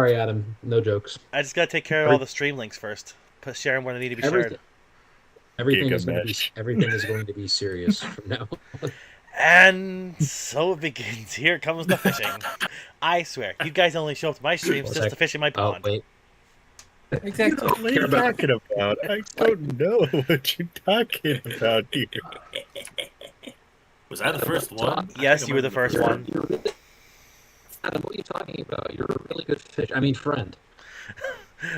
Sorry, Adam. No jokes. I just gotta take care of all the stream links first. Share them where they need to be shared. Everything is going to be serious from now on. And so it begins. Here comes the fishing. I swear, you guys only show up to my streams just to fish in my pond. Oh, wait. Exactly. What are you talking about? I don't know what you're talking about here. Was I the first one? Yes, you were the first one. Adam, what are you talking about? You're a really good fish. I mean, friend.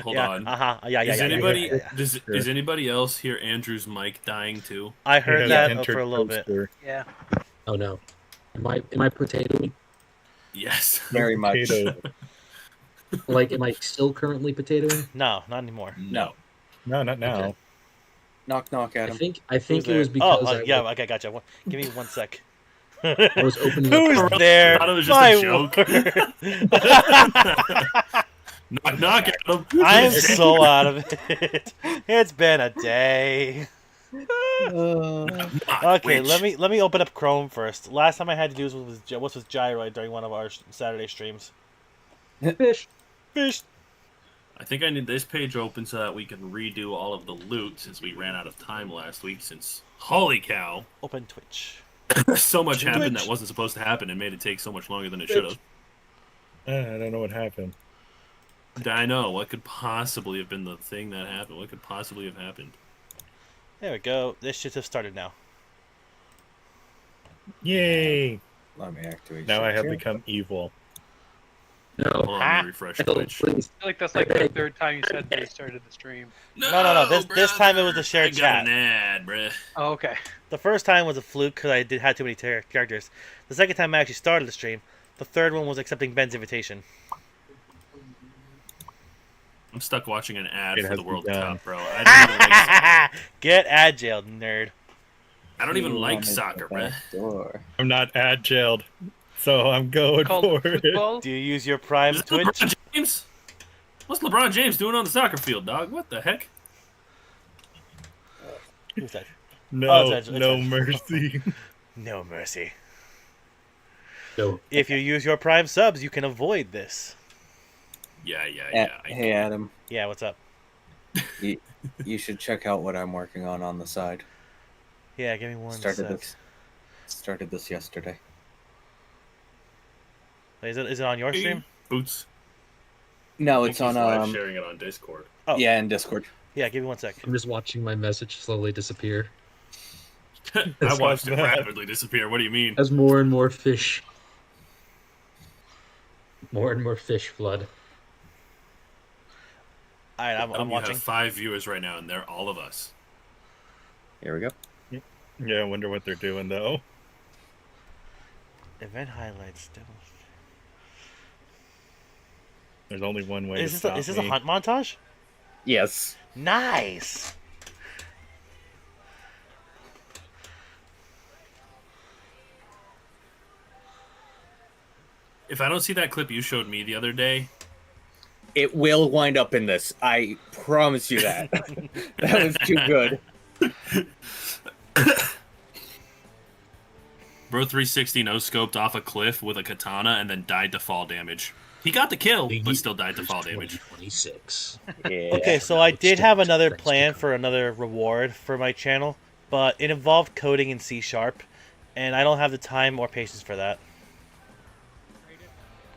Hold on. Yeah. Is anybody else hear Andrew's mic dying too? I heard that for a little bit. Yeah. Oh no. Am I potatoing? Yes. Very much. Like, am I still currently potatoing? No, not anymore. No. No, not now. Okay. Knock, knock, Adam. I think it was because. Okay, gotcha. Give me 1 sec. I was opening Who's up. there? I thought it was just a joke. Knock, Adam. I'm so out of it. It's been a day. Okay, let me open up Chrome first. Last time I had to do this was with Gyroid during one of our Saturday streams. Fish. I think I need this page open so that we can redo all of the loot since we ran out of time last week. Since holy cow, open Twitch. So much happened that wasn't supposed to happen and made it take so much longer than it should have. I don't know what happened. I know. What could possibly have been the thing that happened? What could possibly have happened? There we go. This should have started now. Yay! Let me activate. Now I have become evil. No. Hold on, let me refresh Twitch. Please. I feel like that's like the third time you said they started the stream. No. This time it was the shared chat. Got an ad, bruh. Oh, okay. The first time was a fluke because I had too many characters. The second time I actually started the stream. The third one was accepting Ben's invitation. I'm stuck watching an ad for the World Cup, bro. Get ad jailed, nerd. I don't even like soccer, bruh. I'm not ad jailed, so I'm going for it. Do you use your Prime Twitch? LeBron James? What's LeBron James doing on the soccer field, dog? What the heck? Who's that? No, it's no mercy. No mercy. No. If you use your Prime subs, you can avoid this. Yeah. Hey, Adam. Yeah, what's up? You should check out what I'm working on the side. Yeah, give me one sec. Started this yesterday. Is it on your stream? Boots. No, it's on live sharing it on Discord. Oh. Yeah, in Discord. Yeah, give me 1 sec. I'm just watching my message slowly disappear. I watched it rapidly disappear. What do you mean? As more and more fish. More and more fish flood. Alright, I'm watching. You have 5 viewers right now, and they're all of us. Here we go. Yeah, I wonder what they're doing, though. Event highlights. There's only one way Is this a hunt montage? Yes. Nice! If I don't see that clip you showed me the other day... It will wind up in this. I promise you that. That was too good. Bro 360 no-scoped off a cliff with a katana and then died to fall damage. He got the kill, but still died to fall damage. 26. Yeah. Okay, so I did have another plan for another reward for my channel, but it involved coding in C#, and I don't have the time or patience for that.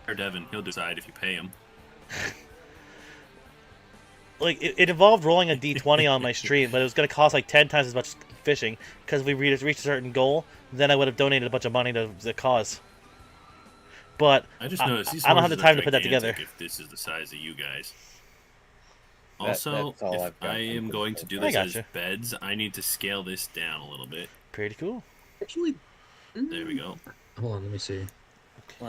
Or Devin, he'll decide if you pay him. Like, it involved rolling a d20 on my stream, but it was going to cost like 10 times as much fishing, because if we reached a certain goal, then I would have donated a bunch of money to the cause. But I just noticed these I don't have the horses time are to put that together. gigantic if this is the size of you guys. That's Also, all if I've got I am for going to do I this as gotcha. beds, I need to scale this down a little bit. Pretty cool. Actually, There we go. hold on, let me see.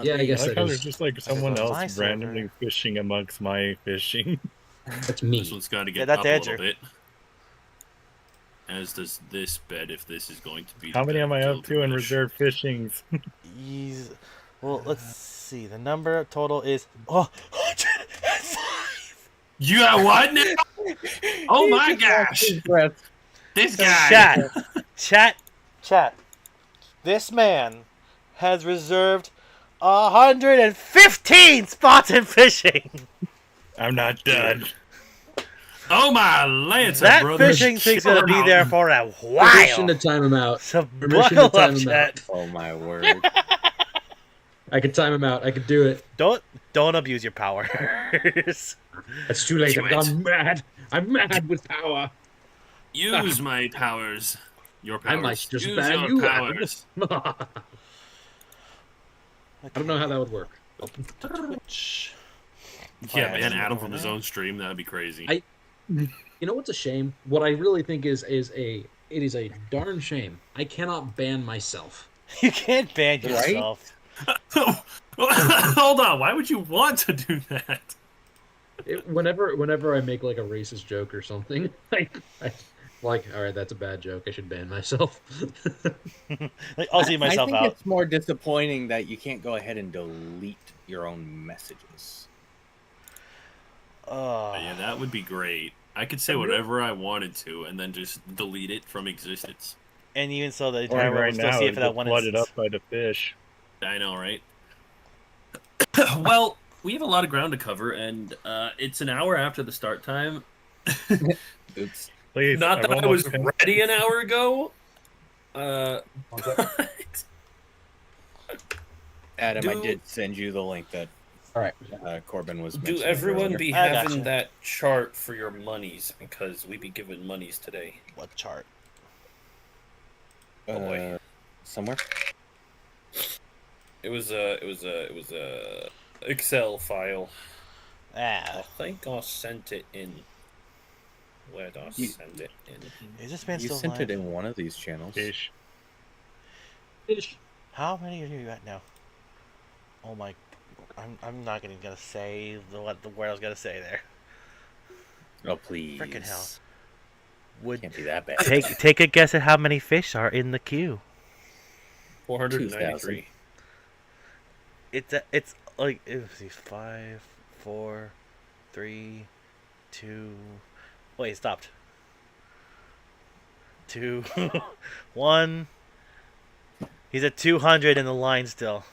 Yeah, I I guess like that how is. there's just like someone on my else server. randomly fishing amongst my fishing. That's me. This one's got to Yeah, get that's up a little Edger. bit. As does this bed, if this is going to be... How many am I up to in Gilgamesh. reserve fishings? Well, let's see. The number total is 105. You got what now? Oh my gosh! This guy! Chat. This man has reserved 115 spots in fishing. I'm not done. Oh my lance, That brother! fishing thing's gonna be there for a Permission while. to time him out. So Permission buckle to time up, him Chet. out. Oh my word. I could time him out. I could do it. Don't abuse your powers. It's too late. Do I've it. gone mad. I'm mad with power. Use my powers. Your powers. I might just Use ban your you, powers. I don't know how that would work. Yeah, man, Adam from his own stream. That'd be crazy. You know what's a shame? What I really think it is a darn shame. I cannot ban myself. You can't ban yourself. Hold on. Why would you want to do that? Whenever I make like a racist joke or something, like, all right, that's a bad joke. I should ban myself. Like, I'll see myself I think out. it's more disappointing that you can't go ahead and delete your own messages. Yeah, that would be great. I could say whatever I wanted to, and then just delete it from existence. And even so, the Or entire world will right still now, see it it's for that one flooded instance. up by the fish. I know, right? Well, we have a lot of ground to cover, and it's an hour after the start time. Oops. Please, Not I've that I was almost finished. ready an hour ago. Adam, I Do- did send you the link that All right. Corbin was Do mentioning everyone earlier. be I having gotcha. that chart for your monies, because we be giving monies today. What chart? Oh, boy. Somewhere? It was a Excel file. I Ah, think I sent it in. Where did I You- send it in? is this man You still sent alive? it in one of these channels. Fish. How many are you at now? Oh my! I'm not gonna say the word I was gonna say there. Oh, please. Frickin' hell. Would Can't be that bad. take a guess at how many fish are in the queue. 493. It's like let's see, 5, 4, 3, 2. Wait, it stopped. 2, 1. He's at 200 in the line still.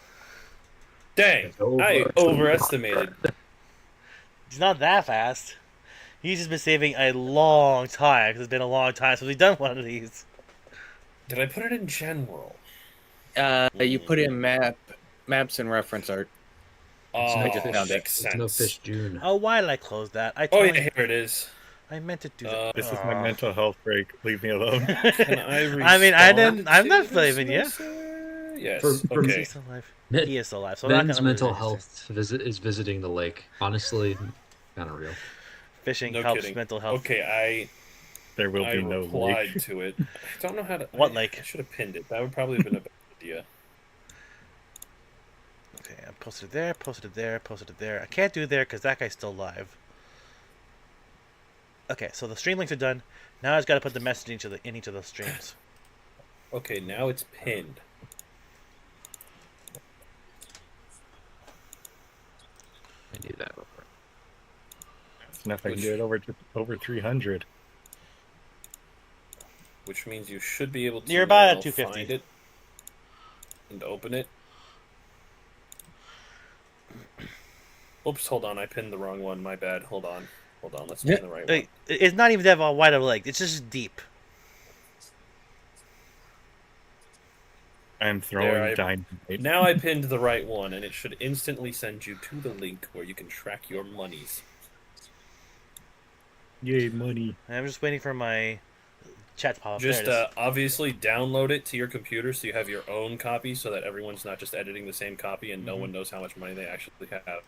Dang, I overestimated. He's not that fast. He's just been saving a long time because it's been a long time since we've done one of these. Did I put it in general? You put in maps and reference art. Oh, I just found it. makes It's no sense. fish June. Oh, why did I close that? I Oh, totally, yeah, here it is. I meant to do that. This is my mental health break. Leave me alone. Can I I mean, I respond didn't. I'm not to blaming you. this? Yes. For Is okay. he still alive? Ben- He is still alive. So I'm not Ben's gonna mental register. health is visiting the lake. Honestly, kind of real. Fishing No helps kidding. mental health. Okay, There will I be no replied lake. to it. I don't know how to. What I lake? should have pinned it. That would probably have been a better idea. Okay, I posted it there, posted it there, posted it there. I can't do there because that guy's still live. Okay, so the stream links are done. Now I just got to put the message in each of those streams. Okay, now it's pinned. I knew that. That's enough. I can get it over 300. Which means you should be able to You're about at now 250. find it and open it. Oops, hold on. I pinned the wrong one. My bad. Hold on. Let's pin the right one. Wait, it's not even that wide of a lake. It's just deep. I'm There, throwing dynamite. Now I pinned the right one, and it should instantly send you to the link where you can track your monies. Yay, money. I'm just waiting for my chat to pop up. Just There it is. obviously download it to your computer so you have your own copy, so that everyone's not just editing the same copy and no one knows how much money they actually have.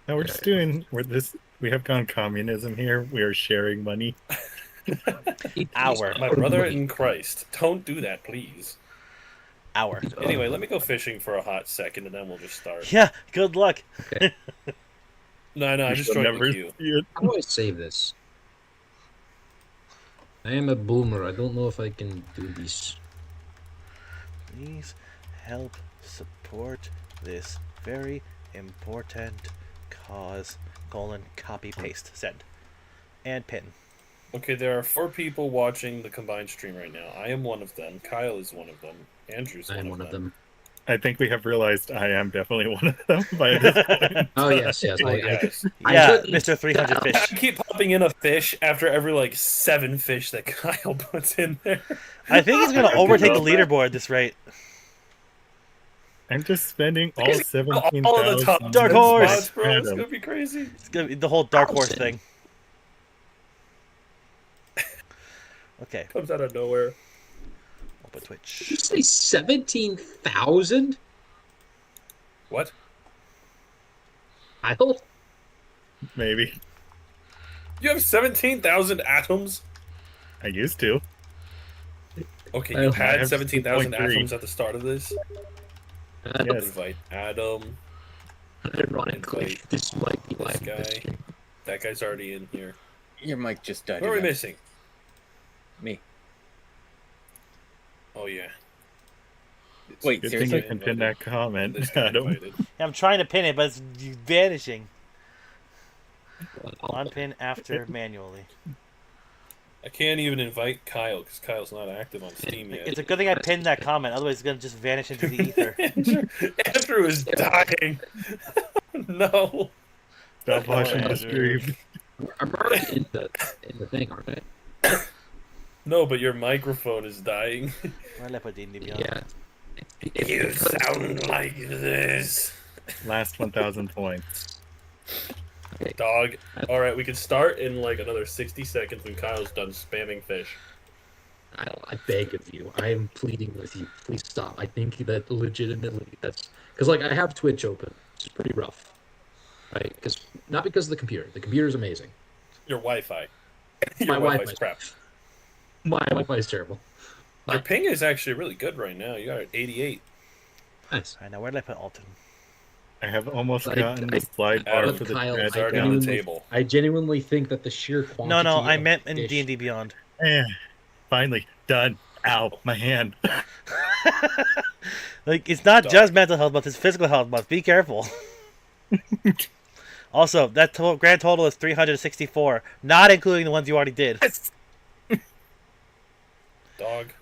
No, we're just doing. We have gone communism here. We are sharing money. Hour. My brother in Christ, don't do that, please. Hour. Anyway, let me go fishing for a hot second, and then we'll just start. Yeah, good luck. No, I We just shall joined never the queue. see it. How do I save this? I am a boomer. I don't know if I can do this. Please help support this very important cause. Copy paste send and pin. Okay, there are 4 people watching the combined stream right now. I am one of them. Kyle is one of them. Andrew's I am one of them. I think we have realized I am definitely one of them by this point. Oh yes, yes. Oh, yes. Yeah, couldn't- Mr. 300 I Fish. keep popping in a fish after every like 7 fish that Kyle puts in there. I think he's gonna Okay, overtake the well, leaderboard at this rate. I'm just spending all He's got all 17,000. of the top Dark 10 horse! spots, bro. It's Adam. gonna be crazy. It's gonna be the whole dark horse thing. Okay, Comes out of nowhere. open Did you Twitch. say 17,000? What? Kyle? Maybe. You have 17,000 atoms? I used to. Okay, I you have had 17,000 2.3. atoms at the start of this. Yes. Invite Adam. Ironically, this might be my This guy. That guy's already in here. Your mic just died. What are we again. missing? Me. Oh, yeah. Wait, Good thing seriously? you can pin that comment, This guy Adam. invited. Yeah, I'm trying to pin it, but it's vanishing. Unpin after manually. I can't even invite Kyle because Kyle's not active on Steam yet. It's a good thing I pinned that comment, otherwise it's gonna just vanish into the ether. Andrew is dying. No. Stop watching the Andrew. stream. I'm already in the thing, aren't I? No, but your microphone is dying. Where did I put D&D Beyond? Yeah. You sound like this. Last 1,000 points. Dog. Alright, we can start in like another 60 seconds when Kyle's done spamming fish. I beg of you. I am pleading with you. Please stop. I think that legitimately that's because like I have Twitch open. It's pretty rough, right? Because not because of the computer. The computer is amazing. Your Wi-Fi. My Your Wi-Fi's Wi-Fi. crap. My Wi-Fi is terrible. Your ping is actually really good right now. You got it 88. Nice. Alright, now where did I put Alton? I have almost I- gotten I- the slide bar Adam, for the Kyle, It's I already on the genuinely- table. I genuinely think that the sheer quantity. No, I of meant in fish- D&D Beyond. Finally done. Ow, my hand. Like, it's not Dog. just mental health month, it's physical health month. Be careful. Also, that grand total is 364, not including the ones you already did. Dog.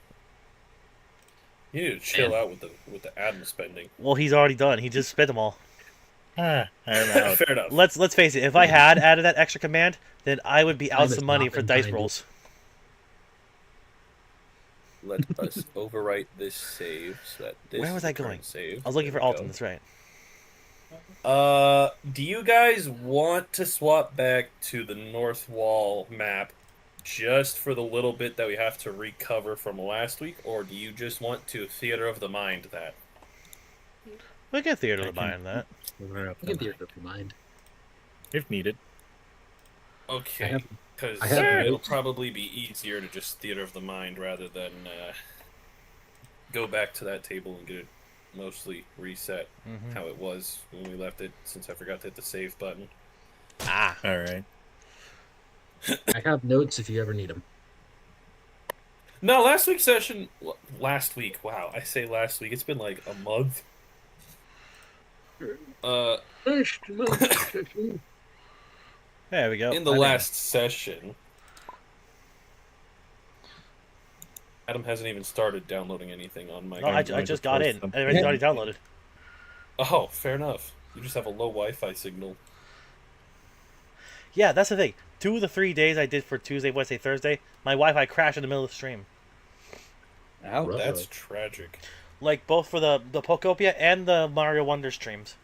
You need to chill out with the Adam spending. Well, he's already done. He just spent them all. I'm out. Fair enough. Let's face it. If I had added that extra command, then I would be out Time has some money not for been dice kind. rolls. Let us overwrite this save so that this Where was is the I going? current Save. I was looking for There we Alton. go. That's right. Do you guys want to swap back to the North Wall map just for the little bit that we have to recover from last week, or do you just want to Theater of the Mind that? We can theater I the can- mind that. I can theater of your mind. If needed. Okay, because I have it'll notes. probably be easier to just Theater of the Mind rather than go back to that table and get it mostly reset Mhm. how it was when we left it, since I forgot to hit the save button. Ah, Alright. I have notes if you ever need them. No, last week's session. Last week, wow! I say last week. It's been like a month. there we go. In the I think- last session, Adam hasn't even started downloading anything on my. Oh, I going just to got post in. something. It's already downloaded. Oh, fair enough. You just have a low Wi-Fi signal. Yeah, that's the thing. 2 of the 3 days I did for Tuesday, Wednesday, Thursday, my Wi-Fi crashed in the middle of the stream. Ow. Right. That's tragic. Like both for the Pokopia and the Mario Wonder streams.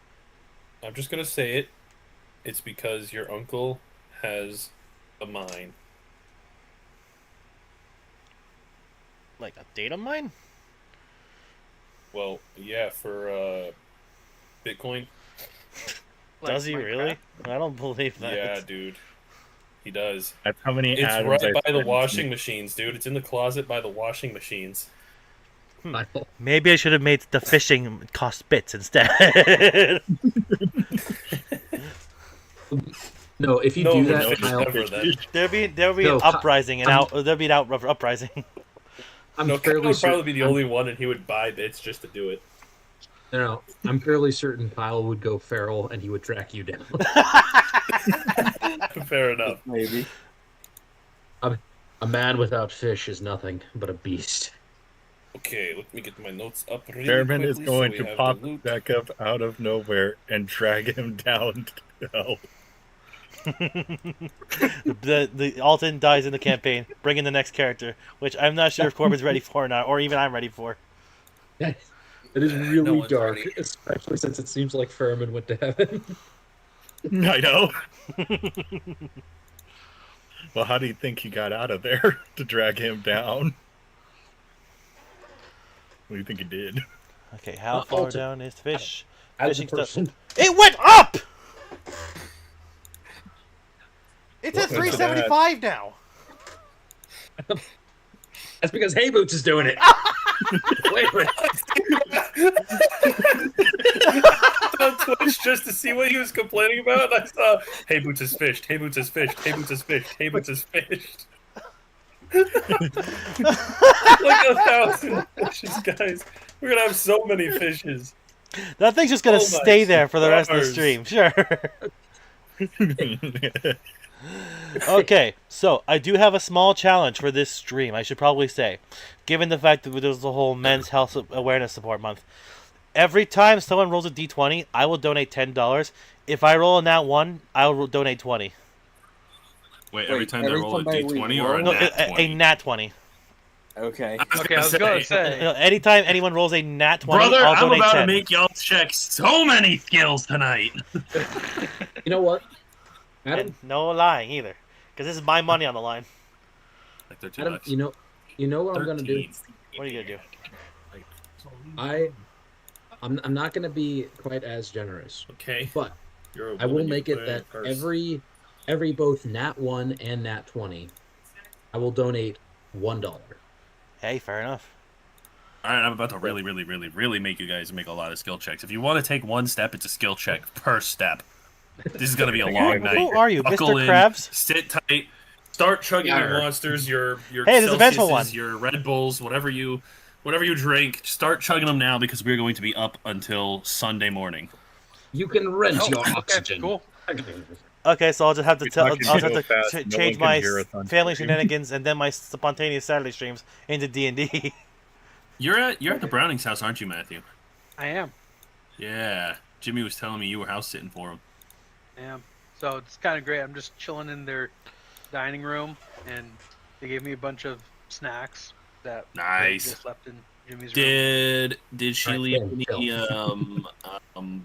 I'm just gonna say it. It's because your uncle has a mine. Like a data mine? Well, yeah, for Bitcoin. Does he Minecraft. really? I don't believe that. Yeah, dude. He does. That's how many It's Adams right I by the spent. washing machines, dude. It's in the closet by the washing machines. Kyle. Maybe I should have made the fishing cost bits instead. No, if you No do one that, would Kyle, ever then. there'll be No, an uprising and I'm- there'll be an uprising. I'm No, Kyle fairly would certain. probably be the only one, and he would buy bits just to do it. No, I'm fairly certain Kyle would go feral and he would track you down. Fair enough. Maybe. A man without fish is nothing but a beast. Okay, let me get my notes up really Fairman quickly. is going so to we have pop the loot. back up out of nowhere and drag him down to hell. The Alton dies in the campaign. Bring in the next character, which I'm not sure if Corbin's ready for or not, or even I'm ready for. It is No really one's dark, ready. especially since it seems like Fareman went to heaven. I know. Well, how do you think he got out of there to drag him down? What do you think he did? Okay, how far Alton. down is the fish? As a Fishing stuff. person, It went up. It's at What was 375 now. that's because Hey Boots is doing it. Wait a minute. On Twitch just to see what he was complaining about. And I saw, "Hey Boots is fished. Hey Boots is fished. Hey Boots is fished. Hey Boots is fished." Like 1,000 fishes, guys. We're gonna have so many fishes. That thing's just gonna Oh my stay there for the rest of the stars. stream. Sure. Okay, so I do have a small challenge for this stream, I should probably say. Given the fact that there's the whole Men's Health Awareness Support Month. Every time someone rolls a d20, I will donate $10. If I roll a nat 1, I will donate 20. Wait, every time they every roll a time we d20 or a roll- No, nat a 20? nat 20. Okay. Okay, I was gonna say. Anytime anyone rolls a nat 20, Brother, I'll I'm donate about 10. to make y'all check so many skills tonight. You know what, Adam? And no lying either. Because this is my money on the line. Like they're too Adam, much. you know what I'm gonna do? 13. What are you going to do? I'm not gonna be quite as generous, Okay. but You're a I will woman, you make can it put in that a purse. every both nat 1 and nat 20, I will donate $1. Hey, fair enough. All right, I'm about to really make you guys make a lot of skill checks. If you want to take one step, it's a skill check per step. This is gonna be a long night. Who are you, Buckle Mr. in, Krabs? sit tight. Start chugging your Yarr. monsters, your Hey, there's a vengeful one. Celsiuses, your Red Bulls, whatever you drink. Start chugging them now because we're going to be up until Sunday morning. You can rent Oh, your okay, oxygen. cool. Okay, so I'll just have to You're I'll talking just have so to fast, no change one can my hear us on family stream. shenanigans and then my spontaneous Saturday streams into D&D. You're at the Browning's house, aren't you, Matthew? I am. Yeah. Jimmy was telling me you were house sitting for him. I am. So it's kind of great. I'm just chilling in their dining room, and they gave me a bunch of snacks that Nice. just left in Jimmy's room. Did she Right, leave then, any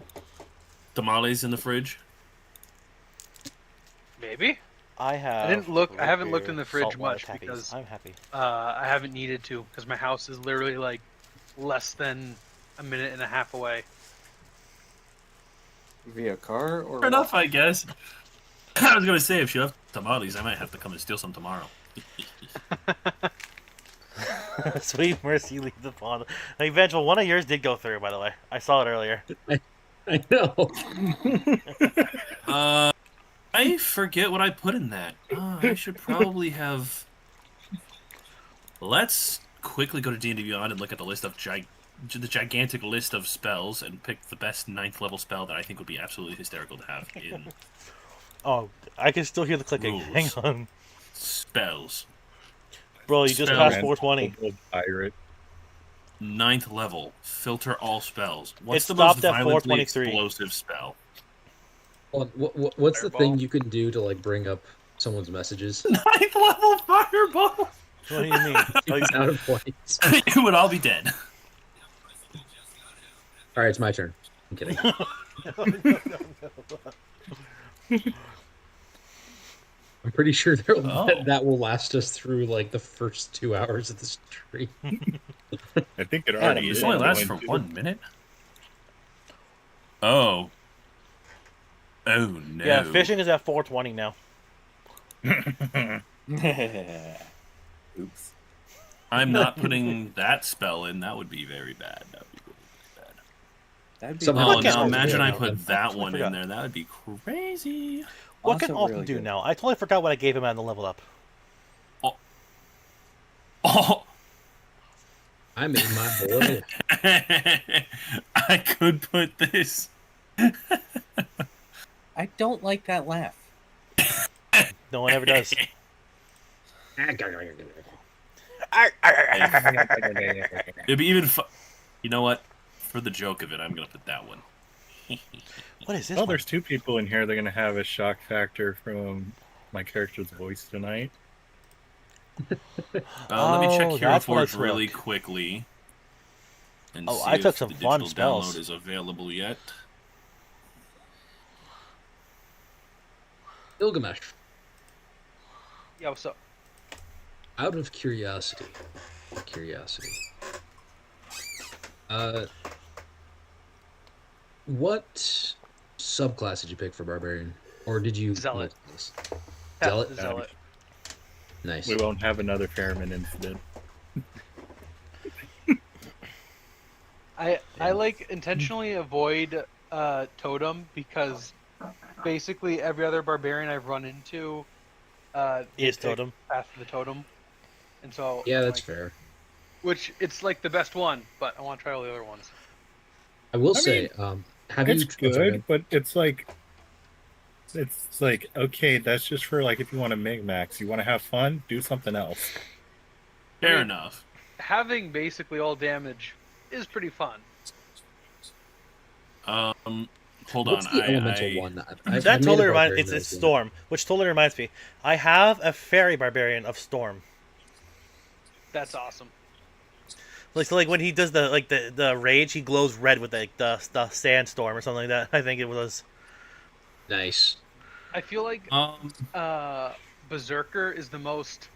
tamales in the fridge? Maybe. I have. I didn't look. I root haven't looked beer, in the fridge saltwater much tappies. because I'm happy. I haven't needed to because my house is literally like less than a minute and a half away. Via car or Fair enough, I guess. I was gonna say if she left tamales, I might have to come and steal some tomorrow. Sweet mercy, leave the pond. Like, Vengeful, one of yours did go through, by the way. I saw it earlier. I know. I forget what I put in that. I should probably have. Let's quickly go to D&D Beyond and look at the list of the gigantic list of spells and pick the best 9th level spell that I think would be absolutely hysterical to have in Oh, I can still hear the clicking. Rules. Hang on. spells. Bro, you just Spell. passed 420. Pirate. 9th level, filter all spells. It What's the most stopped at violently 423. explosive spell? What's the Fireball. thing you can do to like bring up someone's messages? 9th level fireball. What do you mean? Like, It's out of place. You would all be dead. All right, it's my turn. I'm kidding. I'm pretty sure that will last us through like the first 2 hours of the stream. I think it Adam, already This is. only lasts for going to. 1 minute. Oh. Oh no. yeah, fishing is at 420 now. Oops. I'm not putting that spell in. That would be very bad. That would be really bad. That'd be Somehow Oh, I can't now hold imagine it I down. put that I one forgot. in there. That would be crazy. What can Also Alton really do good. now? I totally forgot what I gave him on the level up. Oh. I'm in my board. I could put this. I don't like that laugh. No one ever does. It'd be even You know what? For the joke of it, I'm gonna put that one. What is this? Oh, one? there's 2 people in here. They're gonna have a shock factor from my character's voice tonight. Let me check Oh, Hero that's what I Forge really took. quickly. And Oh, see I took if some the fun digital spells. download is available yet. Gilgamesh, Yeah, what's up? out of curiosity, uh, what subclass did you pick for barbarian, or did you? Zealot. Zealot. The Zealot. Nice. We won't have another Fareman incident. I like intentionally avoid totem because basically every other barbarian I've run into they Is pick totem. Path of the Totem, and so Yeah, I'm that's like, fair. which it's like the best one, but I want to try all the other ones. I will I say, have you? It's I'm sorry, good, but it's like okay, that's just for like if you want to min-max. You want to have fun, do something else. Fair mean- enough. Having basically all damage is pretty fun. Hold what's on. the elemental one? That made a totally reminds. barbarian It's that was one. Storm, which totally reminds me. I have a fairy barbarian of Storm. That's awesome. Like so, like when he does the rage, he glows red with the sandstorm or something like that. I think it was. Nice. I feel like Berserker is the most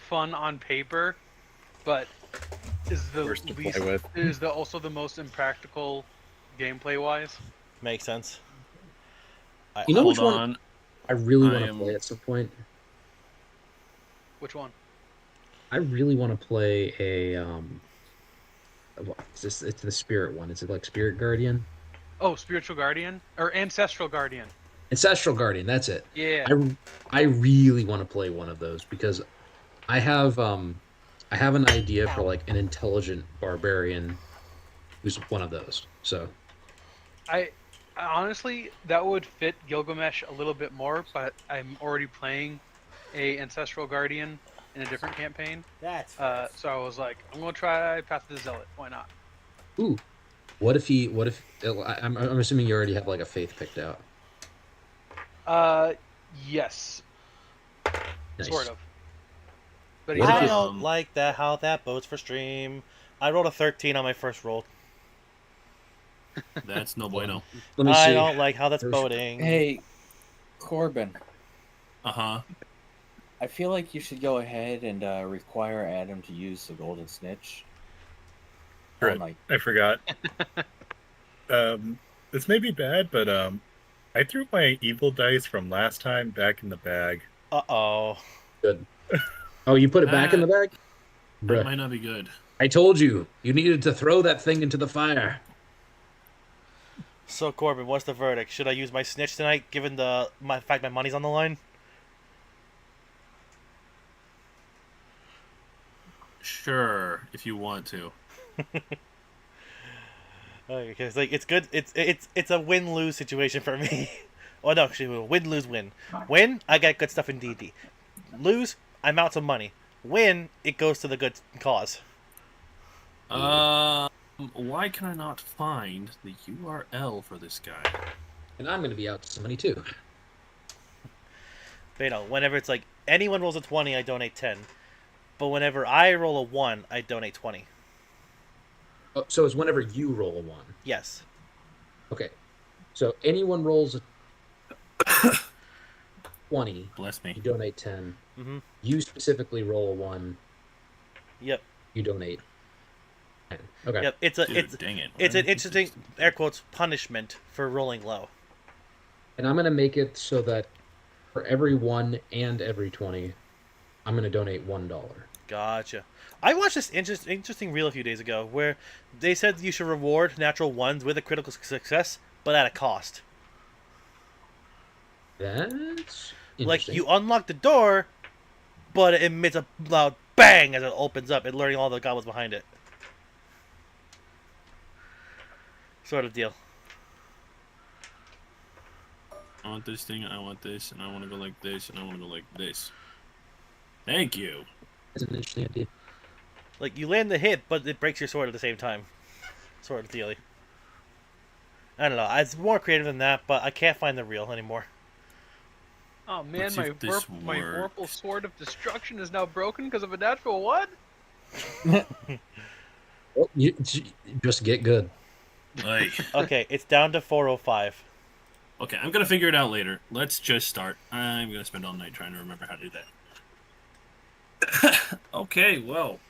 fun on paper, but is the Worst to play least with. is the also the most impractical gameplay wise. Makes sense. You know Hold which one on. I really I want to am- play at some point? Which one? I really want to play a it's the spirit one. Is it like Spirit Guardian? Oh, Spiritual Guardian or Ancestral Guardian. Ancestral Guardian, that's it. Yeah. I really want to play one of those because I have an idea for like an intelligent barbarian who's one of those. So I honestly that would fit Gilgamesh a little bit more, but I'm already playing a Ancestral Guardian in a different campaign. That's So I was like, I'm gonna try Path of the Zealot. Why not? ooh, what if I'm assuming you already have like a faith picked out. Yes, Nice. sort of. But What if I you- don't like that how that bodes for stream. I rolled a 13 on my first roll. That's no bueno. Let me I see. don't like how that's There's- boding. Hey, Corbin, Uh huh. I feel like you should go ahead and require Adam to use the golden snitch. Right. On, like, I forgot. This may be bad, but I threw my evil dice from last time back in the bag. Uh-oh. Good. Oh, you put it back in the bag? That Bruh. might not be good. I told you. You needed to throw that thing into the fire. So, Corbin, what's the verdict? Should I use my snitch tonight, given the fact my money's on the line? Sure, if you want to. Because like it's good. It's a win-lose situation for me. Oh no, actually, win, lose, win. Win, I get good stuff in D&D. Lose, I'm out some money. Win, it goes to the good cause. Why can I not find the URL for this guy? And I'm going to be out some money too. But, you know, whenever it's like anyone rolls a 20, I donate 10. But whenever I roll a 1, I donate 20. Oh, so it's whenever you roll a 1. Yes. Okay. So anyone rolls a 20, Bless me. you donate 10. Mm-hmm. You specifically roll a 1, Yep. you donate 10. Okay. Yep. Dude, dang it. It's an interesting air quotes punishment for rolling low. And I'm going to make it so that for every 1 and every 20, I'm going to donate $1. Gotcha. I watched this interesting reel a few days ago where they said you should reward natural ones with a critical success, but at a cost. That's interesting. Like you unlock the door, but it emits a loud bang as it opens up, and learning all the goblins behind it. Sort of deal. I want this thing, I want this, and I want to go like this, and I want to go like this. Thank you. That's an interesting idea. Like, you land the hit, but it breaks your sword at the same time. Sort of dealy. I don't know. It's more creative than that, but I can't find the reel anymore. Oh man, Let's see if this my Vorpal works. Sword of Destruction is now broken because of a natural one? Well, you just get good. Aye. Okay, it's down to 405. Okay, I'm gonna figure it out later. Let's just start. I'm gonna spend all night trying to remember how to do that. Okay, well.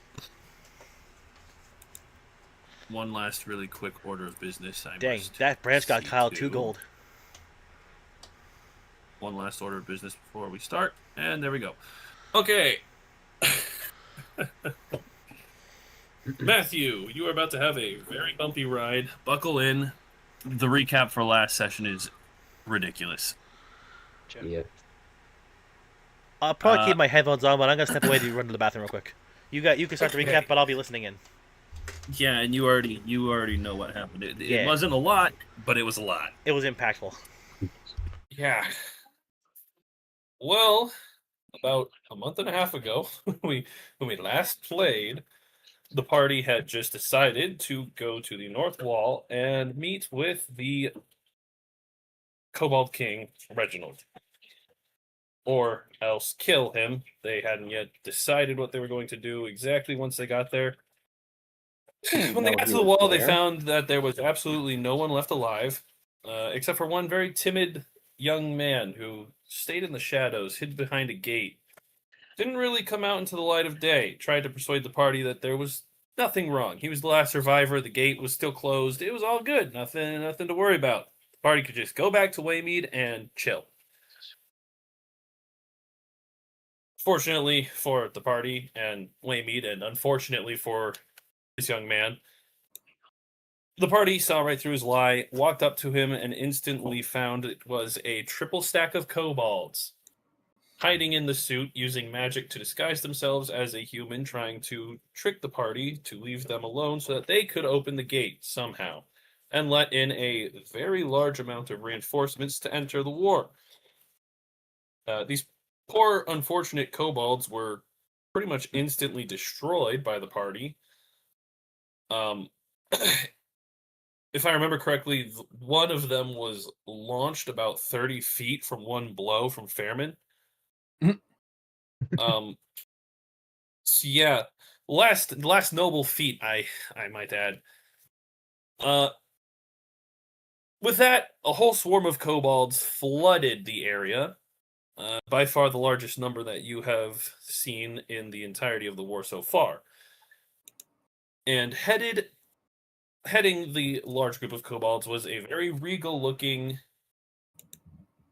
One last really quick order of business. Dang, that branch got see Kyle to. 2 gold. One last order of business before we start, and there we go. Okay. Matthew, you are about to have a very bumpy ride. Buckle in. The recap for last session is ridiculous. Yeah. I'll probably keep my headphones on, but I'm gonna step away to run to the bathroom real quick. You can start the Okay. recap, but I'll be listening in. Yeah, and you already know what happened. It Yeah. wasn't a lot, but it was a lot. It was impactful. Yeah. Well, about a month and a half ago, when we last played, the party had just decided to go to the North Wall and meet with the Cobalt King, Reginald. Or else kill him. They hadn't yet decided what they were going to do exactly once they got there. When they know got he to the was wall, they there. found that there was absolutely no one left alive, except for one very timid young man who stayed in the shadows, hid behind a gate. Didn't really come out into the light of day. Tried to persuade the party that there was nothing wrong. He was the last survivor. The gate was still closed. It was all good. Nothing to worry about. The party could just go back to Waymead and chill. Fortunately for the party and Waymead, and unfortunately for this young man, the party saw right through his lie, walked up to him, and instantly found it was a triple stack of kobolds hiding in the suit, using magic to disguise themselves as a human, trying to trick the party to leave them alone so that they could open the gate somehow and let in a very large amount of reinforcements to enter the war. These poor, unfortunate kobolds were pretty much instantly destroyed by the party. If I remember correctly, one of them was launched about 30 feet from one blow from Fareman. So yeah, last noble feat, I might add. With that, a whole swarm of kobolds flooded the area. By far the largest number that you have seen in the entirety of the war so far. And heading the large group of kobolds was a very regal-looking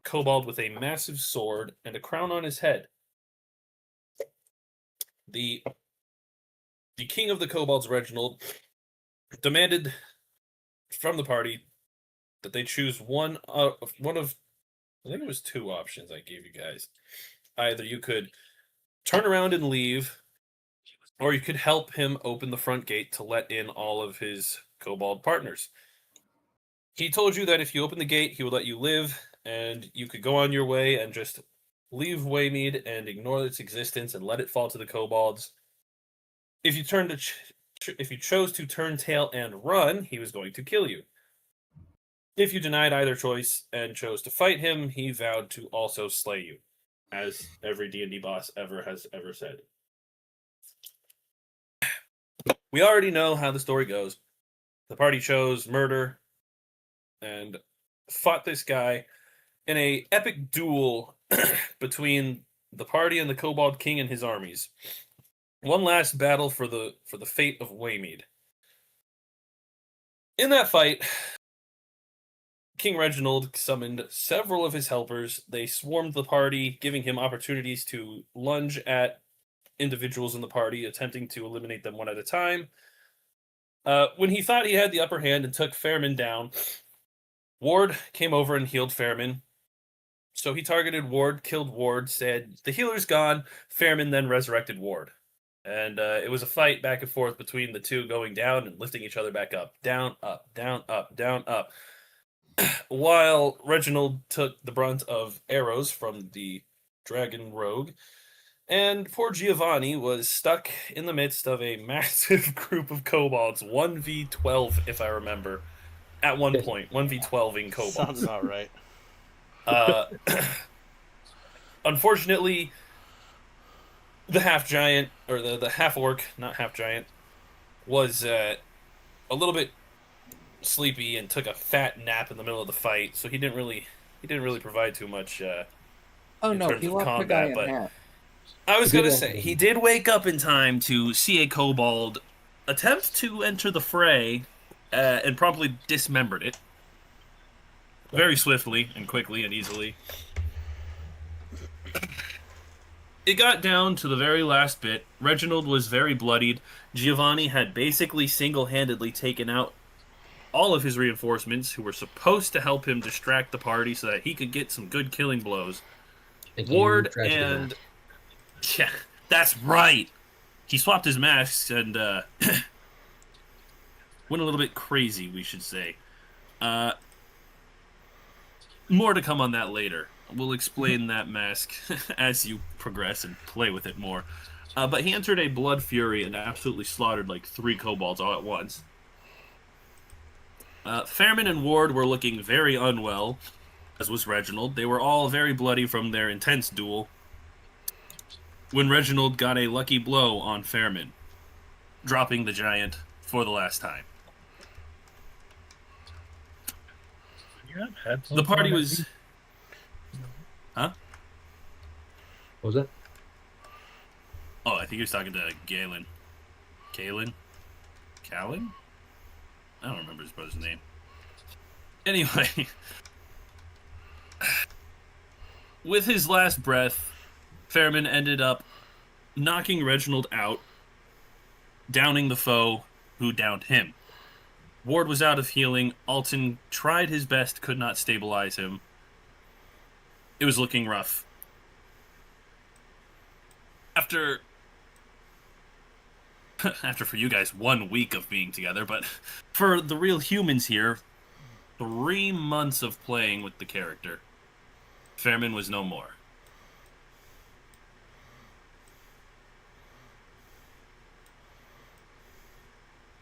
kobold with a massive sword and a crown on his head. The king of the kobolds, Reginald, demanded from the party that they choose one of I think it was two options I gave you guys. Either you could turn around and leave, or you could help him open the front gate to let in all of his kobold partners. He told you that if you open the gate, he would let you live, and you could go on your way and just leave Waymead and ignore its existence and let it fall to the kobolds. If you if you chose to turn tail and run, he was going to kill you. If you denied either choice and chose to fight him, he vowed to also slay you, as every D&D boss has ever said. We already know how the story goes. The party chose murder and fought this guy in a epic duel between the party and the Kobold King and his armies. One last battle for the fate of Waymead. In that fight, King Reginald summoned several of his helpers. They swarmed the party, giving him opportunities to lunge at individuals in the party, attempting to eliminate them one at a time. When he thought he had the upper hand and took Fareman down, Ward came over and healed Fareman. So he targeted Ward, killed Ward, said, "The healer's gone." Fareman then resurrected Ward. And it was a fight back and forth between the two, going down and lifting each other back up. Down, up, down, up, down, up. While Reginald took the brunt of arrows from the dragon rogue, And poor Giovanni was stuck in the midst of a massive group of kobolds, 1v12, if I remember, at one point, 1v12ing Sounds kobolds. about right. Uh, unfortunately, the half giant, or the half orc, not half giant, was a little bit sleepy and took a fat nap in the middle of the fight, so he didn't really provide too much Oh in no, terms he of left the guy combat. in But half. I was He did gonna walk say in. he did wake up in time to see a kobold attempt to enter the fray, and promptly dismembered it very swiftly and quickly and easily. It got down to the very last bit. Reginald was very bloodied. Giovanni had basically single-handedly taken out all of his reinforcements, who were supposed to help him distract the party so that he could get some good killing blows. Thank you, Ward tragedy and... mask. Yeah, that's right! He swapped his masks and went a little bit crazy, we should say. More to come on that later. We'll explain that mask as you progress and play with it more. But he entered a blood fury and absolutely slaughtered like 3 kobolds all at once. Fareman and Ward were looking very unwell, as was Reginald. They were all very bloody from their intense duel, when Reginald got a lucky blow on Fareman, dropping the giant for the last time. You have headphones The party on, I was... think? Huh? What was that? Oh, I think he was talking to Galen. Kalen? Callan? I don't remember his brother's name. Anyway, with his last breath, Fareman ended up knocking Reginald out, downing the foe who downed him. Ward was out of healing. Alton tried his best, could not stabilize him. It was looking rough. After for you guys 1 week of being together, but for the real humans here, 3 months of playing with the character, Fareman was no more.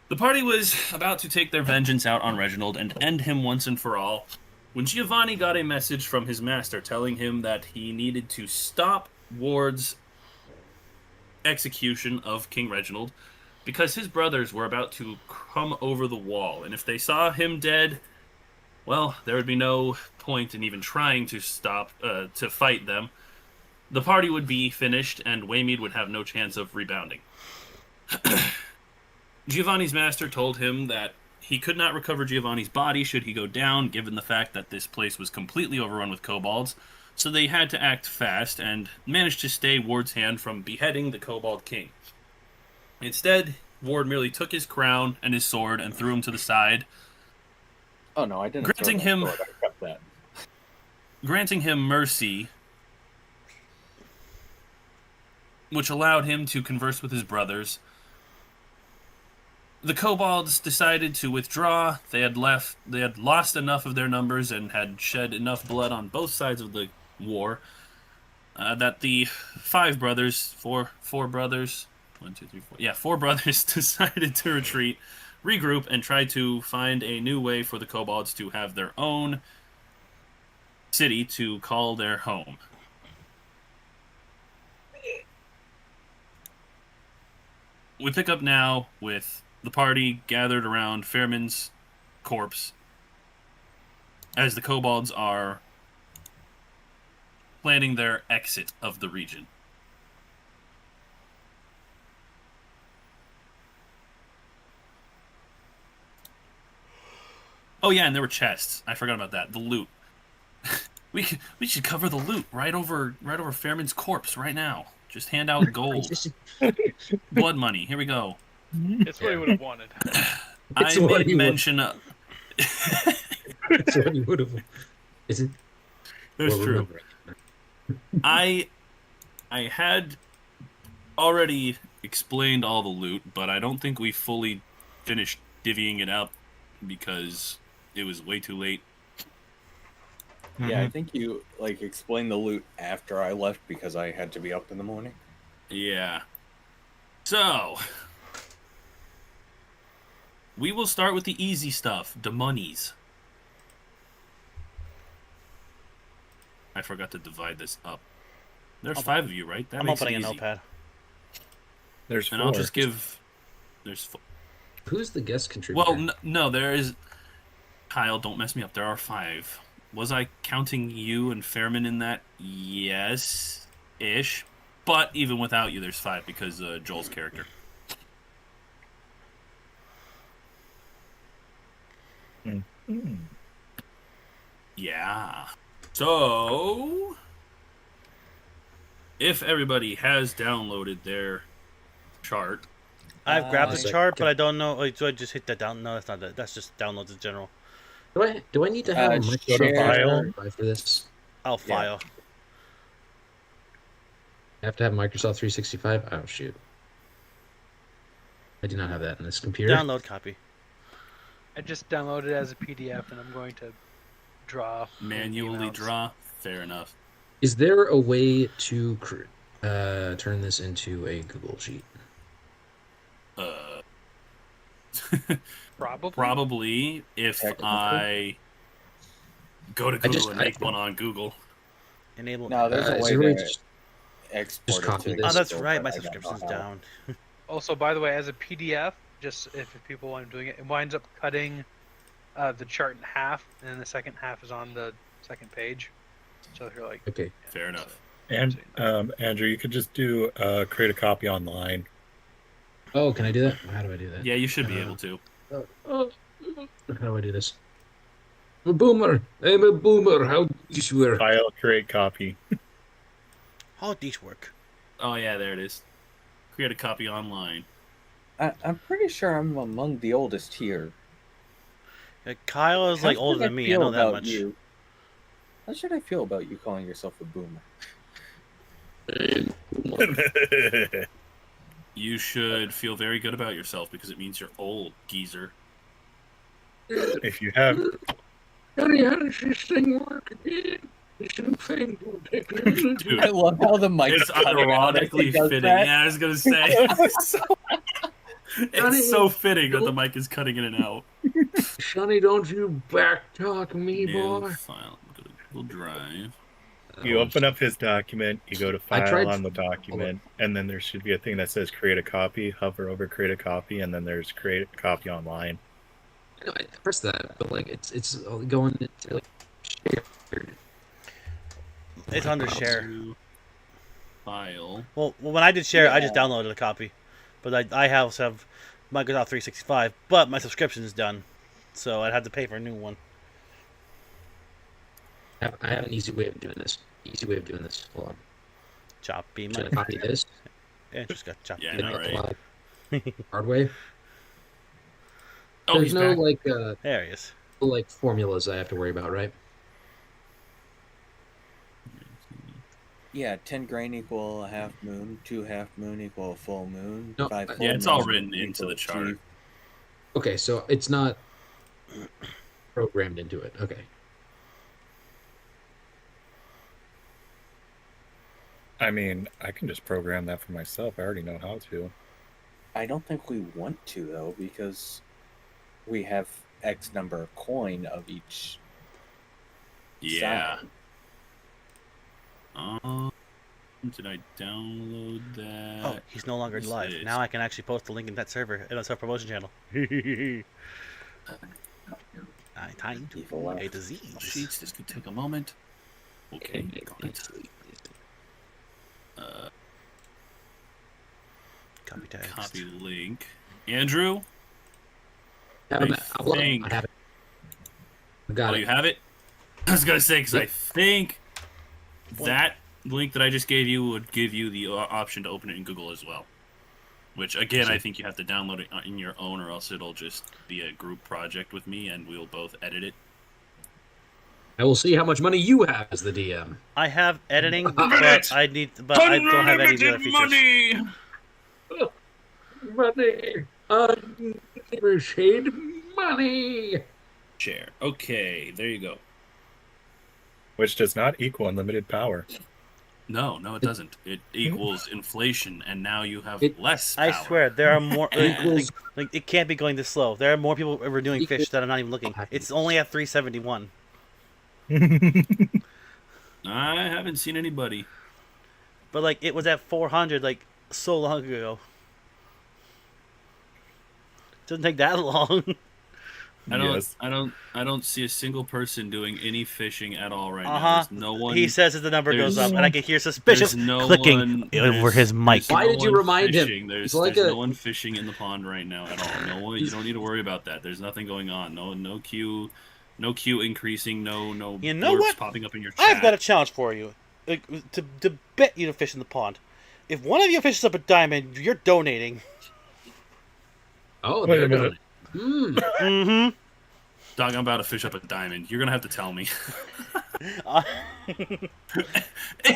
The party was about to take their vengeance out on Reginald and end him once and for all, when Giovanni got a message from his master telling him that he needed to stop Ward's execution of King Reginald because his brothers were about to come over the wall, and if they saw him dead, well, there would be no point in even trying to to fight them. The party would be finished, and Waymead would have no chance of rebounding. Giovanni's master told him that he could not recover Giovanni's body should he go down, given the fact that this place was completely overrun with kobolds, so they had to act fast and managed to stay Ward's hand from beheading the kobold king. Instead, Ward merely took his crown and his sword and threw him to the side, Oh no, I didn't. Granting throw him- that sword. I kept that. granting him mercy, which allowed him to converse with his brothers. The kobolds decided to withdraw. They had lost enough of their numbers and had shed enough blood on both sides of the war that the four brothers, 1, 2, 3, 4, yeah, 4 brothers decided to retreat, regroup, and try to find a new way for the kobolds to have their own city to call their home. We pick up now with the party gathered around Fareman's corpse as the kobolds are planning their exit of the region. Oh yeah, and there were chests. I forgot about that. The loot. we should cover the loot right over Fareman's corpse right now. Just hand out gold, blood money. Here we go. It's what he would have wanted. It's I what made he would- mention. That's what you would have. Is it? That's Well, true. remember. I had already explained all the loot, but I don't think we fully finished divvying it up because it was way too late. Yeah, I think you explained the loot after I left because I had to be up in the morning. Yeah. So, we will start with the easy stuff, the monies. I forgot to divide this up. There's 5 of you, right? That I'm makes it opening a easy. notepad. There's And 4. I'll just give. There's. Who's the guest contributor? Well, no, there is. Kyle, don't mess me up. There are 5. Was I counting you and Fareman in that? Yes, ish. But even without you, there's 5 because Joel's character. Yeah. So, if everybody has downloaded their chart, I've grabbed the Second. chart, but I don't know. Oh, do I just hit that down? No, that's not that. That's just downloads in general. Do I need to have a Go to file. Microsoft for this? I'll file. I have to have Microsoft 365? Oh, shoot. I do not have that in this computer. Download copy. I just downloaded it as a PDF, and I'm going to draw. manually amounts. draw. Fair enough. Is there a way to turn this into a Google Sheet? Probably. Probably if Technically. I go to Google and make I- one on Google. Enable. No, there's is a there a way way to to export just it copy to this? Oh, that's Google, right. but My I don't know subscription's how. down. Also, by the way, as a PDF, just if people want doing it, it winds up cutting the chart in half, and then the second half is on the second page. So if you're like, Okay. Fair enough. And Andrew, you could just do create a copy online. Oh, can I do that? How do I do that? Yeah, you should be able to. How do I do this? I'm a boomer. I'm a boomer. How do you swear? File, create copy. How would these work? Oh yeah, there it is. Create a copy online. I'm pretty sure I'm among the oldest here. Kyle is like How older should than me. I feel know that about much. you? How should I feel about you calling yourself a boomer? You should feel very good about yourself because it means you're old, geezer. If you have, Johnny, how does this thing work again? This new fangled technology. Dude, I love how the mic it's cutting out as ironically he does fitting. that. Yeah, I was gonna say. It's so fitting that the mic is cutting in and out. Sonny, don't you backtalk me, New boy. file. Go to Google Drive. you open up his document, you go to I file tried- on the document, and then there should be a thing that says create a copy. Hover over create a copy, and then there's create a copy online. No, I pressed that, but like it's going into like shared. It's under share. To File. Well, when I did share, I just Yeah. downloaded a copy. But I also have Microsoft 365, but my subscription is done. So I'd have to pay for a new one. I have an easy way of doing this. Hold on. Choppy I'm gonna money. copy this. Yeah, just got choppy. Yeah, I Then know, I right? apply hard way. Oh, There's he's no back. There he is. like formulas I have to worry about, right? Yeah, 10 grain equal a half moon, 2 half moon equal a full moon, No, 5 yeah, full it's all moons written into equal the a chart. chief. Okay, so it's not programmed into it. Okay. I mean, I can just program that for myself. I already know how to. I don't think we want to though, because we have X number of coin of each. Yeah. side. Did I download that? Oh, he's no longer What's live. this? Now I can actually post the link in that server in a self-promotion channel. Time to Evil a laugh. disease. Sheets. This could take a moment. Okay. Copy text. Copy link. Andrew. I think- have it. I got Oh, it. you have it? I was gonna say because I think that link that I just gave you would give you the option to open it in Google as well. Which again, I think you have to download it in your own, or else it'll just be a group project with me, and we'll both edit it. I will see how much money you have as the DM. I have editing, but I don't have any of the other features. Money. Unlimited money. Share. Okay, there you go. Which does not equal unlimited power. No, it doesn't. It equals inflation, and now you have It- less I power. swear, there are more. Equals- It can't be going this slow. There are more people renewing fish Equals- that I'm not even looking. It's only at 371. I haven't seen anybody. But like it was at 400 like so long ago. Doesn't take that long. Yes. I don't see a single person doing any fishing at all right now. Uh-huh. There's no one. He says as the number goes there's- up, and I can hear suspicious There's no clicking one, over there's- his mic. there's Why no did you one remind him? fishing. There's, It's like there's a- no one fishing in the pond right now at all. No one. You don't need to worry about that. There's nothing going on. No queue, increasing. No. You know blurbs what? Popping up in your chat. I've got a challenge for you. To bet you to fish in the pond. If one of you fishes up a diamond, you're donating. Oh, Wait a they're minute. going. Mm-hmm. Dog, I'm about to fish up a diamond. You're gonna have to tell me.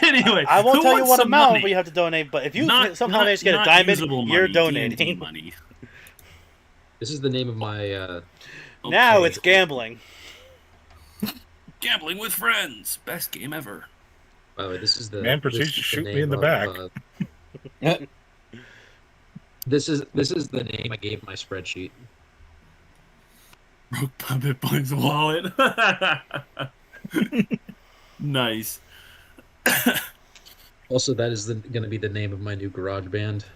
Anyway, I won't who tell you wants what some amount money? but you have to donate. But if you Not- somehow not- manage to get a not diamond, usable you're money, donating. D&D money. This is the name of my. Now Okay. it's gambling. Gambling with friends. Best game ever. By the way, this is the. Man, this proceed is to the shoot me name in the of, back. This is the name I gave my spreadsheet. Broke Puppet Boy's wallet. Nice. Also, that is going to be the name of my new garage band.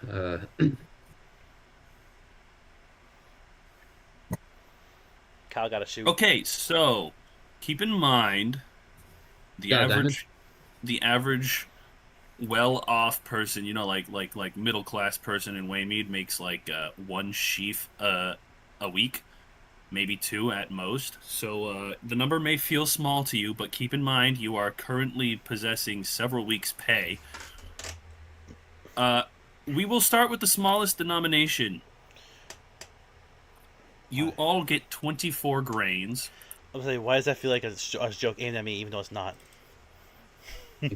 Kyle got to shoot. Okay, so keep in mind the Got a average well-off person, like middle-class person in Waymead makes like one sheaf a week, maybe two at most. So the number may feel small to you, but keep in mind you are currently possessing several weeks' pay. We will start with the smallest denomination. You all get 24 grains. I was like, why does that feel like a joke aimed at me, even though it's not?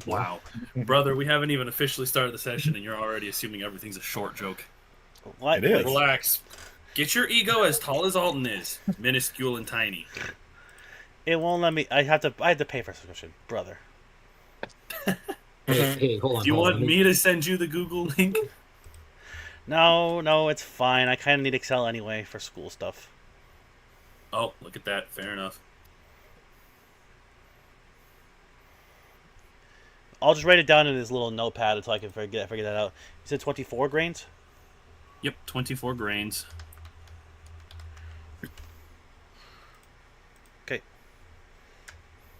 Wow. Brother, we haven't even officially started the session, and you're already assuming everything's a short joke. What? It is. Relax. Get your ego as tall as Alton is. Minuscule and tiny. It won't let me. I have to pay for a subscription, brother. Hey, hold on. Do you hold on. want me to send you the Google link? No, it's fine. I kind of need Excel anyway for school stuff. Oh, look at that. Fair enough. I'll just write it down in this little notepad until I can figure that out. You said 24 grains? Yep, 24 grains. Okay.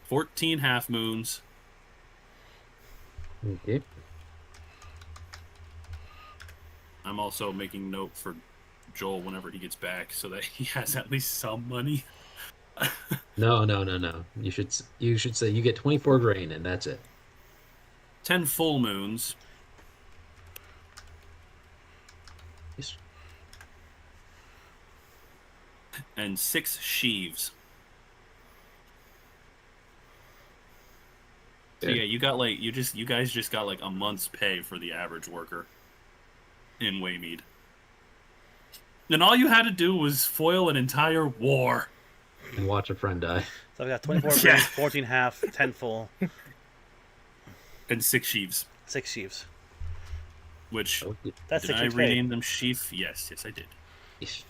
14 half moons. Okay. I'm also making note for Joel whenever he gets back so that he has at least some money. No. You should say you get 24 grain and that's it. 10 full moons. Yes. And 6 sheaves. So yeah, you guys just got like a month's pay for the average worker in Waymead. And all you had to do was foil an entire war. And watch a friend die. So I've got 24 Yeah. grains, 14 half, 10 full, And 6 sheaves. 6 sheaves. Which, That's did 6 I weeks rename paid. them sheaf? Yes, I did. Yes.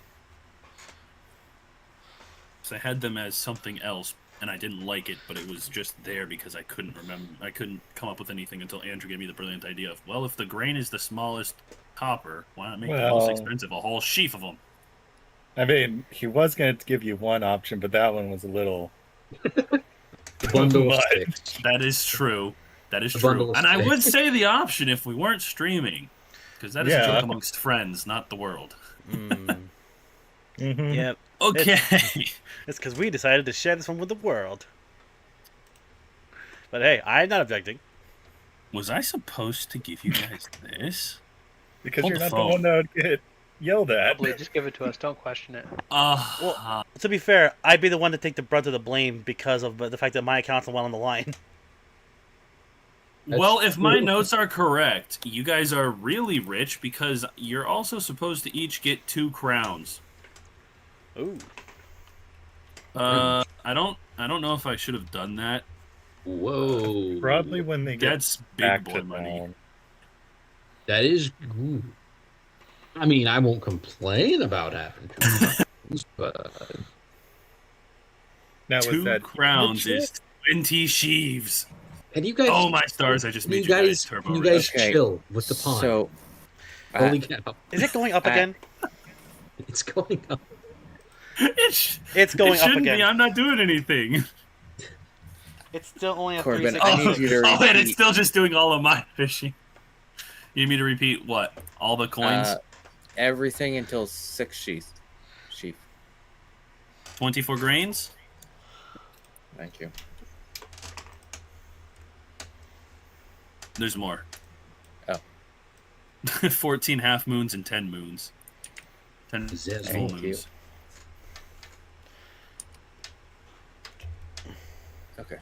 So I had them as something else, and I didn't like it, but it was just there because I couldn't remember. I couldn't come up with anything until Andrew gave me the brilliant idea of, well, if the grain is the smallest copper, why not make the most Well- expensive a whole sheaf of them? I mean, he was going to give you one option, but that one was a little. Bundle of But- sticks. That is true. That is A true. bundle of And I would sticks. say the option if we weren't streaming, because that is a Yeah. joke amongst friends, not the world. Mm. Mhm. Yep. Okay. It's because we decided to share this one with the world. But hey, I'm not objecting. Was I supposed to give you guys this? Because Hold you're the not phone. the one that would get yelled at. Probably just give it to us. Don't question it. Well, to be fair, I'd be the one to take the brunt of the blame because of the fact that my account's the one on the line. well, if my true. notes are correct, you guys are really rich because you're also supposed to each get 2 crowns. Ooh. I don't know if I should have done that, Whoa. Probably when they get That's big back boy to money. town. That is. Ooh. I mean, I won't complain about having 2 crowns, but Now was 2 that crowns is 20 sheaves. can you guys? Oh my stars! I just Can you made you guys guys? turbo Can you rich. guys Okay, chill with the pond? So, Holy cow! Is it going up I- again? It's going up. It's going it up shouldn't again. be. I'm not doing anything. It's still only a Corbin, 360. I need you to Oh, and it's repeat. still just doing all of my fishing. You need me to repeat what? All the coins? Everything until 6 sheath. 24 grains? Thank you. There's more. Oh. 14 half moons and 10 moons. 10 Zest. full Thank you. moons. Okay.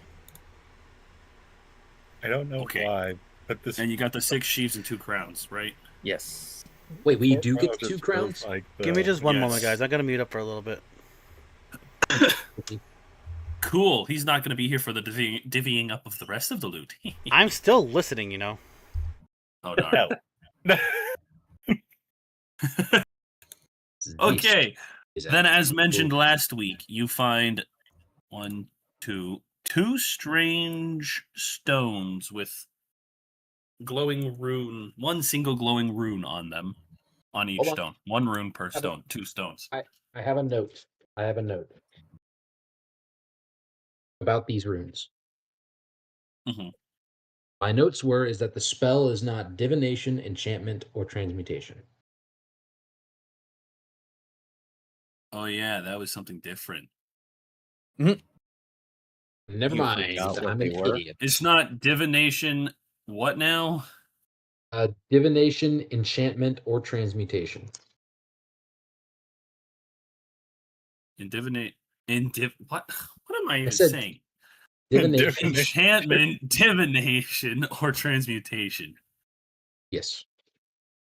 I don't know Okay. why, but this And you got the 6 sheaves and 2 crowns, right? Yes. Wait, we do Well, get just 2 crowns? feels like Give me the- just one Yes. moment, guys. I gotta mute up for a little bit. Cool. He's not going to be here for the divvying up of the rest of the loot. I'm still listening, you know. Oh, darn. No. Okay. Is Then, that- as mentioned last week, you find two strange stones with glowing rune, one single glowing rune on them, on each Hold on. stone. 1 rune per Have a- stone, 2 stones. I have a note. About these runes. Mhm. My notes were is that the spell is not divination, enchantment, or transmutation. Oh yeah, that was something different. Never You mind. forgot what I'm they an were? idiot. It's not divination. What now? Divination, enchantment, or transmutation. In divinate. What? What am I even said- saying? Divination. Enchantment, divination, or transmutation. Yes.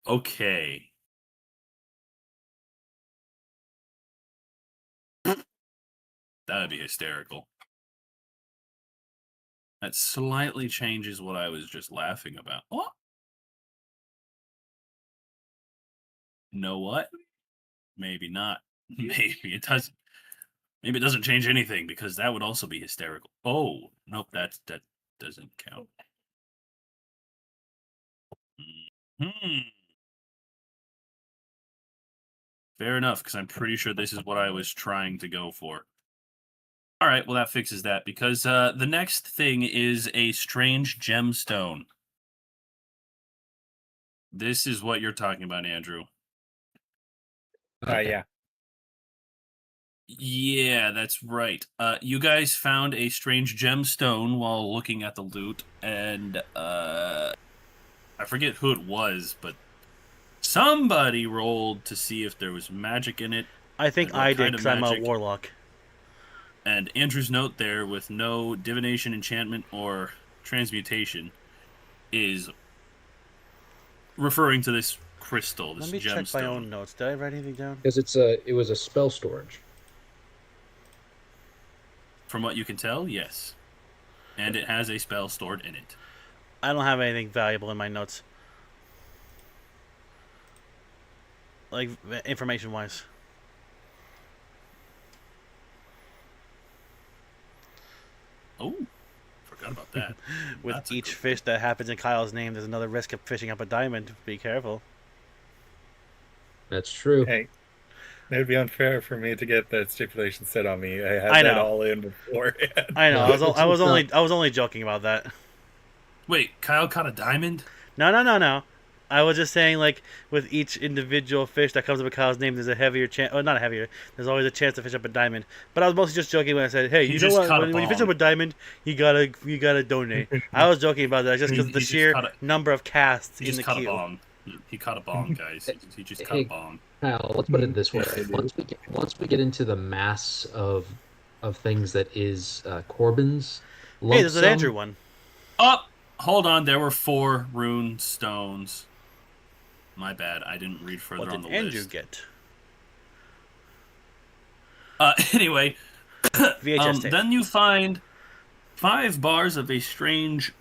Okay. That would be hysterical. That slightly changes what I was just laughing about. What? Know what? Maybe not. Maybe it doesn't. Maybe it doesn't change anything because that would also be hysterical. Oh, nope, that doesn't count. Hmm. Fair enough, because I'm pretty sure this is what I was trying to go for. All right, well that fixes that because the next thing is a strange gemstone. This is what you're talking about, Andrew. Yeah. Yeah, that's right. You guys found a strange gemstone while looking at the loot, and I forget who it was, but somebody rolled to see if there was magic in it. I think And what I did kind of because I'm a magic? warlock. And Andrew's note there with no divination, enchantment, or transmutation is referring to this crystal, this Let me check my gemstone. own notes. Did I write anything down? Because it was a spell storage. From what you can tell, yes. And it has a spell stored in it. I don't have anything valuable in my notes. Like, information-wise. Oh, forgot about that. With That's a each good fish that happens in Kyle's name, there's another risk of fishing up a diamond. Be careful. That's true. Hey, it would be unfair for me to get that stipulation set on me. I had I that know. all in beforehand. I know. No, I was it's only joking about that. Wait, Kyle caught a diamond? No. I was just saying, like, with each individual fish that comes up with Kyle's name, there's a heavier chance. Oh, not a heavier. There's always a chance to fish up a diamond. But I was mostly just joking when I said, "Hey, He you know just what? caught a When you fish bong. up a diamond, you gotta donate." I was joking about that just because of the He just sheer caught a- number of casts He in just the caught a queue. bong. He caught a bong, guys. He just caught Hey. a bong. Kyle, let's put it this way: Yeah, once we get into the mass of things that is Corbin's lump Hey, there's an sum, Andrew one. Oh, hold on. There were 4 rune stones. My bad. I didn't read further What on did the Andrew list. get? Anyway, VHS tape. then you find 5 bars of a strange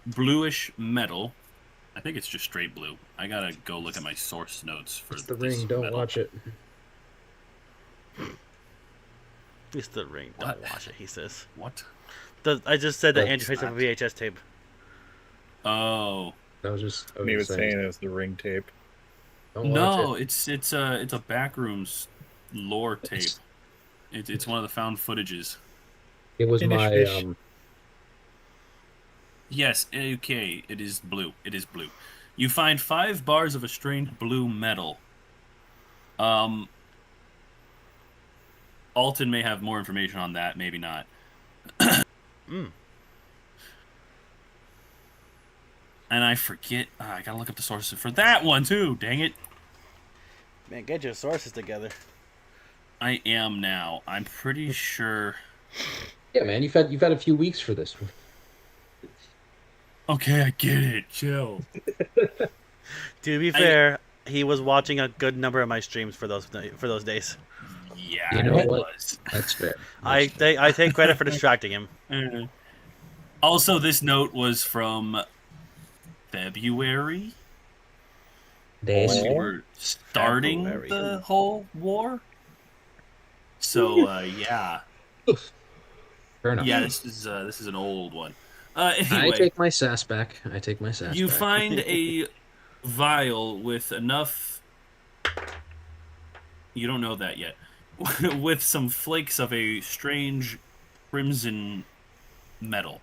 bluish metal. I think it's just straight blue. I gotta go look at my source notes for It's the this ring. Don't metal. watch it. It's the ring. What? Don't watch it, he says. What? I just said that Oh, Andrew picked up a VHS tape. Oh I was just He was saying it was the ring tape. Don't watch no, it. it's a backrooms lore tape. It's one of the found footages. It was Finish my fish. Yes, okay, it is blue. It is blue. You find 5 bars of a strange blue metal. Alton may have more information on that, maybe not. Mm. And I forget. I gotta look up the sources for that one too. Dang it! Man, get your sources together. I am now. I'm pretty sure. Yeah, man. You've had a few weeks for this. Okay, I get it. Chill. To be fair, he was watching a good number of my streams for those days. Yeah, You know it what? was. That's fair. I take credit for distracting him. Also, this note was from February. Days. When we were starting February. the whole war. So yeah, Fair enough. yeah. This is an old one. I Anyway, take my sass back. you back. find a vial with enough. You don't know that yet. With some flakes of a strange crimson metal.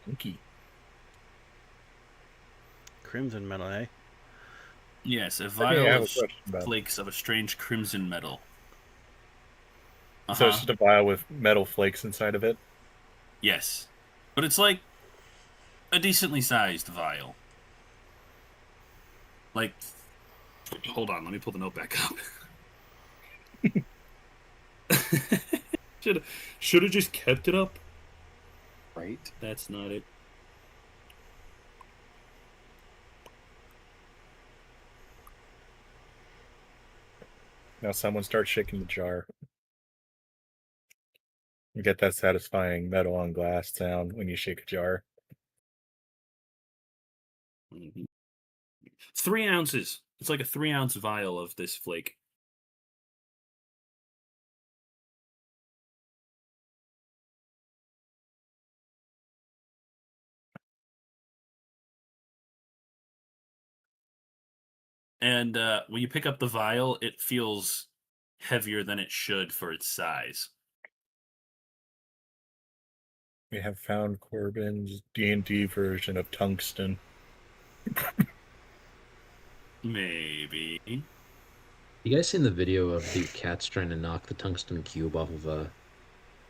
Funky. Crimson metal, eh? Yes, a I vial have a of question about it. flakes of a strange crimson metal. So it's just a vial with metal flakes inside of it. Yes. But it's like a decently sized vial. Like, hold on, let me pull the note back up. Should have just kept it up. Right? That's not it. Now someone starts shaking the jar. You get that satisfying metal on glass sound when you shake a jar. 3 ounces. It's like a 3-ounce vial of this flake. And when you pick up the vial, it feels heavier than it should for its size. We have found Corbin's D&D version of tungsten. Maybe. You guys seen the video of the cats trying to knock the tungsten cube off of a?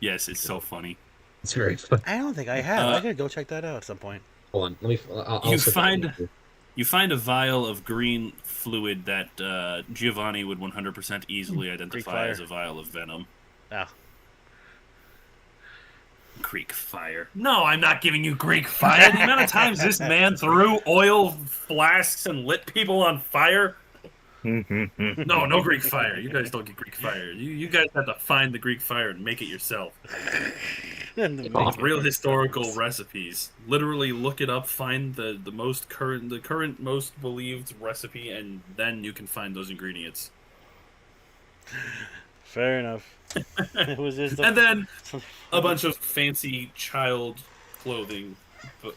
Yes, it's so funny. It's very fun. I don't think I have. I gotta go check that out at some point. Hold on, let me. I'll You set that find- link here. You find a vial of green fluid that Giovanni would 100% easily identify fire. as a vial of venom. Ah. Greek fire. No, I'm not giving you Greek fire. The amount of times this man threw oil flasks and lit people on fire. No, no Greek fire. You guys don't get Greek fire. You guys have to find the Greek fire and make it yourself. With real historical recipes. Literally look it up, find the current most believed recipe, and then you can find those ingredients. Fair enough. It was just And then a bunch of fancy child clothing, but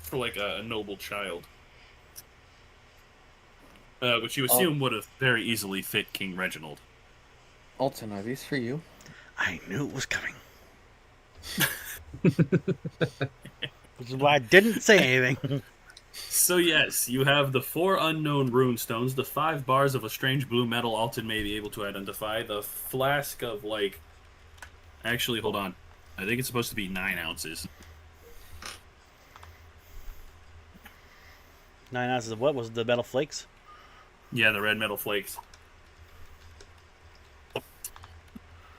for like a noble child. Which you assume would have very easily fit King Reginald. Alton, are these for you? I knew it was coming. Which is why I didn't say anything. So yes, you have the 4 unknown rune stones, the 5 bars of a strange blue metal Alton may be able to identify, the flask of like... Actually, hold on. I think it's supposed to be 9 ounces. 9 ounces of what? Was it the metal flakes? Yeah, the red metal flakes.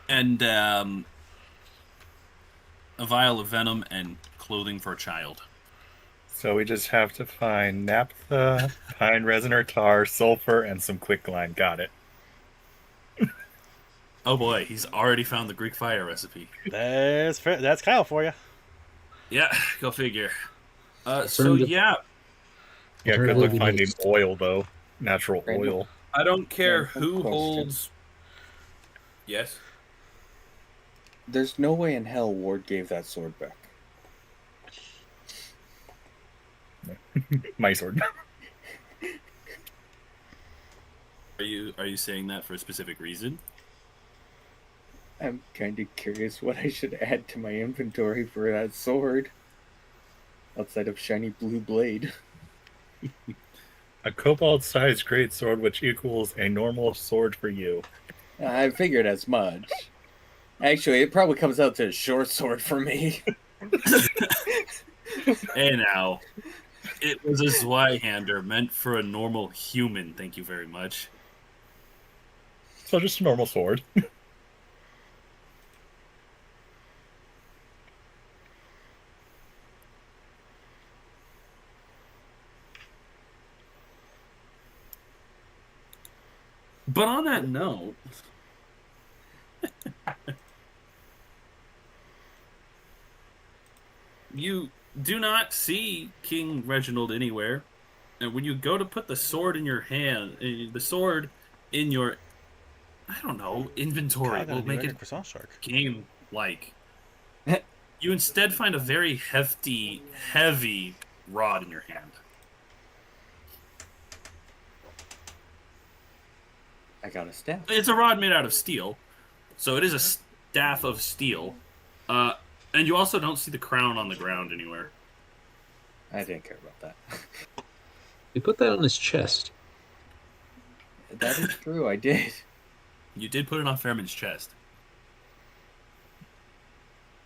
And a vial of venom and clothing for a child. So we just have to find naphtha, pine resin or tar, sulfur, and some quicklime. Got it. Oh boy, he's already found the Greek fire recipe. That's Kyle for you. Yeah, go figure. So Alternative- yeah, Yeah, good Alternatively, luck we finding need- oil though. Natural Random. oil. I don't care Random who question. holds. Yes. There's no way in hell Ward gave that sword back. My sword. Are you saying that for a specific reason? I'm kind of curious what I should add to my inventory for that sword. Outside of shiny blue blade. A cobalt-sized great sword, which equals a normal sword for you. I figured as much. Actually, it probably comes out to a short sword for me. Hey now, it was a Zweihander meant for a normal human. Thank you very much. So just a normal sword. But on that note, you do not see King Reginald anywhere. And when you go to put the sword in your hand, the sword in your, I don't know, inventory Kyle got a will new make record it for Salt Shark. game like. You instead find a very hefty, heavy rod in your hand. I got a staff. It's a rod made out of steel, so it is a staff of steel. And you also don't see the crown on the ground anywhere. I didn't care about that. We put that on his chest. That is true, I did. You did put it on Fairman's chest.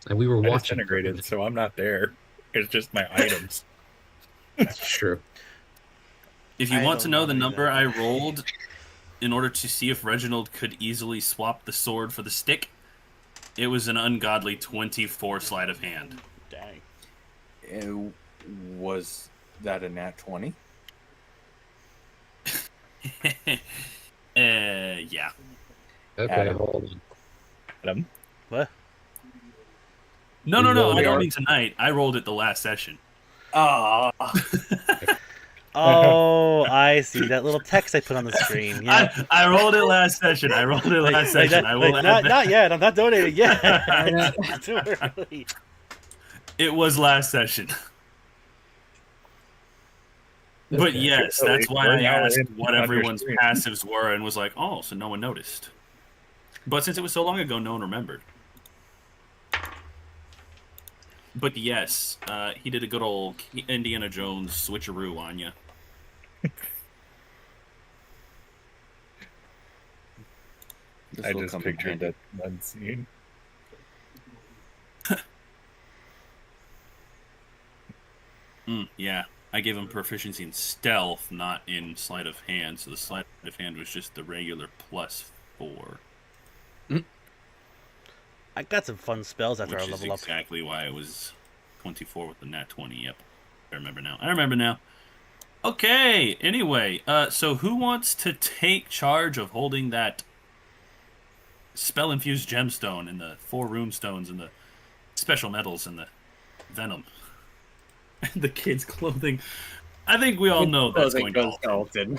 And we were I watching. disintegrated, so I'm not there. It's just my items. That's true. If you I want to don't know know the either. number I rolled in order to see if Reginald could easily swap the sword for the stick, it was an ungodly 24 sleight of hand. Dang. Was that a nat 20? Yeah. Okay, Adam. hold on. Adam. What? No, We I rolled don't our- mean tonight. I rolled it the last session. Ah, Oh, I see that little text I put on the screen. Yeah. I rolled it last session. I rolled it last session. I will add not, that. not yet. I'm not donating yet. It's too early. It was last session. But Okay. yes, Really, that's why we're I now asked in what on your everyone's stream. passives were and was like, oh, so no one noticed. But since it was so long ago, no one remembered. But yes, he did a good old Indiana Jones switcheroo on you. this I will just come in pictured handy. that one scene. Yeah, I gave him proficiency in stealth, not in sleight of hand. So the sleight of hand was just the regular +4, I got some fun spells after which I is level up. exactly why it was 24 with the nat 20. Yep, I remember now. Okay. Anyway, so who wants to take charge of holding that spell-infused gemstone and the 4 rune stones and the special metals and the venom and the kids' clothing? I think we all know that's going to skeleton.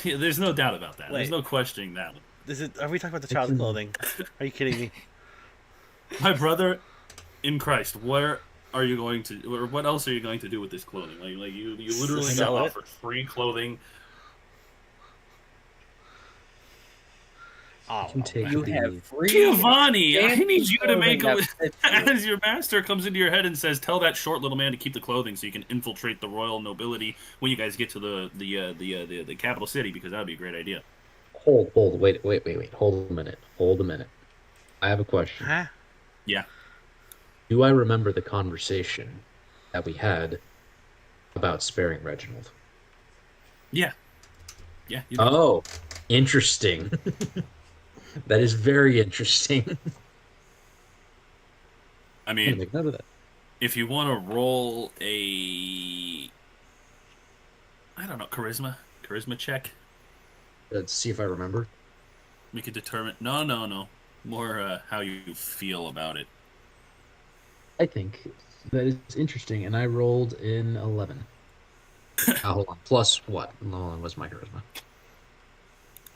There's no doubt about that. There's Wait. no questioning that one. Are we talking about the child's clothing? Are you kidding me? My brother, in Christ, where are you going to, or what else are you going to do with this clothing? Like you literally got Sell it? offered free clothing. Oh, You take You the- have free. Giovanni, I damn need you to make clothing a. that fits you. As your master comes into your head and says, "Tell that short little man to keep the clothing, so you can infiltrate the royal nobility when you guys get to the capital city, because that would be a great idea." Hold, wait. Hold a minute. I have a question. huh? Yeah. Do I remember the conversation that we had about sparing Reginald? Yeah. You do. Oh, interesting. That is very interesting. I I'm gonna mean, make note of that. if you want to roll a, I don't know, charisma check. Let's see if I remember. We could determine. No. More how you feel about it. I think that is interesting, and I rolled in 11. Hold on. Plus what? Hold on, what's my charisma?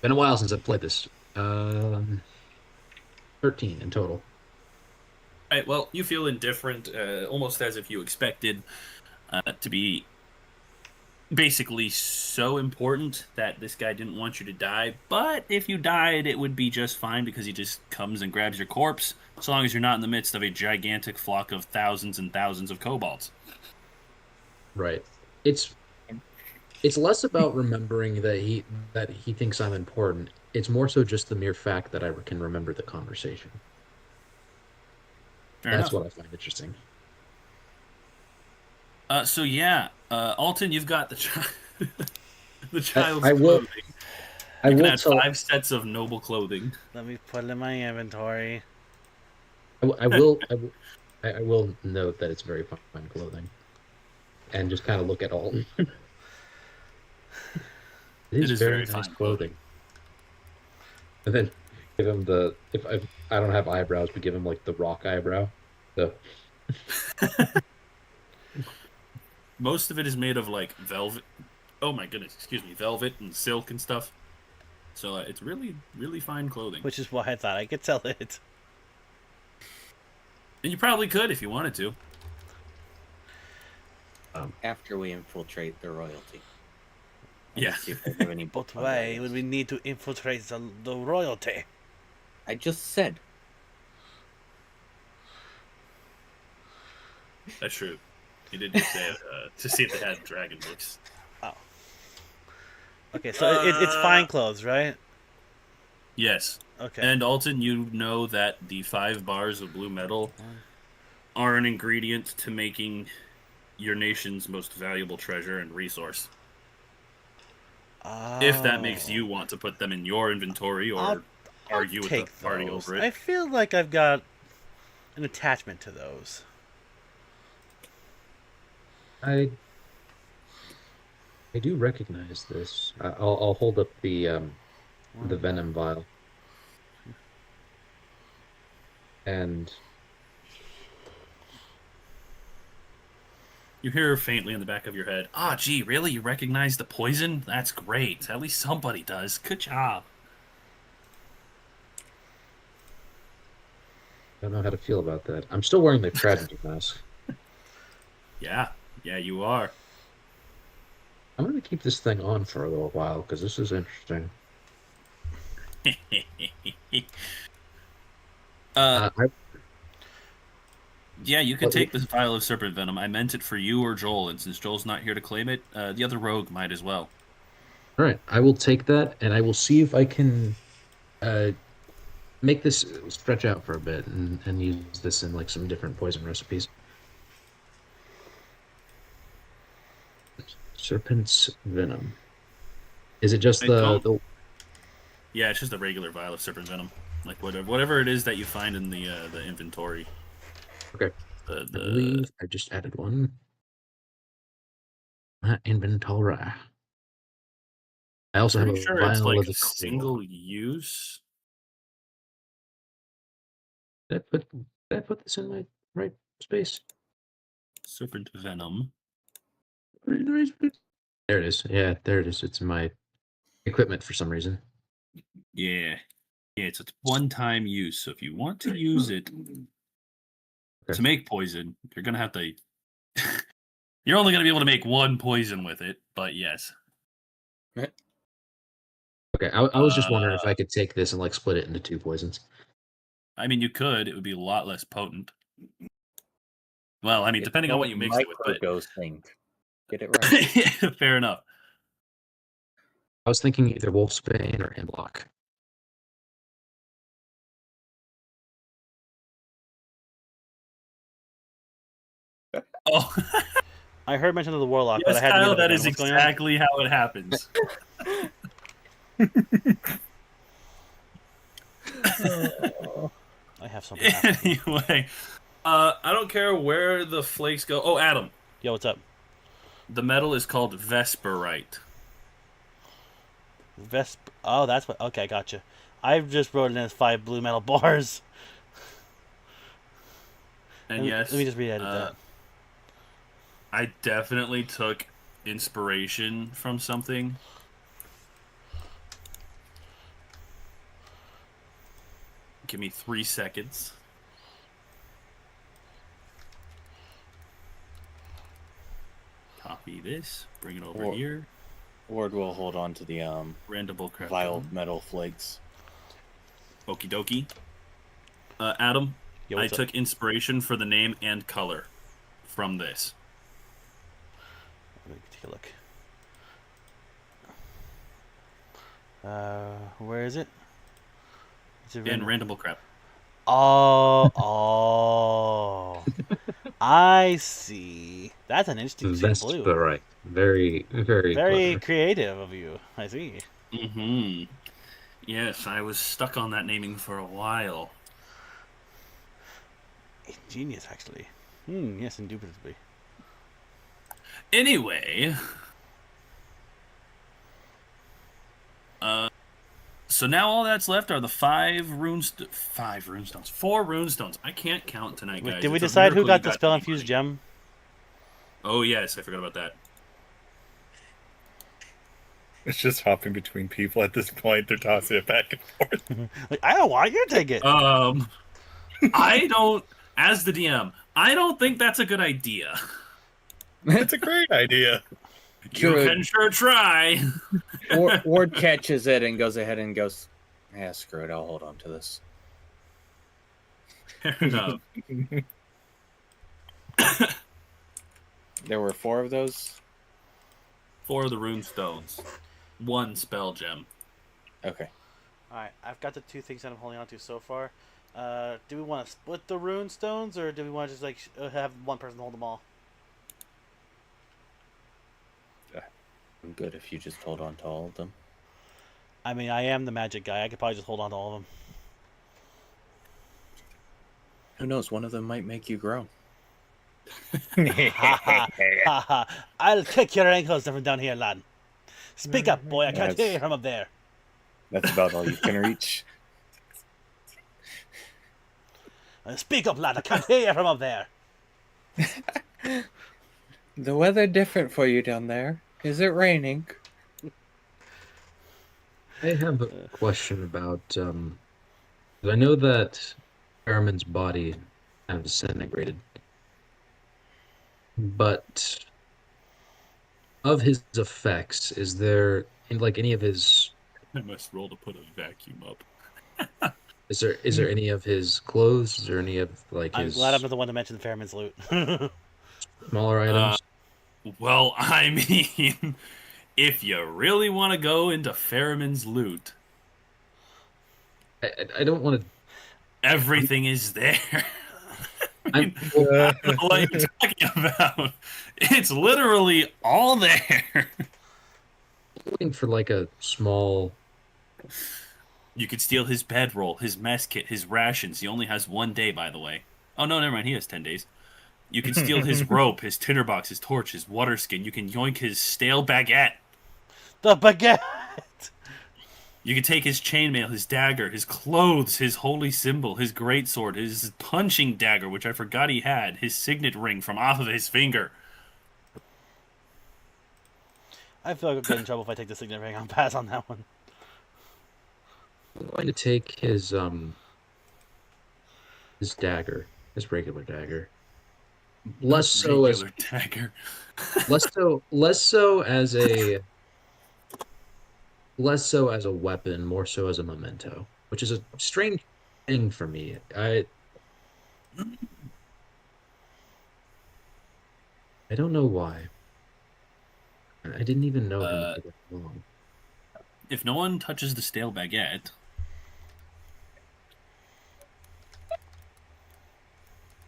Been a while since I've played this. 13 in total. Right. Well, you feel indifferent, almost as if you expected to be basically so important that this guy didn't want you to die. But if you died, it would be just fine because he just comes and grabs your corpse, as long as you're not in the midst of a gigantic flock of thousands and thousands of kobolds. Right. It's it's less about remembering that he thinks I'm important. It's more so just the mere fact that I can remember the conversation. Fair That's enough. what I find interesting. So yeah, Alton, you've got the child's I will. clothing. I You can will add tell. 5 sets of noble clothing. Let me put it in my inventory. I will. I will note that it's very fine clothing, and just kind of look at all. It It is is very very nice fine clothing. And then give him the if I don't have eyebrows, but give him like the rock eyebrow. The Most of it is made of like velvet. Oh my goodness, excuse me, velvet and silk and stuff. So it's really, really fine clothing. Which is why I thought I could sell it. And you probably could if you wanted to. After we infiltrate the royalty. Yeah. See if they have any But book on why that. would we need to infiltrate the royalty? I just said. That's true. You did just say it, to see if they had dragon books. Okay, so it's fine clothes, right? Yes. Okay. And Alton, you know that the 5 bars of blue metal are an ingredient to making your nation's most valuable treasure and resource. If that makes you want to put them in your inventory or I'll argue with the take party those. over it. I feel like I've got an attachment to those. I do recognize this. I'll hold up the venom vial, and You hear faintly in the back of your head, "Ah, gee, really? You recognize the poison? That's great. At least somebody does. Good job." I don't know how to feel about that. I'm still wearing the tragedy mask. Yeah, you are. I'm going to keep this thing on for a little while because this is interesting. I, Yeah, you can take this vial of serpent venom. I meant it for you or Joel, and since Joel's not here to claim it, the other rogue might as well. all right, I will take that, and I will see if I can make this stretch out for a bit and use this in like some different poison recipes. Serpent's venom. Is it just the Yeah, it's just a regular vial of serpent venom, like whatever it is that you find in the inventory. Okay. I believe I just added one. Inventory. I also have a Pretty sure it's vial like of the single use. Did I put this in my right space? Serpent venom. There it is. Yeah, there it is. It's in my equipment for some reason. Yeah, it's a one-time use. So if you want to use it to make poison, you're gonna have to. You're only gonna be able to make one poison with it, but yes. Okay, I was just wondering if I could take this and like split it into 2 poisons. I mean, you could. It would be a lot less potent. Well, I mean, depending on what you mix it with, but Microdosing. Get it right. fair enough. I was thinking either Wolfsbane or Hemlock. Oh, I heard mention of the warlock, but yes, I had Kyle, to that is exactly how it happens. I have something. Anyway, I don't care where the flakes go. Oh, Adam, Yo, what's up? the metal is called Vesperite. Oh, that's what. Okay, gotcha. I've just wrote it as 5 blue metal bars. And yes, Let me just re-edit that. I definitely took inspiration from something. Give me 3 seconds. Copy this, bring it over here. Ward will hold on to the Random bullcrap. vile metal flakes. Okie dokie. Adam, Yo, I what's up? took inspiration for the name and color from this. Let me take a look. Where is it? Is it In random bullcrap. Oh. I see. That's an interesting shade of That's blue. right. Very, very, Very clever. creative of you. I see. Mm-hmm. Yes, I was stuck on that naming for a while. Genius, actually. Yes, indubitably. Anyway, so now all that's left are the 4 runestones. I can't count tonight, Wait, guys. did we It's a decide who miracle got you the spell any infused money. gem? Oh yes, I forgot about that. It's just hopping between people at this point. They're tossing it back and forth. Like, I don't want you to take it. I don't, as the DM, I don't think that's a good idea. It's a great idea. You True. can sure try. Ward catches it and goes ahead and goes, "Yeah, screw it. I'll hold on to this." Fair enough. There were 4 of those. 4 of the runestones. 1 spell gem. Okay. Alright, I've got the 2 things that I'm holding on to so far. Do we want to split the rune stones, or do we want to just like have one person hold them all? I'm good if you just hold on to all of them. I mean, I am the magic guy. I could probably just hold on to all of them. Who knows? One of them might make you grow. Ha ha ha ha! I'll kick your ankles from down here, lad. Speak up, boy. I can't hear you from up there. That's about all you can reach. Speak up, lad. I can't hear you from up there. The weather different for you down there. Is it raining? I have a question about. I know that Fareman's body kind of disintegrated, but of his effects, is there like any of his? I must roll to put a vacuum up. Is there any of his clothes? Is there any of like I'm his glad I'm not the one to mention the Fairman's loot. smaller items? Well, I mean, if you really want to go into Fareman's loot, I don't want to. everything is there. I'm I don't know what you're talking about. It's literally all there. looking for like a small. You could steal his bedroll, his mess kit, his rations. He only has 1 day, by the way. Oh, no, never mind. He has 10 days. You can steal his rope, his tinderbox, his torch, his water skin. You can yoink his stale baguette. The baguette. You can take his chainmail, his dagger, his clothes, his holy symbol, his greatsword, his punching dagger, which I forgot he had, his signet ring from off of his finger. I feel like I'll get in trouble if I take the signet ring. I'll pass on that one. I'm going to take his dagger, his regular dagger. Less so as Regular dagger. less so as a weapon, more so as a memento, which is a strange thing for me. I don't know why. I didn't even know him for that long. If no one touches the stale baguette,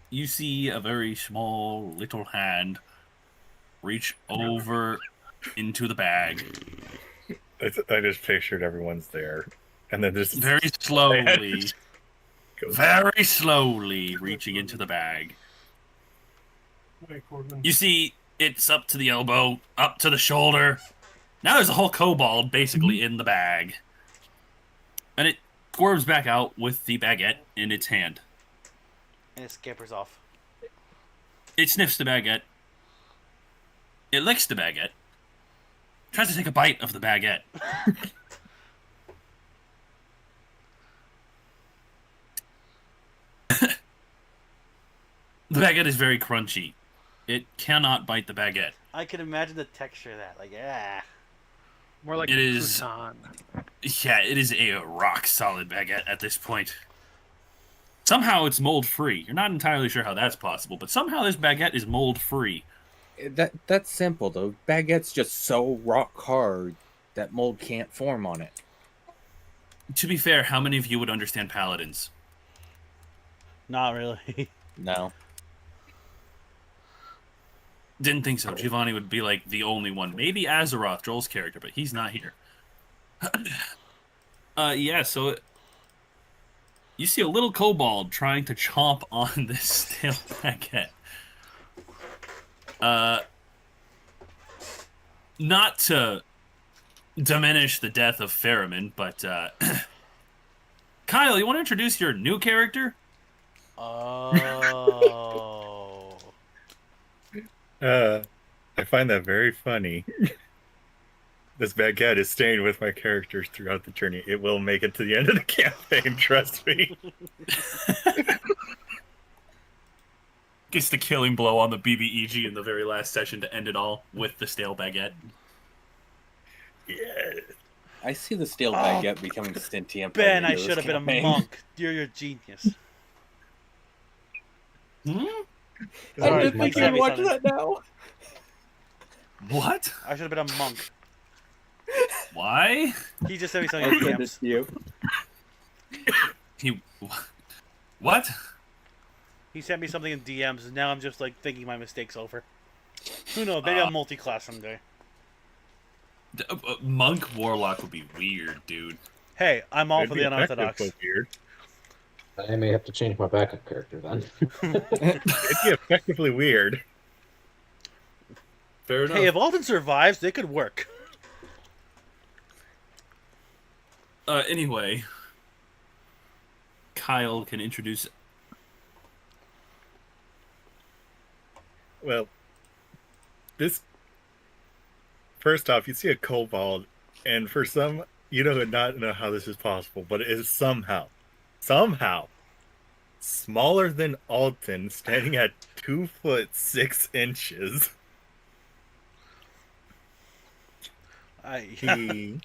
you see a very small little hand reach over into the bag. I just pictured everyone's there, and then just Very slowly reaching into the bag. You see, it's up to the elbow, up to the shoulder. Now there's a whole kobold basically in the bag. And squirms back out with the baguette in its hand. And it scampers off. It sniffs the baguette. It licks the baguette. Tries to take a bite of the baguette. The baguette is very crunchy. It cannot bite the baguette. I can imagine the texture of that. Like, ah. More like It a is- crouton. Yeah, it is a rock solid baguette at this point. Somehow it's mold free. You're not entirely sure how that's possible, but somehow this baguette is mold free. That's simple though. Baguette's just so rock hard that mold can't form on it. To be fair, how many of you would understand paladins? Not really. No. Didn't think so. Giovanni would be like the only one. Maybe Azeroth, Joel's character, but he's not here. Yeah, so you see a little kobold trying to chomp on this stale baguette. Not to diminish the death of Fareman, but Kyle, you want to introduce your new character? Oh. I find that very funny. This baguette is staying with my characters throughout the journey. It will make it to the end of the campaign, trust me. Gets the killing blow on the BBEG in the very last session to end it all with the stale baguette. Yeah. I see the stale baguette becoming sentient. by Ben, the I end of should this have been a campaign. monk. You're your genius. Hmm? I Sorry, didn't Mike think sent you'd me watch something. that now. What? I should have been a monk. Why? He just sent me I'll something in send it DMs. to you. He... What? He sent me something in DMs, and now I'm just like thinking my mistakes over. Who knows? Maybe I'll multi-class someday. Monk Warlock would be weird, dude. Hey, I'm all It'd for be the effective, unorthodox. but weird. I may have to change my backup character then. It'd be effectively weird. Fair enough. Hey, if Alden survives, they could work. Anyway, Kyle can introduce. Well, this. First off, you see a kobold, and for some, you would not know how this is possible, but it is somehow smaller than Alton, standing at 2'6". He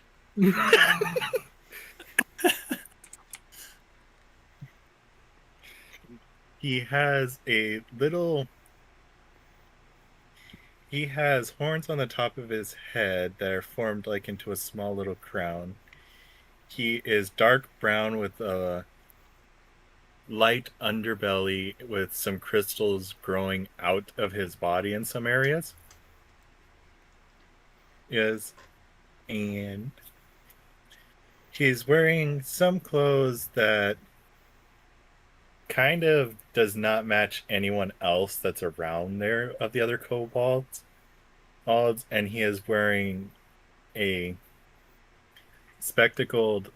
he has a little. He has horns on the top of his head that are formed like into a small little crown. He is dark brown with a light underbelly with some crystals growing out of his body in some areas. Yes. And he's wearing some clothes that kind of does not match anyone else that's around there of the other kobolds. And he is wearing a spectacled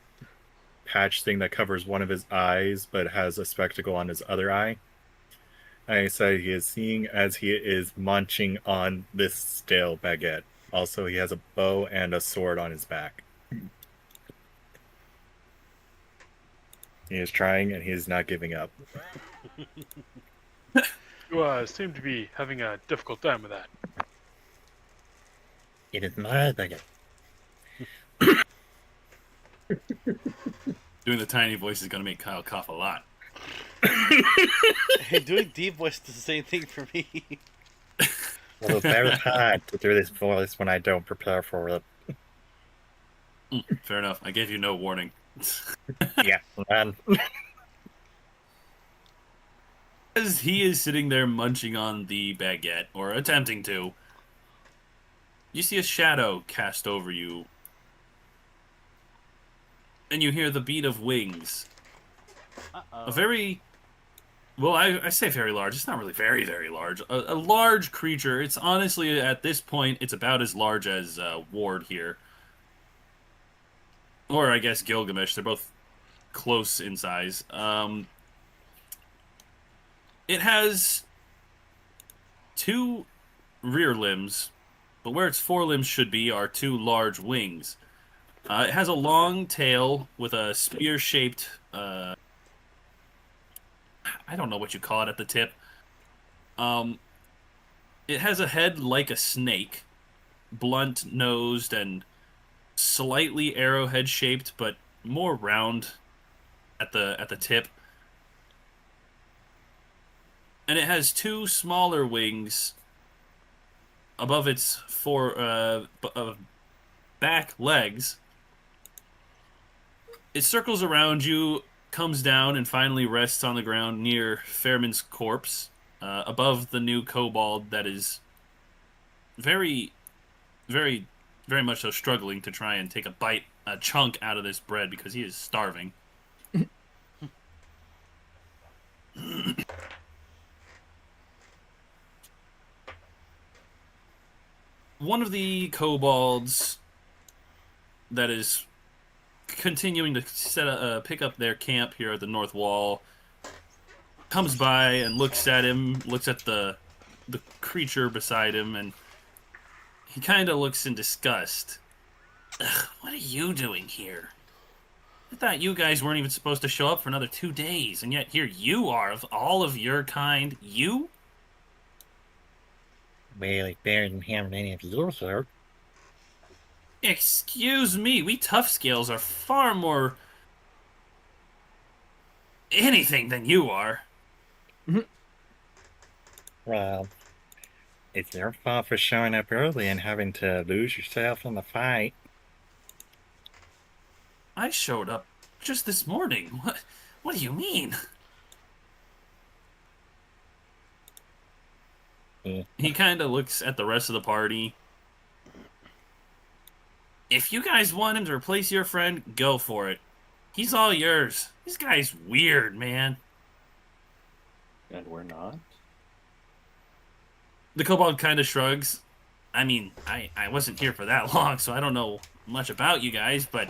patch thing that covers one of his eyes but has a spectacle on his other eye. I said he is seeing as he is munching on this stale baguette. Also, he has a bow and a sword on his back. He is trying and he is not giving up. You seem to be having a difficult time with that. It is my baguette. Doing the tiny voice is going to make Kyle cough a lot. Hey, doing deep voice does the same thing for me. Well, it's very hard to do this voice when I don't prepare for it. Fair enough. I gave you no warning. Yeah, man. As he is sitting there munching on the baguette, or attempting to, you see a shadow cast over you. And you hear the beat of wings. Uh-oh. A very... Well, I say very large. It's not really very, very large. A large creature. It's honestly, at this point, it's about as large as Ward here. Or, I guess, Gilgamesh. They're both close in size. It has 2 rear limbs, but where its forelimbs should be are 2 large wings. It has a long tail with a spear-shaped, I don't know what you call it at the tip. Um, it has a head like a snake, blunt-nosed and slightly arrowhead-shaped, but more round at the tip. And it has 2 smaller wings above its back legs. It circles around you, comes down, and finally rests on the ground near Fareman's corpse, above the new kobold that is very, very, very much so struggling to try and take a chunk out of this bread because he is starving. One of the kobolds that is continuing to pick up their camp here at the North Wall comes by and looks at him, looks at the creature beside him, and he kind of looks in disgust. Ugh, what are you doing here? I thought you guys weren't even supposed to show up for another 2 days, and yet here you are, of all of your kind. You? Well, it's better than having any of yours, sir. Excuse me, we tough scales are far more anything than you are. Well, it's your fault for showing up early and having to lose yourself in the fight. I showed up just this morning. What do you mean? Yeah. He kind of looks at the rest of the party. If you guys want him to replace your friend, go for it. He's all yours. This guy's weird, man. And we're not. The kobold kind of shrugs. I mean, I wasn't here for that long, so I don't know much about you guys, but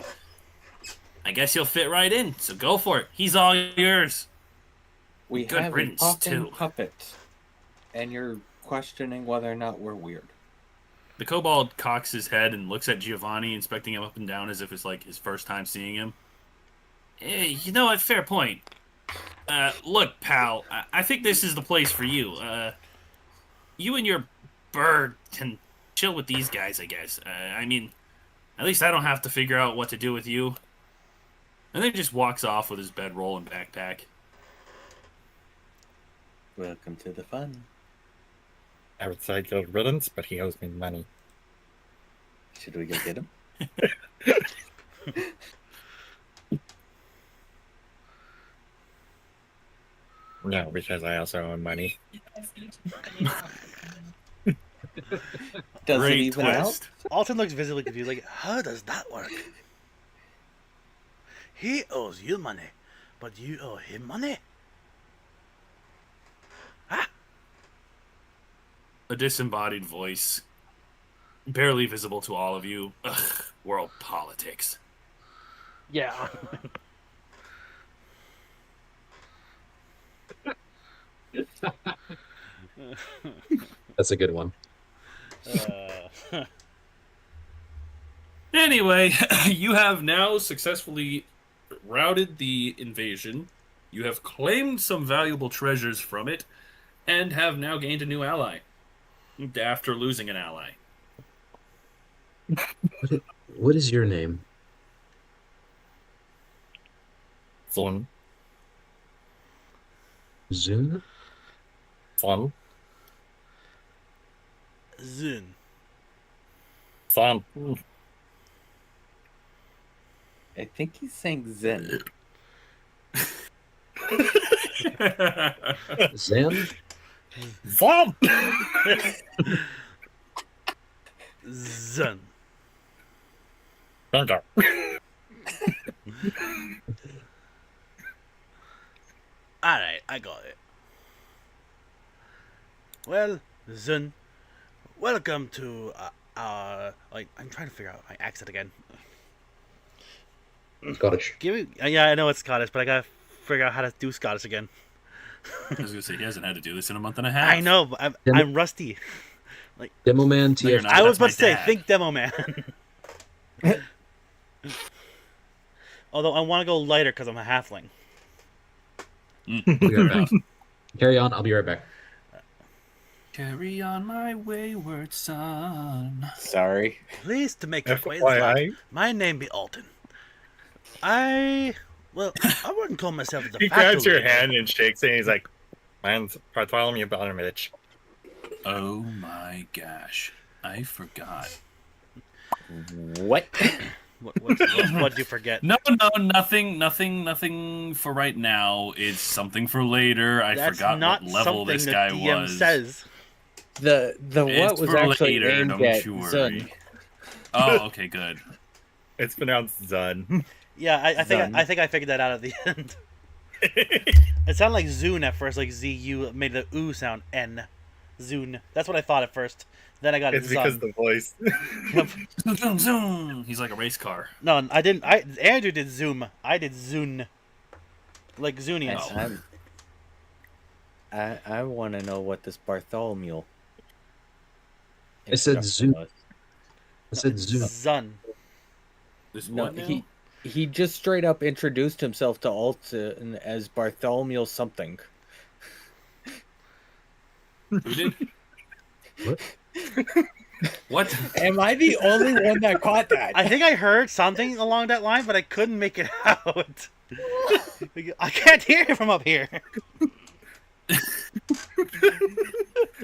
I guess you'll fit right in, so go for it. He's all yours. We Good have a riddance, talking too. puppet, and you're questioning whether or not we're weird. The kobold cocks his head and looks at Giovanni, inspecting him up and down as if it's like his first time seeing him. You know what? Fair point. Look, pal, I think this is the place for you. You and your bird can chill with these guys, I guess. I mean, at least I don't have to figure out what to do with you. And then he just walks off with his bedroll and backpack. Welcome to the fun. I would say good riddance, but he owes me money. Should we go get him? No, because I also owe him money. Does Great it even twist. Alton looks visibly confused, like, how does that work? He owes you money, but you owe him money? A disembodied voice, barely visible to all of you. Ugh, world politics. Yeah. That's a good one. Anyway, you have now successfully routed the invasion. You have claimed some valuable treasures from it, and have now gained a new ally. After losing an ally. What is your name? Fun. Zun? Fun. Zun. Fun. I think he's saying Zen. Zen? Fun! Zun. Thunder. Alright, I got it. Well, Zun, welcome to I'm trying to figure out my accent again. Scottish. Give me. Yeah, I know it's Scottish, but I gotta figure out how to do Scottish again. I was gonna say he hasn't had to do this in a month and a half. I know, but Demo, I'm rusty. Demo Man No, you're TF. not. I was That's about to my say, dad. think Demo Man. Although I want to go lighter because I'm a halfling. I'll be right back. Carry on. I'll be right back. Carry on, my wayward son. Sorry. Pleased to make your acquaintance. FYI, My name be Alton. I wouldn't call myself the he grabs your hand and shakes it, and he's like, "Mine's Bartholomew Bonanovich." Oh my gosh, I forgot. What? What did you forget? No, nothing for right now. It's something for later. I That's forgot not what level something this the guy DM was. says. The what It's was for actually later, aimed don't at you worry. Zun. Oh, okay, good. It's pronounced Zun. Yeah, I think Zun. I think I figured that out at the end. It sounded like Zune at first, like Z-U made the oo sound. N. Zune. That's what I thought at first. Then I got It's it because Zun. of the voice. Yep. Zoom, zoom. He's like a race car. No, I didn't. Andrew did Zoom. I did Zune. Like Zunians. I want to know what this Bartholomew. I said instruction Zoom. was. I said Zoom. Zun. This No, one now? he just straight up introduced himself to Alton as Bartholomew something. Who did? What? What? Am I the only one that caught that? I think I heard something along that line, but I couldn't make it out. I can't hear it from up here. This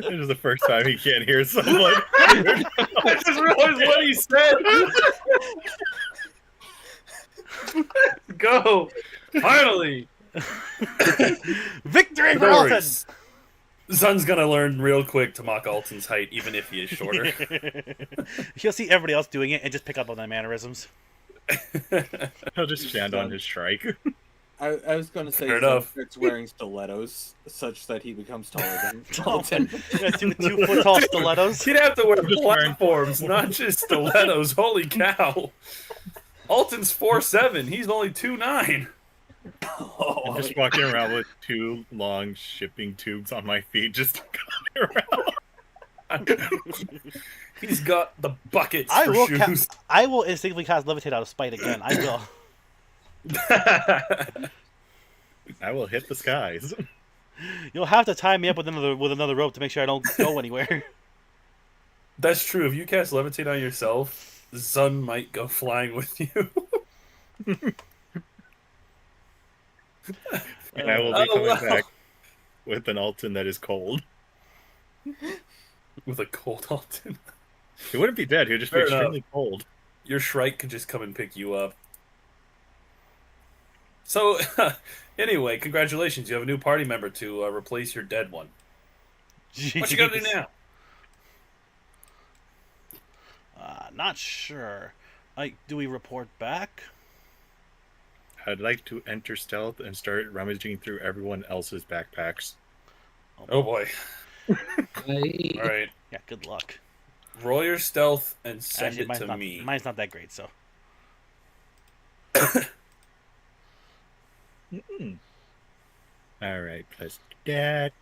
is the first time he can't hear someone. I just realized what he said. Go. Finally. Victory for No Alton! worries. Zun's gonna learn real quick to mock Alton's height, even if he is shorter. He'll see everybody else doing it and just pick up on their mannerisms. He'll just stand on his strike. I was going to say Fair Zun enough. starts wearing stilettos such that he becomes taller than Alton. Yeah, 2 foot tall stilettos. He'd have to wear Just wearing- platforms, not just stilettos. Holy cow! Alton's 4'7". He's only 2'9". I'm just walking around with 2 long shipping tubes on my feet, just going around. He's got the buckets I for will shoes. I will instinctively cast Levitate out of spite again. I will. I will hit the skies. You'll have to tie me up with another rope to make sure I don't go anywhere. That's true. If you cast Levitate on yourself, Zun might go flying with you. And I will be coming back with an Alton that is cold. With a cold Alton. He wouldn't be dead, he would just be Fair enough. extremely cold. Your Shrike could just come and pick you up. So, anyway, congratulations. You have a new party member to replace your dead one. What you gotta do Jeez. now? Not sure. Do we report back? I'd like to enter stealth and start rummaging through everyone else's backpacks. Oh boy. I, Alright. Yeah, good luck. Roll your stealth and send Actually, it to me. mine's not that great, so. Alright, plus that.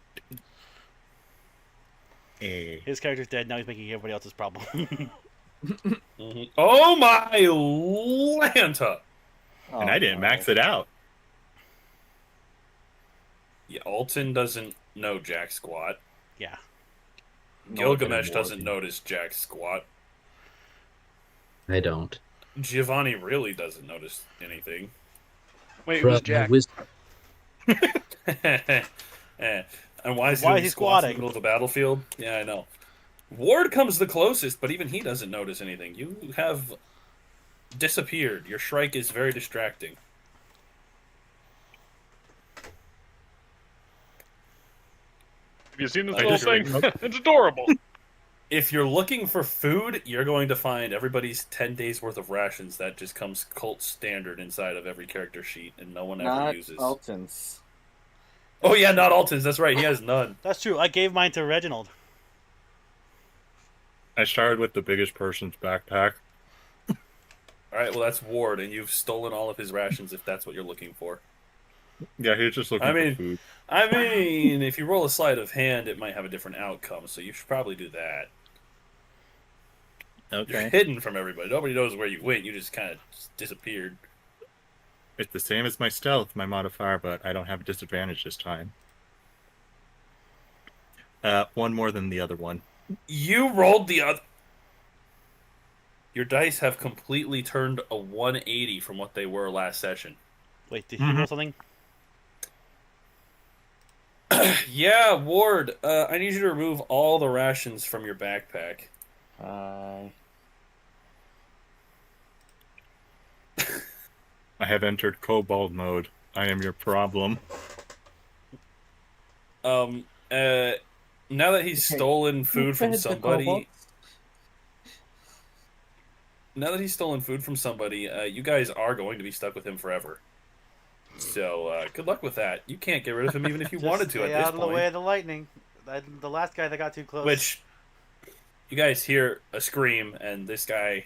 A. His character's dead, now he's making everybody else's problem. Mhm. Oh my Lanta! And I didn't max it out. Yeah, Alton doesn't know Jack Squat. Yeah. Gilgamesh doesn't notice Jack Squat. I don't. Giovanni really doesn't notice anything. Wait, Bruh, who's my Jack? wisdom- And why is Why is he he squatting in squatting? the middle of the battlefield? Yeah, I know. Ward comes the closest, but even he doesn't notice anything. You have disappeared. Your Shrike is very distracting. Have you seen this I little just thing? It's adorable. If you're looking for food, you're going to find everybody's 10 days worth of rations. That just comes cult standard inside of every character sheet, and no one ever Not uses. Alton's. Oh yeah, not Alton's. That's right. He has none. That's true. I gave mine to Reginald. I started with the biggest person's backpack. All right, well that's Ward, and you've stolen all of his rations if that's what you're looking for. Yeah, he's just looking I mean, for food. if you roll a sleight of hand, it might have a different outcome. So you should probably do that. You're Okay. hidden from everybody. Nobody knows where you went. You just kind of disappeared. It's the same as my stealth, my modifier, but I don't have a disadvantage this time. One more than the other one. You rolled the other. Your dice have completely turned a 180 from what they were last session. Wait, did he roll something? Yeah, Ward, I need you to remove all the rations from your backpack. I I have entered kobold mode. I am your problem. Now that he's stolen food from fed the somebody, kobolds? you guys are going to be stuck with him forever. So, good luck with that. You can't get rid of him even if you Just wanted to stay at this out of the way point. of the lightning. The last guy that got too close. Which, you guys hear a scream, and this guy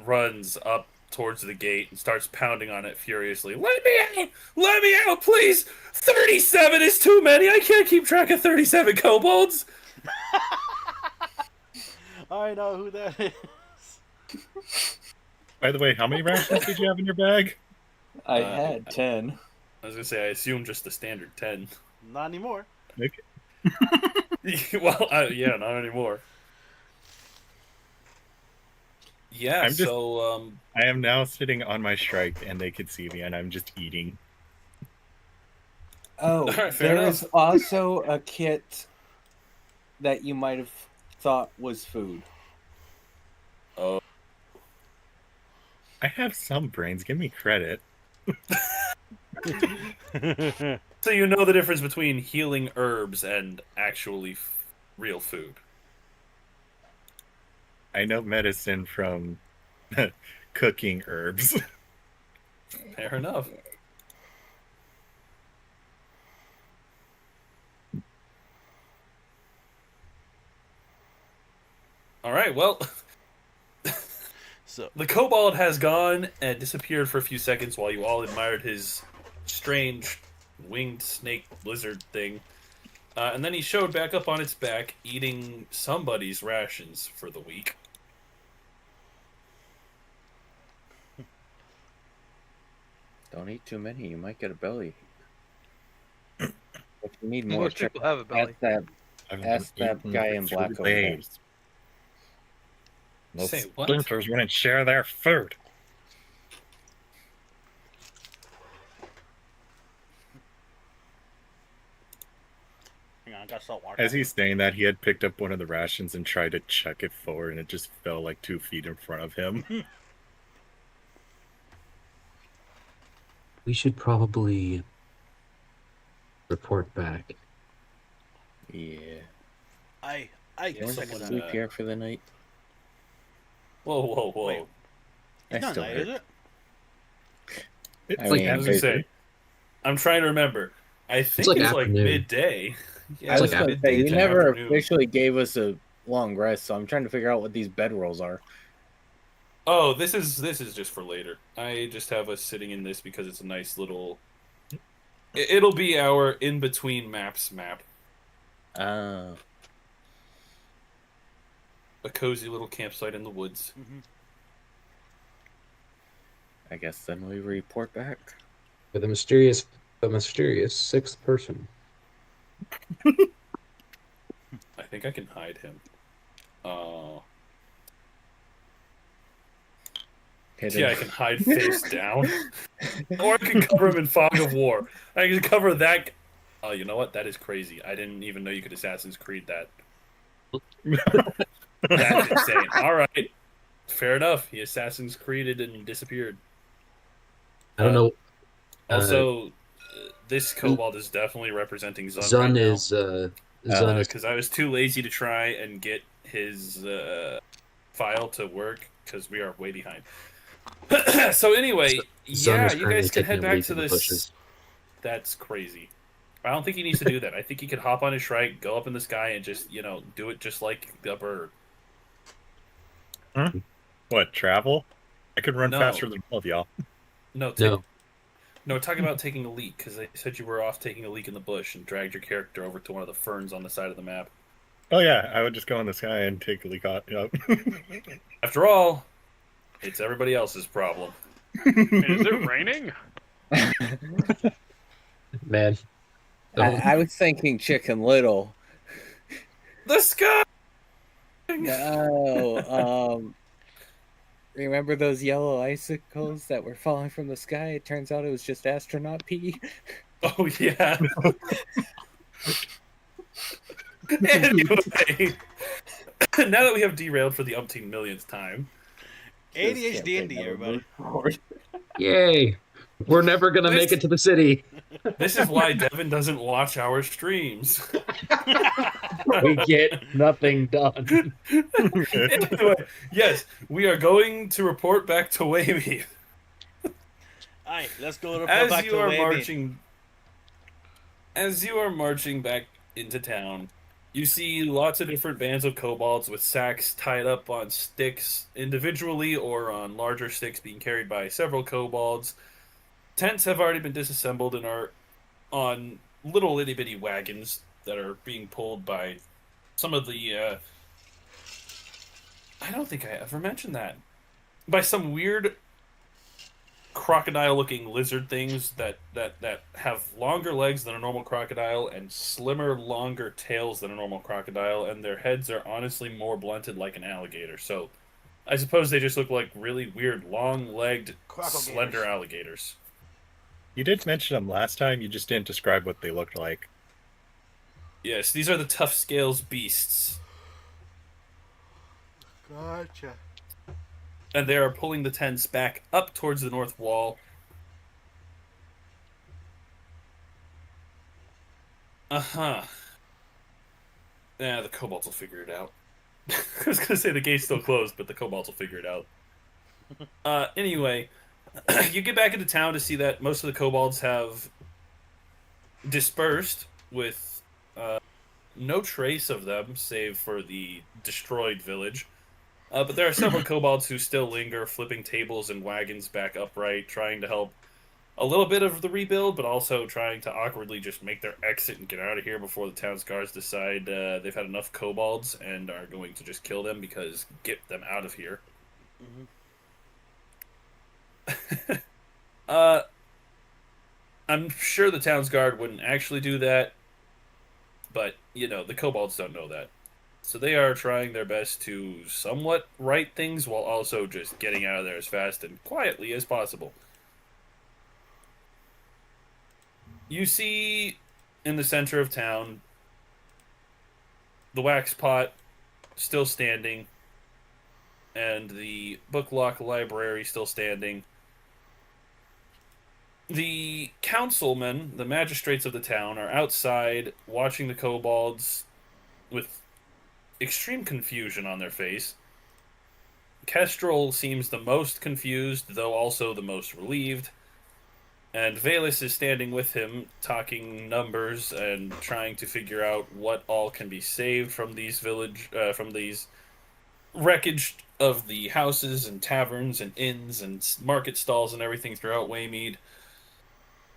runs up towards the gate and starts pounding on it furiously. Let me out! Let me out, please! 37 is too many! I can't keep track of 37 kobolds! I know who that is. By the way, how many rations did you have in your bag? I had 10. I was gonna say, I assume just the standard 10. Not anymore. Well, yeah, not anymore. Yeah, I'm just- so, I am now sitting on my strike, and they can see me, and I'm just eating. Oh, Alright, fair there is also a kit that you might have thought was food. oh, I have some brains. Give me credit. so you know the difference between healing herbs and actually real food. I know medicine from cooking herbs. Fair enough. All right, well, So the kobold has gone and disappeared for a few seconds while you all admired his strange winged snake lizard thing. And then he showed back up on its back, eating somebody's rations for the week. Don't eat too many, you might get a belly. If you need more, Most people have a belly. Ask that guy in black over there. Most Say what? splinters wouldn't share their food. hang on, I got salt water. As he's saying that, he had picked up one of the rations and tried to chuck it forward, and it just fell like 2 feet in front of him. We should probably report back. Yeah. I You want to someone, sleep here for the night? Whoa, whoa, whoa. Wait. I It's not still night, hurt. is it? It's I like mean, I was gonna after- say, I'm trying to remember. I think like it's like afternoon. midday. Yeah, I was like gonna midday say, you to never afternoon. officially gave us a long rest, so I'm trying to figure out what these bedrolls are. Oh, this is just for later. I just have us sitting in this because it's a nice little. It'll be our in between maps map. Ah, A cozy little campsite in the woods. Mm-hmm. I guess then we report back. With a mysterious sixth person. I think I can hide him. Hidden. Yeah, I can hide face down, or I can cover him in fog of war. I can cover that. Oh, you know what? That is crazy. I didn't even know you could Assassin's Creed that. That's insane. All right, fair enough. He Assassin's Creeded and disappeared. I don't know. Also, this kobold is definitely representing Zun. Zun right is Zun is because I was too lazy to try and get his file to work because we are way behind. So anyway, Zun yeah, is you currently guys can taking head a back leap to in the this. bushes. That's crazy. I don't think he needs to do that. I think he could hop on his shrike, go up in the sky, and just do it just like a bird. What, travel? I could run No. faster than all of y'all. No, No. no, talking about taking a leak, because they said you were off taking a leak in the bush and dragged your character over to one of the ferns on the side of the map. Oh yeah, I would just go in the sky and take a leak out. Yep. After all, it's everybody else's problem. Is it raining? Man. I was thinking Chicken Little. The sky! No, remember those yellow icicles that were falling from the sky? It turns out it was just astronaut pee. Oh, yeah. Anyway, now that we have derailed for the umpteen millionth time, ADHD Indy, Never everybody. moved forward. Yay. We're never going to make it to the city. this is why Devin doesn't watch our streams. We get nothing done. Anyway, yes, we are going to report back to Waymead. Alright, let's go report As back you to are Wavy. marching, as you are marching back into town, you see lots of different bands of kobolds with sacks tied up on sticks individually or on larger sticks being carried by several kobolds. Tents have already been disassembled and are on little itty bitty wagons that are being pulled by some of the. I don't think I ever mentioned that. By some weird crocodile-looking lizard things that have longer legs than a normal crocodile and slimmer, longer tails than a normal crocodile, and their heads are honestly more blunted like an alligator. So, I suppose they just look like really weird, long-legged, slender alligators. You did mention them last time. You just didn't describe what they looked like. Yes, these are the tough scales beasts, Gotcha. and they are pulling the tents back up towards the north wall. Uh-huh. Yeah, the kobolds will figure it out. I was gonna say the gate's still closed, but the kobolds will figure it out. Anyway, you get back into town to see that most of the kobolds have dispersed with no trace of them, save for the destroyed village. But there are several kobolds who still linger, flipping tables and wagons back upright, trying to help a little bit of the rebuild, but also trying to awkwardly just make their exit and get out of here before the town's guards decide they've had enough kobolds and are going to just kill them because get them out of here. I'm sure the town's guard wouldn't actually do that, but, you know, the kobolds don't know that. So they are trying their best to somewhat right things while also just getting out of there as fast and quietly as possible. You see in the center of town the wax pot still standing and the booklock library still standing. The councilmen, the magistrates of the town, are outside watching the kobolds with extreme confusion on their face. Kestrel seems the most confused, though also the most relieved. And Valus is standing with him, talking numbers and trying to figure out what all can be saved from these from these wreckage of the houses and taverns and inns and market stalls and everything throughout Waymead.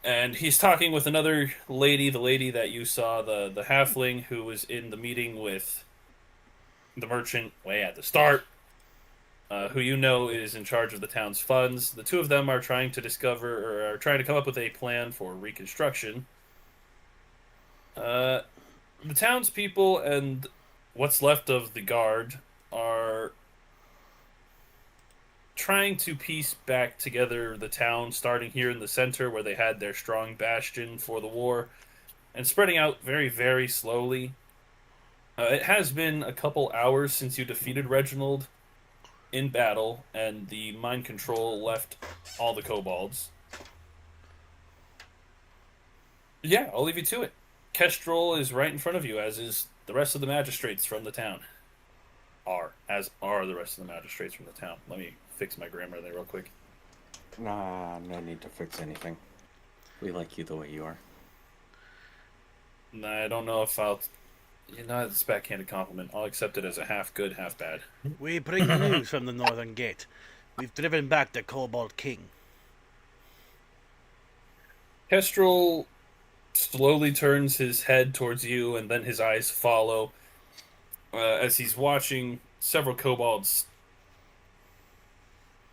And he's talking with another lady, the lady that you saw, the halfling who was in the meeting with the merchant way at the start, who you know is in charge of the town's funds. The two of them are trying to come up with a plan for reconstruction. The townspeople and what's left of the guard are trying to piece back together the town, starting here in the center where they had their strong bastion for the war, and spreading out very, very slowly. It has been a couple hours since you defeated Reginald in battle, and the mind control left all the kobolds. Yeah, I'll leave you to it. Kestrel is right in front of you, as is the rest of the magistrates from the town. As are the rest of the magistrates from the town. Let me fix my grammar there real quick. Nah, no need to fix anything. We like you the way you are. I don't know if I'll... You know, it's a backhanded compliment. I'll accept it as a half good, half bad. We bring news from the Northern Gate. We've driven back the Kobold King. Kestrel slowly turns his head towards you, and then his eyes follow as he's watching several kobolds,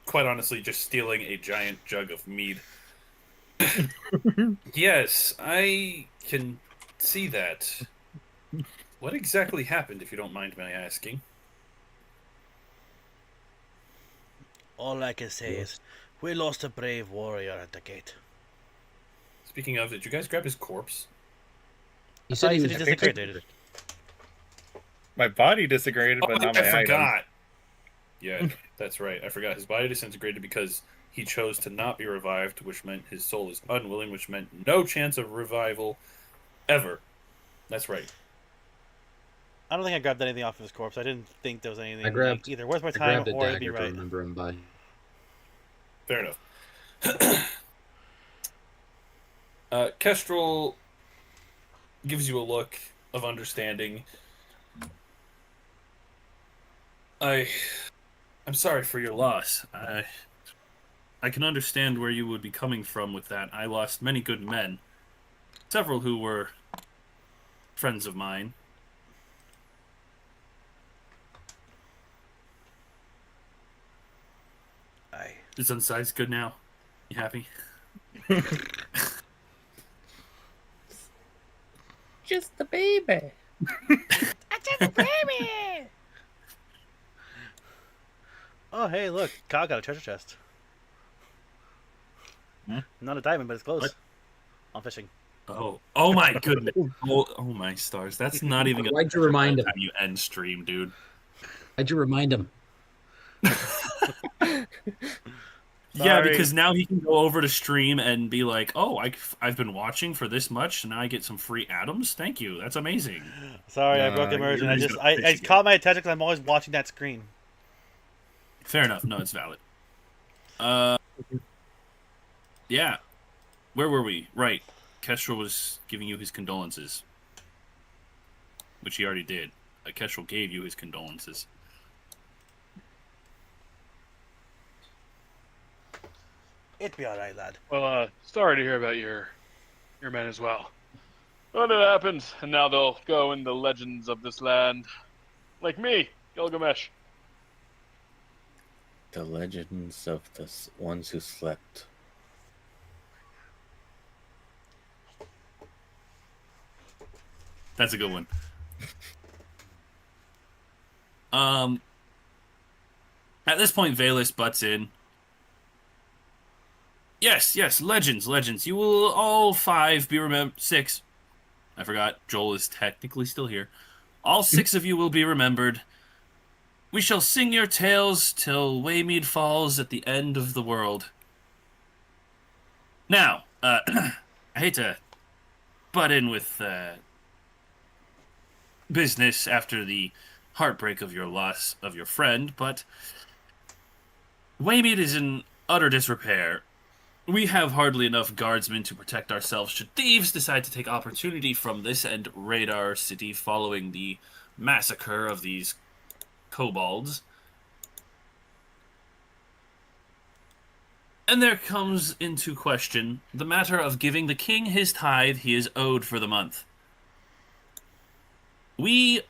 quite honestly, just stealing a giant jug of mead. Yes, I can see that. What exactly happened, if you don't mind my asking? All I can say is, we lost a brave warrior at the gate. Speaking of, did you guys grab his corpse? He Thought he said he was disintegrated. My body disintegrated, but not my I item. forgot. Yeah, that's right. I forgot. His body disintegrated because he chose to not be revived, which meant his soul is unwilling, which meant no chance of revival ever. That's right. I don't think I grabbed anything off of his corpse. I didn't think there was anything I grabbed- either worth my I time grabbed a or it'd be dagger to right. remember him by. Fair enough. Kestrel gives you a look of understanding. I'm sorry for your loss. I can understand where you would be coming from with that. I lost many good men, several who were friends of mine. Is Unside's good now? You happy? Just the baby. Oh, hey, look. Kyle got a treasure chest. Not a diamond, but it's close. What? I'm fishing. Oh my goodness. Oh my stars. That's not even gonna Why'd you remind him? time you end stream, dude. Why'd you remind him? Yeah, Sorry. because now he can go over to stream and be like, "Oh, I've been watching for this much, and now I get some free atoms. Thank you. That's amazing." Sorry, I broke immersion. you're I just just, gonna I fish it caught my attention because I'm always watching that screen. Fair enough. No, it's valid. Yeah. Where were we? Right. Kestrel was giving you his condolences, which he already did. Kestrel gave you his condolences. It'd be alright, lad. Well, sorry to hear about your men as well. But it happens, and now they'll go in the legends of this land. Like me, Gilgamesh. The legends of the ones who slept. That's a good one. At this point, Valus butts in. Yes, legends. You will all five be remembered. 6. I forgot. Joel is technically still here. All 6 of you will be remembered. We shall sing your tales till Waymead falls at the end of the world. Now, I hate to butt in with business after the heartbreak of your loss of your friend, but Waymead is in utter disrepair. We have hardly enough guardsmen to protect ourselves should thieves decide to take opportunity from this and raid our city following the massacre of these kobolds. And there comes into question the matter of giving the king his tithe he is owed for the month. We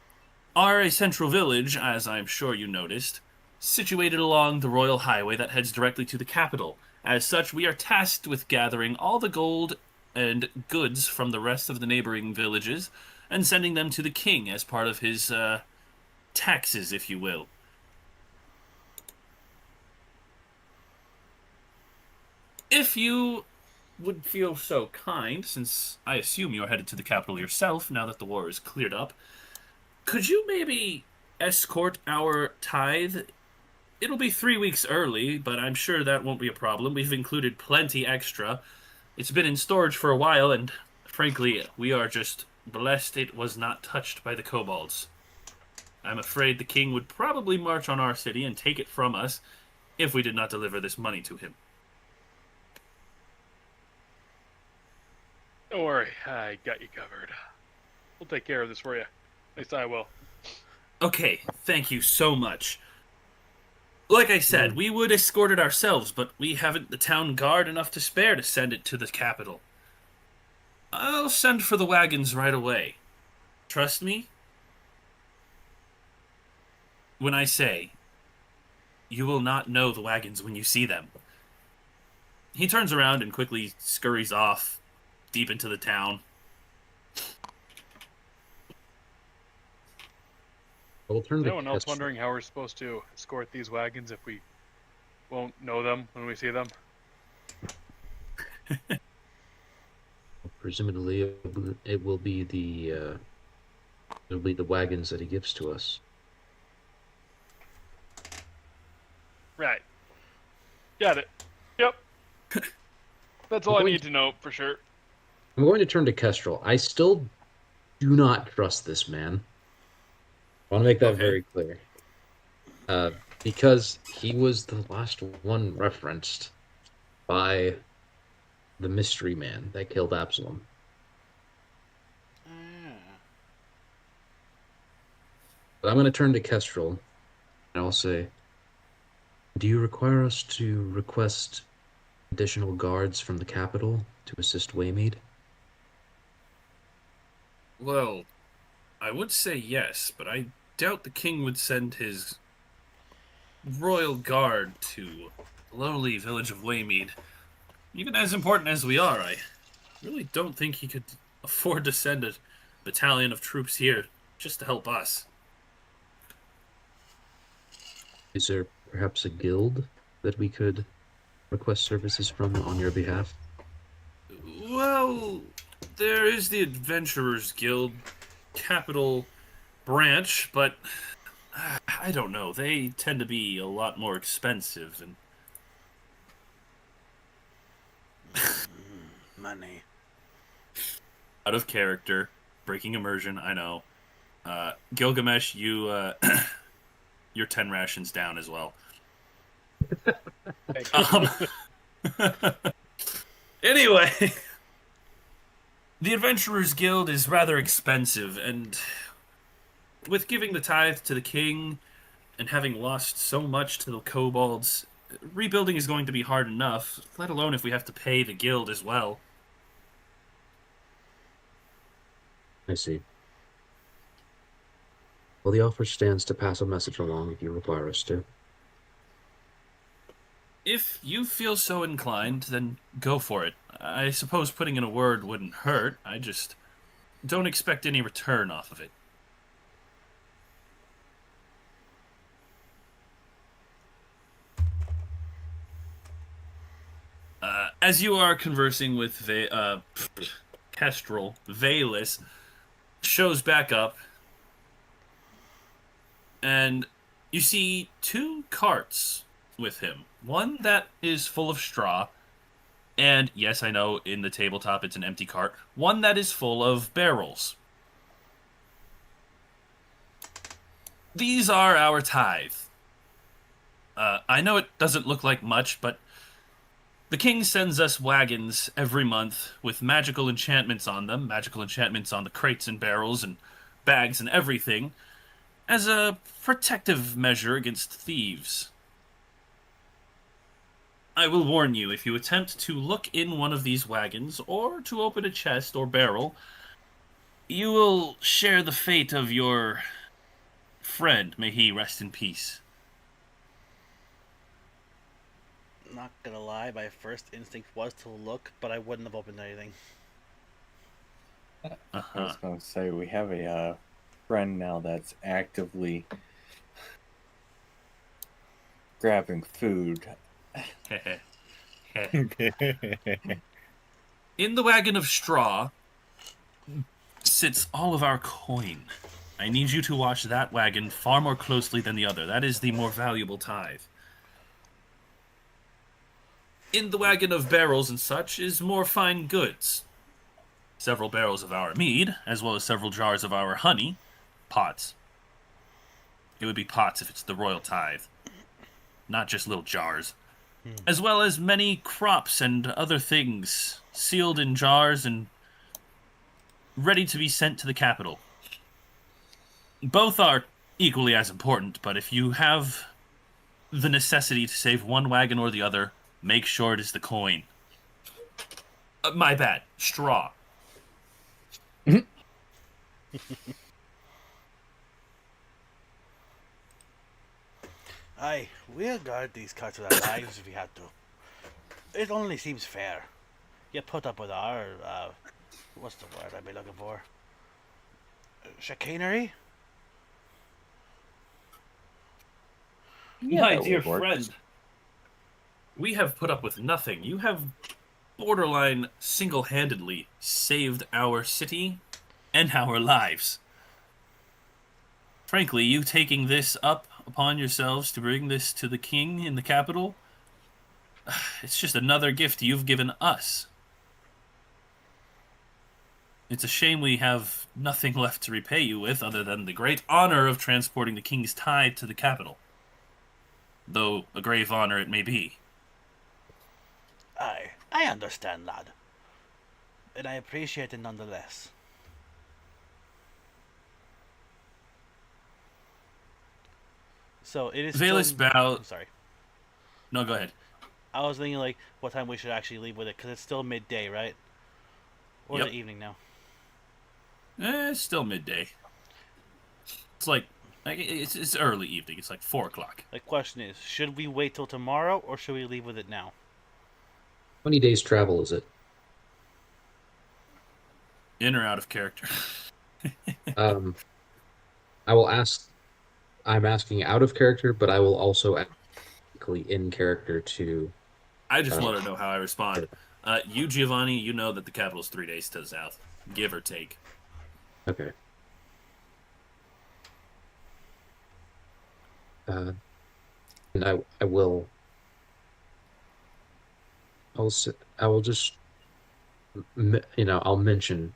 are a central village, as I'm sure you noticed, situated along the royal highway that heads directly to the capital. As such, we are tasked with gathering all the gold and goods from the rest of the neighboring villages and sending them to the king as part of his taxes, if you will. If you would feel so kind, since I assume you're headed to the capital yourself now that the war is cleared up, could you maybe escort our tithe? It'll be 3 weeks early, but I'm sure that won't be a problem. We've included plenty extra. It's been in storage for a while, and frankly, we are just blessed it was not touched by the kobolds. I'm afraid the king would probably march on our city and take it from us if we did not deliver this money to him. Don't worry, I got you covered. We'll take care of this for you. At least I will. Okay, thank you so much. Like I said, we would escort it ourselves, but we haven't the town guard enough to spare to send it to the capital. I'll send for the wagons right away. Trust me when I say you will not know the wagons when you see them. He turns around and quickly scurries off deep into the town. We'll turn Is to anyone else Kestrel. wondering how we're supposed to escort these wagons if we won't know them when we see them? Presumably, it will be the wagons that he gives to us. Right. Got it. Yep. That's all I Going need to know for sure. I'm going to turn to Kestrel. I still do not trust this man. I want to make that Okay. very clear. Because he was the last one referenced by the mystery man that killed Absalom. But I'm going to turn to Kestrel, and I'll say, do you require us to request additional guards from the capital to assist Waymead? Well, I would say yes, but I doubt the king would send his royal guard to the lowly village of Waymead. Even as important as we are, I really don't think he could afford to send a battalion of troops here just to help us. Is there perhaps a guild that we could request services from on your behalf? Well, there is the Adventurers Guild capital branch, but I don't know. They tend to be a lot more expensive and Money. out of character, breaking immersion. I know. Gilgamesh, you you're 10 rations down as well. Um, anyway, the Adventurers Guild is rather expensive, and with giving the tithe to the king and having lost so much to the kobolds, rebuilding is going to be hard enough, let alone if we have to pay the guild as well. I see. Well, the offer stands to pass a message along if you require us to. If you feel so inclined, then go for it. I suppose putting in a word wouldn't hurt. I just don't expect any return off of it. As you are conversing with Kestrel, Valus shows back up, and you see two carts with him. One that is full of straw, and yes, I know in the tabletop it's an empty cart. One that is full of barrels. These are our tithe. I know it doesn't look like much, but the king sends us wagons every month with magical enchantments on them, magical enchantments on the crates and barrels and bags and everything, as a protective measure against thieves. I will warn you, if you attempt to look in one of these wagons or to open a chest or barrel, you will share the fate of your friend. May he rest in peace. Not gonna lie, my first instinct was to look, but I wouldn't have opened anything. I was going to say, we have a friend now that's actively grabbing food. In the wagon of straw sits all of our coin. I need you to watch that wagon far more closely than the other. That is the more valuable tithe. In the wagon of barrels and such is more fine goods. Several barrels of our mead, as well as several jars of our honey. Pots. It would be pots if it's the royal tithe. Not just little jars. As well as many crops and other things, sealed in jars and ready to be sent to the capital. Both are equally as important, but if you have the necessity to save one wagon or the other, make sure it is the coin. My bad. Straw. Aye, we'll guard these carts with our lives if we have to. It only seems fair. You put up with our, what's the word I'd be looking for? Chicanery? Yeah, My that dear would work. friend, we have put up with nothing. You have borderline single-handedly saved our city and our lives. Frankly, you taking this up upon yourselves to bring this to the king in the capital, it's just another gift you've given us. It's a shame we have nothing left to repay you with other than the great honor of transporting the king's tide to the capital. Though a grave honor it may be. Aye, I understand, lad. And I appreciate it nonetheless. So it is Valus still... bow. Sorry. No, go ahead. I was thinking, like, what time we should actually leave with it, because it's still midday, right? Or Yep. the evening now. It's still midday. It's like it's early evening. It's like 4 o'clock. The question is, should we wait till tomorrow, or should we leave with it now? How many days travel is it? In or out of character? I will ask. I'm asking out of character, but I will also ask in character to. I just want to know how I respond. You, Giovanni, you know that the capital is 3 days to the south, give or take. Okay. And I will. I will just. I'll mention.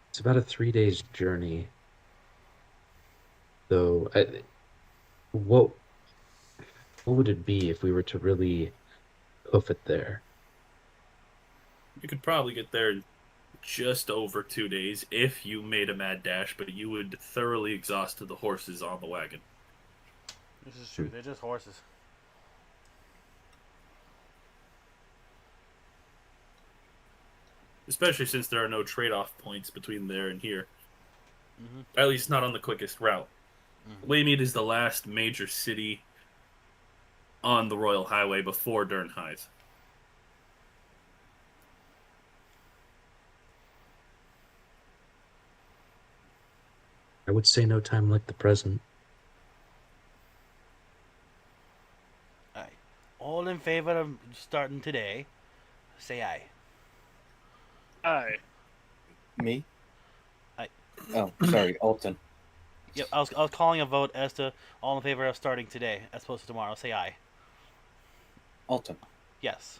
It's about a 3 days journey. Though, what would it be if we were to really hoof it there? You could probably get there in just over 2 days if you made a mad dash, but you would thoroughly exhaust the horses on the wagon. This is true. They're just horses. Especially since there are no trade-off points between there and here. Mm-hmm. At least not on the quickest route. Mm-hmm. Waymead is the last major city on the Royal Highway before Durnhythe. I would say no time like the present. Aye. All in favor of starting today, say aye. Aye. Me? Aye. Oh, sorry, Alton. Yep, I was calling a vote as to all in favor of starting today as opposed to tomorrow. Say aye. Alton. Yes.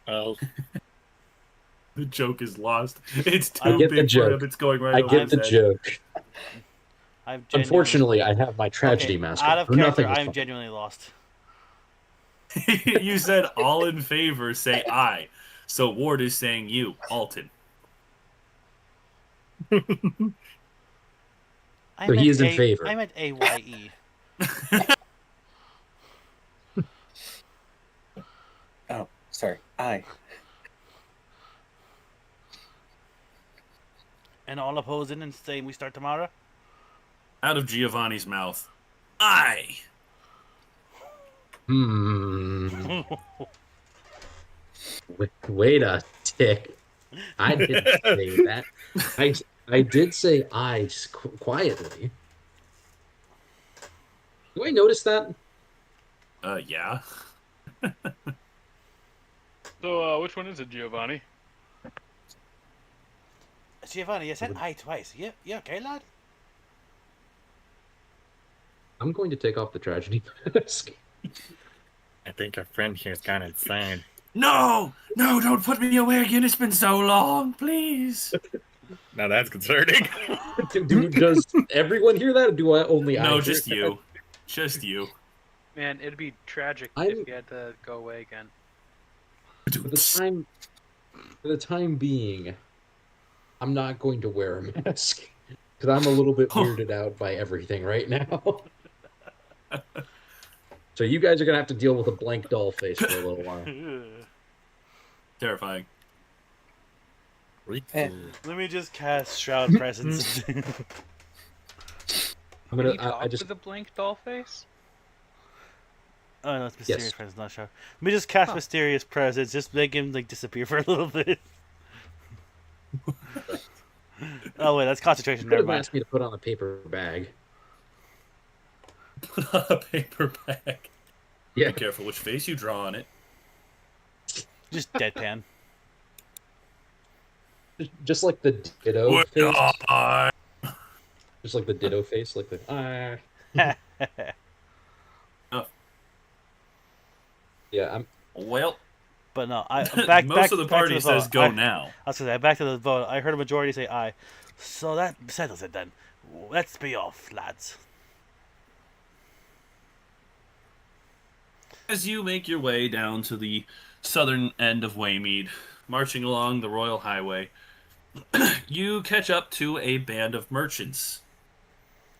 Oh, The joke is lost. It's I too get the big for joke. him. It's going right I over get his the head. joke. I'm Unfortunately, I have my tragedy okay, mask. out of or nothing character, is I'm fine. genuinely lost. You said all in favor, say aye. So Ward is saying you, Alton. I So he meant is in favor. I meant AYE. Oh, sorry. Aye. And all opposing and saying we start tomorrow? Out of Giovanni's mouth, aye. Wait a tick. I didn't say that. I did say I just quietly. Do I notice that? Yeah. So, which one is it, Giovanni? Giovanni, you said aye twice. You okay, lad? I'm going to take off the tragedy mask. I think our friend here's gone insane. No, don't put me away again. It's been so long, please. Now that's concerning. Does everyone hear that, or do I only? I No, hear just that? you. Just you. Man, it'd be tragic I'm- if you had to go away again. For the time being, I'm not going to wear a mask because I'm a little bit weirded out by everything right now. So you guys are gonna have to deal with a blank doll face for a little while. Terrifying. Eh. Let me just cast Shroud Presence. I'm Can gonna. you talk I just. with a blank doll face? Oh no, it's Mysterious Yes. Presence, not Shroud. Let me just cast Huh. Mysterious Presence. Just make him like disappear for a little bit. Oh wait, that's concentration. Could Never have mind. asked me to put on a paper bag. Put on a paper bag. Yeah. Be careful which face you draw on it. Just deadpan. Just like the ditto We're face. on. Just like the ditto face, like the. Yeah, I'm. Well, But no, back most of the back party to the says vote. go I now. was gonna say back to the vote. I heard a majority say aye, so that settles it then. Let's be off, lads. As you make your way down to the southern end of Waymead, marching along the Royal Highway, you catch up to a band of merchants.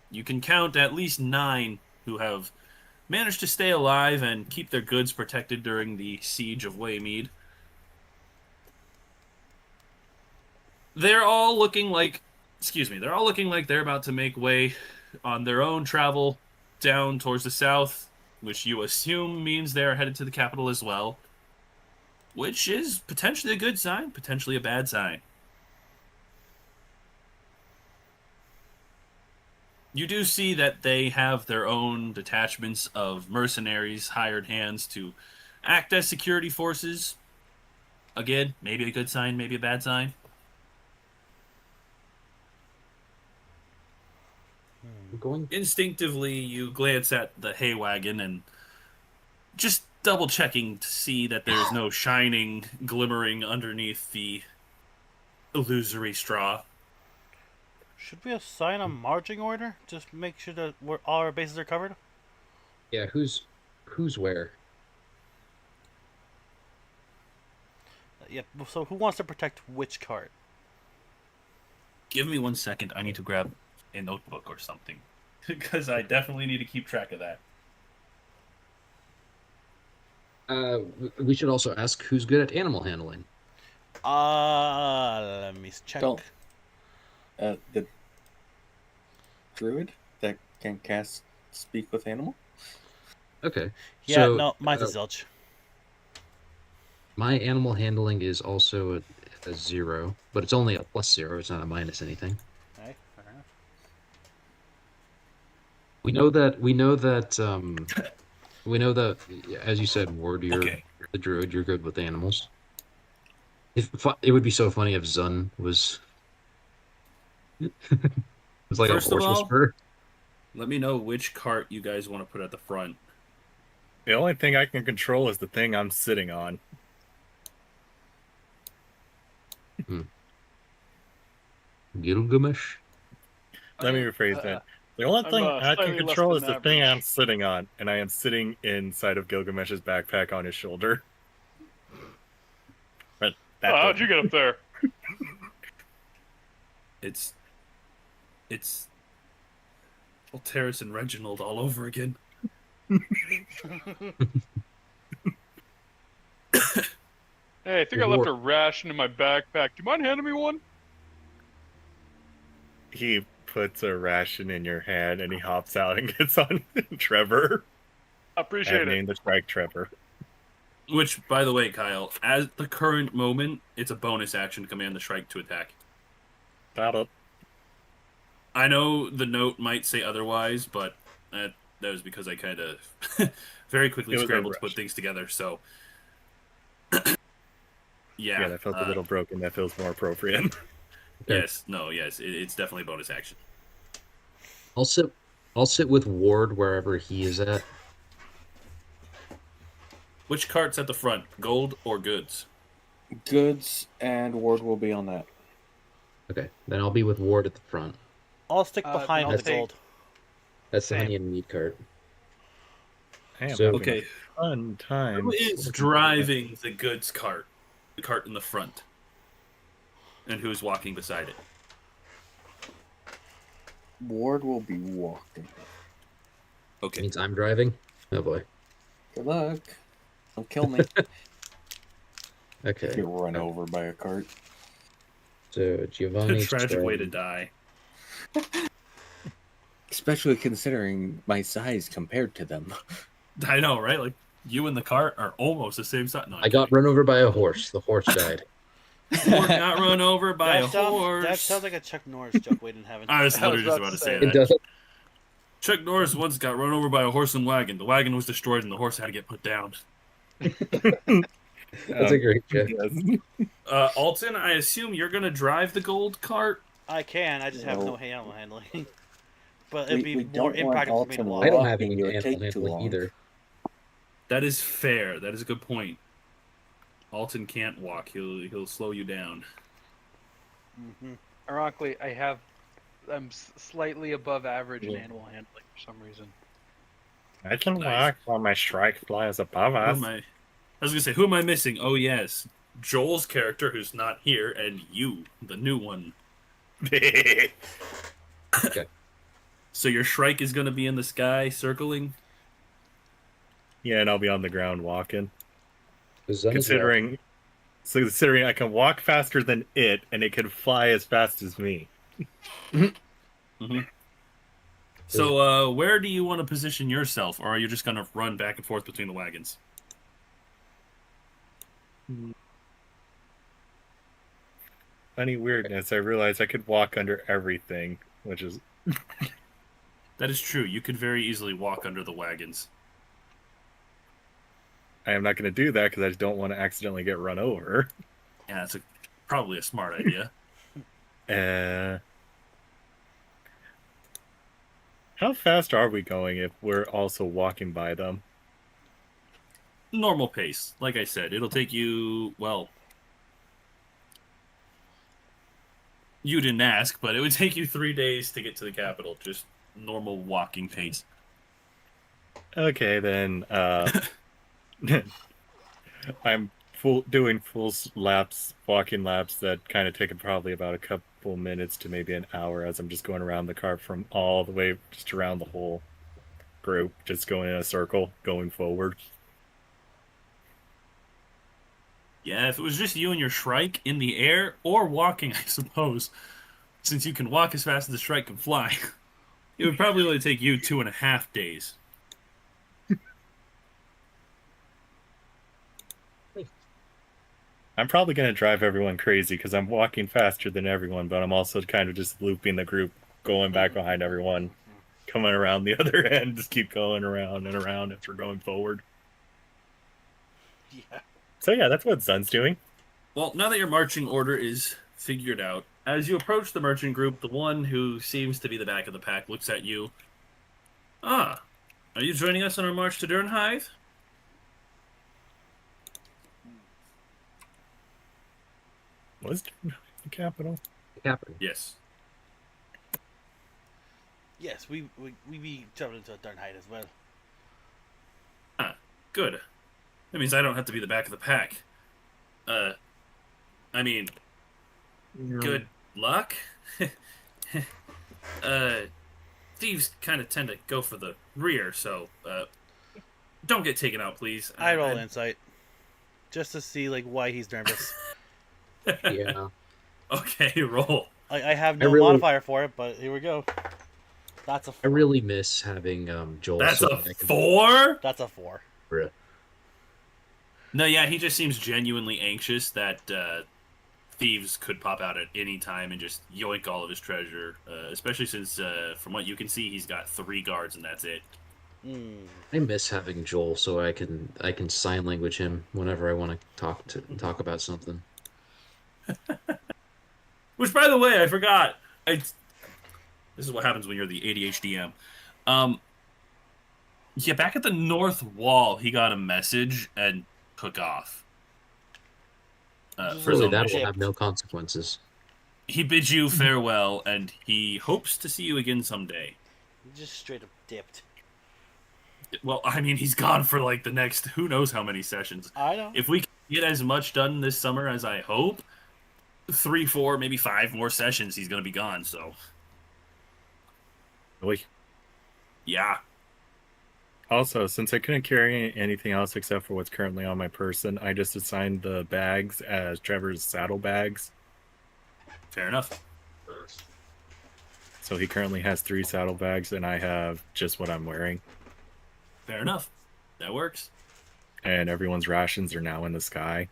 You can count at least 9 who have managed to stay alive and keep their goods protected during the siege of Waymead. They're all looking like, they're all looking like they're about to make way on their own travel down towards the south, which you assume means they're headed to the capital as well, which is potentially a good sign, potentially a bad sign. You do see that they have their own detachments of mercenaries, hired hands to act as security forces. Again, maybe a good sign, maybe a bad sign. I'm going. Instinctively, you glance at the hay wagon and just double checking to see that there's no shining, glimmering underneath the illusory straw. Should we assign a marching order? Just make sure that all our bases are covered. Yeah, who's where? Yeah. So who wants to protect which cart? Give me 1 second. I need to grab a notebook or something. Because I definitely need to keep track of that. We should also ask who's good at animal handling. Let me check. Don't. The druid that can cast speak with animal. Okay. Yeah, so, no, mine's a zilch. My animal handling is also a 0, but it's only a +0. It's not a minus anything. Okay, fair enough. We know that. We know that. As you said, Ward, you're Okay. the druid. You're good with animals. It would be so funny if Zun was. was like First a of horse all- whisperer. Let me know which cart you guys want to put at the front. The only thing I can control is the thing I'm sitting on. Gilgamesh. Let me rephrase that. The only I'm, thing I can slightly less control is than the thing average. I'm sitting on, and I am sitting inside of Gilgamesh's backpack on his shoulder. But that How'd you get up there? It's Terrace and Reginald all over again. Hey, I think I left a ration in my backpack. Do you mind handing me one? He puts a ration in your hand and he hops out and gets on Trevor. I I appreciate have it. named the strike Trevor. Which, by the way, Kyle, at the current moment, it's a bonus action to command the Shrike to attack. Got it. I know the note might say otherwise, but that was because I kind of very quickly It was a scrambled to rush. put things together. So, Yeah, that felt a uh, little broken. That feels more appropriate. Okay. Yes, it's definitely a bonus action. I'll sit with Ward wherever he is at. Which cart's at the front, gold or goods? Goods and Ward will be on that. Okay, then I'll be with Ward at the front. I'll stick then behind I'll with the take- gold. That's the Same. honey and meat cart. I am So- having Okay, a fun time. who is driving the goods cart? The cart in the front, and who's walking beside it? Ward will be walking. Okay, Means I'm driving. Oh boy. Good luck. Don't kill me. Okay. Get run over by a cart. So Giovanni. Tragic way to Strom. die. Especially considering my size compared to them. I know, right? Like you and the cart are almost the same size. No, I'm I got kidding. run over by a horse. The horse died. Or got run over by a That horse. sounds like a Chuck Norris joke waiting in heaven. I was I was literally just about about to to say say It that. does. Chuck Norris once got run over by a horse and wagon. The wagon was destroyed and the horse had to get put down. That's a great joke. Yes. Alton, I assume you're going to drive the gold cart? I can. I just have No. no animal handling. But We- it'd be we more don't want impractical for me to Alton walk. I don't have walking, any it would animal take too handling long. either. That is fair. That is a good point. Alton can't walk. He'll slow you down. Mm-hmm. Ironically, I'm slightly above average in animal handling for some reason. I can Nice. walk while my strike flies above Who us. am I was going to say, who am I missing? Oh, yes. Joel's character, who's not here, and you, the new one. Okay. So your Shrike is going to be in the sky circling? Yeah, and I'll be on the ground walking. The sun is Considering I can walk faster than it, and it can fly as fast as me. So where do you want to position yourself, or are you just going to run back and forth between the wagons? Funny weirdness, I realized I could walk under everything, which is That is true. You could very easily walk under the wagons. I am not going to do that because I just don't want to accidentally get run over. Yeah, that's probably a smart idea. How fast are we going if we're also walking by them? Normal pace. Like I said, it'll take you, well, you didn't ask, but it would take you 3 days to get to the capital. Just normal walking pace. Okay, then I'm doing full laps, walking laps that kind of take probably about a couple minutes to maybe an hour as I'm just going around the car from all the way just around the whole group, just going in a circle, going forward. Yeah, if it was just you and your Shrike in the air, or walking, I suppose, since you can walk as fast as the Shrike can fly, it would probably only take you 2.5 days. I'm probably going to drive everyone crazy because I'm walking faster than everyone, but I'm also kind of just looping the group, going back behind everyone, coming around the other end, just keep going around and around as we're going forward. Yeah. So yeah, that's what Sun's doing. Well, now that your marching order is figured out, as you approach the merchant group, the one who seems to be the back of the pack looks at you. Ah, are you joining us on our march to Durnhythe? Was the capital? Capital. Yes. Yes, we be jumping into a darn height as well. Ah, good. That means I don't have to be the back of the pack. I mean, good luck? Thieves kind of tend to go for the rear, so, don't get taken out, please. I roll insight. Just to see, like, why he's nervous. Yeah. Okay, roll. I have no really- modifier for it, but here we go. That's a I 4. really miss having Joel. That's so a that I can- 4? That's a 4. Bruh. No, yeah, he just seems genuinely anxious that thieves could pop out at any time and just yoink all of his treasure. Especially since, from what you can see, he's got 3 guards and that's it. I miss having Joel, so I can sign language him whenever I want to talk about something. Which, by the way, I forgot. This is what happens when you're the ADHD M. Yeah, back at the North Wall, he got a message and took off. For his Really, own that mission. will have no consequences. He bids you farewell, and he hopes to see you again someday. He just straight up dipped. Well, I mean, he's gone for like the next who knows how many sessions. I know. If we can get as much done this summer as I hope, 3, 4, maybe 5 more sessions, he's going to be gone, so. Really? Yeah. Also, since I couldn't carry anything else except for what's currently on my person, I just assigned the bags as Trevor's saddlebags. Fair enough. So he currently has 3 saddlebags, and I have just what I'm wearing. Fair enough. That works. And everyone's rations are now in the sky.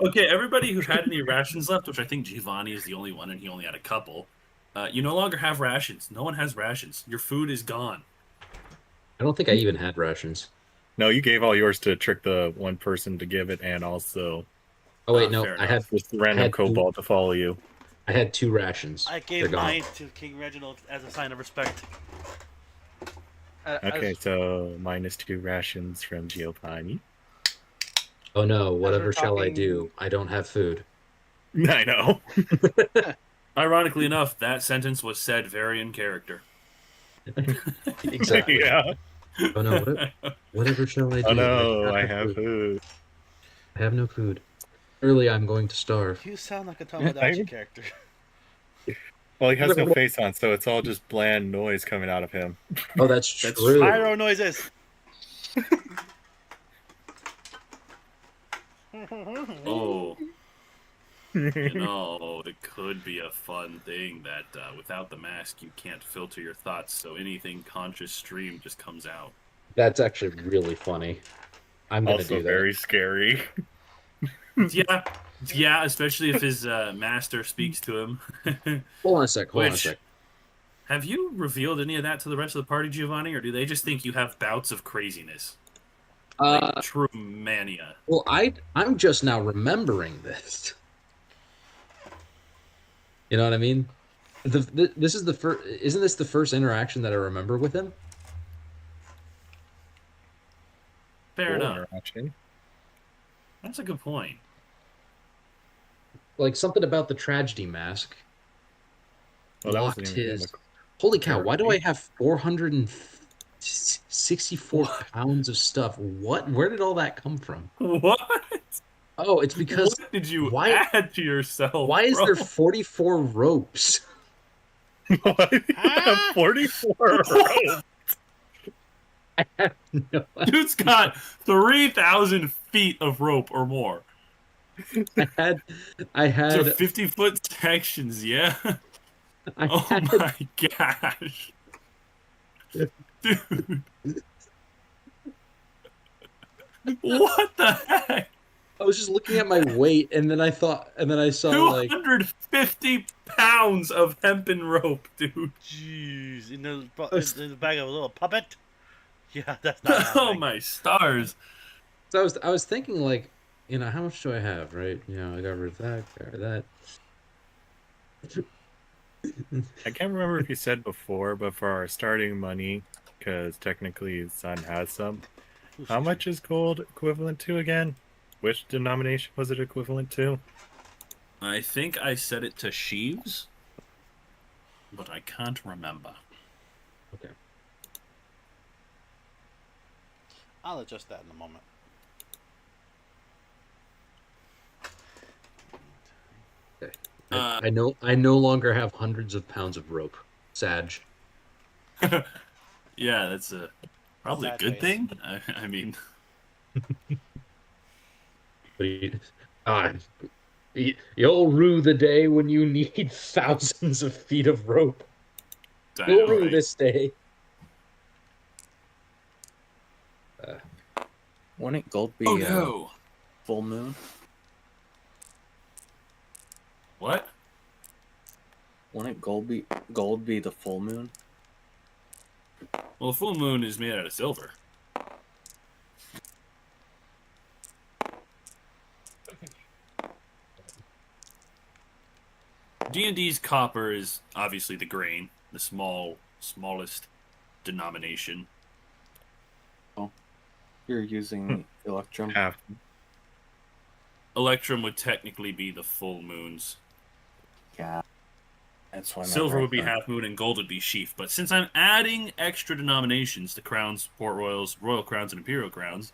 Okay, everybody who had any rations left, which I think Giovanni is the only one, and he only had a couple. You no longer have rations. No one has rations. Your food is gone. I don't think I even had rations. No, you gave all yours to trick the one person to give it, and also Oh wait, no, fair I had enough. just random had two- kobold to follow you. I had 2 rations. I They're gave gone. mine to King Reginald as a sign of respect. Okay, As so -2 rations from Giovanni. Oh no, whatever shall I talking- do? I don't have food. I know. Ironically enough, that sentence was said very in character. Exactly. Yeah. Oh no, whatever shall I do? Oh no, I no have food. I have no food. Early, I'm going to starve. You sound like a Tomodachi character. Well, he has no face on, so it's all just bland noise coming out of him. Oh, that's That's true. Pyro noises. Oh, it could be a fun thing that without the mask, you can't filter your thoughts, so anything conscious stream just comes out. That's actually really funny. I'm gonna Also do that. very scary. Yeah, especially if his master speaks to him. Hold on a sec. Hold on a Which- sec. Have you revealed any of that to the rest of the party, Giovanni, or do they just think you have bouts of craziness? Like true mania. Well, I'm just now remembering this. You know what I mean? This is the first. Isn't this the first interaction that I remember with him? Fair Cool enough. interaction. That's a good point. Like something about the tragedy mask. Well, that Locked wasn't even his. him. Holy cow! Why do I have 464 pounds of stuff? What? Where did all that come from? What? Oh, it's because What did you why- add to yourself? why is bro? there 44 ropes? What? You have 44. I have no. Dude's got 3,000 feet of rope or more. I So had 50-foot sections, yeah. I Oh had my gosh. Dude. What the heck? I was just looking at my weight, and then I saw like 250 pounds of hempen rope, dude. Jeez, in the bag of a little puppet. Yeah, that's not. Oh happening. my stars. so I was thinking like, how much do I have, right? I got rid of that, got rid of that. I can't remember if you said before, but for our starting money, because technically his son has some, how much is gold equivalent to again? Which denomination was it equivalent to? I think I set it to sheaves, but I can't remember. Okay. I'll adjust that in a moment. I no longer have hundreds of pounds of rope. Sag. Yeah, that's probably a Sad good face. thing. I mean, You'll rue the day when you need thousands of feet of rope. I You'll know, rue right? this day. Wouldn't gold be Oh no! full moon? What? Wouldn't gold be the full moon? Well, the full moon is made out of silver. D&D's copper is obviously the grain, the smallest denomination. You're using electrum. Half. Electrum would technically be the full moons. Yeah. That's why. Silver would be half moon and gold would be sheaf. But since I'm adding extra denominations, the crowns, port royals, royal crowns, and imperial crowns,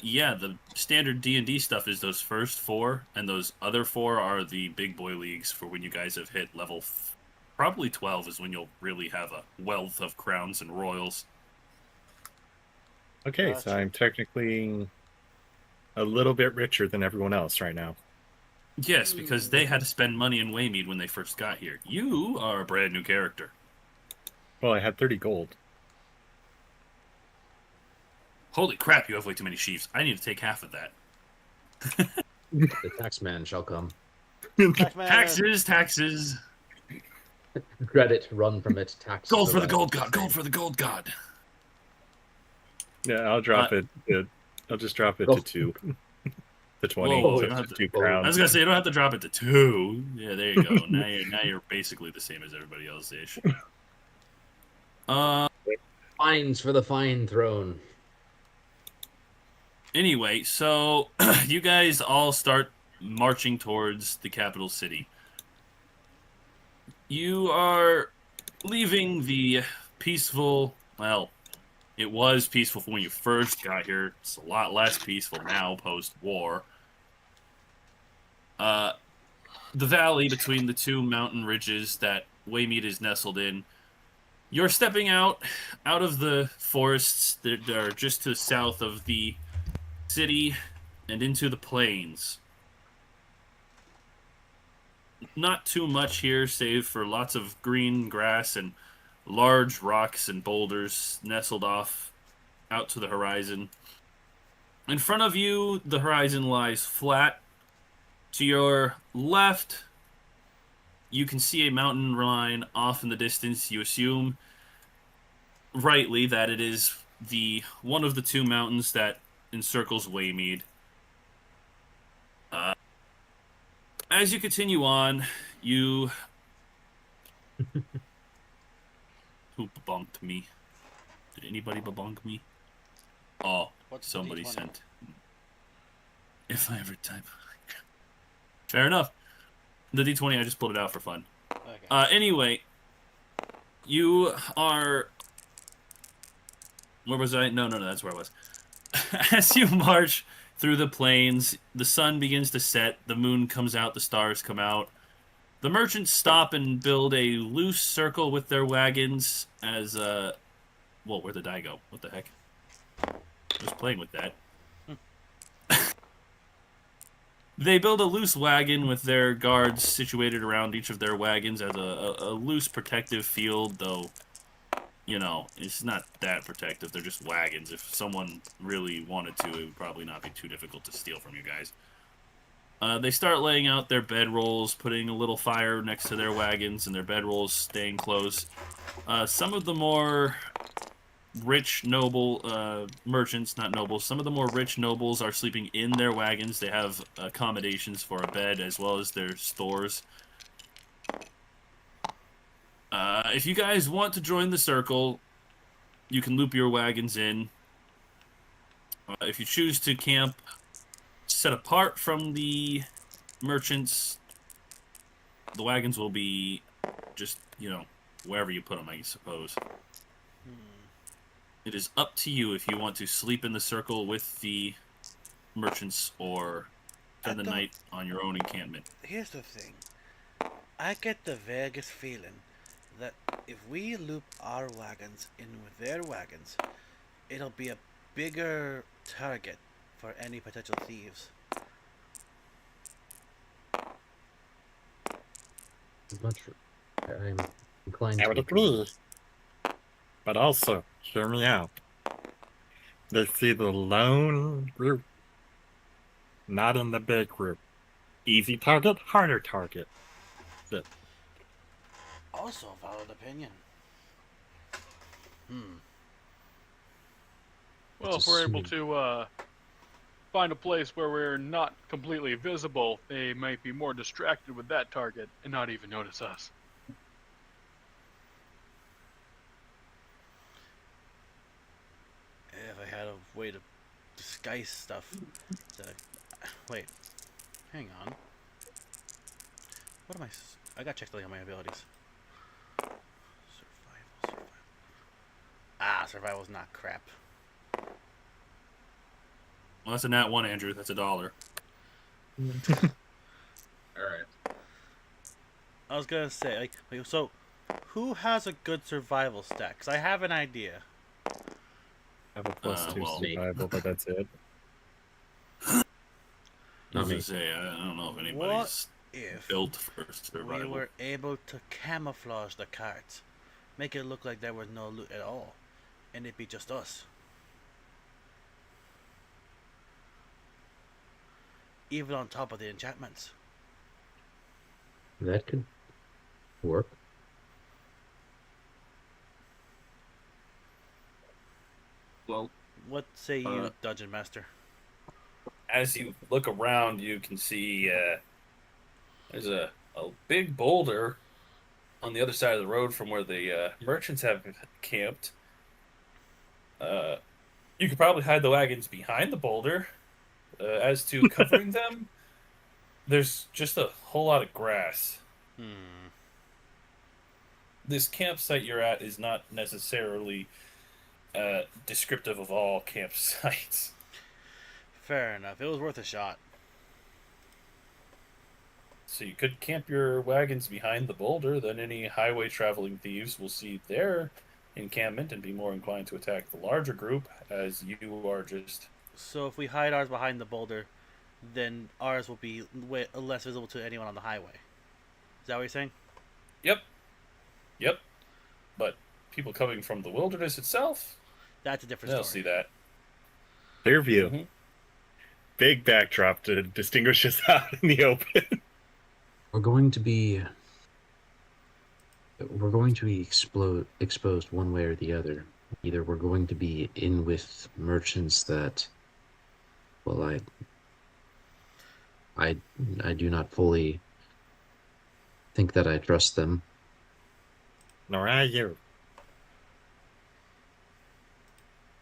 yeah, the standard D&D stuff is those first 4, and those other 4 are the big boy leagues for when you guys have hit level Probably 12 is when you'll really have a wealth of crowns and royals. Okay, so Gotcha. I'm technically a little bit richer than everyone else right now. Yes, because they had to spend money in Waymead when they first got here. You are a brand new character. Well, I had 30 gold. Holy crap, you have way too many sheaves. I need to take half of that. The tax man shall come. Taxman. Taxes, taxes. Credit run from it. Tax. Gold for the arise. gold god. Gold for the gold god. Yeah, I'll drop it. I'll just drop it Oh. to 2. The 20. Whoa, so you it's don't have just to- 2 I crowns. was gonna say you don't have to drop it to 2. Yeah, there you go. now you're basically the same as everybody else ish. Fines for the fine throne. Anyway, so you guys all start marching towards the capital city. You are leaving the peaceful, well, it was peaceful when you first got here. It's a lot less peaceful now, post-war. The valley between the two mountain ridges that Waymead is nestled in. You're stepping out of the forests that are just to the south of the city and into the plains. Not too much here, save for lots of green grass and large rocks and boulders nestled off out to the horizon. In front of you, the horizon lies flat. To your left, you can see a mountain line off in the distance. You assume, rightly, that it is one of the two mountains that encircles Waymead. As you continue on, you... Who bonked me? Did anybody bonk me? Oh, What's the somebody D20? sent. If I ever type. Fair enough. The D20, I just pulled it out for fun. Okay. Anyway, you are... Where was I? No, that's where I was. As you march through the plains, the sun begins to set, the moon comes out, the stars come out. The merchants stop and build a loose circle with their wagons as, Well, where'd the die go? What the heck? I was playing with that. They build a loose wagon with their guards situated around each of their wagons as a loose protective field, though, you know, it's not that protective. They're just wagons. If someone really wanted to, it would probably not be too difficult to steal from you guys. They start laying out their bedrolls, putting a little fire next to their wagons, and their bedrolls staying close. Some of the more rich noble merchants, not nobles, some of the more rich nobles are sleeping in their wagons. They have accommodations for a bed as well as their stores. If you guys want to join the circle, you can loop your wagons in. If you choose to camp set apart from the merchants, the wagons will be just, you know, wherever you put them, I suppose. It is up to you if you want to sleep in the circle with the merchants or spend the night on your own encampment. Here's the thing. I get the vaguest feeling that if we loop our wagons in with their wagons, it'll be a bigger target for any potential thieves. I'm inclined I would to agree. But also, hear me out. They see the lone group, not in the big group. Easy target, harder target. Also a valid opinion. Well, if we're able to find a place where we're not completely visible, they might be more distracted with that target and not even notice us. If I had a way to disguise stuff. Wait. Hang on. What am I gotta check my abilities. Survival. Survival's not crap. Well, that's a nat 1, Andrew. That's $1. All right. I was gonna say, so Who has a good survival stack? 'Cause I have an idea. I have a +2 well, survival, but that's it. I Not was me. gonna say I don't know if What anybody's if built for we survival. were able to camouflage the carts, make it look like there was no loot at all, and it'd be just us? Even on top of the enchantments. That could work. Well, What say you, Dungeon Master? As you look around, you can see there's a big boulder on the other side of the road from where the merchants have camped. You could probably hide the wagons behind the boulder. As to covering them, there's just a whole lot of grass. This campsite you're at is not necessarily descriptive of all campsites. Fair enough. It was worth a shot. So you could camp your wagons behind the boulder, then any highway traveling thieves will see their encampment and be more inclined to attack the larger group, as you are just... So if we hide ours behind the boulder, then ours will be less visible to anyone on the highway. Is that what you're saying? Yep. But people coming from the wilderness itself, That's a different they'll story. see that. Clear view. Mhm. Big backdrop to distinguish us out in the open. We're going to be exposed one way or the other. Either we're going to be in with merchants that, well, I do not fully think that I trust them. Nor are you.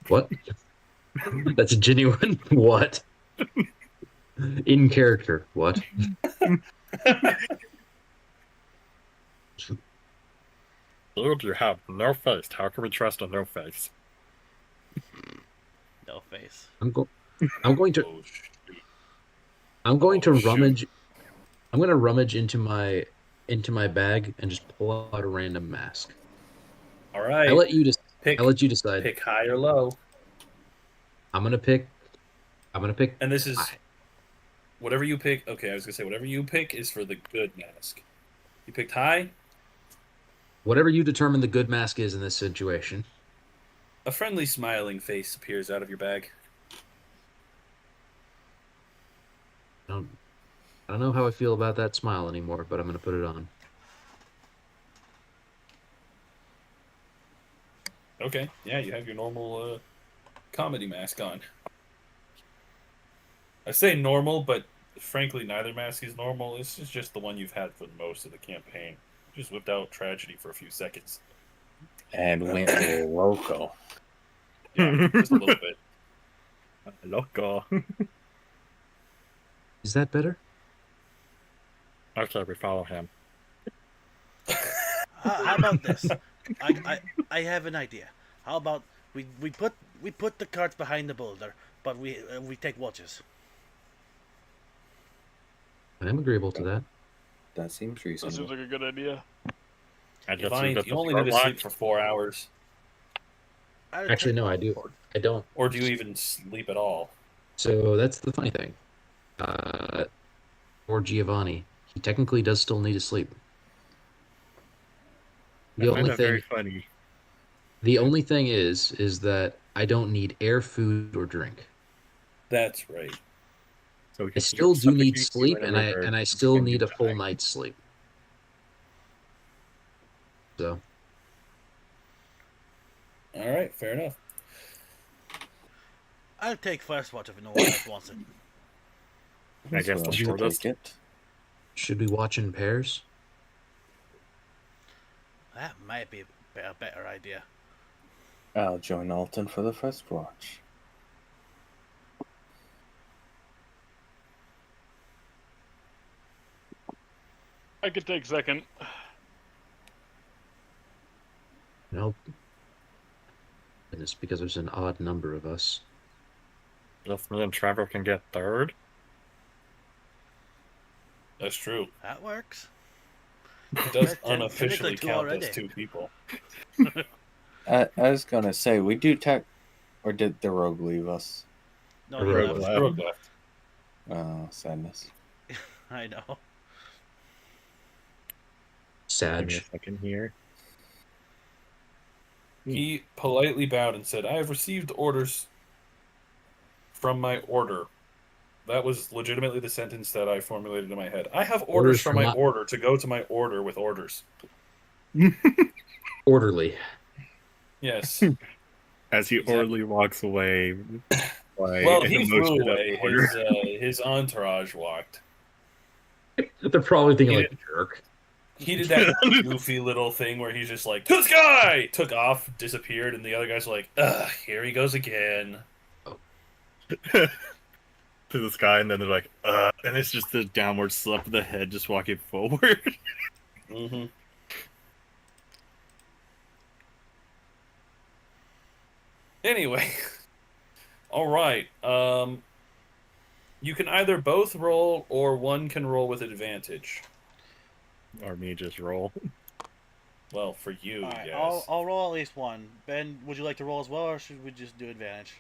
What? That's a genuine what? In character, what? Dude, you have no face. How can we trust a no face? No face. I'm going to Oh, shoot. I'm going to Oh, shoot. rummage. I'm going to rummage into my bag and just pull out a random mask. All right. I let you pick, decide. pick high or low. I'm gonna pick. And this is high. whatever you pick. Okay, I was gonna say whatever you pick is for the good mask. You picked high. Whatever you determine the good mask is in this situation. A friendly, smiling face appears out of your bag. I don't know how I feel about that smile anymore, but I'm gonna put it on. Okay, yeah, you have your normal comedy mask on. I say normal, but frankly, neither mask is normal. This is just the one you've had for most of the campaign. Just whipped out tragedy for a few seconds. And went loco. Yeah, just a little bit. Loco. Is that better? Okay, we follow him. How about this? I have an idea. How about we put the carts behind the boulder, but we take watches. I am agreeable to that. That seems That seems reasonable. like a good idea. I guess Fine, get you the only front need to sleep line. for 4 hours. Actually, no, I do. I don't. Or do you even sleep at all? So that's the funny thing. Or Giovanni, he technically does still need to sleep. I find that very funny. The only thing is that I don't need air, food, or drink. That's right. So I still do need sleep, and I still can need you a full die? night's sleep. So All right, fair enough. I'll take first watch if no one else wants it. I guess So the I should shortest. take it. should we watch in pairs? That might be a better idea. I'll join Alton for the first watch. I could take second. No. Goodness, because there's an odd number of us. If me and Trevor can get third. That's true. That works. It does Technically unofficially two count already. as 2 people. I was gonna say we do tech, or did the rogue leave us? No, The he rogue left. left. Rogue left. Oh, sadness. I know. Give Sad. me a second here. He politely bowed and said, "I have received orders from my order." That was legitimately the sentence that I formulated in my head. I have orders from my order to go to my order with orders. Orderly. Yes. As he Exactly. orderly walks away by Well, an he flew emotion of away. order. His entourage walked. They're probably thinking He like jerk. He did that goofy little thing where he's just like, "To the sky!" Took off, disappeared, and the other guys were like, "Ugh, here he goes again." To the sky, and then they're like, and it's just the downward slip of the head just walking forward. Mm-hmm. Anyway, all right. You can either both roll, or one can roll with advantage. Or me just roll. Well, for you, All right, yes. I'll roll at least one. Ben, would you like to roll as well, or should we just do advantage?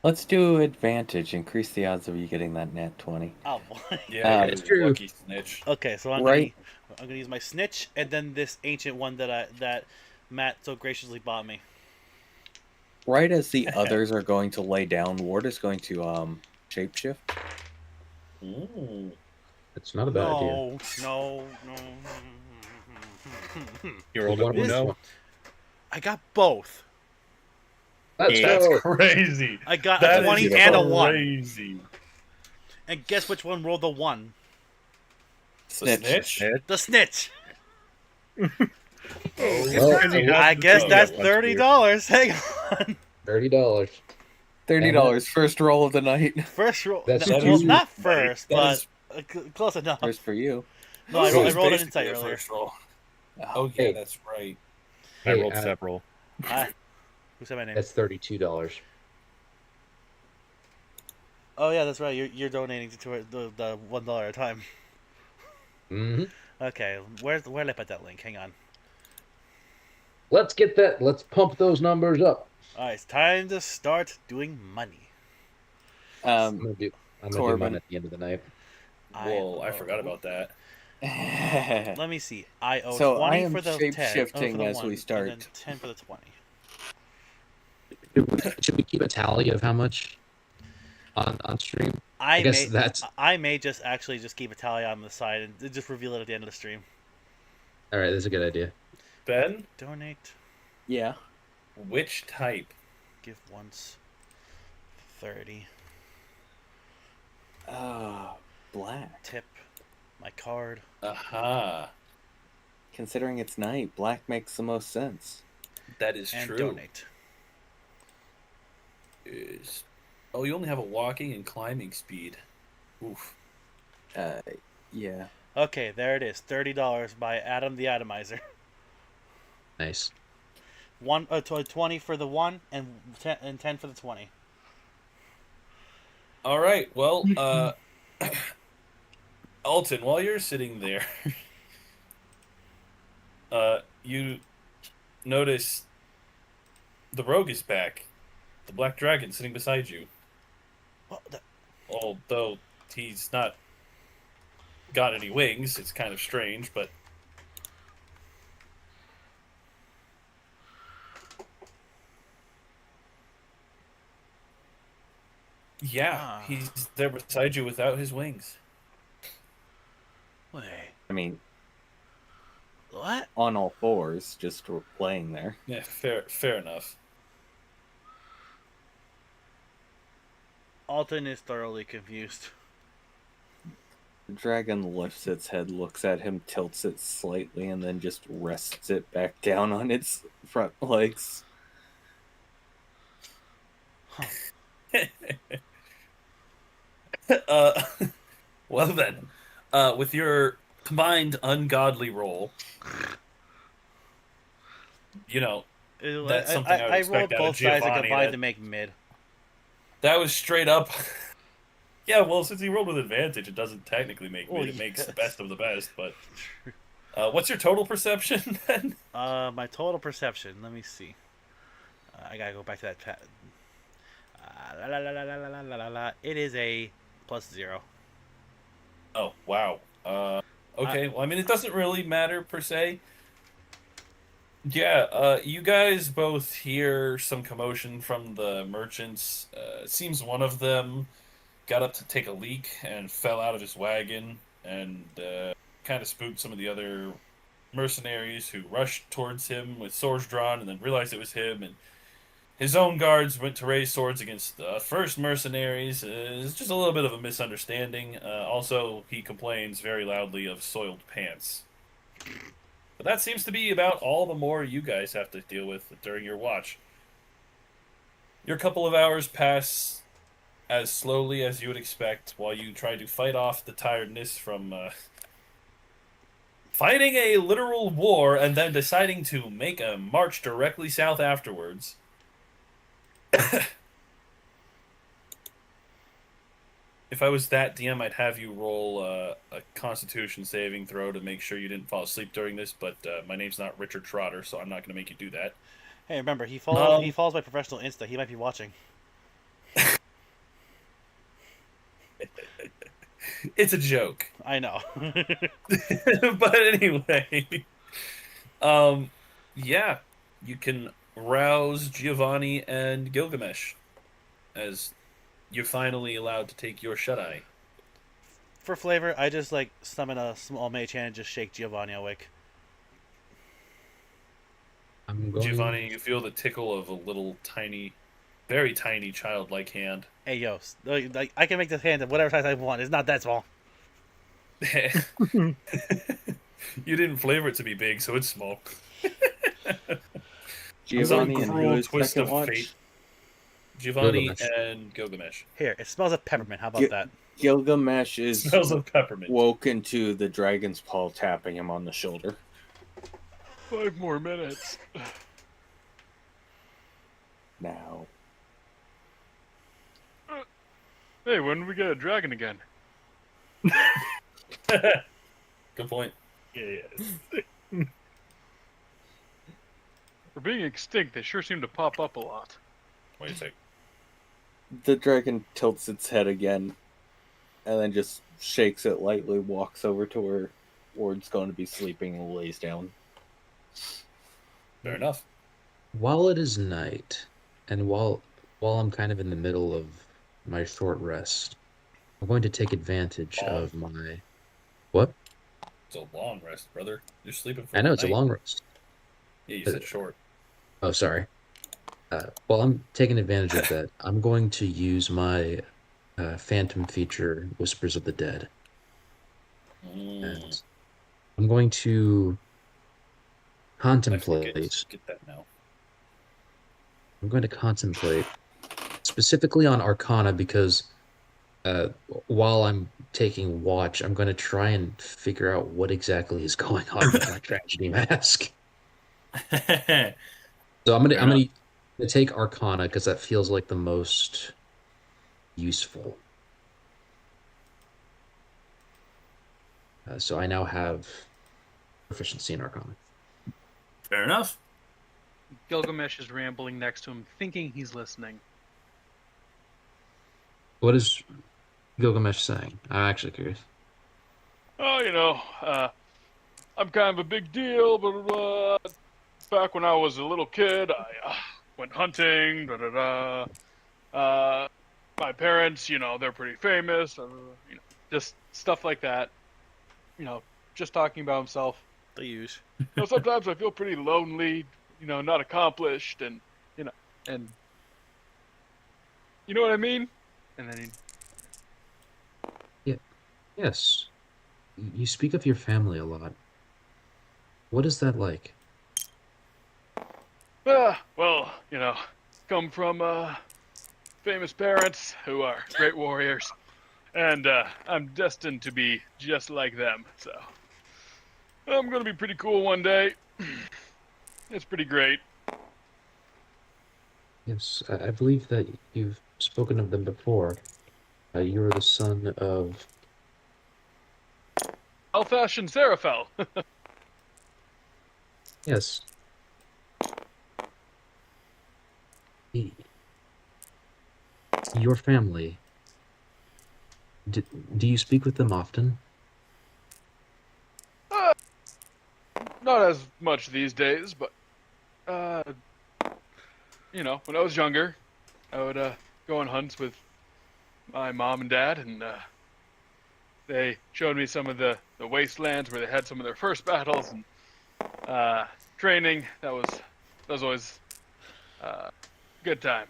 Let's do advantage. Increase the odds of you getting that nat 20. Oh boy. Yeah, it's you're a true. lucky snitch. Okay, so I'm Right. gonna use my snitch and then this ancient one that Matt so graciously bought me. Right as the others are going to lay down, Ward is going to shapeshift. Ooh. It's not a bad idea. No. You rolled One a was Uno. one. I got both. Let's That's go. Crazy. I got That a 20 is and a 1. crazy. And guess which one rolled the 1? Snitch. Snitch? The snitch. Well, Because you have I to guess do that's that once a year. $30. Hang on. $30. $30. First roll of the night. First roll. That's No, two- well, not first, That but is- close enough. First for you. No, I It was rolled an basically insight a earlier. first roll. Oh, yeah, Hey. that's right. I Hey, rolled several. Ah, who said my name? That's $32. Oh yeah, that's right. You're donating to the $1 at a time. Mm-hmm. Okay, where did I put that link? Hang on. Let's get that. Let's pump those numbers up. All right, it's time to start doing money. I'm gonna do Corbin. mine at the end of the night. Whoa, I forgot about that. Let me see. I owe So 20 I am for the 10. shape-shifting for the as 1, we and start. then 10 for the 20. Should we keep a tally of how much on stream? I guess may that's- I may just actually just keep a tally on the side and just reveal it at the end of the stream. All right, that's a good idea. Ben, Donate, Yeah. which type? give once, 30, Black. tip, my card, Aha. Considering it's night, black makes the most sense. That is and true. donate. Is... Oh, you only have a walking and climbing speed. Oof. Yeah. Okay, there it is. $30 by Adam the Atomizer. Nice. 20 for the 1 and 10 for the 20. All right. Well, Alton, while you're sitting there, you notice the rogue is back. The black dragon sitting beside you. What the- Although he's not got any wings, it's kind of strange, but yeah, Ah. he's there beside you without his wings. Wait, I mean, what? on all fours, just laying there. Yeah, fair enough. Alton is thoroughly confused. The dragon lifts its head, looks at him, tilts it slightly, and then just rests it back down on its front legs. uh, well then, with your combined ungodly roll, you know, That's something I would I expect rolled out of both sides and Giovanni combined that- to make mid. that was straight up Yeah, well, since he rolled with advantage, it doesn't technically make Oh, it. It makes the yes. best of the best. But what's your total perception then? My total perception. Let me see. I gotta go back to that. La. It is a +0. Oh wow. Okay. Well, I mean, it doesn't really matter per se. Yeah. You guys both hear some commotion from the merchants. It seems one of them got up to take a leak and fell out of his wagon and kind of spooked some of the other mercenaries who rushed towards him with swords drawn and then realized it was him. And his own guards went to raise swords against the first mercenaries. It's just a little bit of a misunderstanding. Also, he complains very loudly of soiled pants. But that seems to be about all the more you guys have to deal with during your watch. Your couple of hours pass as slowly as you would expect while you try to fight off the tiredness from fighting a literal war and then deciding to make a march directly south afterwards. If I was that DM, I'd have you roll a Constitution saving throw to make sure you didn't fall asleep during this. But my name's not Richard Trotter, so I'm not going to make you do that. Hey, remember he follows. He follows my professional Insta. He might be watching. It's a joke. I know. But anyway, yeah, you can rouse Giovanni and Gilgamesh as you're finally allowed to take your shut-eye. For flavor, I just like summon a small mage hand and just shake Giovanni awake. I'm going. Giovanni, you feel the tickle of a little tiny, very tiny childlike hand. Hey yo, like I can make this hand of whatever size I want. It's not that small. You didn't flavor it to be big, so it's small. Giovanni Some and cruel who is twist second of watch? fate. Giovanni Gilgamesh. and Gilgamesh. Here, it smells of peppermint. How about Gi- that? Gilgamesh is Smells of peppermint. woken to the dragon's paw tapping him on the shoulder. 5 more minutes. Now, Hey, when do we get a dragon again? Good point. For being extinct, they sure seem to pop up a lot. Wait a sec. the dragon tilts its head again, and then just shakes it lightly, walks over to where Ward's going to be sleeping, and lays down. Fair enough. While it is night, and while I'm kind of in the middle of my short rest, I'm going to take advantage of my what? It's a long rest, brother. You're sleeping for I know the it's a night. long rest. Yeah, you said short. Oh, sorry. While I'm taking advantage of that, I'm going to use my phantom feature, Whispers of the Dead, and I'm going to I contemplate. get that now. I'm going to contemplate specifically on Arcana because while I'm taking watch, I'm going to try and figure out what exactly is going on with my tragedy mask. So I'm gonna take Arcana because that feels like the most useful. So I now have proficiency in Arcana. Fair enough. Gilgamesh is rambling next to him, thinking he's listening. What is Gilgamesh saying? I'm actually curious. Oh, I'm kind of a big deal, but back when I was a little kid, I went hunting. My parents, they're pretty famous. Just stuff like that. Just talking about himself. The use. Sometimes I feel pretty lonely. Not accomplished, and and you know what I mean. And then Yes, you speak of your family a lot. What is that like? well, come from famous parents who are great warriors, and I'm destined to be just like them. So I'm gonna be pretty cool one day. It's pretty great. Yes, I believe that you've spoken of them before. You are the son of. Old-fashioned Seraphel. Yes. He- Your family. Do, do you speak with them often? Uh, Not as much these days, but uh, when I was younger, I would go on hunts with my mom and dad, and they showed me some of the wastelands where they had some of their first battles and training. That was always a good time.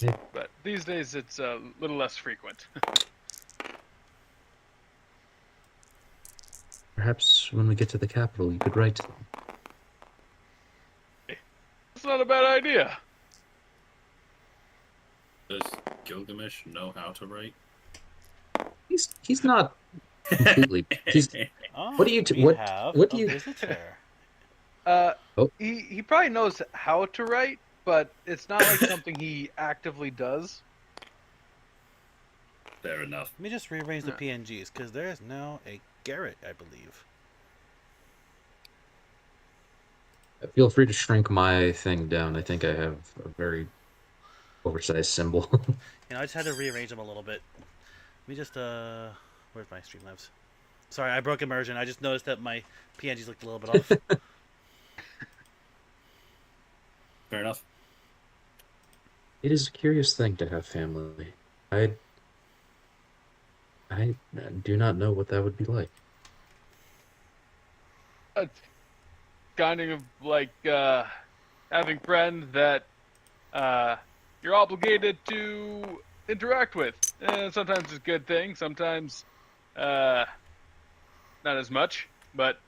Yeah. But these days it's a little less frequent. Perhaps when we get to the capital, you could write to them. It's not a bad idea. Does Gilgamesh know how to write? He's not completely. He's Oh, What do you we what have what do a you visitor. Oh. He probably knows how to write, but it's not like something he actively does. Fair enough. Let me just rearrange the Yeah. PNGs, because there is now a Garrett, I believe. Feel free to shrink my thing down. I think I have a very oversized symbol. I just had to rearrange them a little bit. Let me just, where's my Streamlabs? Sorry, I broke immersion. I just noticed that my PNGs looked a little bit off. Fair enough. It is a curious thing to have family. I do not know what that would be like. It's kind of like having friends that you're obligated to interact with. Sometimes it's a good thing, sometimes not as much. But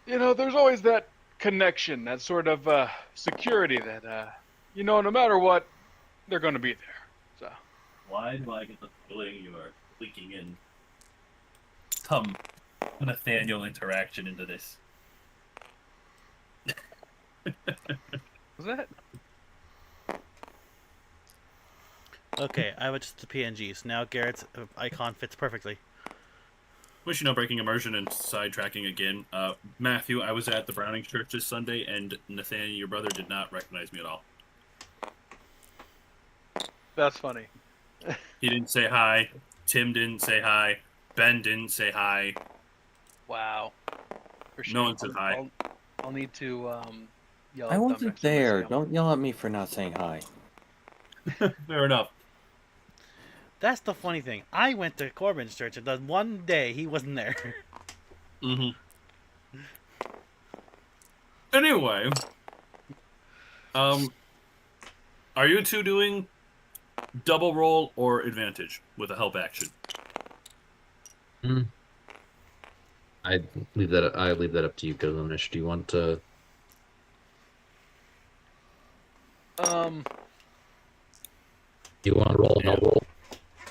there's always that connection, that sort of security that no matter what, they're going to be there. So Why do I get the feeling you are leaking in some Nathaniel interaction into this? Was that? Okay, I adjusted the PNGs. Now Garrett's icon fits perfectly. Wish you know, breaking immersion and sidetracking again. Matthew, I was at the Browning Church this Sunday, and Nathaniel, your brother, did not recognize me at all. That's funny. He didn't say hi. Tim didn't say hi. Ben didn't say hi. Wow. For No one said hi. I'll need to yell at I them wasn't next time I see there. them. Don't yell at me for not saying hi. Fair enough. That's the funny thing. I went to Corbin's church, and the one day he wasn't there. Mm-hmm. Anyway, are you two doing double roll or advantage with a help action? I leave that up to you, Gilgamesh. Do you want to? Do you want to roll and I'll roll?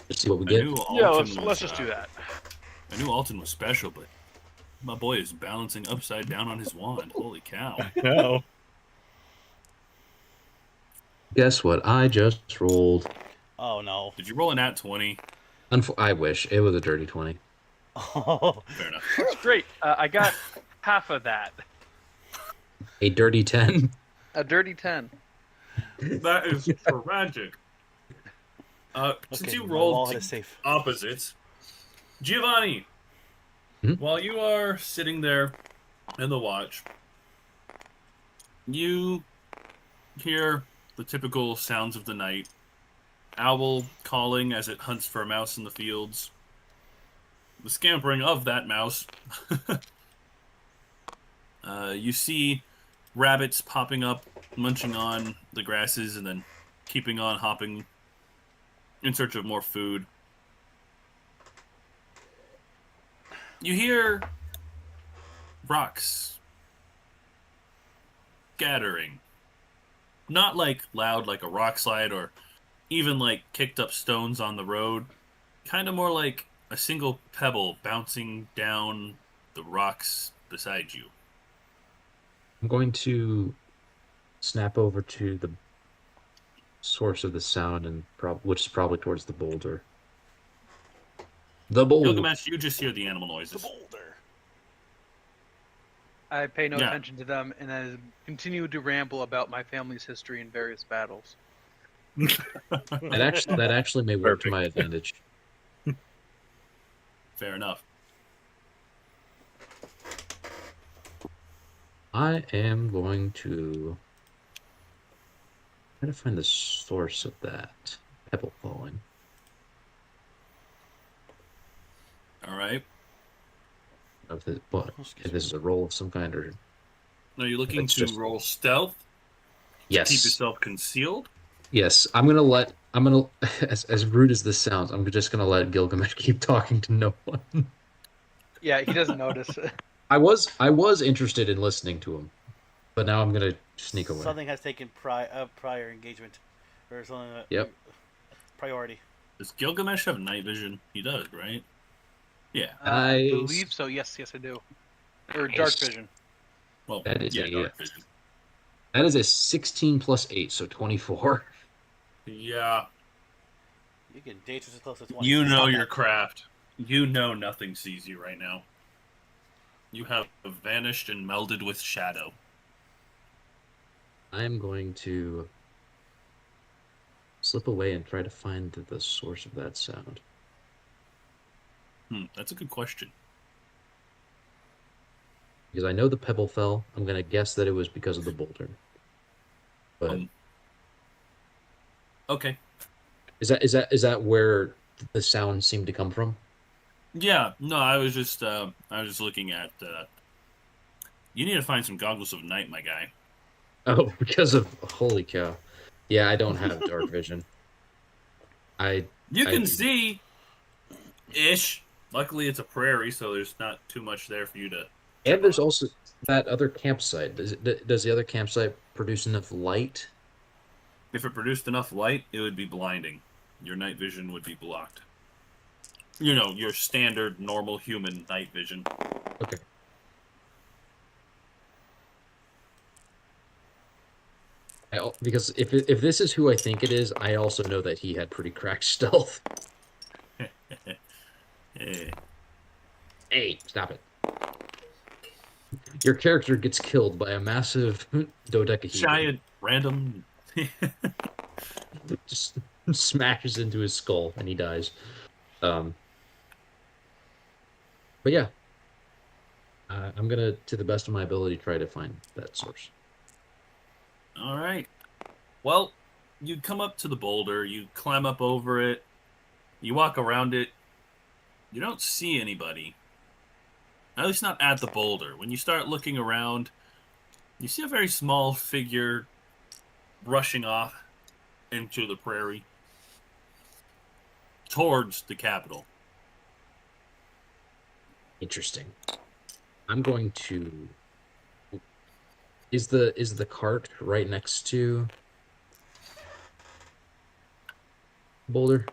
Just see what we get. yeah, let's just do that. I knew Alton was special, but my boy is balancing upside down on his wand. Holy cow! No. Guess what? I just rolled. Oh no. Did you roll an at 20? I wish it was a dirty 20. Oh. Fair enough. That's great. I got half of that. A dirty 10. A dirty 10. That is tragic. Since Okay, you my rolled wallet is safe. opposites, Giovanni, while you are sitting there in the watch, you hear the typical sounds of the night. Owl calling as it hunts for a mouse in the fields. The scampering of that mouse. You see rabbits popping up, munching on the grasses, and then keeping on hopping in search of more food. You hear rocks scattering. Not like loud like a rock slide or even like kicked up stones on the road. Kind of more like a single pebble bouncing down the rocks beside you. I'm going to snap over to the source of the sound, and which is probably towards the boulder. The boulder. Gilgamesh, you just hear the animal The noises. boulder. I pay no Yeah. attention to them, and I continue to ramble about my family's history in various battles. That actually may work to my advantage. Fair enough. I am going to try to find the source of that pebble falling. All right. If this is a roll of some kind, or Are you looking It's to just- roll stealth? yes, Keep yourself concealed? yes. I'm gonna as rude as this sounds, I'm just gonna let Gilgamesh keep talking to no one. Yeah, he doesn't notice. I was interested in listening to him, but now I'm gonna sneak away. Something has taken prior engagement, or something. Yep. Priority. Does Gilgamesh have night vision? He does, right? Yeah. I Nice. believe so. Yes, I do. Or dark Nice. vision. Well, That is yeah, a- dark vision. That is a 16 plus 8, so 24. Yeah. You can date as close to 20. You know Stop your that. craft. You know nothing sees you right now. You have vanished and melded with shadow. I am going to slip away and try to find the source of that sound. That's a good question. Because I know the pebble fell. I'm going to guess that it was because of the boulder. But Okay. is that where the sound seemed to come from? Yeah. No, I was just looking at. You need to find some goggles of night, my guy. Oh, because of holy cow. Yeah, I don't have dark vision. You I can do. see, ish. Luckily, it's a prairie, so there's not too much there for you to. And there's also that other campsite. Does the other campsite produce enough light? If it produced enough light, it would be blinding. Your night vision would be blocked. You know, your standard, normal human night vision. Okay. Because if this is who I think it is, I also know that he had pretty cracked stealth. Eh. Hey, stop it. Your character gets killed by a massive dodecahedron. Giant, random. Just smashes into his skull and he dies. But yeah. I'm gonna, to the best of my ability, try to find that source. All right. Well, you come up to the boulder, you climb up over it, you walk around it. You don't see anybody. At least not at the boulder. When you start looking around, you see a very small figure rushing off into the prairie towards the capital. Interesting. I'm going to... Is the cart right next to boulder?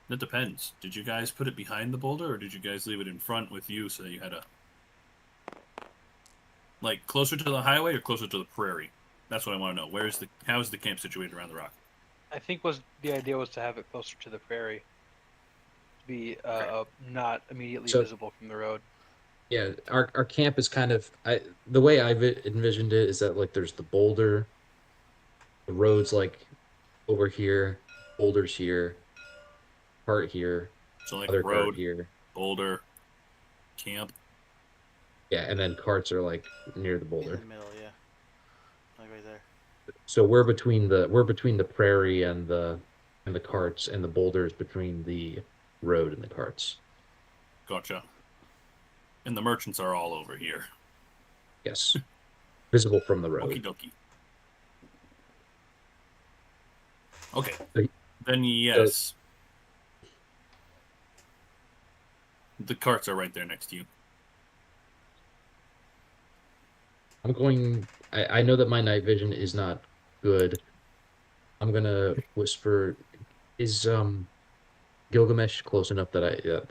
It depends. Did you guys put it behind the boulder, or did you guys leave it in front with you so that you had a... Like, closer to the highway or closer to the prairie? That's what I want to know. How is the camp situated around the rock? I think the idea was to have it closer to the prairie, to be not immediately So- visible from the road. Yeah, our camp is kind of... the way I've envisioned it is that, like, there's the boulder, the road's, like, over here, boulder's here, cart here, So, like, other road, cart here. boulder, camp. Yeah, and then carts are, like, near the In boulder. the middle, yeah. Like right there. So we're between the prairie and the carts, and the boulders between the road and the carts. Gotcha. And the merchants are all over here. Yes, visible from the road. Okie dokie. Okay. So- Then yes. The carts are right there next to you. I'm going. I know that my night vision is not good. I'm gonna whisper. Is Gilgamesh close enough that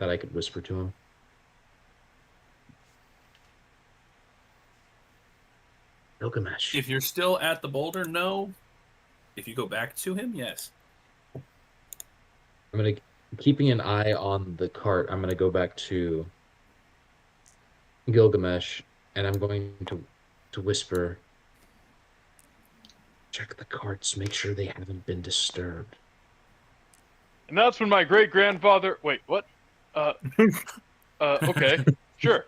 I could whisper to him? Gilgamesh. If you're still at the boulder, no. If you go back to him, yes. I'm gonna keeping an eye on the cart. I'm gonna go back to Gilgamesh, and I'm going to whisper, check the carts, make sure they haven't been disturbed. And that's when my great grandfather. Wait, what? Okay, sure.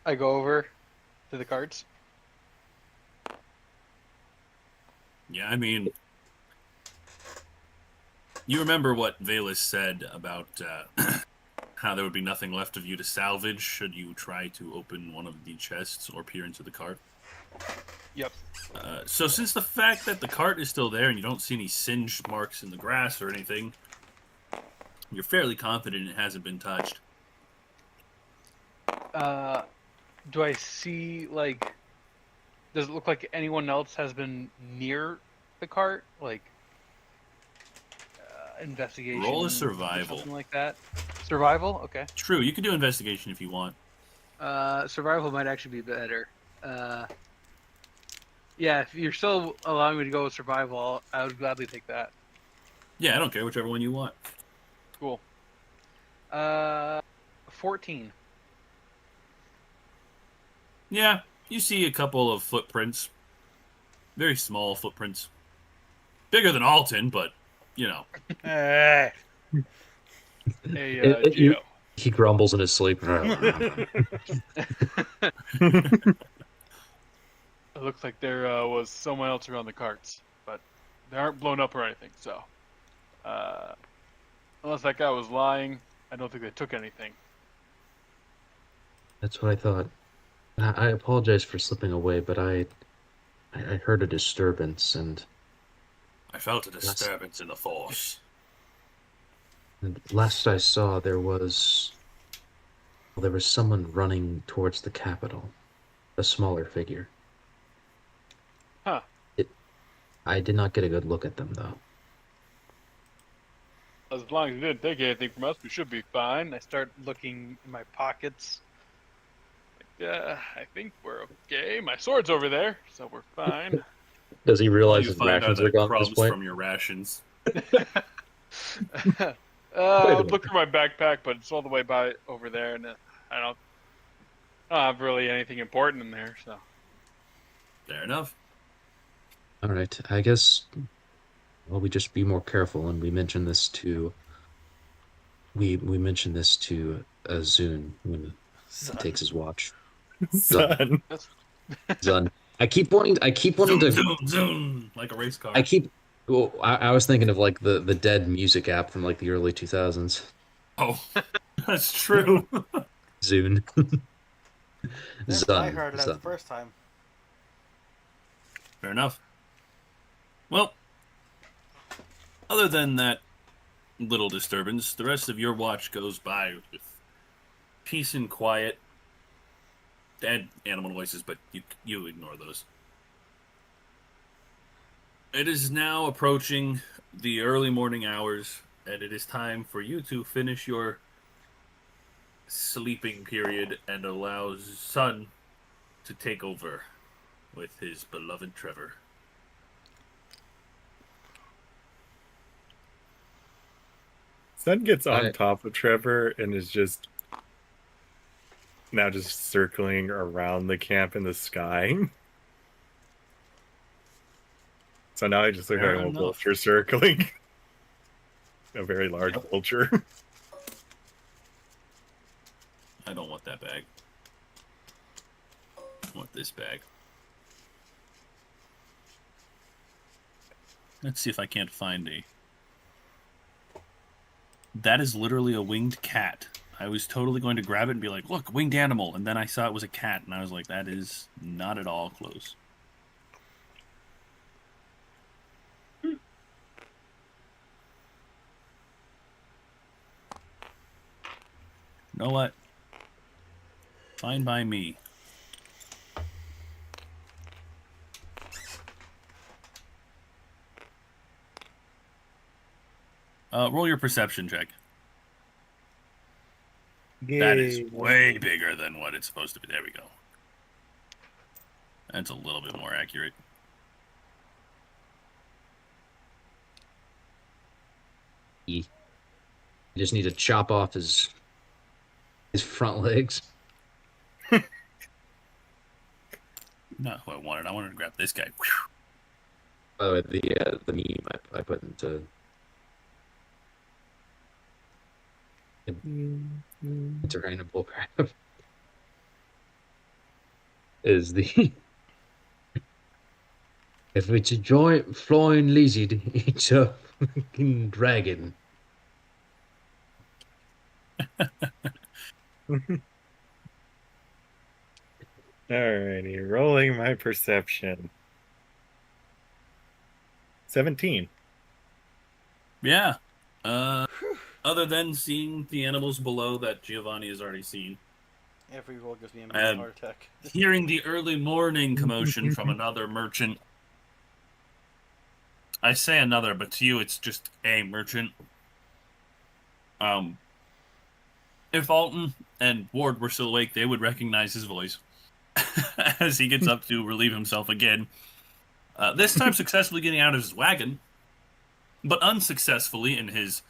I go over to the carts. Yeah, I mean, you remember what Valus said about how there would be nothing left of you to salvage should you try to open one of the chests or peer into the cart? Yep. So since the fact that the cart is still there and you don't see any singed marks in the grass or anything, you're fairly confident it hasn't been touched. Do I see, like, does it look like anyone else has been near the cart? Like, investigation? Roll a or survival. something like that? Survival? Okay. True, you can do investigation if you want. Survival might actually be better. Yeah, if you're still allowing me to go with survival, I would gladly take that. Yeah, I don't care, whichever one you want. Cool. 14. Yeah, you see a couple of footprints. Very small footprints. Bigger than Alton, but, you know. Hey. Hey, You- Gio. He grumbles in his sleep. It looks like there was someone else around the carts, but they aren't blown up or anything. So, unless that guy was lying, I don't think they took anything. That's what I thought. I apologize for slipping away, but I heard a disturbance, and I felt a disturbance in the force. last I saw, there was someone running towards the Capitol, a smaller figure. Huh. I did not get a good look at them, though. As long as he didn't take anything from us, we should be fine. I start looking in my pockets. I think we're okay. My sword's over there, so we're fine. Does he realize You his find out rations the are gone at this crumbs point? from your rations. I'll minute. look for my backpack, but it's all the way by over there, and I don't have really anything important in there. So Fair enough. All right, I guess. Well, we just be more careful, and we mentioned this to. We mentioned this to Zune when he Son. takes his watch. Son. Zun. I keep wanting Zoom, to. zoom, zoom, like a race car. Well, I was thinking of like the Dead music app from like the early 2000s. Oh, that's true. Zune. I heard it out the Zun. first time. Fair enough. Well, other than that little disturbance, the rest of your watch goes by with peace and quiet. And animal noises, but you ignore those. It is now approaching the early morning hours, and it is time for you to finish your sleeping period and allow Sun to take over with his beloved Trevor. Sun gets on Alright. top of Trevor and is just now just circling around the camp in the sky. So now I just look Fair like a enough. vulture circling. A very large vulture. I don't want that bag. I want this bag. Let's see if I can't find a... That is literally a winged cat. I was totally going to grab it and be like, look, winged animal. And then I saw it was a cat, and I was like, that is not at all close. You know what? Fine by me. Roll your perception check. That is way bigger than what it's supposed to be. There we go. That's a little bit more accurate. You just need to chop off his front legs. Not who I wanted. I wanted to grab this guy. By the way, the meme I put into Random Bullcrap is the if it's a giant flying lizard, it's a fucking dragon. Alrighty, rolling my perception. 17. Yeah. Other than seeing the animals below that Giovanni has already seen, Every roll gives me a Um, heart attack. hearing the early morning commotion from another merchant. I say another, but to you it's just a merchant. If Alton and Ward were still awake, they would recognize his voice as he gets up to relieve himself again. This time successfully getting out of his wagon, but unsuccessfully in his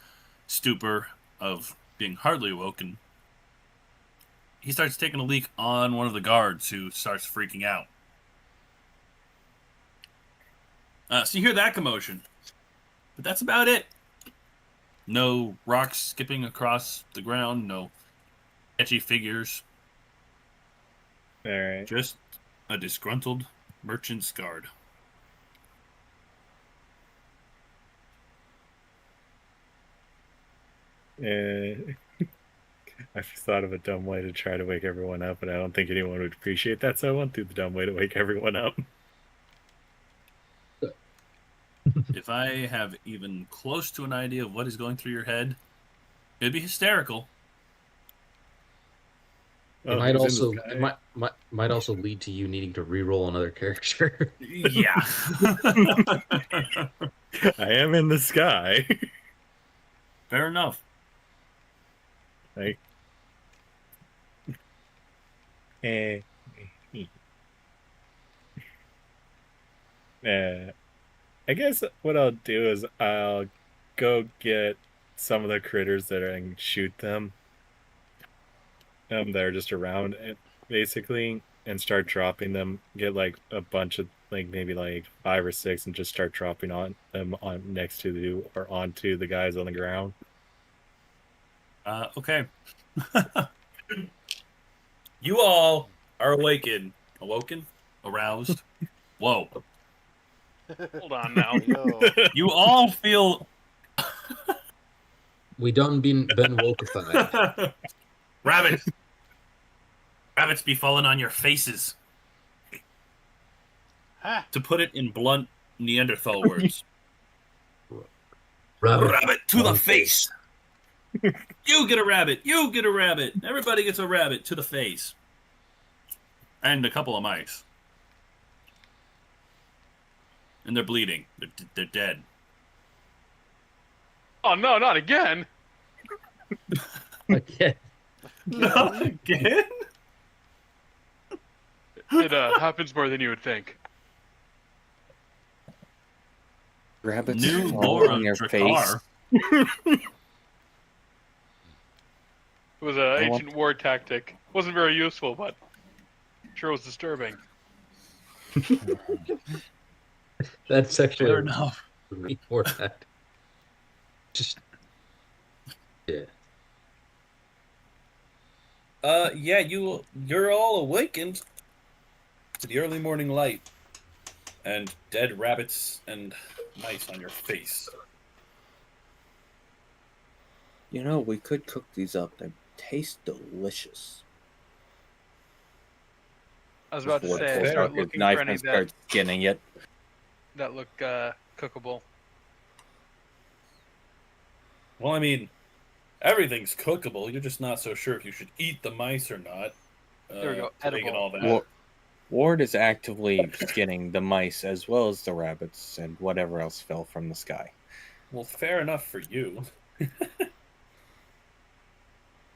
stupor of being hardly awoken. He starts taking a leak on one of the guards, who starts freaking out. So you hear that commotion, but that's about it. No rocks skipping across the ground, no sketchy figures. Alright. Just a disgruntled merchant's guard. I've thought of a dumb way to try to wake everyone up, and I don't think anyone would appreciate that, so I won't do the dumb way to wake everyone up. If I have even close to an idea of what is going through your head, it'd be hysterical. It might also lead to you needing to re-roll another character. Yeah. I am in the sky. Fair enough. Like, I guess what I'll do is I'll go get some of the critters that are and shoot them. That are just around it, basically, and start dropping them. Get like a bunch of maybe 5 or 6, and just start dropping on them on next to or onto the guys on the ground. Okay. You all are awoken, aroused. Whoa. Hold on now. You all feel We done been wokeified. rabbits. Rabbits be falling on your faces. To put it in blunt Neanderthal words. Rabbit to the face. You get a rabbit. You get a rabbit. Everybody gets a rabbit to the face. And a couple of mice. And they're bleeding. They're dead. Oh no, not again! Okay. Not again? It happens more than you would think. Rabbits New fall lore on of your Drakkar. face. It was an ancient war tactic. Wasn't very useful, but sure was disturbing. That's actually Fair enough. before that. Just yeah. Yeah, you're all awakened to the early morning light and dead rabbits and mice on your face. You know, we could cook these up. They taste delicious. I was about to Before say, pulls start out his looking knife for any and starts skinning it. that look cookable. Well, I mean, everything's cookable. You're just not so sure if you should eat the mice or not. There we go, plague and edible. all that. Ward is actively skinning the mice as well as the rabbits and whatever else fell from the sky. Well, fair enough for you.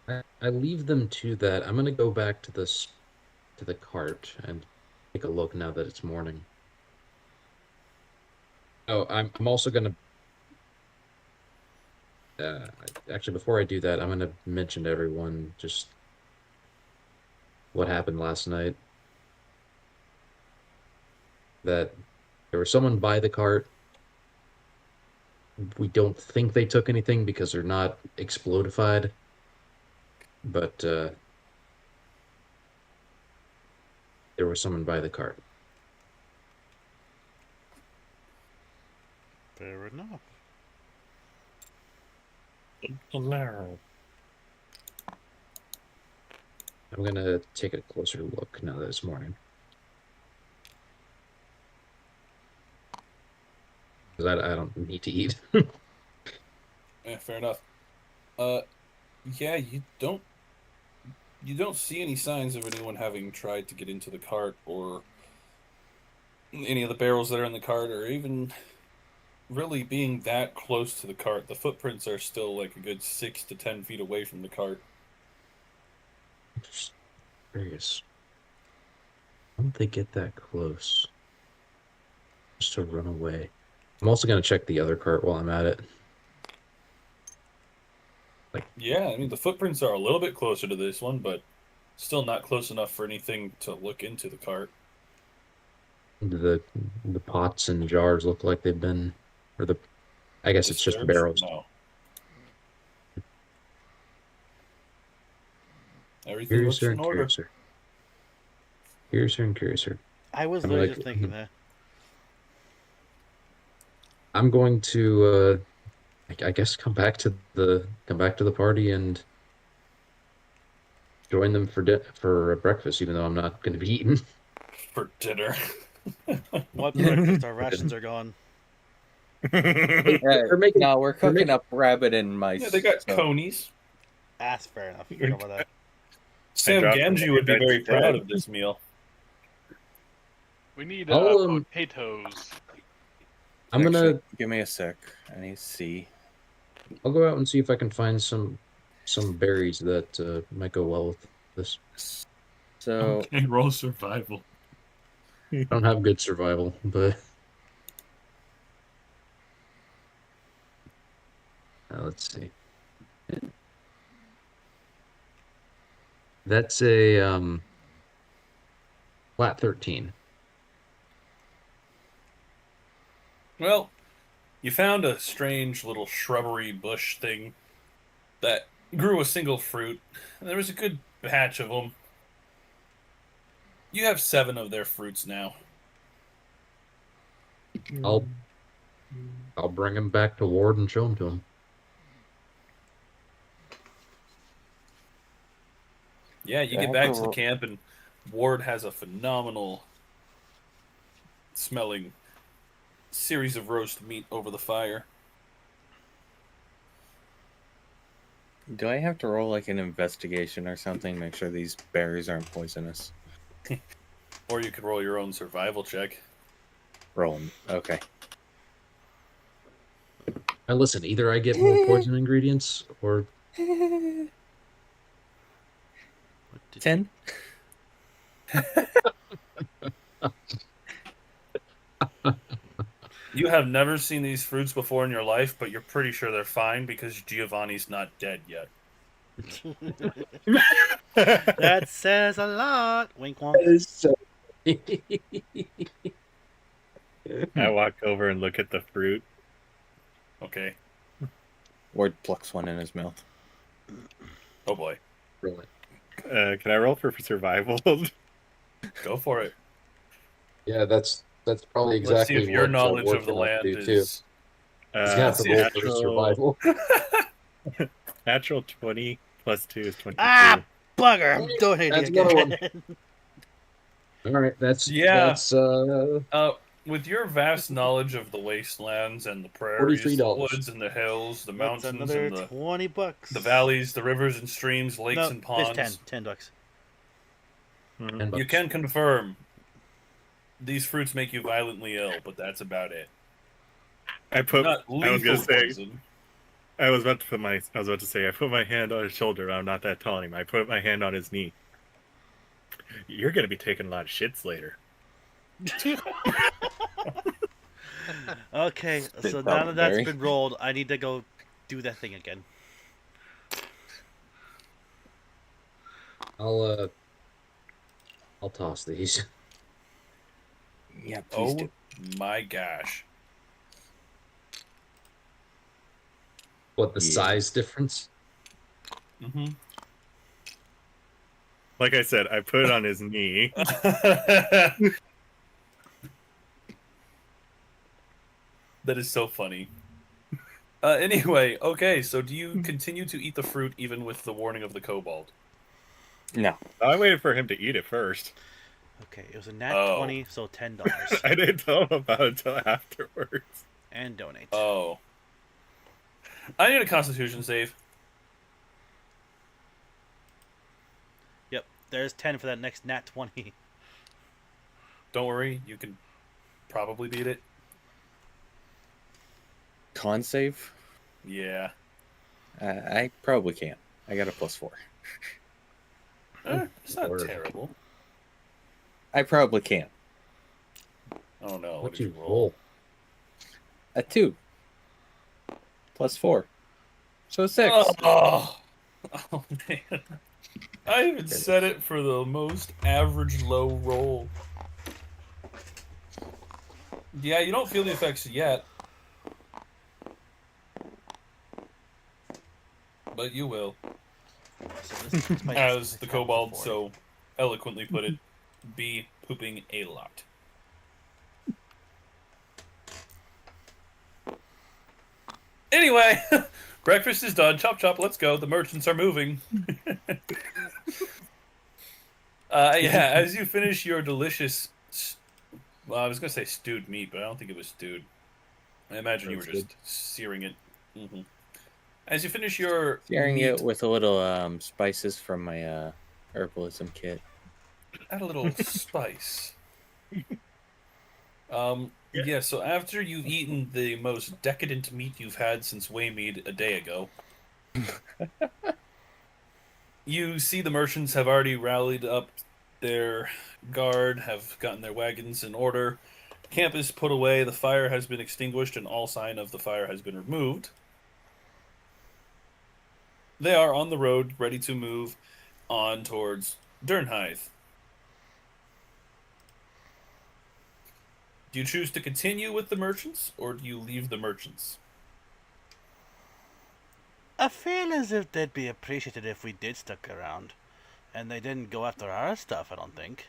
I leave them to that. I'm gonna go back to the cart and take a look now that it's morning. Oh, I'm also gonna actually before I do that, I'm gonna mention to everyone just what happened last night. That there was someone by the cart. We don't think they took anything because they're not explodified, but there was someone by the cart. Fair enough. No. I'm gonna take a closer look now that it's morning. Because I don't need to eat. Yeah, fair enough. Yeah, you don't see any signs of anyone having tried to get into the cart or any of the barrels that are in the cart or even really being that close to the cart. The footprints are still like a good 6 to 10 feet away from the cart. Just curious. Why don't they get that close? Just to run away. I'm also gonna check the other cart while I'm at it. Yeah, I mean, the footprints are a little bit closer to this one, but still not close enough for anything to look into the cart. Do the pots and jars look like they've been, or I guess it's just Disturbed? barrels. No. Everything looks Curiouser in and order. curiouser. Curiouser and curiouser. I was I'm literally like, just thinking that. I'm going to I guess come back to the party and join them for breakfast, even though I'm not going to be eating. For dinner. What breakfast? Our rations are gone. They're making No, we're they're cooking making up rabbit and mice. Yeah, they got so- conies. That's fair enough. Forgot about that. Sam dropped them Gamgee in would be your very bed proud instead. of this meal. We need I'll, potatoes. I'm Actually, gonna give me a sec. I need to see. I'll go out and see if I can find some berries that might go well with this. So Okay, roll survival. I don't have good survival, but let's see. That's a flat 13. Well, you found a strange little shrubbery bush thing that grew a single fruit. There was a good batch of them. You have 7 of their fruits now. I'll bring him back to Ward and show him to him. Yeah, you I get have back to to the ro- camp, and Ward has a phenomenal smelling series of roast meat over the fire. do I have to roll like an investigation or something? Make sure these berries aren't poisonous. Or you could roll your own survival check. Rolling. Okay. Now listen, either I get more poison ingredients or 10. You have never seen these fruits before in your life, but you're pretty sure they're fine because Giovanni's not dead yet. That says a lot. Wink wonk. I walk over and look at the fruit. Okay. Ward plucks one in his mouth. Oh boy. Really. Can I roll for survival? Go for it. Yeah, that's probably Let's see exactly if your what knowledge Ward's of the gonna have land to do, too. is. He's gonna have to roll for natural- survival. Natural 20 plus 2 is 22. Ah, bugger! I'm donating That's another one. again. All right, that's Yeah. that's With your vast knowledge of the wastelands and the prairies, the $43. woods and the hills, the That's mountains another and the $20. valleys, the rivers and streams, lakes No, and ponds, it's $10. $10. you can confirm these fruits make you violently ill, but that's about it. I Not was lethal gonna say poison. I was about to say I put my hand on his shoulder. I'm not that tall anymore. I put my hand on his knee. You're gonna be taking a lot of shits later. Okay, Spit so now that that's berry. been rolled, I need to go do that thing again. I'll toss these. Yeah, please Oh do. my gosh. What the Yeah. size difference? Mm-hmm. Like I said, I put it on his knee. That is so funny. Anyway, okay, so do you continue to eat the fruit even with the warning of the kobold? No. I waited for him to eat it first. Okay, it was a nat Oh. 20, so $10. I didn't tell him about it until afterwards. And donate. Oh. I need a constitution save. Yep, there's 10 for that next nat 20. Don't worry, you can probably beat it. Con save? Yeah. I probably can't. I got a +4. It's not Word. terrible. I probably can't. Oh no, what What'd did you you roll? roll? A 2. +4. So 6. Oh, oh man. I even set it for the most average low roll. Yeah, you don't feel the effects yet. But you will. So this might As the might kobold forward. so eloquently put it, be pooping a lot. Anyway, breakfast is done. Chop chop, let's go. The merchants are moving. Yeah, as you finish your delicious... Well, I was going to say stewed meat, but I don't think it was stewed. I imagine you were just searing it. Mm-hmm. As you finish your Searing meat, it with a little spices from my herbalism kit. add a little spice. Yeah, so after you've eaten the most decadent meat you've had since Waymead a day ago, you see the merchants have already rallied up their guard, have gotten their wagons in order. Camp is put away, the fire has been extinguished, and all sign of the fire has been removed. They are on the road, ready to move on towards Durnhythe. Do you choose to continue with the merchants, or do you leave the merchants? I feel as if they'd be appreciated if we did stick around. And they didn't go after our stuff, I don't think.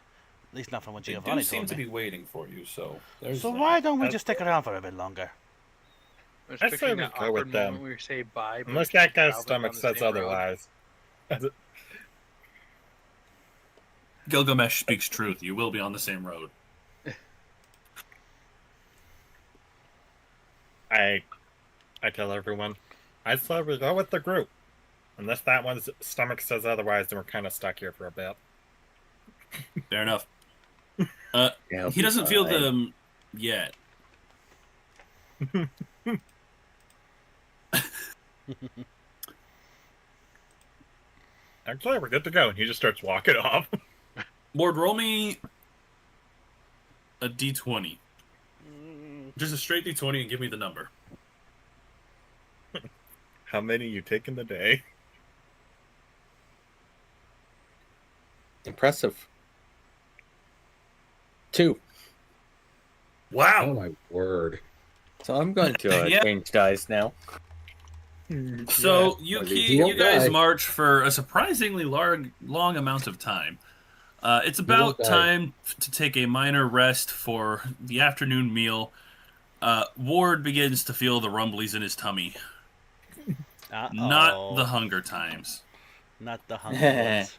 At least not from what They Giovanni do seem told to me. be waiting for you, so there's So that. why don't we just stick around for a bit longer? I was I say picturing we that go with awkward them. moment where we say bye. but Unless we're that still guy's traveling stomach on the says same road. otherwise. Gilgamesh speaks truth. You will be on the same road. I tell everyone, I say we go with the group. Unless that one's stomach says otherwise, then we're kind of stuck here for a bit. Fair enough. Yeah, He doesn't feel fine. them yet. Actually, we're good to go. And he just starts walking off. Lord, roll me a d20. Just a straight d20 and give me the number. How many you take in the day? Impressive. 2. Wow! Oh my word! So I'm going to Yeah. change dice now. So Yeah, you don't guys die. march for a surprisingly long amount of time. It's won't about die. time to take a minor rest for the afternoon meal. Ward begins to feel the rumblies in his tummy. Uh-oh. Not the hunger times. Not the hunger ones.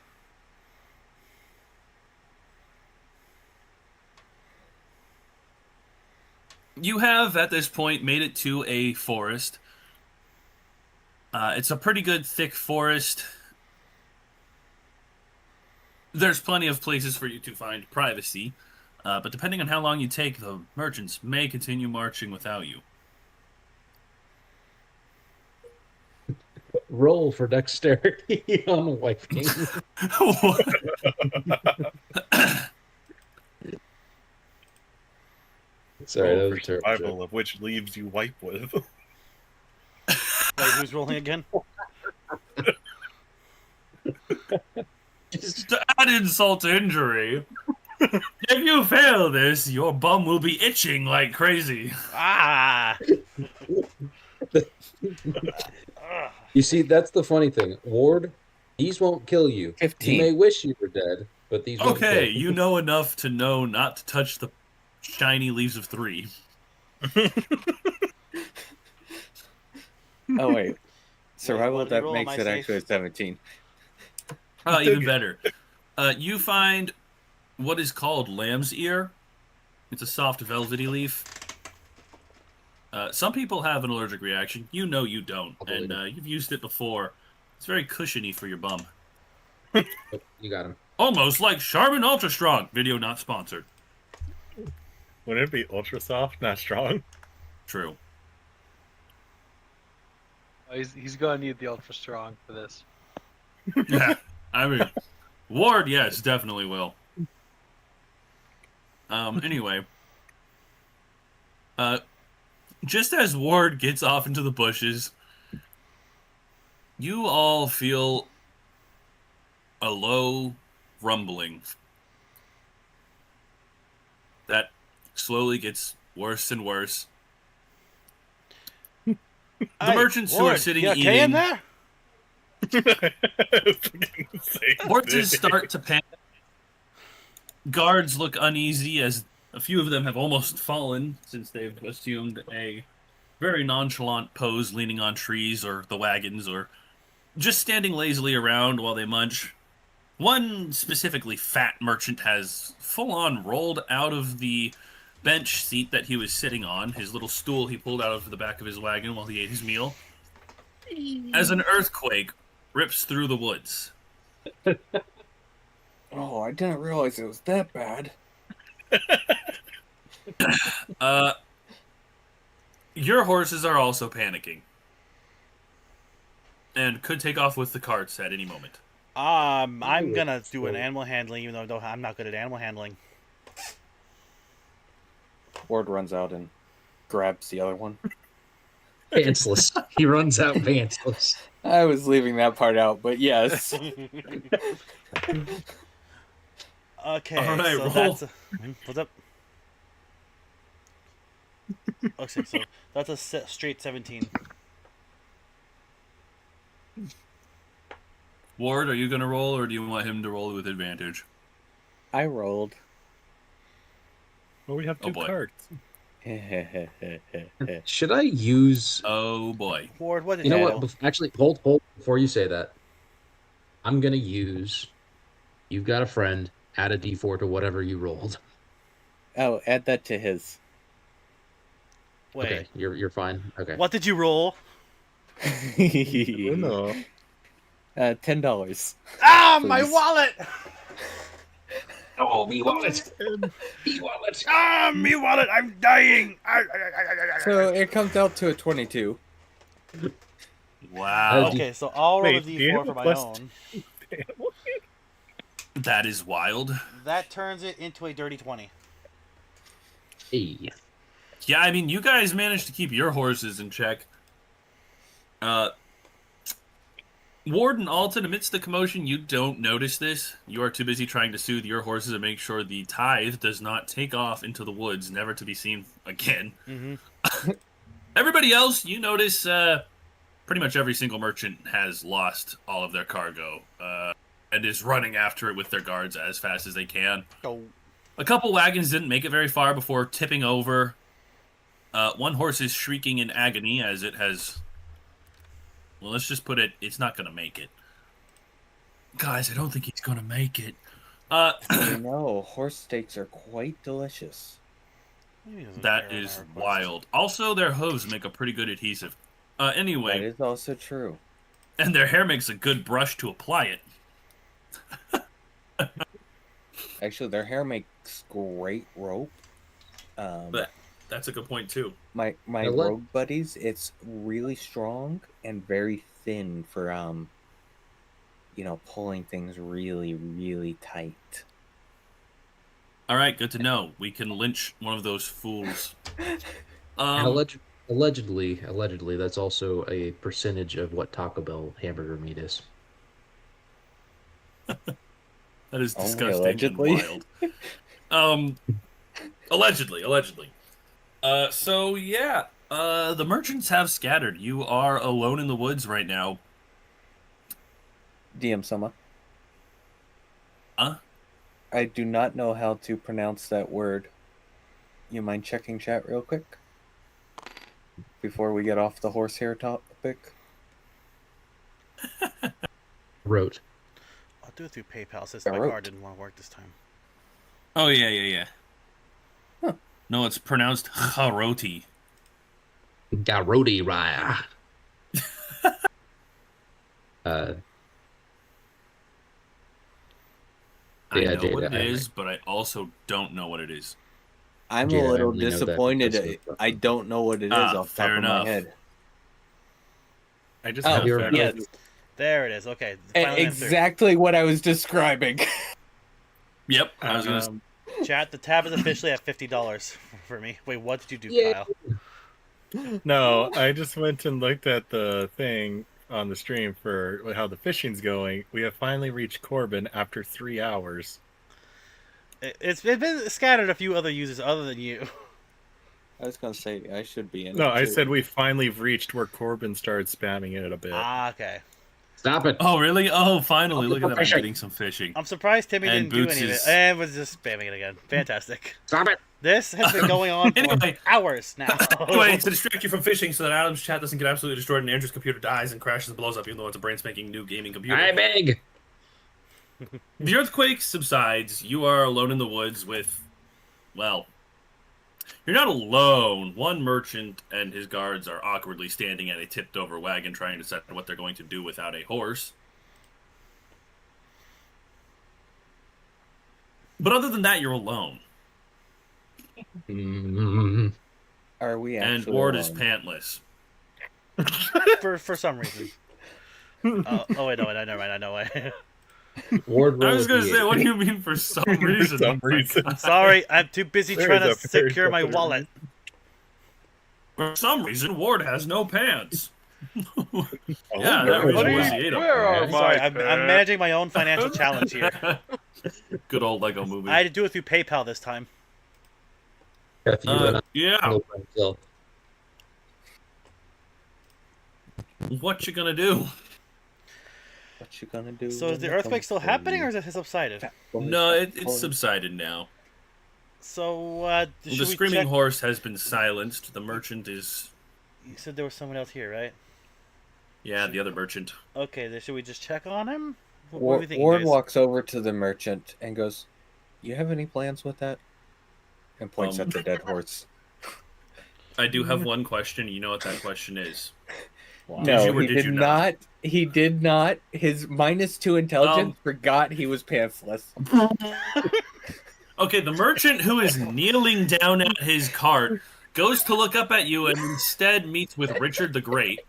You have, at this point, made it to a forest. It's a pretty good, thick forest. There's plenty of places for you to find privacy, but depending on how long you take, the merchants may continue marching without you. Roll for dexterity on a wife game. Sorry, that Roll was for a terrible joke. survival of which leaves you wipe with. Wait, who's rolling again? To add insult to injury, if you fail this, your bum will be itching like crazy. Ah! You see, that's the funny thing. Ward, these won't kill you. 15. You may wish you were dead, but these won't kill Okay, you. you know enough to know not to touch the shiny leaves of 3. Oh wait, survival what did you that roll? Am makes I it safe? actually a 17. Even better. You find what is called lamb's ear. It's a soft velvety leaf. Some people have an allergic reaction. You know you don't, and you've used it before. It's very cushiony for your bum. Oh, you got him. Almost like Charmin Ultra Strong. Video not sponsored. Wouldn't it be ultra soft, not strong? True. Oh, he's gonna need the ultra strong for this. Yeah, I mean, Ward, yes, definitely will. Anyway, just as Ward gets off into the bushes, you all feel a low rumbling that slowly gets worse and worse. The Hey, merchants who are Ward, sitting you okay eating, in there? horses start to panic. Guards look uneasy as a few of them have almost fallen since they've assumed a very nonchalant pose leaning on trees or the wagons or just standing lazily around while they munch. One specifically fat merchant has full-on rolled out of the bench seat that he was sitting on, his little stool he pulled out of the back of his wagon while he ate his meal, as an earthquake rips through the woods. Oh, I didn't realize it was that bad. Your horses are also panicking and could take off with the carts at any moment. I'm gonna do an animal handling, even though I'm not good at animal handling. Ward runs out and grabs the other one. Pantsless. He runs out pantsless. I was leaving that part out, but yes. Okay, All right, so roll. that's what's up? Okay, so that's a straight 17. Ward, are you going to roll, or do you want him to roll with advantage? I rolled. Well, we have Oh, two boy. cards. Should I use? Oh, boy. Ward, what did You know roll? what? Actually, hold before you say that. I'm gonna use. You've got a friend. Add a D4 to whatever you rolled. Oh, add that to his. Wait, Okay, you're fine. Okay. what did you roll? Uno. $10. Ah, my Please. wallet! Oh, me wallet. Me wallet. Ah, me wallet! I'm dying! So it comes out to a 22. Wow. Okay, so I'll roll Wait, a do you D4 have for a my plus own. That is wild. That turns it into a dirty 20. Hey. Yeah, I mean, you guys managed to keep your horses in check. Ward and Alton, amidst the commotion, you don't notice this. You are too busy trying to soothe your horses and make sure the tithe does not take off into the woods, never to be seen again. Mm-hmm. Everybody else, you notice pretty much every single merchant has lost all of their cargo and is running after it with their guards as fast as they can. Oh. A couple wagons didn't make it very far before tipping over. One horse is shrieking in agony as it has... Well, let's just put it, it's not going to make it. Guys, I don't think he's going to make it. You know, horse steaks are quite delicious. Maybe he doesn't That care is about our request. wild. Also, their hooves make a pretty good adhesive. Anyway, That is also true. and their hair makes a good brush to apply it. Actually, their hair makes great rope. But that's a good point, too. My Now let- rogue buddies, it's really strong and very thin for pulling things really, really tight. All right, good to know. We can lynch one of those fools. And Um, allegedly, that's also a percentage of what Taco Bell hamburger meat is. that is Only disgusting and allegedly. wild. Allegedly. So yeah, the merchants have scattered. You are alone in the woods right now. DM Soma. Huh? I do not know how to pronounce that word. You mind checking chat real quick? Before we get off the horsehair topic? Wrote. I'll do it through PayPal since my Garrote. card didn't want to work this time. Oh yeah. Huh. No, it's pronounced Charoti. Garroti Raya. I Yeah, know what it Jada, is, but I also don't know what it is. I'm Jada, a I little only know that disappointed. because of- I don't know what it is Ah, off the top fair of enough. my head. I just Oh, have you're better- yeah, There it is. Okay. Finally went through. exactly what I was describing. Yep, I was gonna. Chat, the tab is officially at $50 for me. Wait, what did you do, Yeah. Kyle? No, I just went and looked at the thing on the stream for how the fishing's going. We have finally reached Corbin after 3 hours. It's been scattered a few other users other than you. I was gonna say I should be in. No, it I too. said we finally reached where Corbin started spamming it a bit. Ah, okay. Stop it. Oh really? Oh, finally! Oh, Look at that! I'm fishing. getting some fishing. I'm surprised Timmy And didn't do Boots any of it is- and was just spamming it again. Fantastic. Stop it. This has been going on for Anyway. hours now. Anyway, to distract you from fishing so that Adam's chat doesn't get absolutely destroyed and Andrew's computer dies and crashes and blows up, even though it's a brain spanking new gaming computer. I beg. The earthquake subsides. You are alone in the woods with, well, you're not alone. One merchant and his guards are awkwardly standing at a tipped over wagon trying to decide what they're going to do without a horse. But other than that, you're alone. Mm, Are we actually? And Ward is alone? pantless. for some reason. Oh wait, no, never mind. I know why. Ward I roll was going to the say, eight. what do you mean for some reason? For some Oh my reason. God. Sorry, I'm too busy There trying to is a very secure my good wallet. For some reason, Ward has no pants. Yeah, Oh, that no. reason What was are he you- ate a where are pants. my- Sorry, I'm managing my own financial challenge here. Good old Lego movie. I had to do it through PayPal this time. If you and I Yeah. know by myself. What you gonna do? What you gonna do? So is when the it earthquake comes still for happening, you? or is it subsided? Fat boy, No, fat it's boy. subsided now. So The should we screaming check? horse has been silenced. The merchant is, You said there was someone else here, right? yeah, the other merchant. Okay, then should we just check on him? What do Ward, you think, Ward guys? walks over to the merchant and goes, "You have any plans with that?" And points at the dead horse. I do have one question. You know what that question is? Wow. No, you or he did did you not. not? He did not. His -2 intelligence forgot he was pantsless. Okay, the merchant who is kneeling down at his cart goes to look up at you and instead meets with Richard the Great.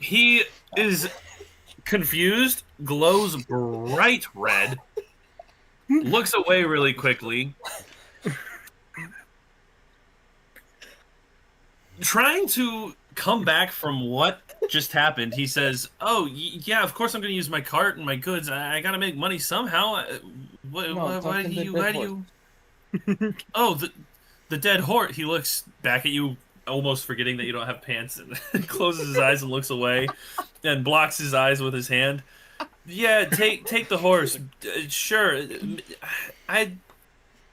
He is confused, glows bright red, looks away really quickly, trying to come back from what just happened. He says, "Oh, yeah, of course I'm going to use my cart and my goods. I got to make money somehow. Why talking do to you? the Why dead do you? Oh, the dead horse." He looks back at you, almost forgetting that you don't have pants, and closes his eyes and looks away, and blocks his eyes with his hand. Yeah, take the horse. Sure,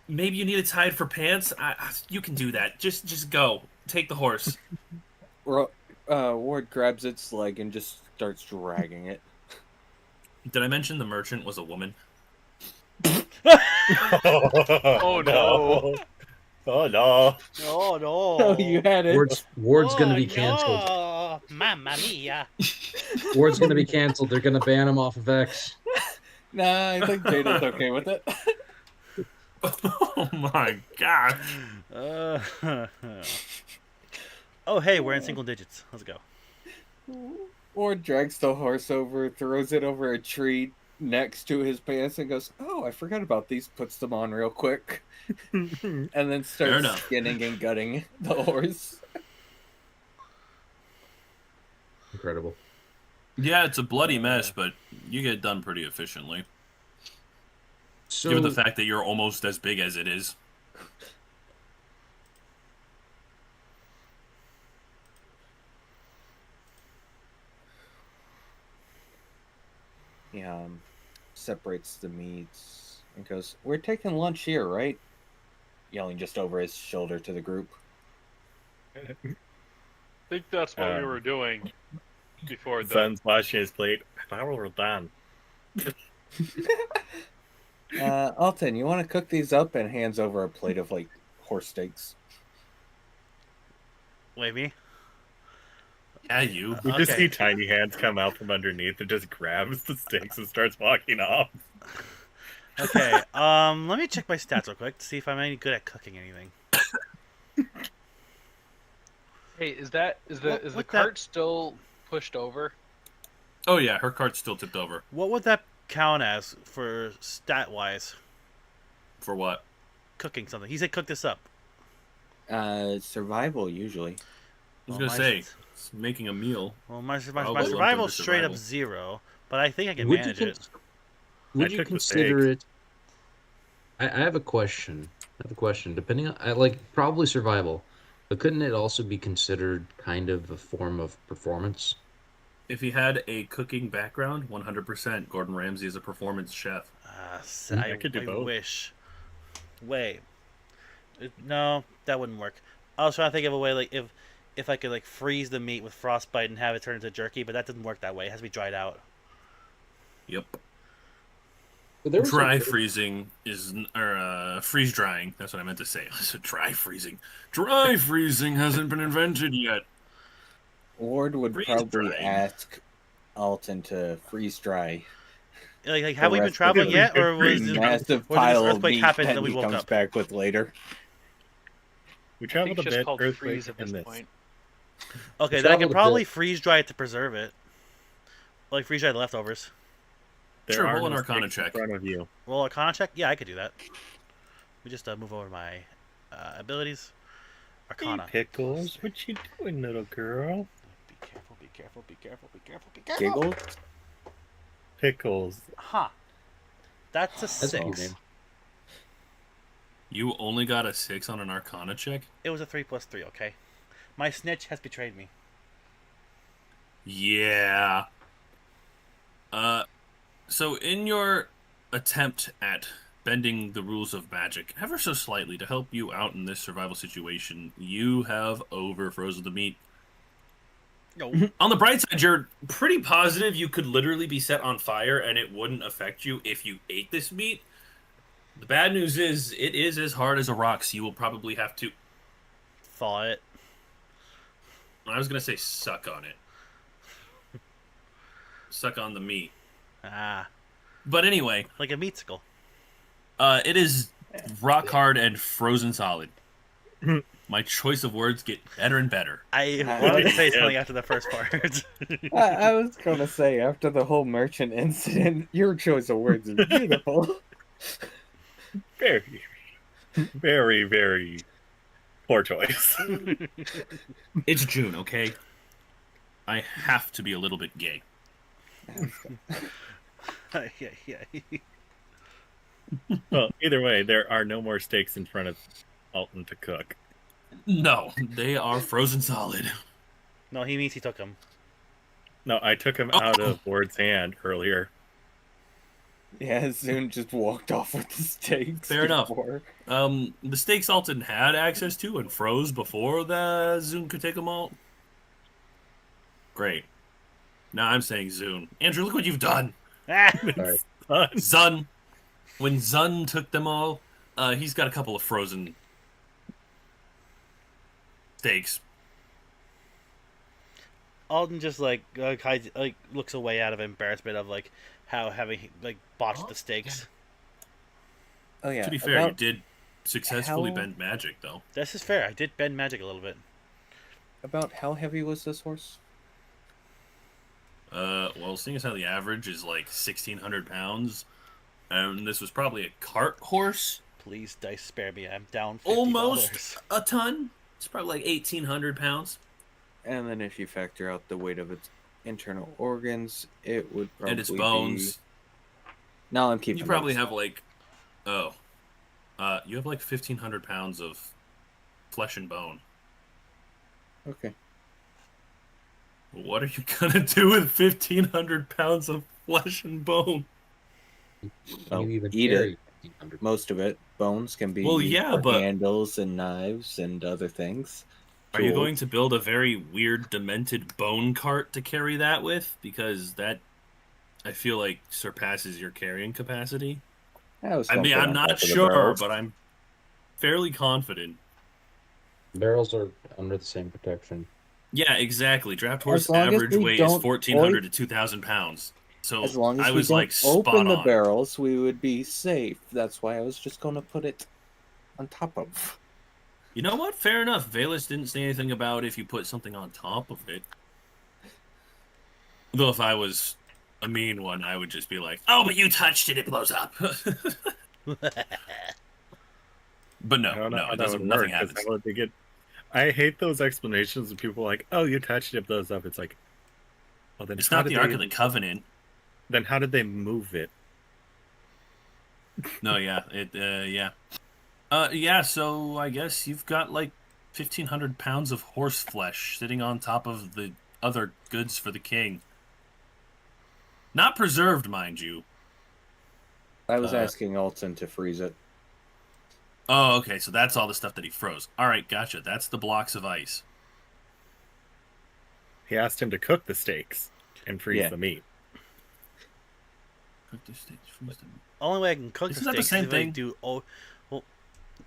maybe you need it tied for pants. You can do that. Just go. Take the horse. Ward grabs its leg and just starts dragging it. Did I mention the merchant was a woman? Oh, no. Oh no! Oh no! Oh, you had it. Ward's going to be canceled. No. Mamma mia! Ward's going to be canceled. They're going to ban him off of X. Nah, I think Jada's okay with it. Oh my god. Oh hey, we're in single digits. Let's go. Ward drags the horse over, throws it over a tree, next to his pants and goes, "Oh, I forgot about these." Puts them on real quick, and then Fair starts enough. skinning and gutting the horse. Incredible. Yeah, it's a bloody mess, but you get it done pretty efficiently. Given the So fact that you're almost as big as it is. He separates the meats and goes, "We're taking lunch here, right?" Yelling just over his shoulder to the group. I think that's what we Um, were doing before the. Son's washing his plate. I thought we were done. Alton, you want to cook these up? And hands over a plate of like horse steaks. Wait, me? Yeah, you. We just Okay. see tiny hands come out from underneath and just grabs the sticks and starts walking off. Okay. Let me check my stats real quick to see if I'm any good at cooking anything. Hey, is the What cart still pushed over? Oh yeah, her cart's still tipped over. What would that count as for stat wise? For what? Cooking something. He said cook this up. Survival usually. I was Well, gonna my say, s- it's making a meal. Well, my I'll go lump survival's into straight up survival. 0, but I think I can would you manage it. would I you took the consider steaks. it? I have a question. I have a question. Depending on, I like probably survival, but couldn't it also be considered kind of a form of performance? If he had a cooking background, 100% Gordon Ramsay is a performance chef. I could do both. wish. Wait. No, that wouldn't work. I was trying to think of a way, like, if I could, like, freeze the meat with frostbite and have it turn into jerky, but that doesn't work that way. It has to be dried out. Yep. But there was Dry like, freezing is, or freeze drying. That's what I meant to say. I said dry freezing. Dry freezing hasn't been invented yet. Ward would Freeze probably drying. ask Alton to freeze dry Like have we been rest of traveling the yet, or week. was a this, massive or did this pile of earthquake meat happen and that then we he woke comes up? back with later. We I think traveled it's a just bit, called earthquake, freeze at this and this. point. Okay, then I can traveled a probably bit. freeze dry it to preserve it. Like freeze dry the leftovers. There Sure, are roll an no Arcana sticks in check. front of you. Roll Arcana check? Yeah, I could do that. Let me just move over my abilities. Hey, Arcana. Pickles, what you doing, little girl? Be careful, be careful, be careful, be careful, be careful. Giggles? Pickles. Huh. That's a That's 6. cool. You only got a 6 on an Arcana check? It was a 3 plus 3, okay? My snitch has betrayed me. Yeah. So in your attempt at bending the rules of magic ever so slightly to help you out in this survival situation, you have over-frozen the meat. No. On the bright side, you're pretty positive you could literally be set on fire and it wouldn't affect you if you ate this meat. The bad news is, it is as hard as a rock, so you will probably have to... Thaw it. I was going to say suck on it. Suck on the meat. Ah. But anyway, Like a meatsicle. it is rock hard and frozen solid. My choice of words get better and better. I wanted to say Yeah. something after the first part. I was gonna say, after the whole merchant incident, your choice of words is beautiful. Very, very, very poor choice. It's June, okay? I have to be a little bit gay. yeah. Well, either way, there are no more steaks in front of Alton to cook. No, they are frozen solid. No, he means he took him. No, I took him out of Ward's hand earlier. Yeah, Zune just walked off with the steaks. Fair enough. before. The steaks Alton had access to and froze before the Zune could take them all. Great. Now I'm saying Zune. Andrew, look what you've done. Ah! Sorry. Zun. When Zun took them all, he's got a couple of frozen steaks. Alden just like looks away out of embarrassment of like how having like botched the steaks. Oh yeah. To be fair, you about, did successfully how- bend magic, though. This is fair. I did bend magic a little bit. about how heavy was this horse? Well, seeing as how the average is like 1,600 pounds, and this was probably a cart horse, Please, dice, spare me. I'm down $50. almost a ton. It's probably like 1,800 pounds. And then if you factor out the weight of its internal organs, it would probably And its bones. be... No, I'm keeping You probably notes. have like, you have like 1,500 pounds of flesh and bone. Okay. What are you gonna do with 1,500 pounds of flesh and bone? Oh, you even eat carry it. 1,500. Most of it. Bones can be Well, used yeah, for but- handles and knives and other things. Are you Tools. going to build a very weird, demented bone cart to carry that with? Because that, I feel like, surpasses your carrying capacity. was I gonna mean, put I'm on not top of the sure, barrels. but I'm fairly confident. Barrels are under the same protection. Yeah, exactly. Draft horse As long as average we weight is don't 1,400 to 2,000 pounds. So As long as I we was don't like spot open the on. barrels, we would be safe. That's why I was just going to put it on top of. You know what? Fair enough. Valus didn't say anything about if you put something on top of it. Though if I was a mean one, I would just be like, "Oh, but you touched it; it blows up." But I don't know no, how it that doesn't. would Nothing work. 'Cause happens. how would they get... I hate those explanations when people are like, "Oh, you touched it, it blows up." It's like, well, then It's how not did the Ark they... of the Covenant. Then how did they move it? No, yeah, yeah. So I guess you've got like 1,500 pounds of horse flesh sitting on top of the other goods for the king. Not preserved, mind you. I was asking Alton to freeze it. Oh, okay. So that's all the stuff that he froze. All right, gotcha. That's the blocks of ice. He asked him to cook the steaks and freeze Yeah. the meat. Cook the steaks, freeze them. Only way I can cook Isn't the that the steaks same is if I thing? do. Oh, well,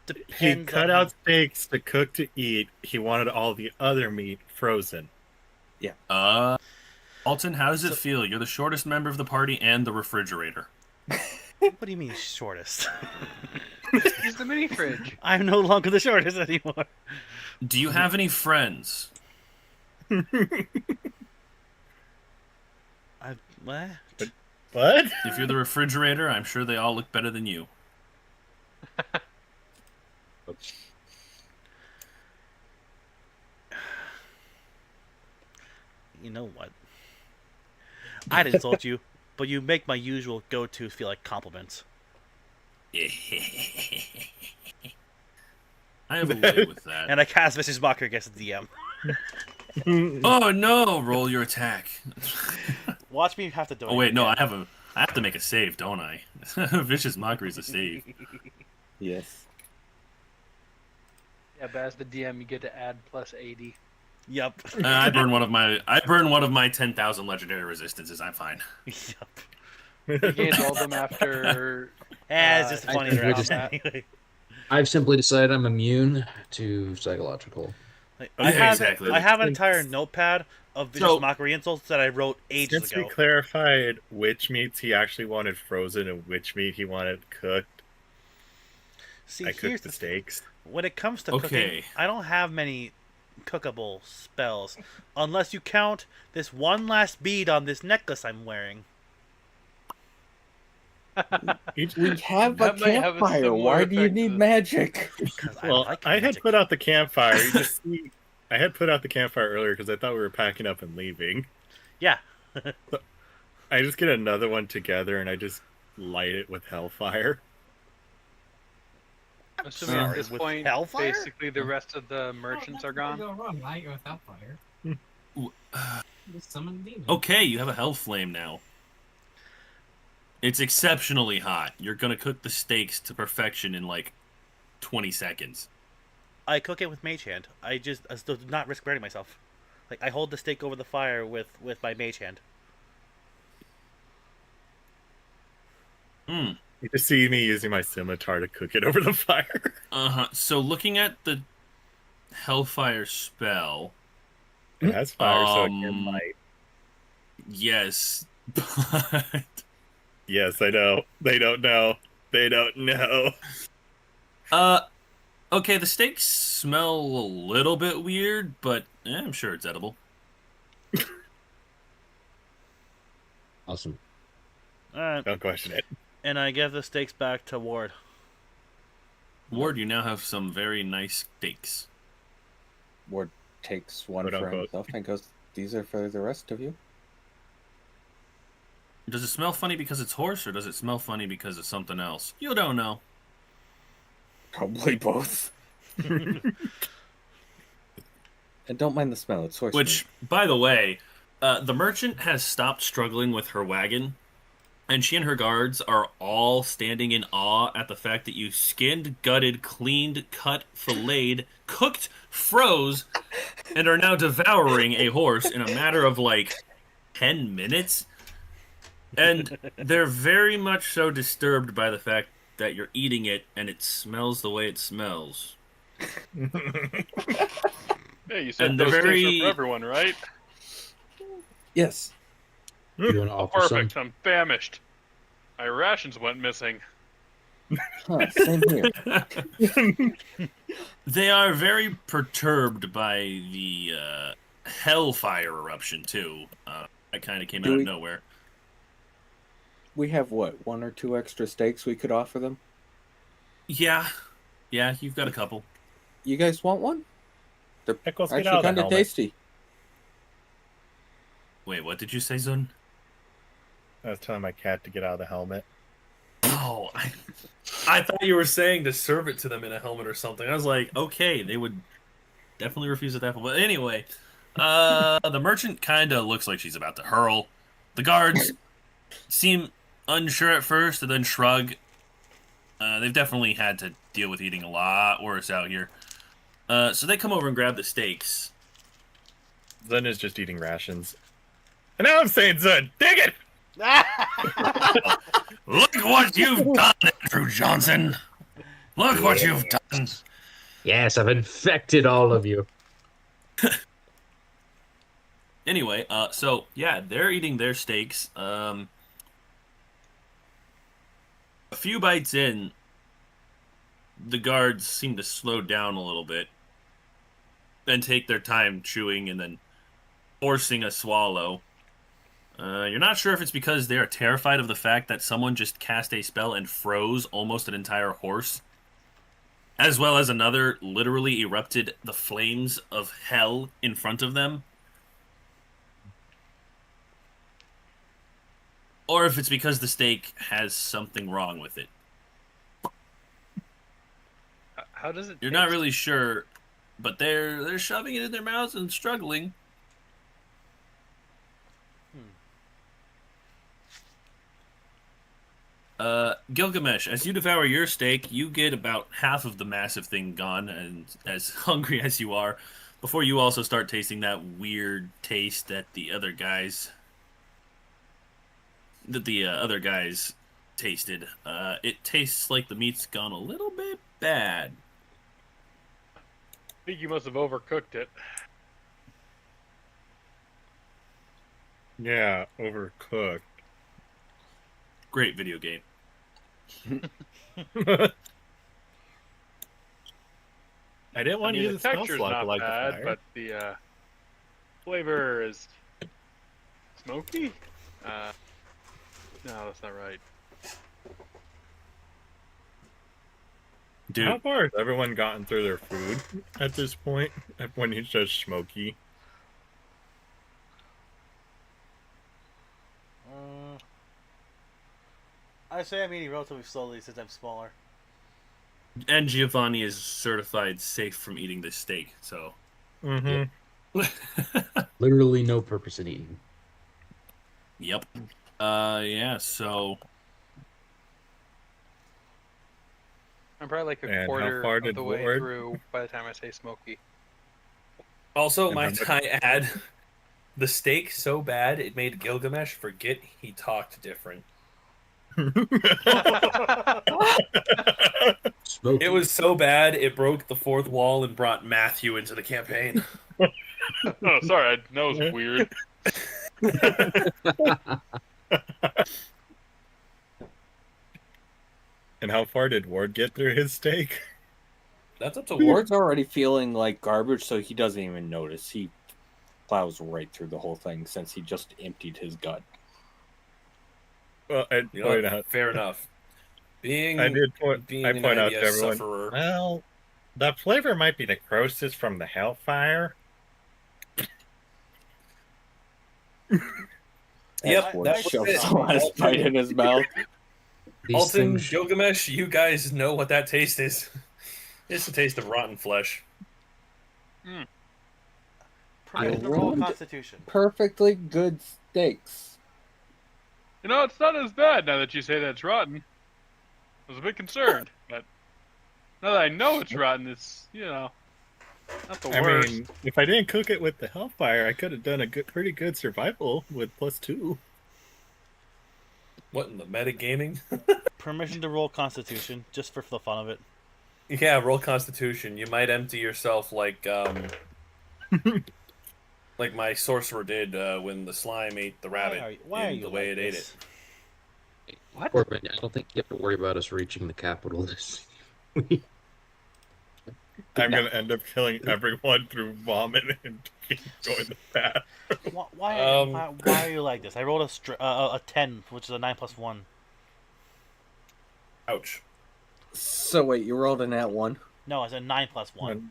He depends. cut on out steaks to cook to eat. He wanted all the other meat frozen. Alton, how does it feel? You're the shortest member of the party and the refrigerator. What do you mean shortest? Use the mini fridge. I'm no longer the shortest anymore. Do you have any friends? What? What? If you're the refrigerator, I'm sure they all look better than you. You know what? I'd insult you, but you make my usual go-to feel like compliments. I have a way with that. And I cast Vicious Mockery against the DM. Oh no! Roll your attack. Watch me have to do it. Oh wait, no, again. I have to make a save, don't I? Vicious Mockery is a save. Yes. Yeah, but as the DM, you get to add plus 80. Yep. I burn one of my 10,000 legendary resistances. I'm fine. Yep. You gained all of them after. It's just I funny think to we just- anyway. I've simply decided I'm immune to psychological. Like, Yeah, I have exactly. I have an entire notepad of Vicious So- Mockery insults that I wrote ages Since ago. we clarified which meats he actually wanted frozen and which meat he wanted cooked, See, I here's cooked the the steaks. when it comes to cooking, Okay. I don't have many cookable spells, unless you count this one last bead on this necklace I'm wearing. You- We have a That might have a campfire. similar Why do you effect need to- magic? Because Well, I like I had magic. put out the campfire. You just see, I had put out the campfire earlier because I thought we were packing up and leaving. Yeah. I just get another one together and I just light it with hellfire. Assuming Sorry, at this with point, Hellfire? basically the rest of the merchants are gone. Go wrong. Light with hellfire. Just summon demons. Okay, you have a hell flame now. It's exceptionally hot. You're gonna cook the steaks to perfection in like 20 seconds. I cook it with Mage Hand. I still do not risk burning myself. Like I hold the steak over the fire with my Mage Hand. Hmm. You just see me using my scimitar to cook it over the fire. Uh-huh. So looking at the Hellfire spell, It has fire, so it can Um, light. yes, but Yes, I know. They don't know. They don't know. okay, the steaks smell a little bit weird, but I'm sure it's edible. Awesome. All right, Don't question it. and I give the stakes back to Ward. Ward, you now have some very nice steaks. Ward takes one Quote, for unquote. himself and goes, "These are for the rest of you." Does it smell funny because it's horse, or does it smell funny because it's something else? You don't know. Probably both. And don't mind the smell. It's horse Which, by the way, the merchant has stopped struggling with her wagon, and she and her guards are all standing in awe at the fact that you skinned, gutted, cleaned, cut, filleted, cooked, froze, and are now devouring a horse in a matter of like 10 minutes. And they're very much so disturbed by the fact that you're eating it and it smells the way it smells. Hey, you said And they're those steaks very- are for everyone, right? Yes. You want to offer some? Perfect. I'm famished. My rations went missing. Huh, same here. They are very perturbed by the hellfire eruption, too. That kind of came Do out we- of nowhere. We have what, 1 or 2 extra steaks we could offer them? Yeah, you've got a couple. You guys want one? They're Pickles, get actually out of the kind of helmet. tasty. Wait, what did you say, Zun? I was telling my cat to get out of the helmet. Oh, I thought you were saying to serve it to them in a helmet or something. I was like, okay, they would definitely refuse at that point. But anyway, the merchant kind of looks like she's about to hurl. The guards seem unsure at first and then shrug. They've definitely had to deal with eating a lot worse out here. So they come over and grab the steaks. Zun is just eating rations. And now I'm saying Zun, dig it! Look what you've done, Andrew Johnson. Look what you've done. Yes, I've infected all of you. Anyway, so yeah, they're eating their steaks. A few bites in, the guards seem to slow down a little bit, then take their time chewing and then forcing a swallow. You're not sure if it's because they are terrified of the fact that someone just cast a spell and froze almost an entire horse, as well as another literally erupted the flames of hell in front of them. Or if it's because the steak has something wrong with it. How does it? You're not really sure, but they're shoving it in their mouths and struggling. Gilgamesh, as you devour your steak, you get about half of the massive thing gone, and as hungry as you are, before you also start tasting that weird taste that the other guys tasted. It tastes like the meat's gone a little bit bad. I think you must have overcooked it. Yeah, overcooked. Great video game. I didn't want to the use a spell texture's slot to not light the bad, fire. but the flavor is smoky. No, that's not right. How Dude, far has everyone gotten through their food at this point? When it's just smoky. I say I'm eating relatively slowly since I'm smaller. and Giovanni is certified safe from eating this steak, so... Mm-hmm. Literally no purpose in eating. Yep. Yeah, so... I'm probably like a And how quarter far of did the way Ward- through by the time I say smoky. Also, And might how I add, the steak so bad it made Gilgamesh forget he talked different. Smoky. It was so bad it broke the fourth wall and brought Matthew into the campaign. Oh, sorry, that was weird. And how far did Ward get through his steak? That's up to Ward. Ward's already feeling like garbage, so he doesn't even notice. He plows right through the whole thing since he just emptied his gut. Well, I'd You point know, out. fair enough. Being I did point. being I an point out to IBS everyone. sufferer. Well, the flavor might be necrosis from the hellfire. As Yep, Ward that was shoves it. the last bite in his mouth. These Alton, things. Gilgamesh, you guys know what that taste is. It's the taste of rotten flesh. Permission to You roll ruined Constitution. perfectly good steaks. You know, it's not as bad now that you say that it's rotten. I was a bit concerned, but now that I know it's rotten, it's, not the I worst. mean, if I didn't cook it with the hellfire, I could have done a pretty good survival with +2. What in the metagaming? Permission to roll Constitution, just for the fun of it. Yeah, roll Constitution. You might empty yourself like like my sorcerer did when the slime ate the rabbit Why are in you the way like it ate this? it. What? Corbin, I don't think you have to worry about us reaching the capital this week. I'm gonna end up killing everyone through vomit and going the path. Why are you like this? I rolled a 10, which is a 9 plus 1. Ouch. So wait, you rolled a nat 1? No, it's a 9 plus 1.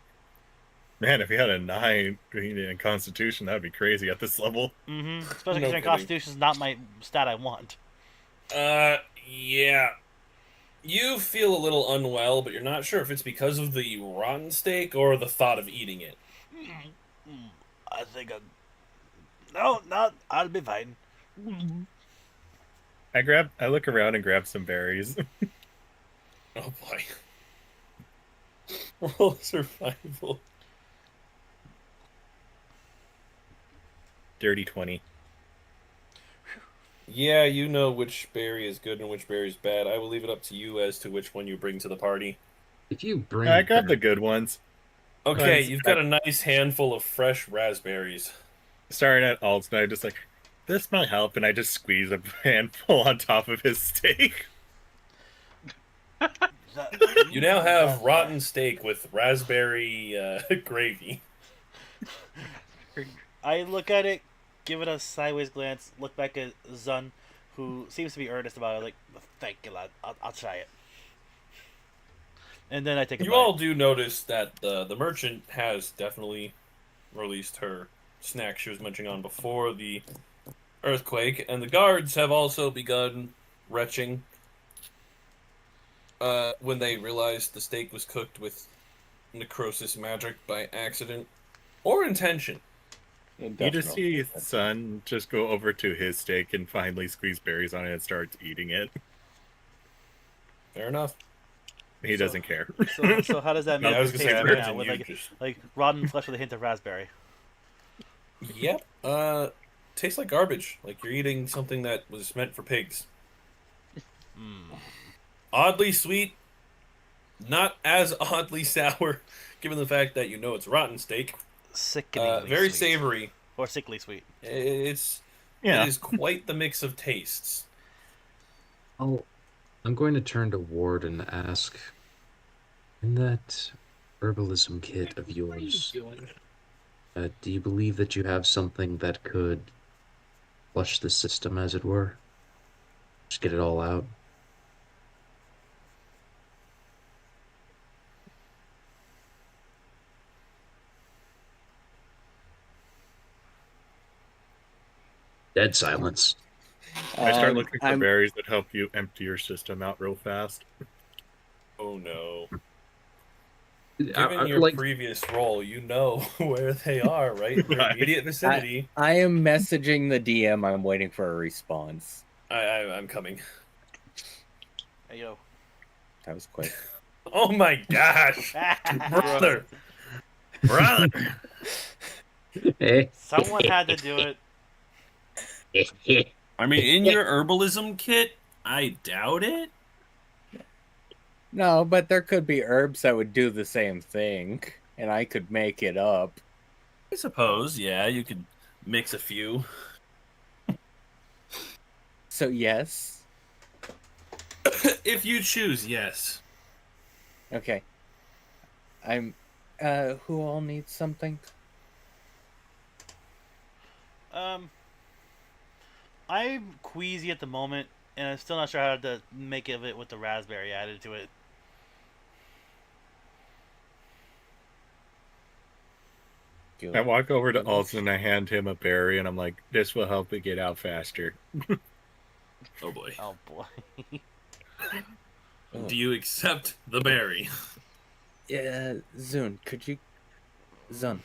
Man, if you had a 9 in Constitution, that'd be crazy at this level. Mm-hmm. Especially No because kidding. Constitution is not my stat I want. Yeah. You feel a little unwell, but you're not sure if it's because of the rotten steak or the thought of eating it. I think No, I'll be fine. I look around and grab some berries. Oh boy. Roll survival. Dirty 20. Yeah, you know which berry is good and which berry is bad. I will leave it up to you as to which one you bring to the party. If you bring. I grabbed the good ones. Okay, Nice. you've got a nice handful of fresh raspberries. Starting at Alt, and I just like, this might help, and I just squeeze a handful on top of his steak. You now have rotten steak with raspberry gravy. I look at it, give it a sideways glance, look back at Zun, who seems to be earnest about it, like, thank you, lad. I'll try it. And then I take a You bite. all do notice that the merchant has definitely released her snack she was munching on before the earthquake, and the guards have also begun retching when they realized the steak was cooked with necrosis magic by accident or intention. You just see Sun just go over to his steak and finally squeeze berries on it and starts eating it. Fair enough. He doesn't care. So how does that make I was it gonna say, taste I right now? imagine With you just- like rotten flesh with a hint of raspberry. Yep. Tastes like garbage. Like you're eating something that was meant for pigs. Oddly sweet, not as oddly sour, given the fact that you know it's rotten steak. Sickeningly Very sweet. savory. Or sickly sweet. It is quite the mix of tastes. Oh, I'm going to turn to Ward and ask, in that herbalism kit of yours, do you believe that you have something that could flush the system, as it were? Just get it all out? Dead silence. I start looking for I'm- berries that help you empty your system out real fast. Oh no. I- Given your like, previous role, you know where they are, right? In their Right. immediate vicinity. I am messaging the DM. I'm waiting for a response. I'm coming. Hey, yo. That was quick. Oh my gosh! Brother! Brother! Someone had to do it. I mean, in your herbalism kit, I doubt it. No, but there could be herbs that would do the same thing, and I could make it up. I suppose, yeah, you could mix a few. So yes. If you choose, yes. Okay. I'm. Who all needs something? I'm queasy at the moment. and I'm still not sure how to make of it with the raspberry added to it. I walk over to Alton and I hand him a berry, and I'm like, "This will help it get out faster." Oh boy. Oh boy. Do you accept the berry? Yeah, Zun, Zun,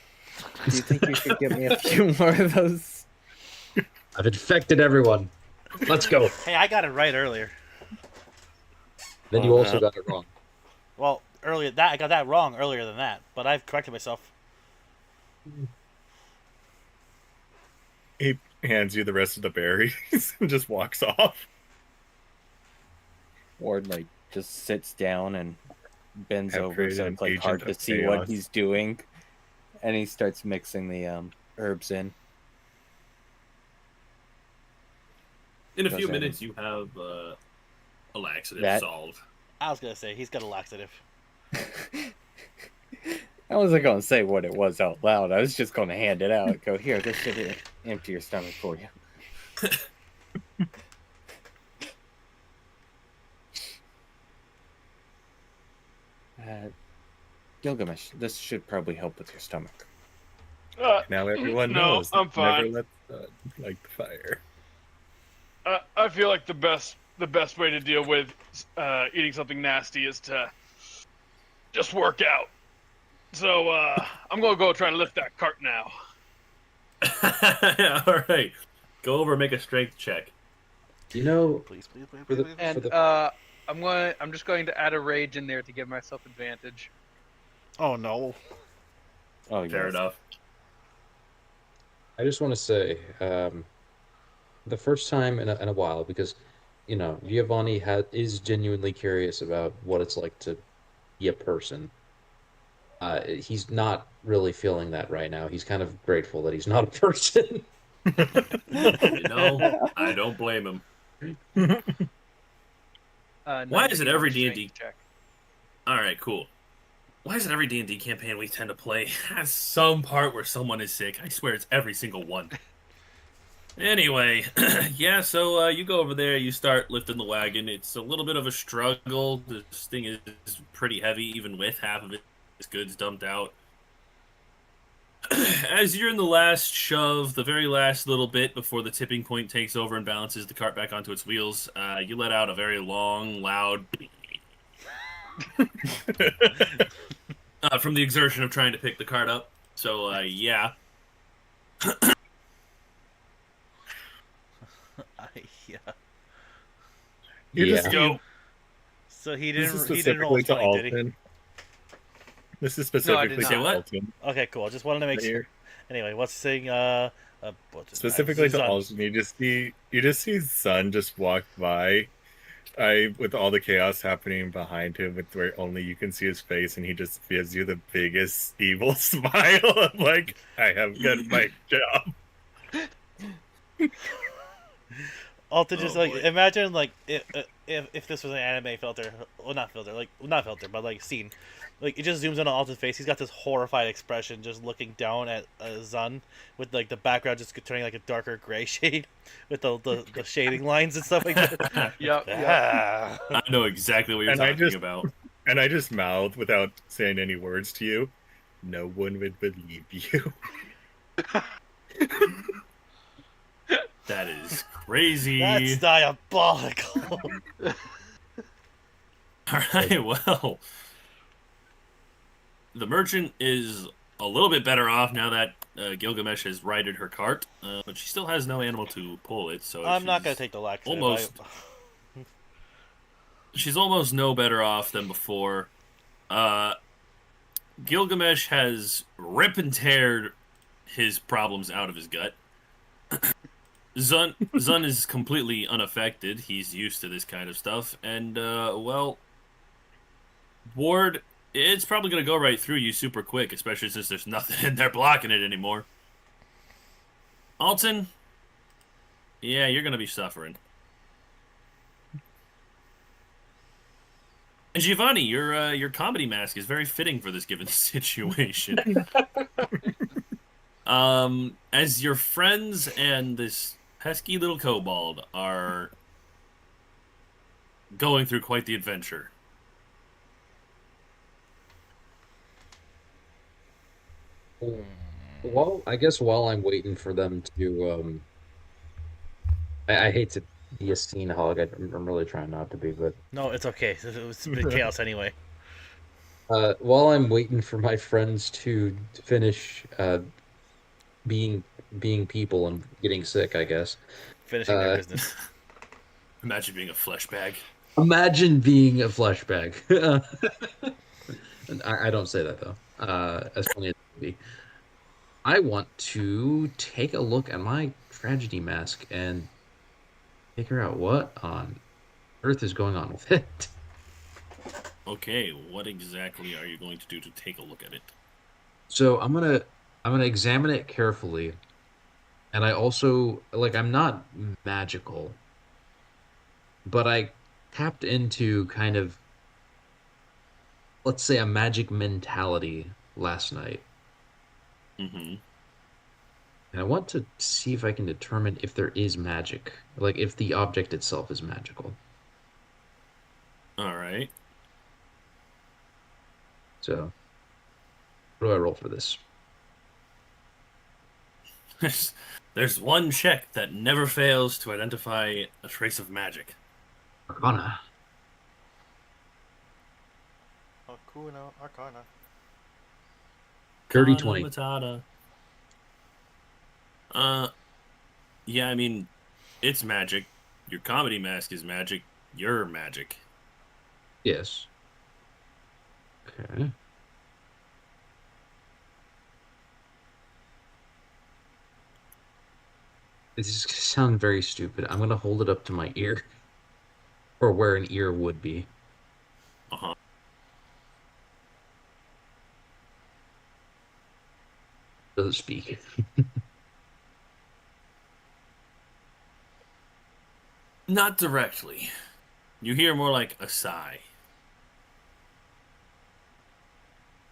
do you think you could get me a few more of those? I've infected everyone. Let's go. Hey, I got it right earlier. Then you also got it wrong. Well, earlier that I got that wrong earlier than that, but I've corrected myself. He hands you the rest of the berries and just walks off. Ward like just sits down and bends Have over, created so an it's like agent hard to of see what chaos. he's doing, and he starts mixing the herbs in. In a Goes few in. minutes, you have a laxative That- solved. I was gonna say he's got a laxative. I wasn't gonna say what it was out loud. I was just gonna hand it out. Go here. This should empty your stomach for you. Gilgamesh, this should probably help with your stomach. Now everyone No, knows. I'm fine. Never let like the fire. I feel like the best way to deal with eating something nasty is to just work out. So I'm gonna go try and lift that cart now. All right, go over and make a strength check. You know, Please, please, please, for the, please. for And the I'm just going to add a rage in there to give myself advantage. Oh no. Oh, Fair yes. enough. I just want to say, the first time in a while, because Giovanni is genuinely curious about what it's like to be a person. He's not really feeling that right now. He's kind of grateful that he's not a person. You know, I don't blame him. Why is it 19 every on D&D strength check. All right, cool. Why is it every D&D campaign we tend to play has some part where someone is sick? I swear it's every single one. Anyway, yeah, so you go over there, you start lifting the wagon. It's a little bit of a struggle. This thing is pretty heavy, even with half of its goods dumped out. As you're in the last shove, the very last little bit before the tipping point takes over and balances the cart back onto its wheels, you let out a very long, loud from the exertion of trying to pick the cart up. So, yeah. Yeah. You Yeah. just Go. So he This is didn't roll specifically to 20, did he? Alton. This is No, I specifically did to not. Alton. Okay, cool. Just wanted to make sure. Here. Anyway, what's the thing? What's his Specifically name? to Zun. Alton, you just see Sun just walk by. With all the chaos happening behind him, with where only you can see his face, and he just gives you the biggest evil smile of like, I have done my job. Alton just Oh, like boy. imagine like if this was an anime filter, well not filter, but like scene, like it just zooms in on Alton's face. He's got this horrified expression, just looking down at Zun, with like the background just turning like a darker gray shade, with the shading lines and stuff like that. Yep. Ah. I know exactly what you're And I talking just- about. And I just mouth without saying any words to you. No one would believe you. That is crazy. That's diabolical. All right, well, the merchant is a little bit better off now that Gilgamesh has righted her cart, but she still has no animal to pull it. So I'm not she's gonna take the laxative. almost- She's almost no better off than before. Gilgamesh has rip and teared his problems out of his gut. Zun is completely unaffected. He's used to this kind of stuff. And, well, Ward, it's probably going to go right through you super quick, especially since there's nothing in there blocking it anymore. Alton, yeah, you're going to be suffering. And Giovanni, your comedy mask is very fitting for this given situation. As your friends and this pesky little kobold are going through quite the adventure. Well, I guess while I'm waiting for them to, I hate to be a scene hog. I'm really trying not to be, but No, it's okay. It's chaos anyway. while I'm waiting for my friends to finish being being people and getting sick, I guess. Finishing their business. Imagine being a flesh bag. Imagine being a flesh bag. I don't say that though. As funny as it would be. I want to take a look at my tragedy mask and figure out what on earth is going on with it. Okay, what exactly are you going to do to take a look at it? So I'm gonna examine it carefully, and I also like I'm not magical, but I tapped into kind of, let's say, a magic mentality last night. Mm-hmm. And I want to see if I can determine if there is magic, like if the object itself is magical. All right. So, what do I roll for this? There's one check that never fails to identify a trace of magic. Arcana. Hakuna Arcana. Dirty Hakuna 20. Matata. Yeah, I mean, it's magic. Your comedy mask is magic. You're magic. Yes. Okay. This is gonna sound very stupid. I'm gonna hold it up to my ear, or where an ear would be. Uh-huh. Doesn't speak. Not directly. You hear more like a sigh.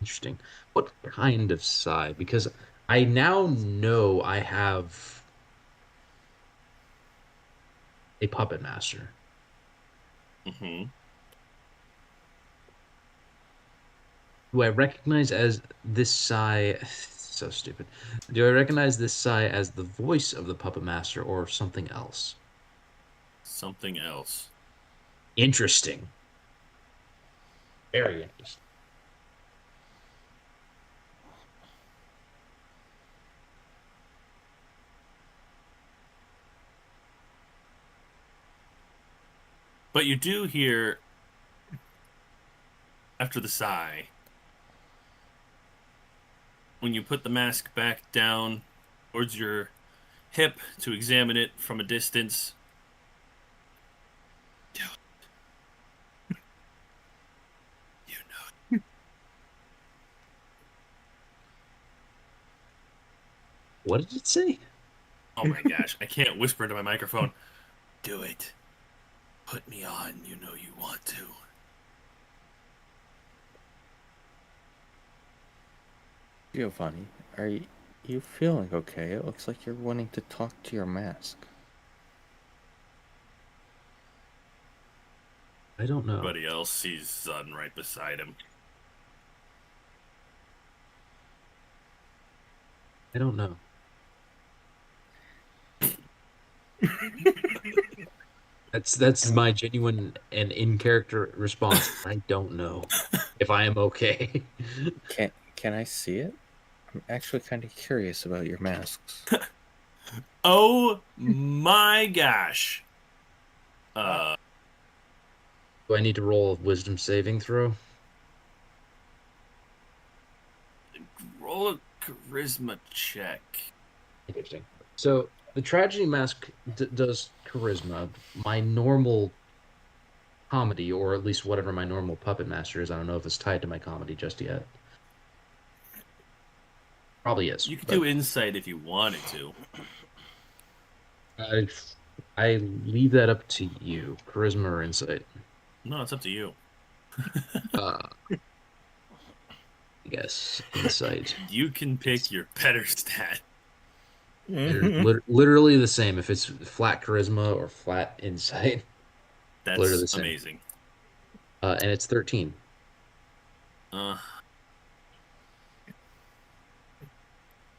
Interesting. What kind of sigh? Because I now know I have a puppet master. Mm-hmm. Do I recognize as this sigh? So stupid. Do I recognize this sigh as the voice of the puppet master or something else? Something else. Interesting. Very interesting. But you do hear, after the sigh, when you put the mask back down towards your hip to examine it from a distance. Do it. You know. What did it say? Oh my gosh, I can't whisper into my microphone. Do it. Put me on, you know you want to. Giovanni, are you feeling okay? It looks like you're wanting to talk to your mask. I don't know. Everybody else sees Sun right beside him. I don't know. That's my genuine and in character response. I don't know if I am okay. Can I see it? I'm actually kind of curious about your masks. Oh my gosh. Do I need to roll a wisdom saving throw? Roll a charisma check. Interesting. So the tragedy mask does charisma. My normal comedy, or at least whatever my normal puppet master is, I don't know if it's tied to my comedy just yet. Probably is. You could do insight if you wanted to. I leave that up to you. Charisma or insight? No, it's up to you. I guess insight. You can pick your better stat. They're literally the same if it's flat charisma or flat insight. Literally the That's same. amazing. And it's 13. Uh,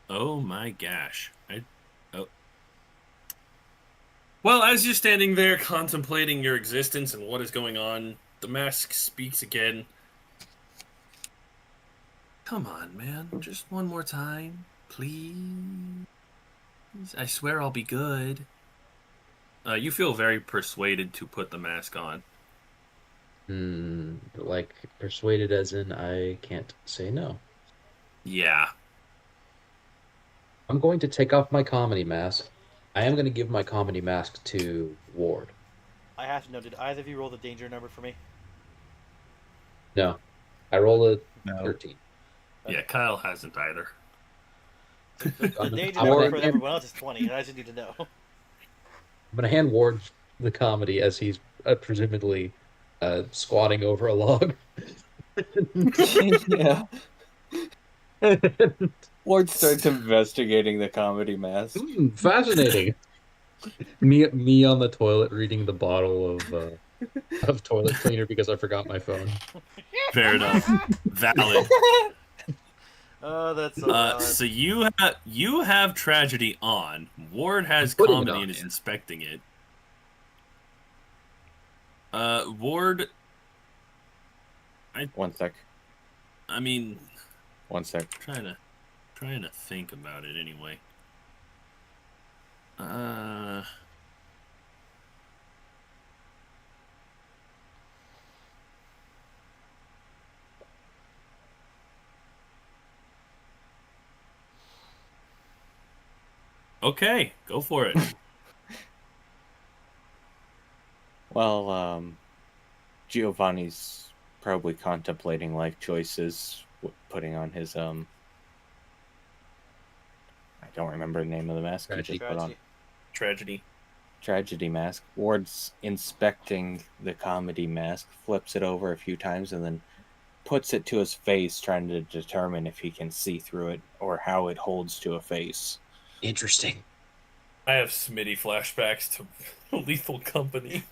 oh my gosh. Oh. Well, as you're standing there contemplating your existence and what is going on, the mask speaks again. Come on, man. Just one more time. Please. I swear I'll be good. You feel very persuaded to put the mask on. Like persuaded as in I can't say no. Yeah. I'm going to take off my comedy mask. I am going to give my comedy mask to Ward. I have to know, did either of you roll the danger number for me? No, I roll a No. 13. Yeah, Kyle hasn't either. The danger I'm number gonna for hand, everyone else is 20, and I just need to know. I'm gonna hand Ward the comedy as he's presumably squatting over a log. Yeah. Ward starts investigating the comedy mask. Fascinating. Me on the toilet reading the bottle of toilet cleaner because I forgot my phone. Fair enough. Valid. Oh, that's so valid. So you have tragedy on. Ward has Putting it comedy on, and is yeah. inspecting it. Ward. One sec. I mean, One sec. trying to think about it anyway. Okay, go for it. Well, Giovanni's probably contemplating life choices, putting on his I don't remember the name of the mask he just put on. Tragedy. Tragedy mask. Ward's inspecting the comedy mask, flips it over a few times, and then puts it to his face, trying to determine if he can see through it or how it holds to a face. Interesting. I have Smitty flashbacks to Lethal Company.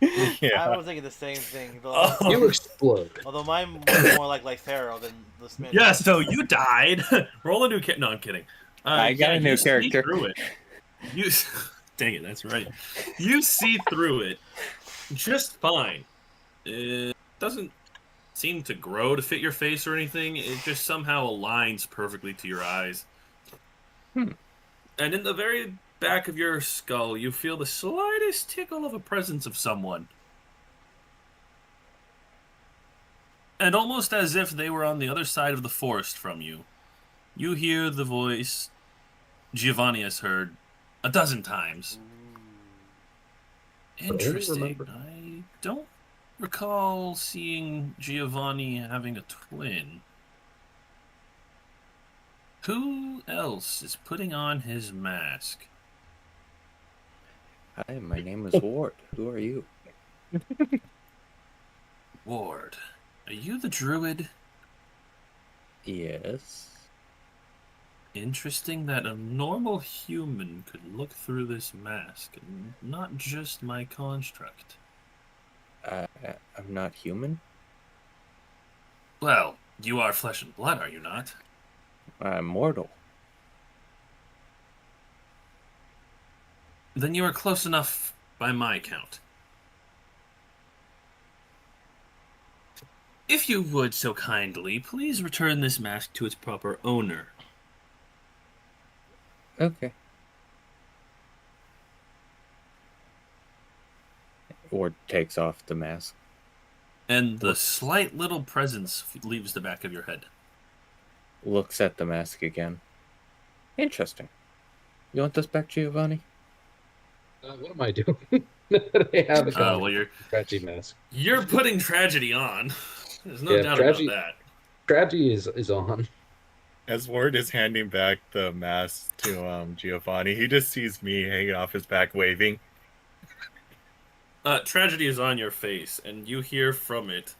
Yeah. I was thinking the same thing. Though, You explode. although mine was more like Pharaoh than the Smith. Yeah, so you died. Roll a new kit. No, I'm kidding. I got a new you see character. through it. You, dang it, that's right. You see through it just fine. It doesn't seem to grow to fit your face or anything. It just somehow aligns perfectly to your eyes. And in the very back of your skull, you feel the slightest tickle of a presence of someone. And almost as if they were on the other side of the forest from you, you hear the voice Giovanni has heard a dozen times. Interesting. remember. I don't recall seeing Giovanni having a twin. Who else is putting on his mask? Hi, my name is Ward. Who are you? Ward. Are you the druid? Yes. Interesting that a normal human could look through this mask, and not just my construct. I'm not human. Well, you are flesh and blood, are you not? I'm mortal. Then you are close enough by my count. If you would so kindly, please return this mask to its proper owner. Okay. Ward takes off the mask. And the slight little presence leaves the back of your head. Looks at the mask again. Interesting. You want this back, Giovanni? What am I doing? I have a Well, you're tragedy mask. You're putting tragedy on. There's no doubt tragedy, about that. Tragedy is on. As Ward is handing back the mask to Giovanni, he just sees me hanging off his back waving. Tragedy is on your face, and you hear from it.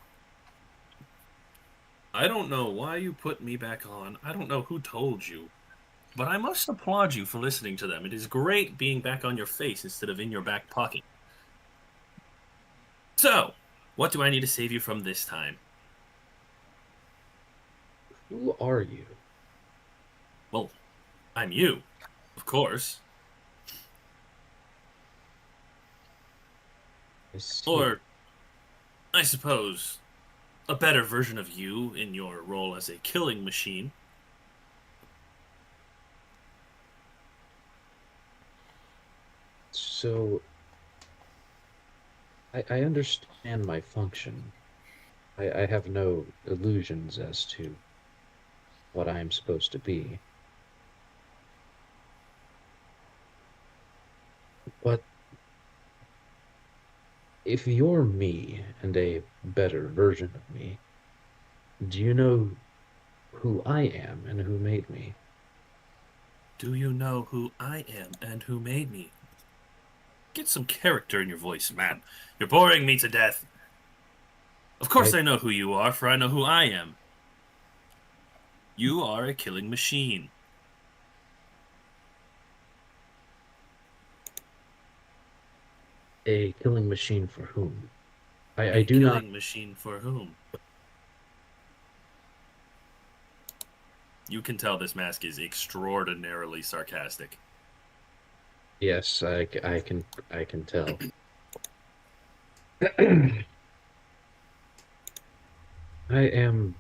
I don't know why you put me back on. I don't know who told you. But I must applaud you for listening to them. It is great being back on your face instead of in your back pocket. So, what do I need to save you from this time? Who are you? Well, I'm you, of course. I see. Or, I suppose, a better version of you in your role as a killing machine. So, I understand my function. I have no illusions as to what I am supposed to be. But if you're me and a better version of me, do you know who I am and who made me? Do you know who I am and who made me? Get some character in your voice, man. You're boring me to death. Of course I, I know who you are, for I know who I am. You are a killing machine. a killing machine for whom? I A do not. killing machine for whom? You can tell this mask is extraordinarily sarcastic. Yes, I can tell. I am.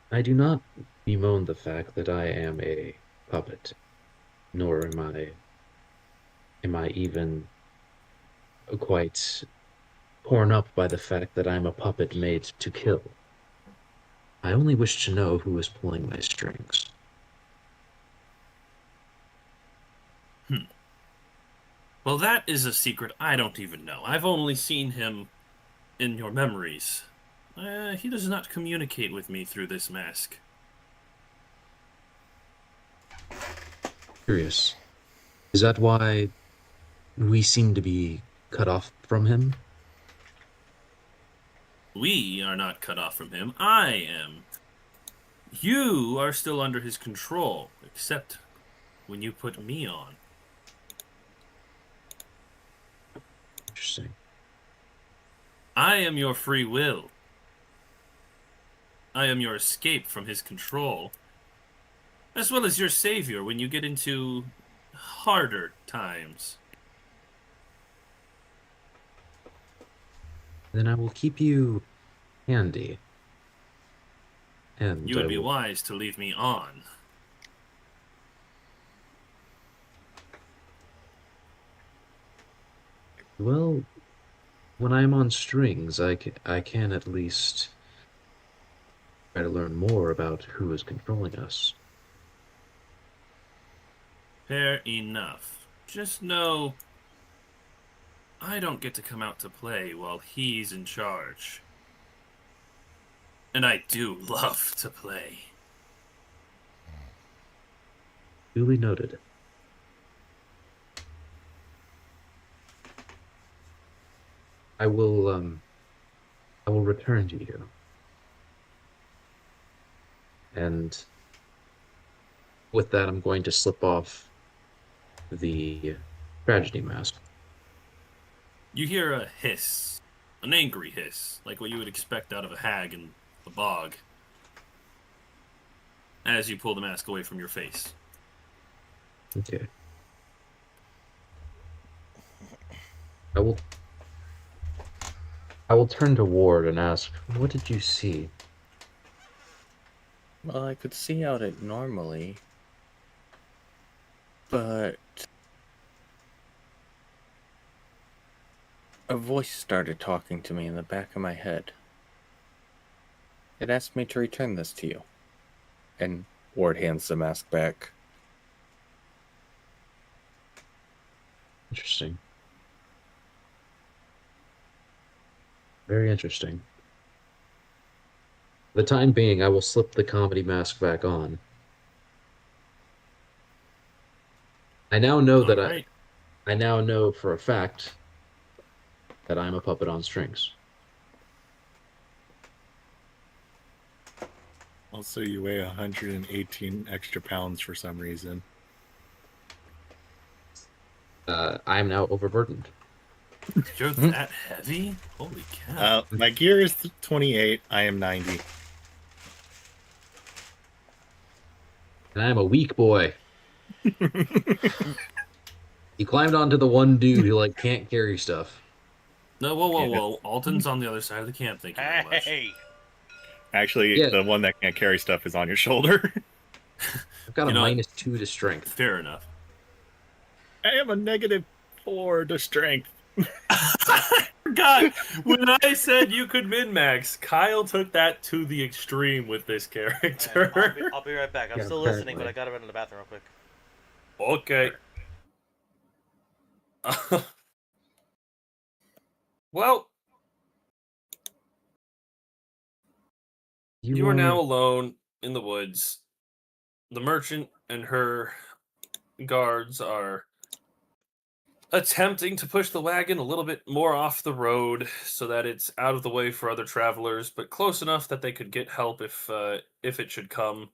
I do not bemoan the fact that I am a puppet, nor am I even quite torn up by the fact that I'm a puppet made to kill. I only wish to know who is pulling my strings. Hmm. Well, that is a secret I don't even know. I've only seen him in your memories. He does not communicate with me through this mask. Curious. Is that why we seem to be cut off from him? We are not cut off from him. I am. You are still under his control, except when you put me on. Interesting. I am your free will. I am your escape from his control, as well as your savior when you get into harder times. Then I will keep you handy. And You would I be will, wise to leave me on. well, when I'm on strings, I can at least try to learn more about who is controlling us. Fair enough. Just know I don't get to come out to play while he's in charge. And I do love to play. Duly noted. I will return to you. And with that, I'm going to slip off the tragedy mask. You hear a hiss, an angry hiss, like what you would expect out of a hag in the bog, as you pull the mask away from your face. Okay. I will I will turn to Ward and ask, what did you see? Well, I could see out it normally, but a voice started talking to me in the back of my head. It asked me to return this to you. And Ward hands the mask back. Interesting. Very interesting. For the time being, I will slip the comedy mask back on. I now know that All right. I now know for a fact that I'm a puppet on strings. Also, you weigh 118 extra pounds for some reason. I am now overburdened. You're that heavy? Holy cow! My gear is 28. I am 90. And I'm a weak boy. He climbed onto the one dude who like can't carry stuff. No, whoa, Yeah. whoa! Alton's on the other side of the camp. Thank you very much. Hey, Actually, Yeah. the one that can't carry stuff is on your shoulder. I've got You a know what? -2 to strength. Fair enough. I am a -4 to strength. I forgot when I said you could min max. Kyle took that to the extreme with this character. I'll be right back. I'm Yeah, still listening, but apparently. I gotta run to the bathroom real quick. Okay. Well, you are now alone in the woods. The merchant and her guards are attempting to push the wagon a little bit more off the road so that it's out of the way for other travelers, but close enough that they could get help if it should come.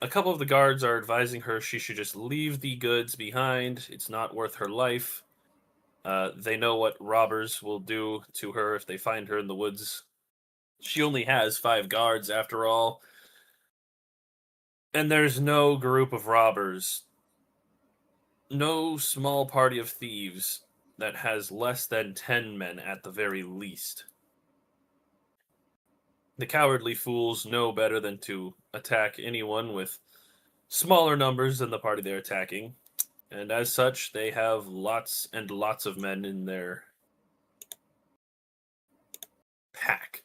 A couple of the guards are advising her she should just leave the goods behind. It's not worth her life. They know what robbers will do to her if they find her in the woods. She only has 5 guards after all. And there's no group of robbers, no small party of thieves that has less than 10 men at the very least. The cowardly fools know better than to attack anyone with smaller numbers than the party they're attacking, and as such, they have lots and lots of men in their pack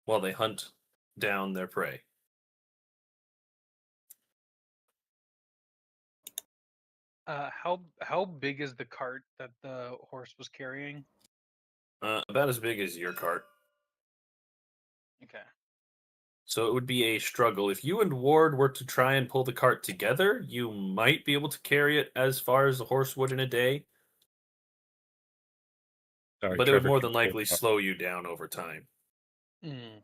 while they hunt down their prey. How big is the cart that the horse was carrying? About as big as your cart. Okay. So it would be a struggle. If you and Ward were to try and pull the cart together, you might be able to carry it as far as the horse would in a day, Sorry, but it would Trevor more can than pull likely the cart. slow you down over time. Mm.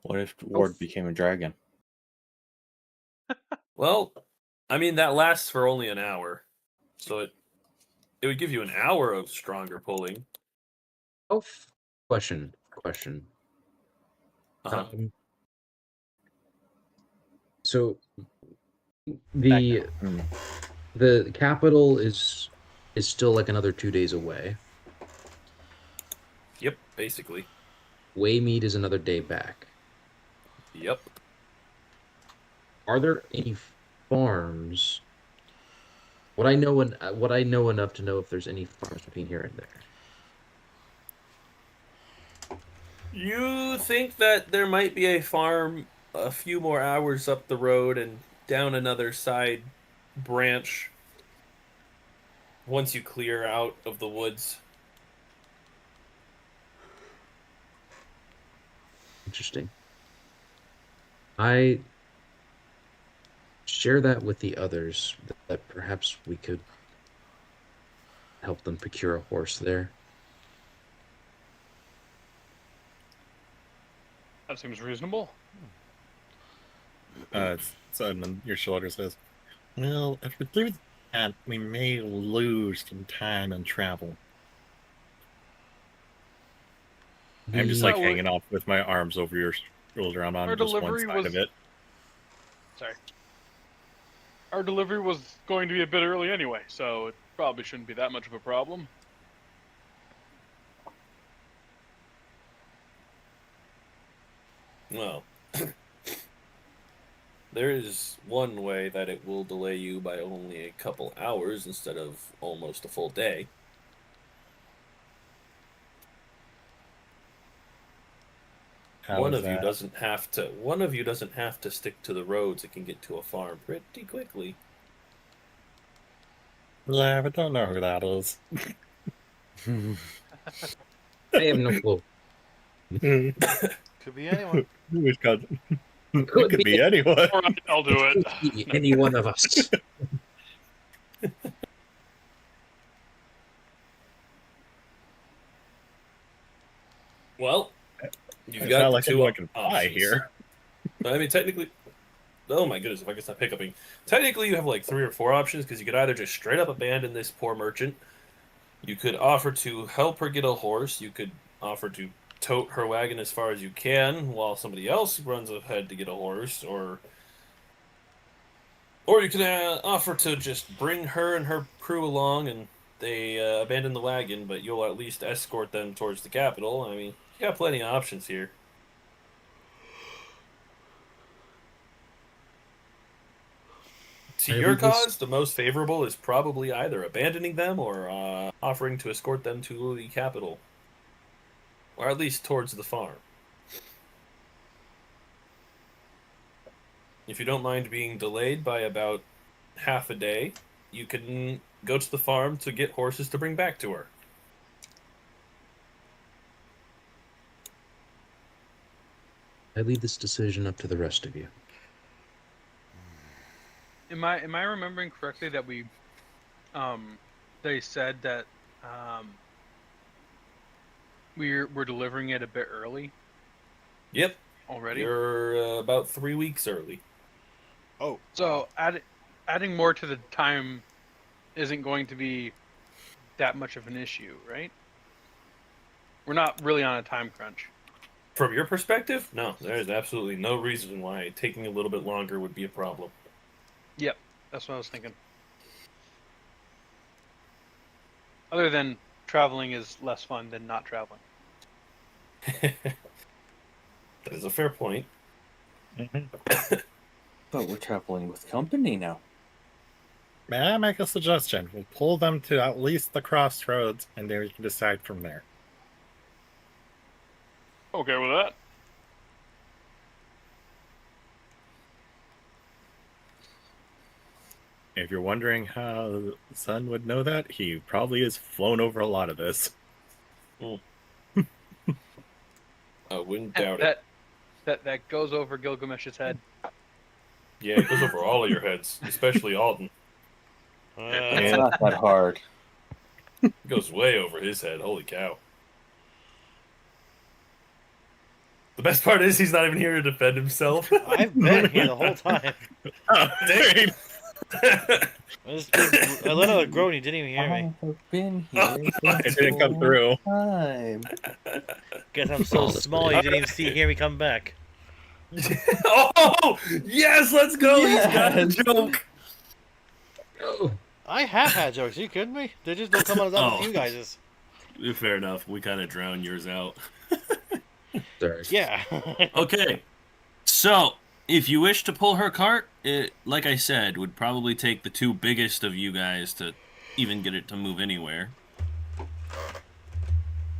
What if Ward became a dragon? Well, I mean that lasts for only an hour, so it would give you an hour of stronger pulling. Oh, question. Uh-huh. So Back the now. Hmm. the capital is still like another 2 days away. Yep, basically. Waymead is another day back. Yep. Are there any farms? What I know enough to know if there's any farms between here and there. You think that there might be a farm a few more hours up the road and down another side branch once you clear out of the woods. Interesting. I share that with the others that perhaps we could help them procure a horse there. That seems reasonable. It's on your shoulder says, well, if we do that, we may lose some time and travel. I'm just like No, hanging off with my arms over your shoulder. I'm on Our just one delivery side was- of it. Sorry. Our delivery was going to be a bit early anyway, so it probably shouldn't be that much of a problem. Well, there is one way that it will delay you by only a couple hours instead of almost a full day. One of you doesn't have to stick to the roads. It can get to a farm pretty quickly. Yeah, I don't know who that is. I have no clue. Could be anyone. It could be anyone. All right, I'll do it. Could be any one of us. Well, you've It's got not like two anyone can fly options. here. I mean, technically, oh my goodness, if I could stop hiccuping. Technically, you have like 3 or 4 options because you could either just straight up abandon this poor merchant. You could offer to help her get a horse. You could offer to tote her wagon as far as you can while somebody else runs ahead to get a horse, or you could offer to just bring her and her crew along and they abandon the wagon, but you'll at least escort them towards the capital. I mean, you got plenty of options here. To I your leave this- cause, the most favorable is probably either abandoning them or offering to escort them to the capital. Or at least towards the farm. If you don't mind being delayed by about half a day, you can go to the farm to get horses to bring back to her. I leave this decision up to the rest of you. Am I remembering correctly that they said that we're delivering it a bit early Yep, already? you're about 3 weeks early. Oh, So adding more to the time isn't going to be that much of an issue, right? We're not really on a time crunch. From your perspective, no, there's absolutely no reason why taking a little bit longer would be a problem. Yep, that's what I was thinking. Other than traveling is less fun than not traveling. That is a fair point. But we're traveling with company now. May I make a suggestion? We'll pull them to at least the crossroads, and then we can decide from there. Okay with that. If you're wondering how the son would know that, he probably has flown over a lot of this. I wouldn't doubt it. That goes over Gilgamesh's head. Yeah, it goes over all of your heads, especially Alden. It's not that hard. It goes way over his head. Holy cow. The best part is he's not even here to defend himself. I've been here the whole time. Oh, dang! I let out a groan. You didn't even hear me. I've been here. It didn't come through. Time. Guess I'm so small you didn't even hear me come back. Oh, yes, let's go. He's got a joke. Oh, I have had jokes. Are you kidding me? They just don't come out as often as you guys. Fair enough. We kind of drowned yours out. sorry. Yeah. Okay, so if you wish to pull her cart, it, like I said, would probably take the 2 biggest of you guys to even get it to move anywhere.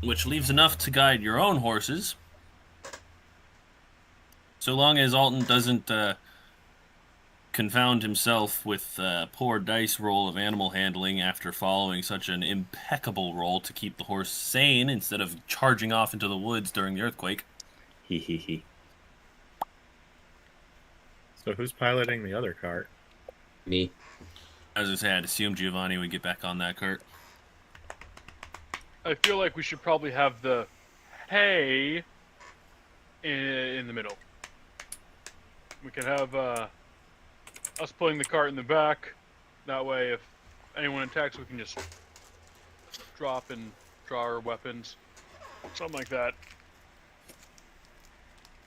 Which leaves enough to guide your own horses. So long as Alton doesn't confound himself with a poor dice roll of animal handling after following such an impeccable roll to keep the horse sane instead of charging off into the woods during the earthquake. Hee hee hee. So who's piloting the other cart? Me. As I said, I'd assume Giovanni would get back on that cart. I feel like we should probably have the hay in the middle. We could have us pulling the cart in the back. That way, if anyone attacks, we can just drop and draw our weapons. Something like that.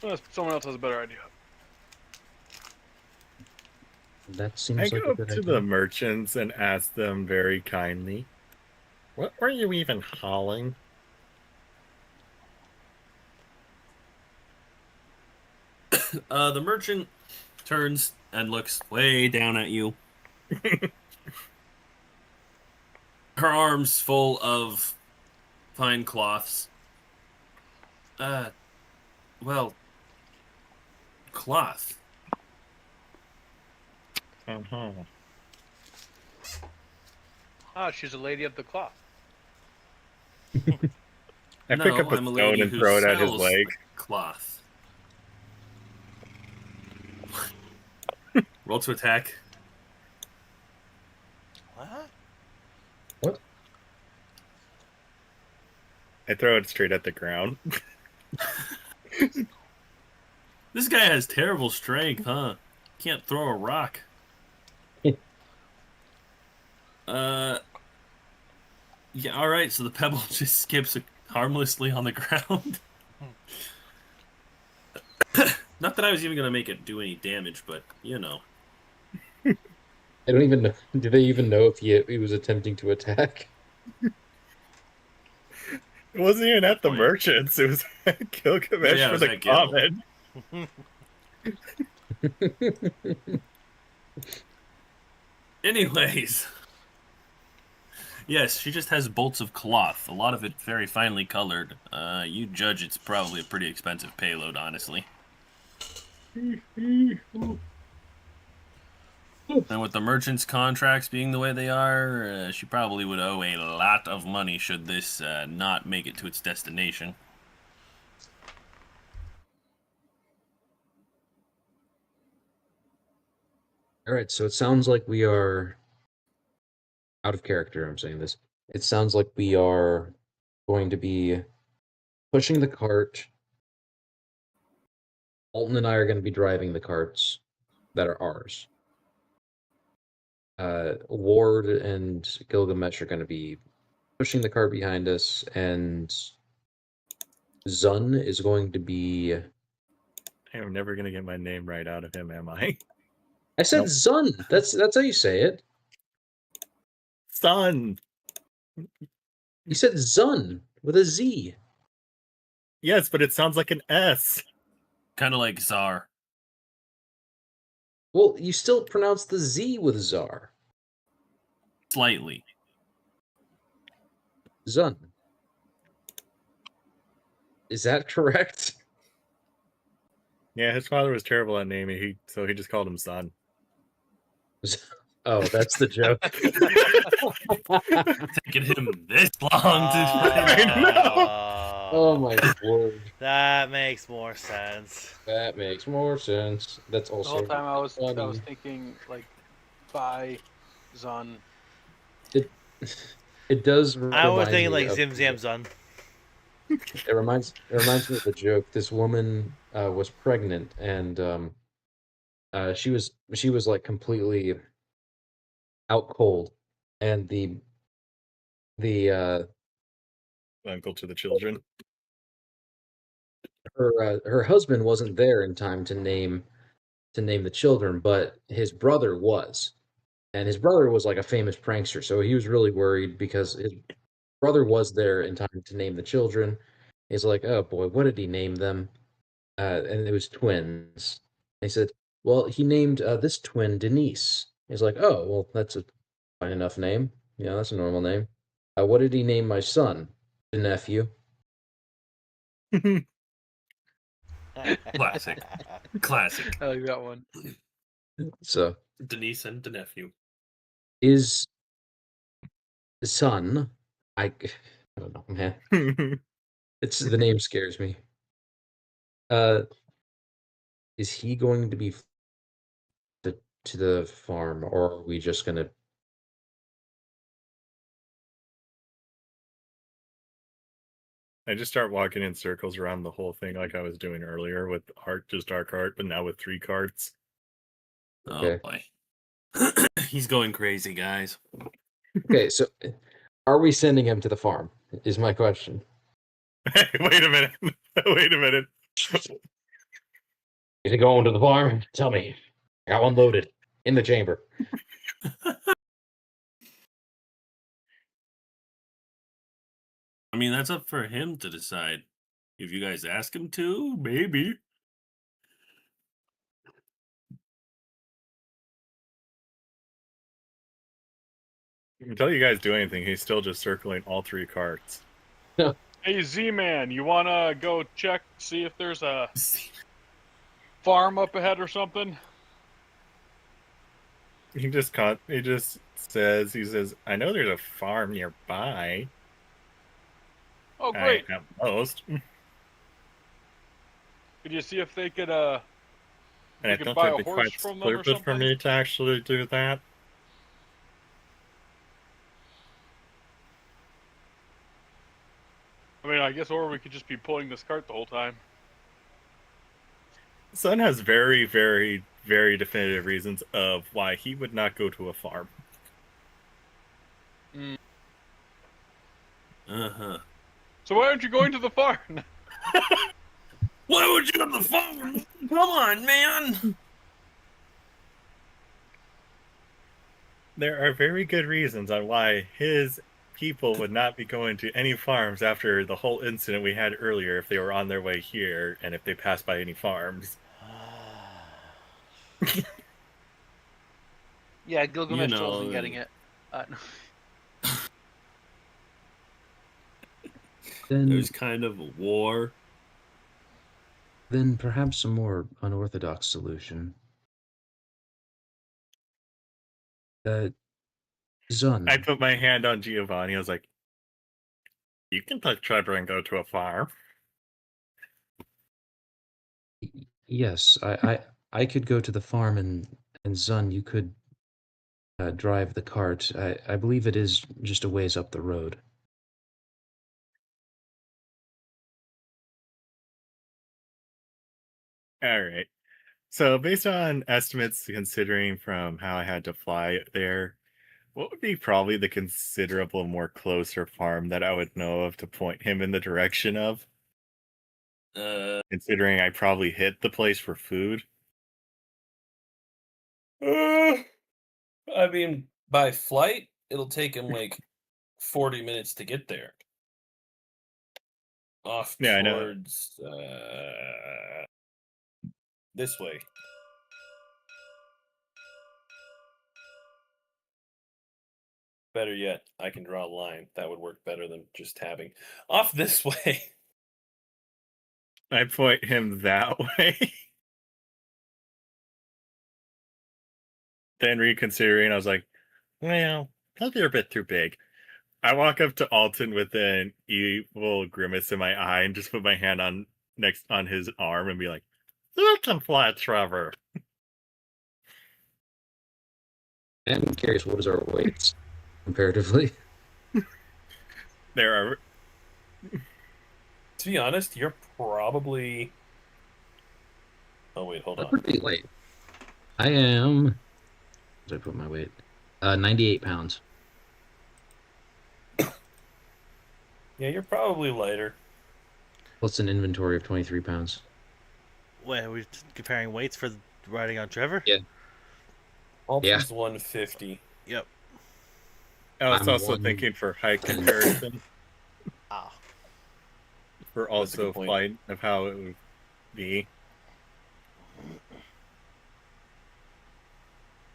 Unless someone else has a better idea. That seems I like go a up good to idea. the merchants and ask them very kindly, what were you even hauling? The merchant turns and looks way down at you. Her arms full of fine cloths. Well, cloth. Uh-huh. Ah, she's a lady of the cloth. I pick up a I'm stone lady and who throw it at his sells leg. Cloth. Roll to attack. What? I throw it straight at the ground. This guy has terrible strength, huh? Can't throw a rock. Yeah, alright, so the pebble just skips harmlessly on the ground. Not that I was even going to make it do any damage, but, you know. I don't even know. Do they even know if he was attempting to attack? It wasn't even at the Point. merchants. It was at Gilgamesh Yeah, it for was the at Gil. common. Anyways. Yes, she just has bolts of cloth. A lot of it very finely colored. You judge it's probably a pretty expensive payload, honestly. And with the merchant's contracts being the way they are, she probably would owe a lot of money should this not make it to its destination. All right, so it sounds like we are out of character. I'm saying this. It sounds like we are going to be pushing the cart. Alton and I are going to be driving the carts that are ours. Ward and Gilgamesh are going to be pushing the cart behind us, and Zun is going to be. I'm never gonna get my name right out of him, am I? I said Nope. Zun. That's how you say it. Son. You said Zun with a Z. Yes, but it sounds like an S. Kind of like Czar. Well, you still pronounce the Z with Czar. Slightly. Zun. Is that correct? Yeah, his father was terrible at naming, so he just called him Son. Oh, that's the joke. Taking him this long to Oh my word. That makes more sense. That makes more sense. That's The also whole time I was funny. thinking like, by Zun. It does I was remind thinking me like of Zim Zam Zun. it reminds me of a joke. This woman was pregnant, and she was like completely out cold, and the Uncle to the children. her husband wasn't there in time to name the children, but his brother was. And his brother was like a famous prankster, so he was really worried because his brother was there in time to name the children. He's like, "Oh boy, what did he name them?" And it was twins. He said, "Well, he named this twin Denise." He's like, "Oh, well, that's a fine enough name. Yeah, that's a normal name." What did he name my son? The nephew. Classic. Classic. I like that one. So Denise and the nephew. is son. I don't know, man. It's the name scares me. Uh, is he going to be to the farm, or are we just gonna? I just start walking in circles around the whole thing like I was doing earlier with just our cart, but now with 3 carts. Okay. Oh boy. He's going crazy, guys. Okay, so are we sending him to the farm? Is my question. Wait a minute. Wait a minute. Is he going to the farm? Tell me. I got one loaded in the chamber. I mean, that's up for him to decide. If you guys ask him to, maybe. Until you guys do anything, he's still just circling all 3 carts. Hey, Z-Man, you wanna go check, see if there's a farm up ahead or something? He just says, I know there's a farm nearby. Oh, great. At most. Could you see if they could, And we I could don't buy think a it's horse quite from them or stupid for something? me to actually do that. I mean, I guess, or we could just be pulling this cart the whole time. Sun has very, very very definitive reasons of why he would not go to a farm. Uh-huh. So why aren't you going to the farm? Why would you go to the farm? Come on, man. There are very good reasons on why his people would not be going to any farms after the whole incident we had earlier if they were on their way here and if they passed by any farms. Yeah, Gilgamesh You still isn't know, getting it. No. Then, There's kind of a war. then perhaps a more unorthodox solution. Zun, I put my hand on Giovanni. I was like, you can touch Trevor and go to a farm. yes, I could go to the farm, and Zun, you could drive the cart. I believe it is just a ways up the road. All right. So, based on estimates, considering from how I had to fly there, what would be probably the considerable more closer farm that I would know of to point him in the direction of? Considering I probably hit the place for food. I mean, by flight, it'll take him like 40 minutes to get there. Off Yeah, I know. towards this way. Better yet, I can draw a line. That would work better than just tabbing. Off this way. I point him that way. Then reconsidering, I was like, well, probably a bit too big. I walk up to Alton with an evil grimace in my eye and just put my hand on next on his arm and be like, "You can fly, Trevor." And I'm curious, what is our weights comparatively? There are To be honest, you're probably. Oh wait, hold We're on. pretty light. I am. Where did I put my weight? 98 pounds. Yeah, you're probably lighter. Plus an inventory of 23 pounds. Wait, are we comparing weights for riding on Trevor? Yeah. Alton's 150. Yep. I was I'm also one- thinking for height comparison, Ah. for That's a also good point. flight of how it would be.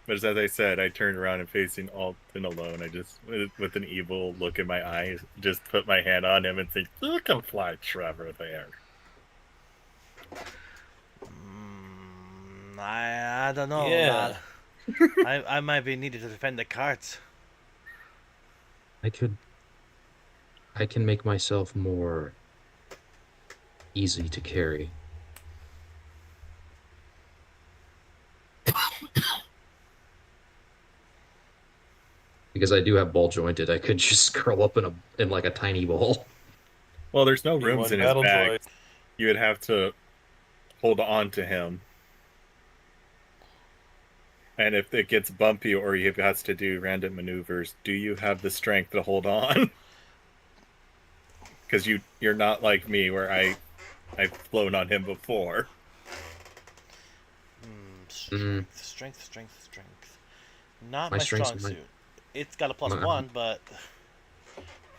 But as I said, I turned around and facing Alton alone. I just, with an evil look in my eyes, just put my hand on him and think, "You can fly, Trevor." There. I don't know, Yeah. lad. I might be needed to defend the carts. I can make myself more easy to carry. Because I do have ball jointed, I could just curl up in like a tiny ball. Well, there's no He rooms won in his battle bag. droid. You would have to hold on to him. And if it gets bumpy or he has to do random maneuvers, do you have the strength to hold on? Because you're not like me, where I've flown on him before. Strength. Not My my strength's strong my- suit. It's got a plus my- 1, but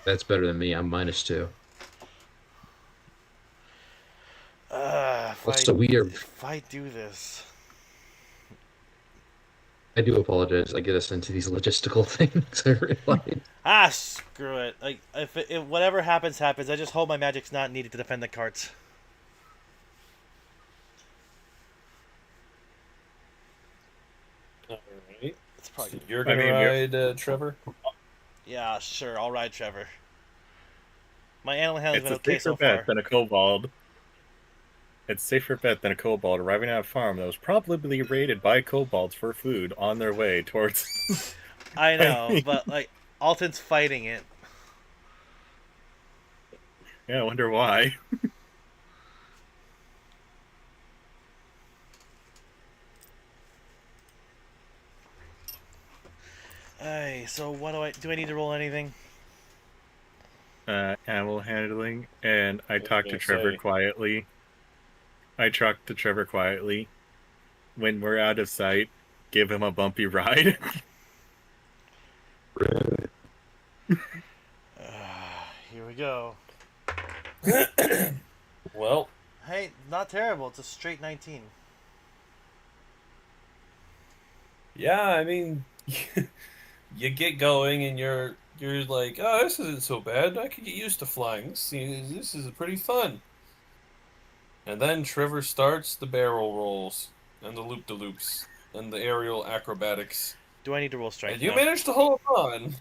That's better than me. I'm -2. if I do this, I do apologize. I get us into these logistical things. I realize. screw it. Like if whatever happens, I just hope my magic's not needed to defend the carts. All right. It's probably So you're gonna ride Trevor. yeah, sure. I'll ride Trevor. My animal handling's It's been a okay safer so bet far. than a kobold. It's a safer bet than a kobold arriving at a farm that was probably raided by kobolds for food on their way towards. I know, but like Alton's fighting it. Yeah, I wonder why. Hey, so what do I need to roll anything? Animal handling, and I was talk to gonna Trevor say. quietly. I talk to Trevor quietly. When we're out of sight, give him a bumpy ride. Here we go. Well, Hey, not terrible. It's a straight 19. yeah, I mean, you get going and you're like, oh, this isn't so bad. I could get used to flying. This is pretty fun. And then Trevor starts the barrel rolls and the loop-de-loops and the aerial acrobatics, Do I need to roll and strength you now? manage to hold on.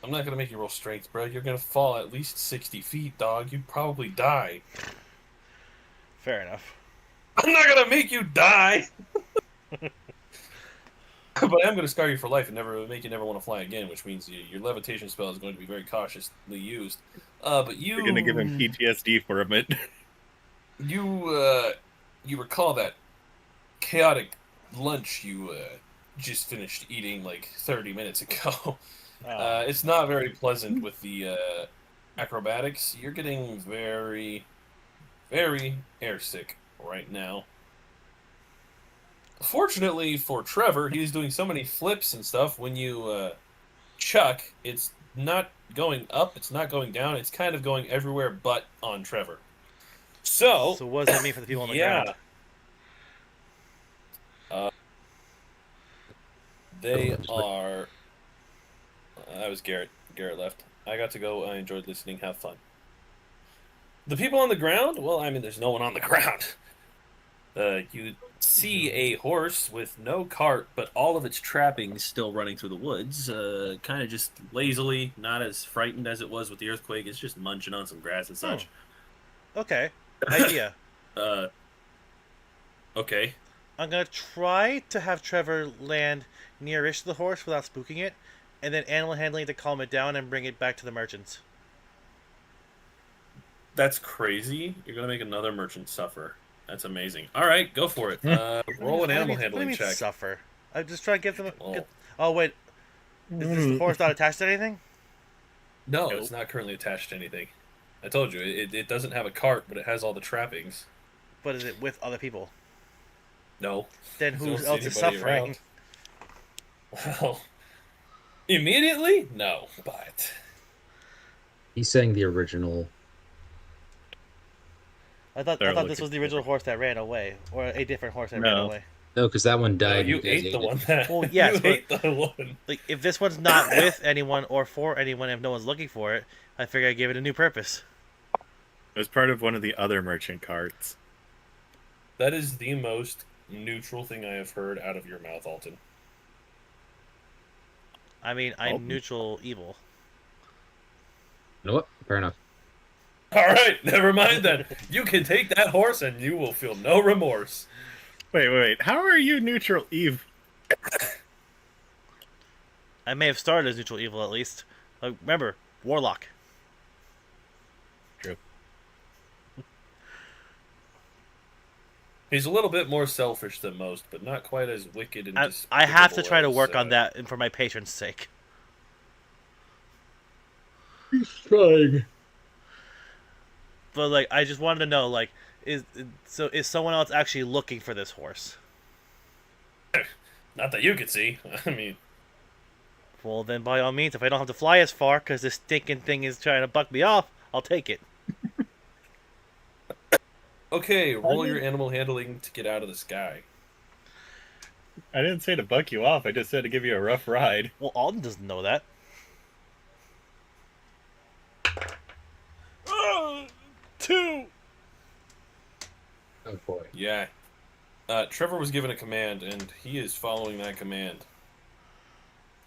I'm not gonna make you roll strength, bro. You're gonna fall at least 60 feet, dog. You'd probably die. Fair enough. I'm not gonna make you die. But I'm going to scar you for life and never make you never want to fly again, which means your levitation spell is going to be very cautiously used. But We're gonna give him PTSD for a bit. you recall that chaotic lunch you just finished eating like 30 minutes ago. It's not very pleasant with the acrobatics. You're getting very, very airsick right now. Fortunately for Trevor, he's doing so many flips and stuff. When you chuck, it's not going up, it's not going down, it's kind of going everywhere but on Trevor. So what does that mean for the people on the ground? They are. That was Garrett. Garrett left. I got to go. I enjoyed listening. Have fun. The people on the ground? Well, I mean, there's no one on the ground. You see a horse with no cart, but all of its trappings still running through the woods. Kind of just lazily, not as frightened as it was with the earthquake. It's just munching on some grass and such. Okay. Idea. Okay. I'm gonna try to have Trevor land nearish the horse without spooking it, and then animal handling to calm it down and bring it back to the merchants. That's crazy. You're gonna make another merchant suffer. That's amazing. All right, go for it. Roll an animal handling check. Suffer. I'm just trying to give them. Well, Oh wait, is the horse not attached to anything? no, it's not currently attached to anything. I told you, it doesn't have a cart, but it has all the trappings. But is it with other people? No. Then You who don't see else is anybody suffering? around. Well, immediately, no, but He's saying the original. I thought this was the original horse that ran away, or a different horse that ran away. No, because that one no, died. you ate the one that. Well, yes, you but ate the one. like if this one's not with anyone or for anyone, if no one's looking for it, I figure I give it a new purpose. It was part of one of the other merchant carts. That is the most neutral thing I have heard out of your mouth, Alton. I mean, I'm neutral evil. You know what? Fair enough. All right, never mind then. You can take that horse and you will feel no remorse. Wait. How are you neutral Eve? I may have started as neutral evil at least. Remember, warlock. True. He's a little bit more selfish than most, but not quite as wicked and I have to try to as, work on that, and for my patron's sake. He's trying. But like, I just wanted to know, like, is someone else actually looking for this horse? Not that you could see. I mean, well then, by all means, if I don't have to fly as far because this stinking thing is trying to buck me off, I'll take it. okay, roll your animal handling to get out of the sky. I didn't say to buck you off. I just said to give you a rough ride. Well, Alden doesn't know that. 2. Oh boy. Yeah. Trevor was given a command, and he is following that command.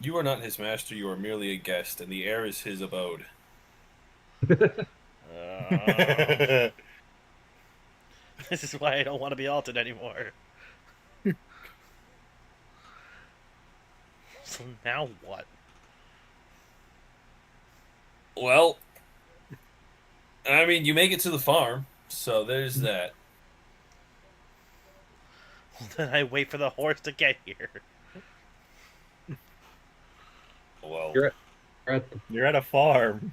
You are not his master, you are merely a guest, and the air is his abode. This is why I don't want to be Alton anymore. So now what? Well, I mean, you make it to the farm, so there's that. Then I wait for the horse to get here. Well, You're at the, You're at a farm.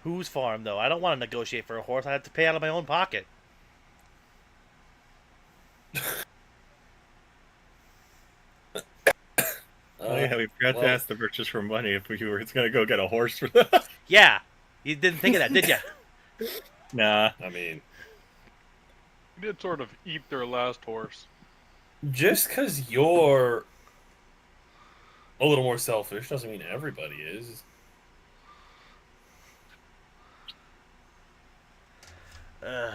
Whose farm, though? I don't want to negotiate for a horse. I have to pay out of my own pocket. Oh yeah, we forgot to well, ask the purchase for money if we were going to go get a horse for that. Yeah, you didn't think of that, did you? Nah. I mean, We did sort of eat their last horse. just because you're a little more selfish doesn't mean everybody is.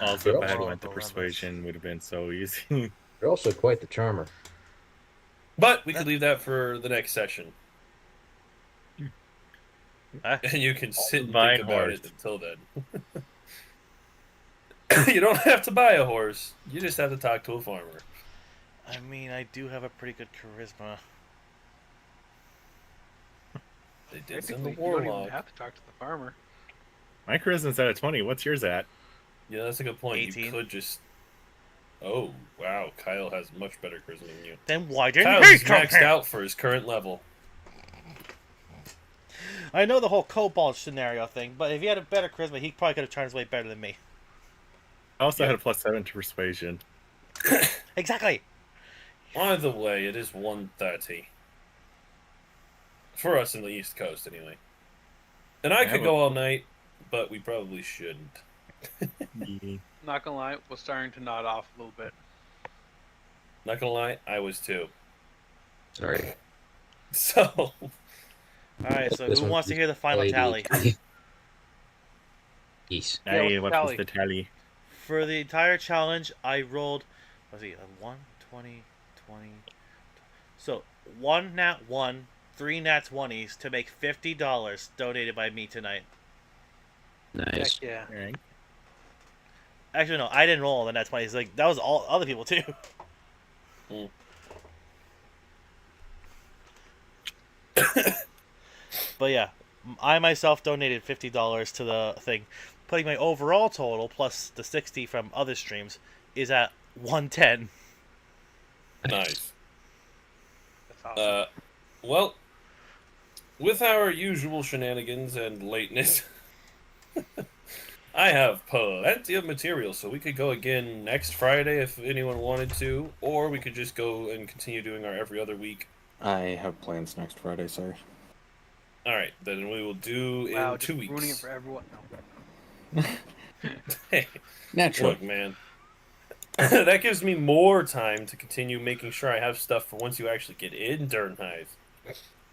Also, You're if I had also went to persuasion, would have been so easy. you're also quite the charmer. But we could leave that for the next session. Huh? And you can sit and Buy think a about horse. it until then. You don't have to buy a horse. You just have to talk to a farmer. I mean, I do have a pretty good charisma. They did send the Technically, you don't even warlock. have to talk to the farmer. My charisma's at a 20. What's yours at? Yeah, that's a good point. 18. You could just... Oh, wow. Kyle has much better charisma than you. Then why didn't Kyle's he is come maxed here? out for his current level. I know the whole kobold scenario thing, but if he had a better charisma, he probably could have charmed his way better than me. I also had a +7 to persuasion. Exactly. Either way, it is 130. For us in the East Coast, anyway. And I I could have go all night, but we probably shouldn't. Not gonna lie, was starting to nod off a little bit. Not gonna lie, I was too. Sorry. So, Alright, so This who one wants to is hear the final tally? Yes. Hey, what's what's tally? the tally? For the entire challenge, I rolled, let's see, 1, 20, 20. So, 1 nat 1, 3 nat 20s to make $50 donated by me tonight. Nice. Heck yeah. Alright. Actually, no, I didn't roll all the nat 20s. Like, that was all other people, too. Mm. But yeah, I myself donated $50 to the thing, putting my overall total plus the 60 from other streams is at 110. nice. That's awesome. Well, with our usual shenanigans and lateness, I have plenty of material, so we could go again next Friday if anyone wanted to, or we could just go and continue doing our every other week. I have plans next Friday, sorry. All right, then we will do Wow, in just 2 weeks. ruining it for everyone. No. Hey, Naturally. look, man. That gives me more time to continue making sure I have stuff for once you actually get in Durnhive.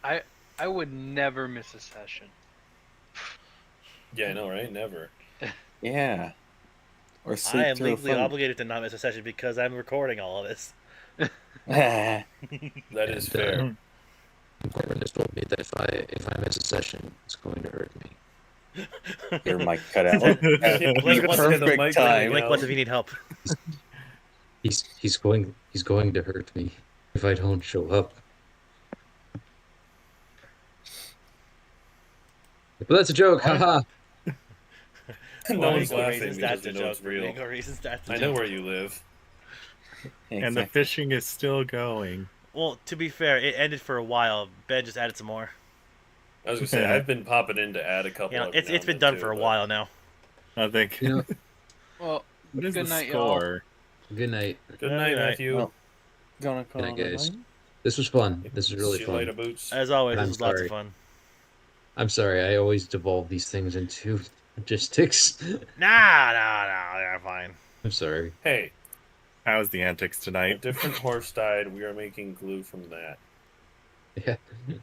I would never miss a session. Yeah, I know, right? Never. Yeah. Or sleep I am through a legally fun... obligated to not miss a session because I'm recording all of this. That is And, fair. Fareman has told me that if I miss a session, it's going to hurt me. Your mic cut out. Blink once if the mic Perfect time. Blink once if you need help. He's going to hurt me if I don't show up. But that's a joke, haha. No one's Legal laughing reasons, because that's they a know joke. it's real. Legal reasons, that's a I joke. know where you live. And the Exactly. fishing is still going. Well, to be fair, it ended for a while. Ben just added some more. I was gonna say I've been popping in to add a couple. You know, every it's now been and done then, for a too, while now. I think. You know, Well, What is Good the night, y'all. score? good night. but- Good night, Good night. Matthew. Well, Gonna call Good night, it a guys. night? This was fun. This is really See you later, fun. Boots. As always, I'm this was lots sorry. of fun. I'm sorry, I always devolve these things into logistics. Nah, they're fine. I'm sorry. Hey, How's the antics a tonight? different horse died. We are making glue from that. Yeah.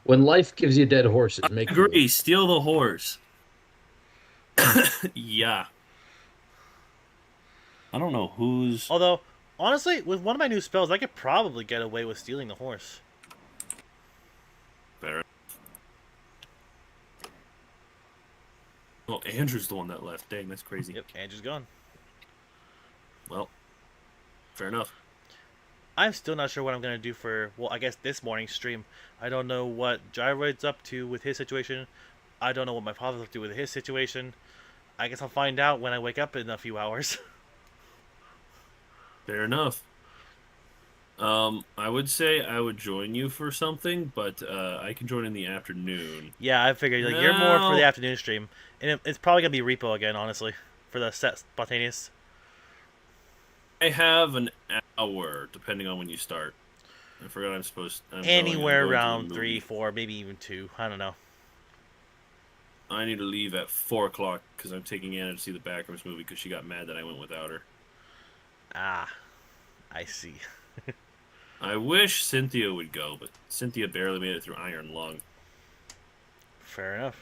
When life gives you dead horses, make Agree. Steal the horse. Yeah. I don't know who's. Although, honestly, with one of my new spells, I could probably get away with stealing the horse. Fair. Oh, Andrew's the one that left. Dang, that's crazy. Yep, Andrew's gone. Well, fair enough. I'm still not sure what I'm going to do for, well, I guess this morning's stream. I don't know what Gyroid's up to with his situation. I don't know what my father's up to with his situation. I guess I'll find out when I wake up in a few hours. Fair enough. I would say I would join you for something, but I can join in the afternoon. Yeah, I figured like you're more for the Now, afternoon stream, and it's probably gonna be repo again, honestly, for the set spontaneous. I have an hour, depending on when you start. I forgot I'm Anywhere going to a around 3, movie. 4, maybe even 2. I don't know. I need to leave at 4 o'clock because I'm taking Anna to see the Backrooms movie because she got mad that I went without her. Ah, I see. I wish Cynthia would go, but Cynthia barely made it through Iron Lung. Fair enough.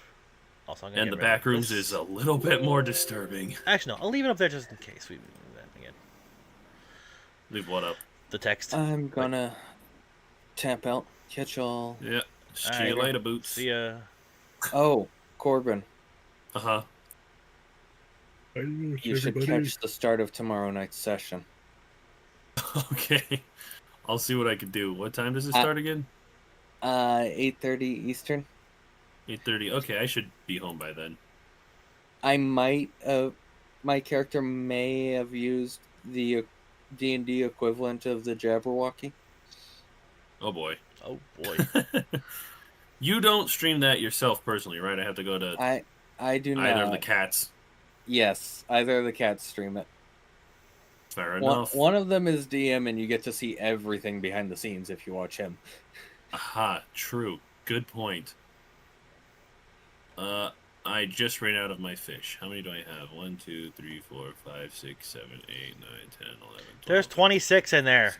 Also, I'm gonna And the get rid of Backrooms this. is a little bit more disturbing. Actually, no. I'll leave it up there just in case we move that again. Leave what up? The text. I'm gonna tap out. Catch y'all. Yeah. See Alright, you later, Boots. See ya. Oh, Corbin, Uh-huh. you should catch the start of tomorrow night's session. Okay. I'll see what I can do. What time does it Uh, start again? 8:30 Eastern. 8:30. Okay, I should be home by then. I might my character may have used the D&D equivalent of the Jabberwocky. Oh boy. Oh boy. You don't stream that yourself personally, right? I have to go to I do not. either of the cats. Yes, either of the cats stream it. Fair enough. One of them is DM, and you get to see everything behind the scenes if you watch him. Aha, true. Good point. I just ran out of my fish. How many do I have? 1, 2, 3, 4, 5, 6, 7, 8, 9, 10, 11, 12. There's 26 in there.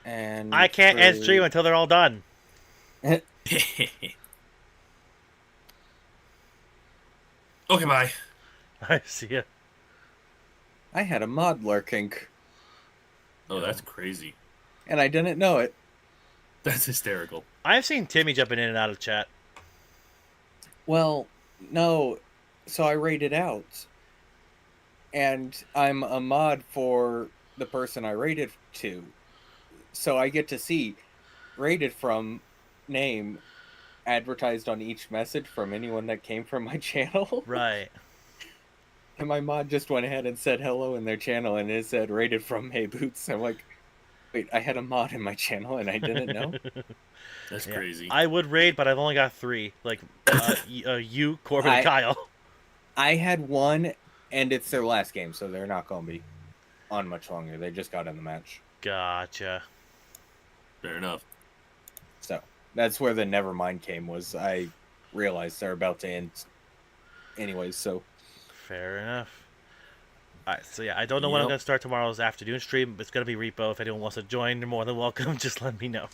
And I can't end stream until they're all done. Okay, bye. I see ya. I had a mod lurking, Oh, that's crazy. and I didn't know it. That's hysterical. I've seen Timmy jumping in and out of chat. Well, no. So I raided out, and I'm a mod for the person I raided to. So I get to see raided from name advertised on each message from anyone that came from my channel. Right. And my mod just went ahead and said hello in their channel, and it said raided from Hey Boots. I'm like, wait, I had a mod in my channel and I didn't know? That's Yeah. crazy. I would raid, but I've only got 3. Like, you, Corbin, and Kyle. I had one, and it's their last game, so they're not going to be on much longer. They just got in the match. Gotcha. Fair enough. So that's where the Nevermind came, was I realized they're about to end anyways, so... Fair enough. Alright, so yeah, I don't know when I'm Yep. going to start tomorrow's afternoon stream. It's going to be repo. If anyone wants to join, you're more than welcome. Just let me know.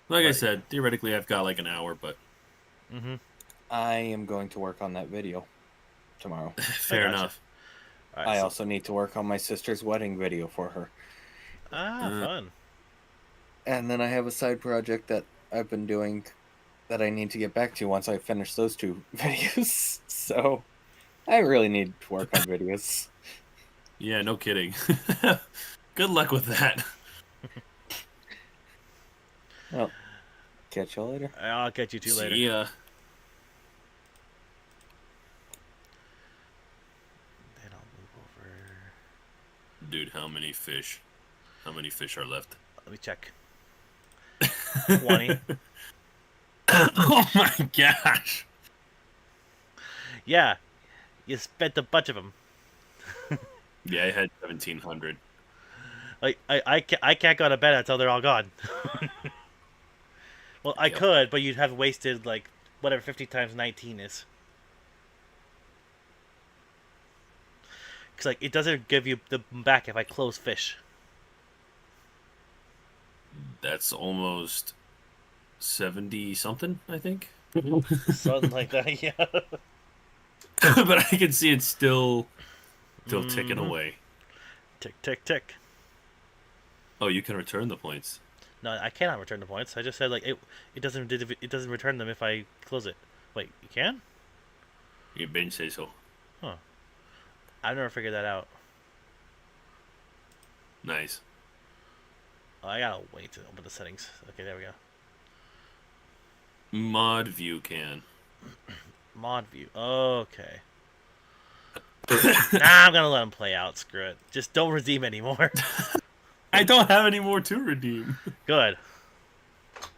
Like I Right. said, theoretically I've got like an hour, but Mm-hmm. I am going to work on that video tomorrow. fair gotcha. enough. Alright, I so- also need to work on my sister's wedding video for her. fun. And then I have a side project that I've been doing that I need to get back to once I finish those 2 videos. So I really need to work on videos. Yeah, no kidding. Good luck with that. Well, catch y'all later. I'll catch you two later. See ya. Then I'll move over. Dude, how many fish? How many fish are left? Let me check. 20. Oh my gosh. Yeah, you spent a bunch of them. Yeah, I had 1,700. Like I can't go to bed until they're all gone. Well, I Yep. could, but you'd have wasted like whatever 50 times 19 is. Cause like it doesn't give you the back if I close fish. That's almost 70 something, I think. Something like that. Yeah. But I can see it's still ticking Mhm. away. Tick tick tick. Oh, you can return the points. No, I cannot return the points. I just said like it doesn't return them if I close it. Wait, you can? Your bench says so. I've never figured that out. Nice. Oh, I gotta wait to open the settings. Okay, there we go. Mod view can. Mod view. Okay. Nah, I'm gonna let him play out. Screw it. Just don't redeem anymore. I don't have any more to redeem. Good.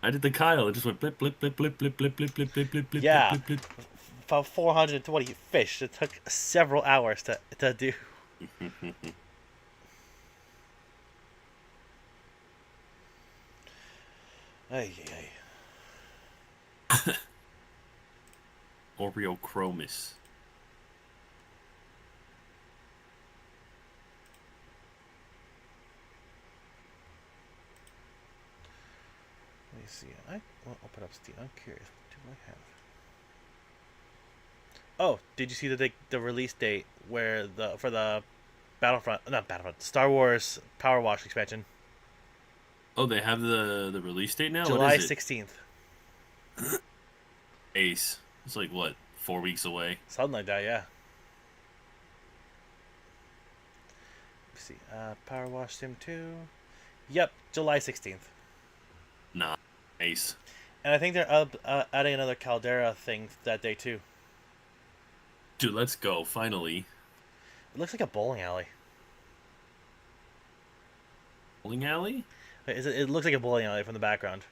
I did the Kyle. It just went blip, blip, blip, blip, blip, blip, blip, blip, blip, blip, blip, Yeah. blip, blip. About 420 fish. It took several hours to do. Ay, ay, ay. Oreo Chromis. Let me see. I will open up Steam. I'm curious. What do I have? Oh, did you see the release date where for the Star Wars Power Wash expansion? Oh, they have the release date now? July What is it? 16th. Ace. It's like, what, 4 weeks away? Something like that, yeah. Let's see. Power Wash Sim 2. Yep, July 16th. Nah. Ace. And I think they're adding another Caldera thing that day too. Dude, let's go. Finally. It looks like a bowling alley. Bowling alley? It looks like a bowling alley from the background.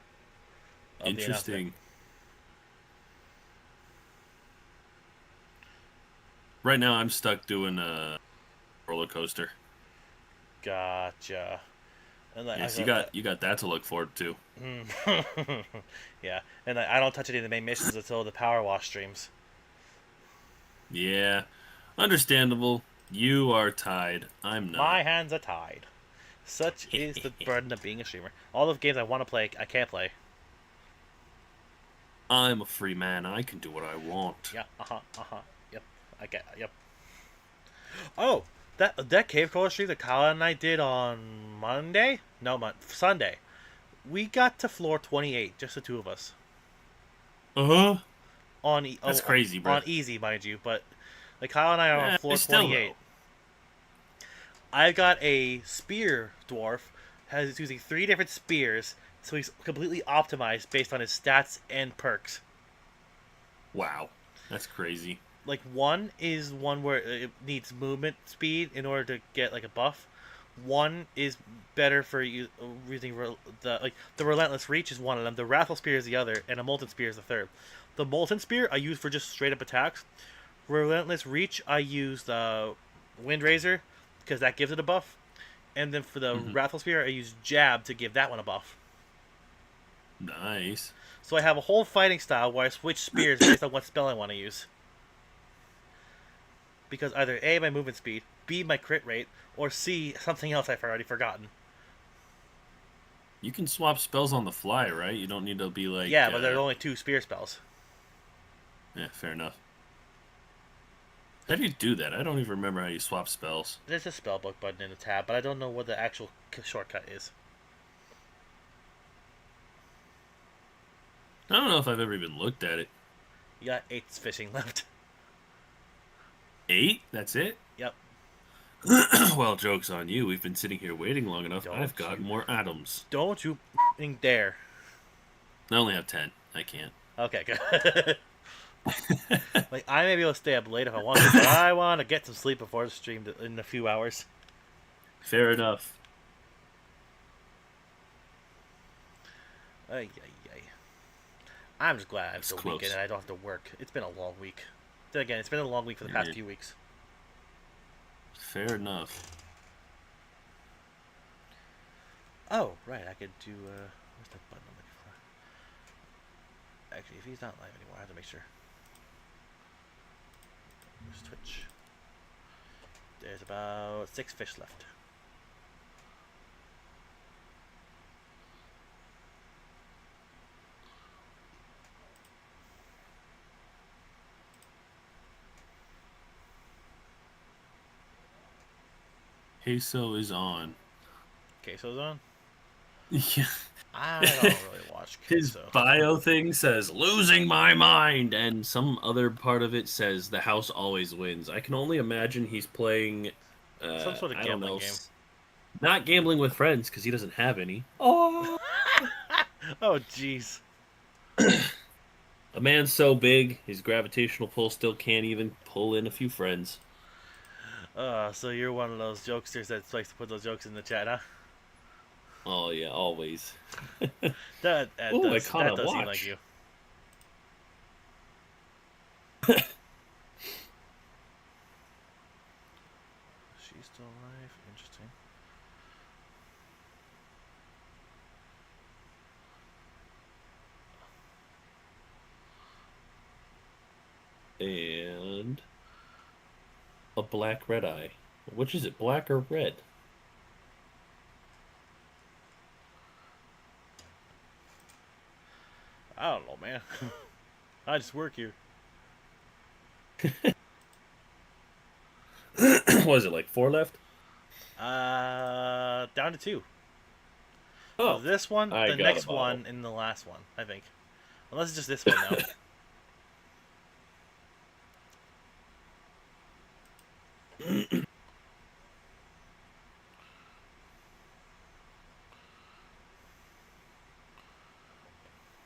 of the announcement. Interesting. Right now, I'm stuck doing a roller coaster. Gotcha. And Yes, you got that to look forward to. Yeah, and I don't touch any of the main missions until the Power Wash streams. Yeah, understandable. You are tied. I'm not. My hands are tied. Such is the burden of being a streamer. All the games I want to play, I can't play. I'm a free man. I can do what I want. Yeah. Yep. Yep. Oh, that cave crawler stream that Kyle and I did on Monday? No, Sunday. We got to floor 28, just the two of us. Uh huh. That's crazy, bro. On easy, mind you, but like Kyle and I are on floor still 28. low. I got a spear dwarf. He's using 3 different spears, so he's completely optimized based on his stats and perks. Wow, that's crazy. Like one is one where it needs movement speed in order to get like a buff. One is better for using the relentless reach is one of them. The wrathful spear is the other, and a molten spear is the third. The molten spear I use for just straight up attacks. Relentless reach I use the wind razor because that gives it a buff, and then for the wrathful spear I use jab to give that one a buff. Nice. So I have a whole fighting style where I switch spears based on what spell I want to use. Because either A, my movement speed, B, my crit rate, or C, something else I've already forgotten. You can swap spells on the fly, right? You don't need to be like... Yeah, but there are only 2 spear spells. Yeah, fair enough. How do you do that? I don't even remember how you swap spells. There's a spellbook button in the tab, but I don't know what the actual shortcut is. I don't know if I've ever even looked at it. You got 8 fishing left. 8? That's it? Yep. Well, joke's on you. We've been sitting here waiting long enough. Don't I've got you- more items. Don't you dare. I only have 10. I can't. Okay, good. Like, I may be able to stay up late if I want to, but I want to get some sleep before the stream in a few hours. Fair enough. Ay. I'm just glad it's That's a close. weekend and I don't have to work. It's been a long week. Then again, it's been a long week for the past Yeah. few weeks. Fair enough. Oh, right, I could do, what's that button I'm looking for? Actually, if he's not live anymore, I have to make sure. Where's Twitch? There's about 6 fish left. Queso is on. Queso's on? Yeah. I don't really watch His Queso. bio thing says, losing my mind, and some other part of it says, the house always wins. I can only imagine he's playing... Some sort of I don't gambling know, game. Not gambling with friends, because he doesn't have any. Oh! Oh, jeez. A man so big, his gravitational pull still can't even pull in a few friends. So you're one of those jokesters that likes to put those jokes in the chat, huh? Oh yeah, always. That Ooh, I does caught that a does seem watch. like you. She's still alive. Interesting. And a black red eye. Which is it, black or red? I don't know, man. I just work here. Was it like 4 left? Down to 2. Oh, This one, I the got next a bottle. one, and the last one, I think. Unless it's just this one now.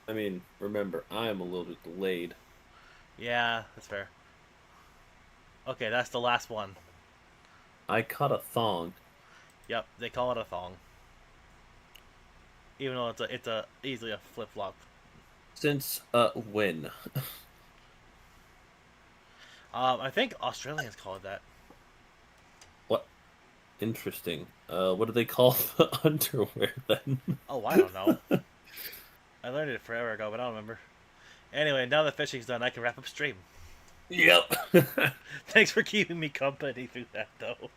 I mean, remember, I am a little bit delayed. Yeah, that's fair. Okay, that's the last one. I caught a thong. Yep, they call it a thong. Even though it's a easily a flip flop. Since when? I think Australians call it that. What? Interesting. What do they call the underwear then? Oh, I don't know. I learned it forever ago, but I don't remember. Anyway, now that fishing's done, I can wrap up stream. Yep. Thanks for keeping me company through that, though.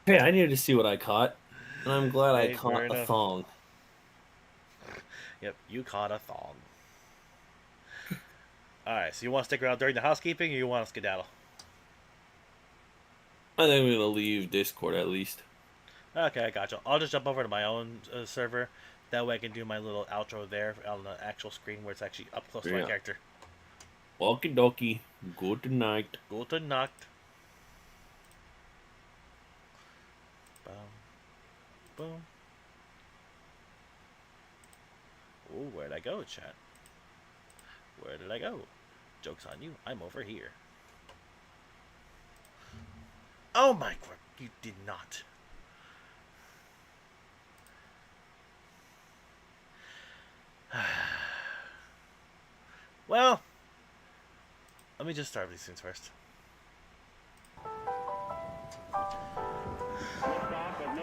Hey, I needed to see what I caught, and I'm glad I Hey, caught fair a enough. thong. Yep, you caught a thong. Alright, so you want to stick around during the housekeeping, or you want to skedaddle? I think I'm gonna leave Discord at least. Okay, I gotcha. I'll just jump over to my own server. That way I can do my little outro there on the actual screen where it's actually up close to my Yeah. character. Okie dokie. Good night. Gute Nacht. Boom. Boom. Oh, where'd I go, chat? Where did I go? Joke's on you. I'm over here. Oh my god, you did not. Well, let me just start with these things first.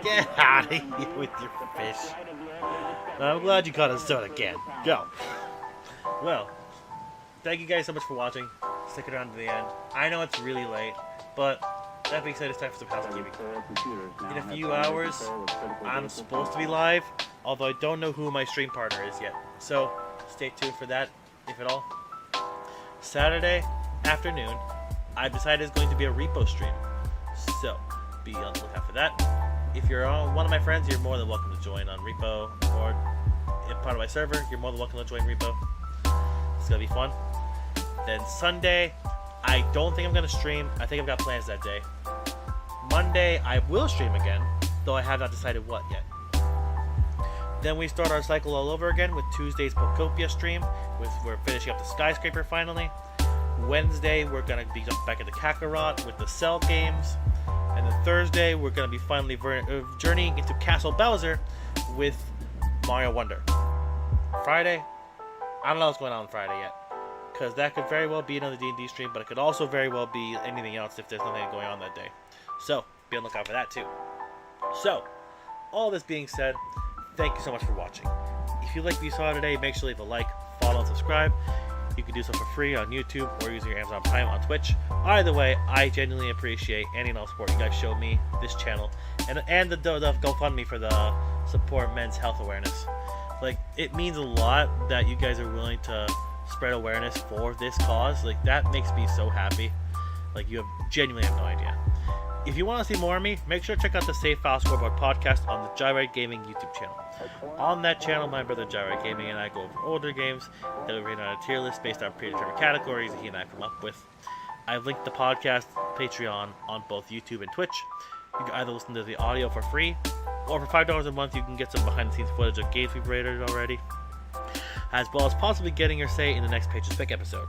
Get out of here with your fish. I'm glad you caught us out again. Go. Well, thank you guys so much for watching. Sticking around to the end. I know it's really late, but that being said, it's time for some housekeeping. In a few hours, I'm supposed to be live, although I don't know who my stream partner is yet. So, stay tuned for that, if at all. Saturday afternoon, I've decided it's going to be a repo stream. So, be on the lookout for that. If you're one of my friends, you're more than welcome to join on repo, or if part of my server, you're more than welcome to join repo. It's gonna be fun. Then Sunday, I don't think I'm gonna stream. I think I've got plans that day. Monday, I will stream again, though I have not decided what yet. Then we start our cycle all over again with Tuesday's Pocopia stream. We're finishing up the Skyscraper finally. Wednesday, we're gonna be jumping back into Kakarot with the Cell games. And then Thursday, we're gonna be finally journeying into Castle Bowser with Mario Wonder. Friday, I don't know what's going on Friday yet, because that could very well be another D&D stream, but it could also very well be anything else if there's nothing going on that day. So, be on the lookout for that too. So, all this being said, thank you so much for watching. If you like what you saw today, make sure to leave a like, follow, and subscribe. You can do so for free on YouTube or using your Amazon Prime on Twitch. Either way, I genuinely appreciate any and all support you guys show me, this channel, and the GoFundMe for the support men's health awareness. Like, it means a lot that you guys are willing to spread awareness for this cause. Like, that makes me so happy. Like, you genuinely have no idea. If you want to see more of me, make sure to check out the Save File Scoreboard podcast on the Gyrite Gaming YouTube channel. On that channel, my brother Gyrite Gaming and I go over older games that we rate on a tier list based on predetermined categories that he and I come up with. I've linked the podcast Patreon on both YouTube and Twitch. You can either listen to the audio for free, or for $5 a month you can get some behind-the-scenes footage of games we've rated already, as well as possibly getting your say in the next Pages Pick episode.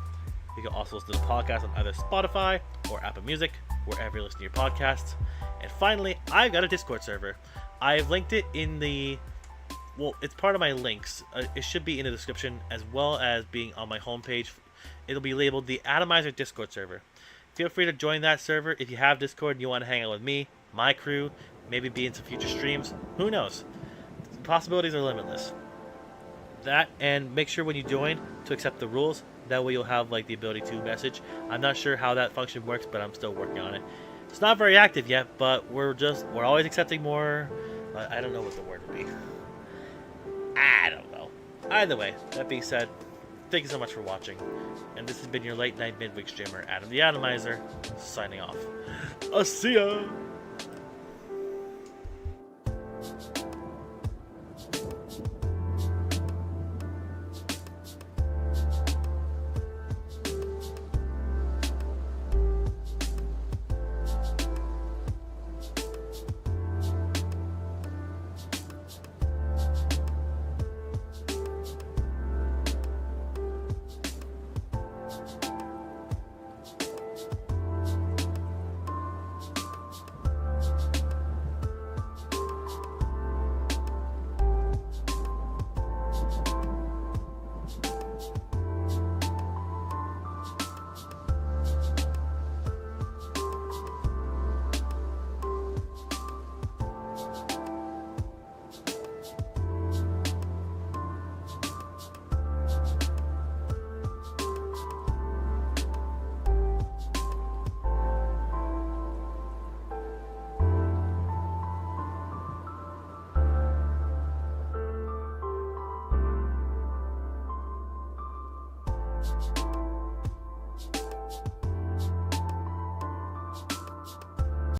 You can also listen to the podcast on either Spotify or Apple Music. wherever you listen to your podcasts. And finally, I've got a Discord server. I've linked it in the... Well, it's part of my links. It should be in the description as well as being on my homepage. It'll be labeled the Atomizer Discord server. Feel free to join that server if you have Discord and you want to hang out with me, my crew, maybe be in some future streams. Who knows? The possibilities are limitless. That, and make sure when you join to accept the rules. That way you'll have like the ability to message. I'm not sure how that function works, but I'm still working on it. It's not very active yet, but we're always accepting more. I don't know what the word would be. I don't know. Either way, that being said, thank you so much for watching. And this has been your late night midweek streamer, Adam the Atomizer, signing off. I'll see ya!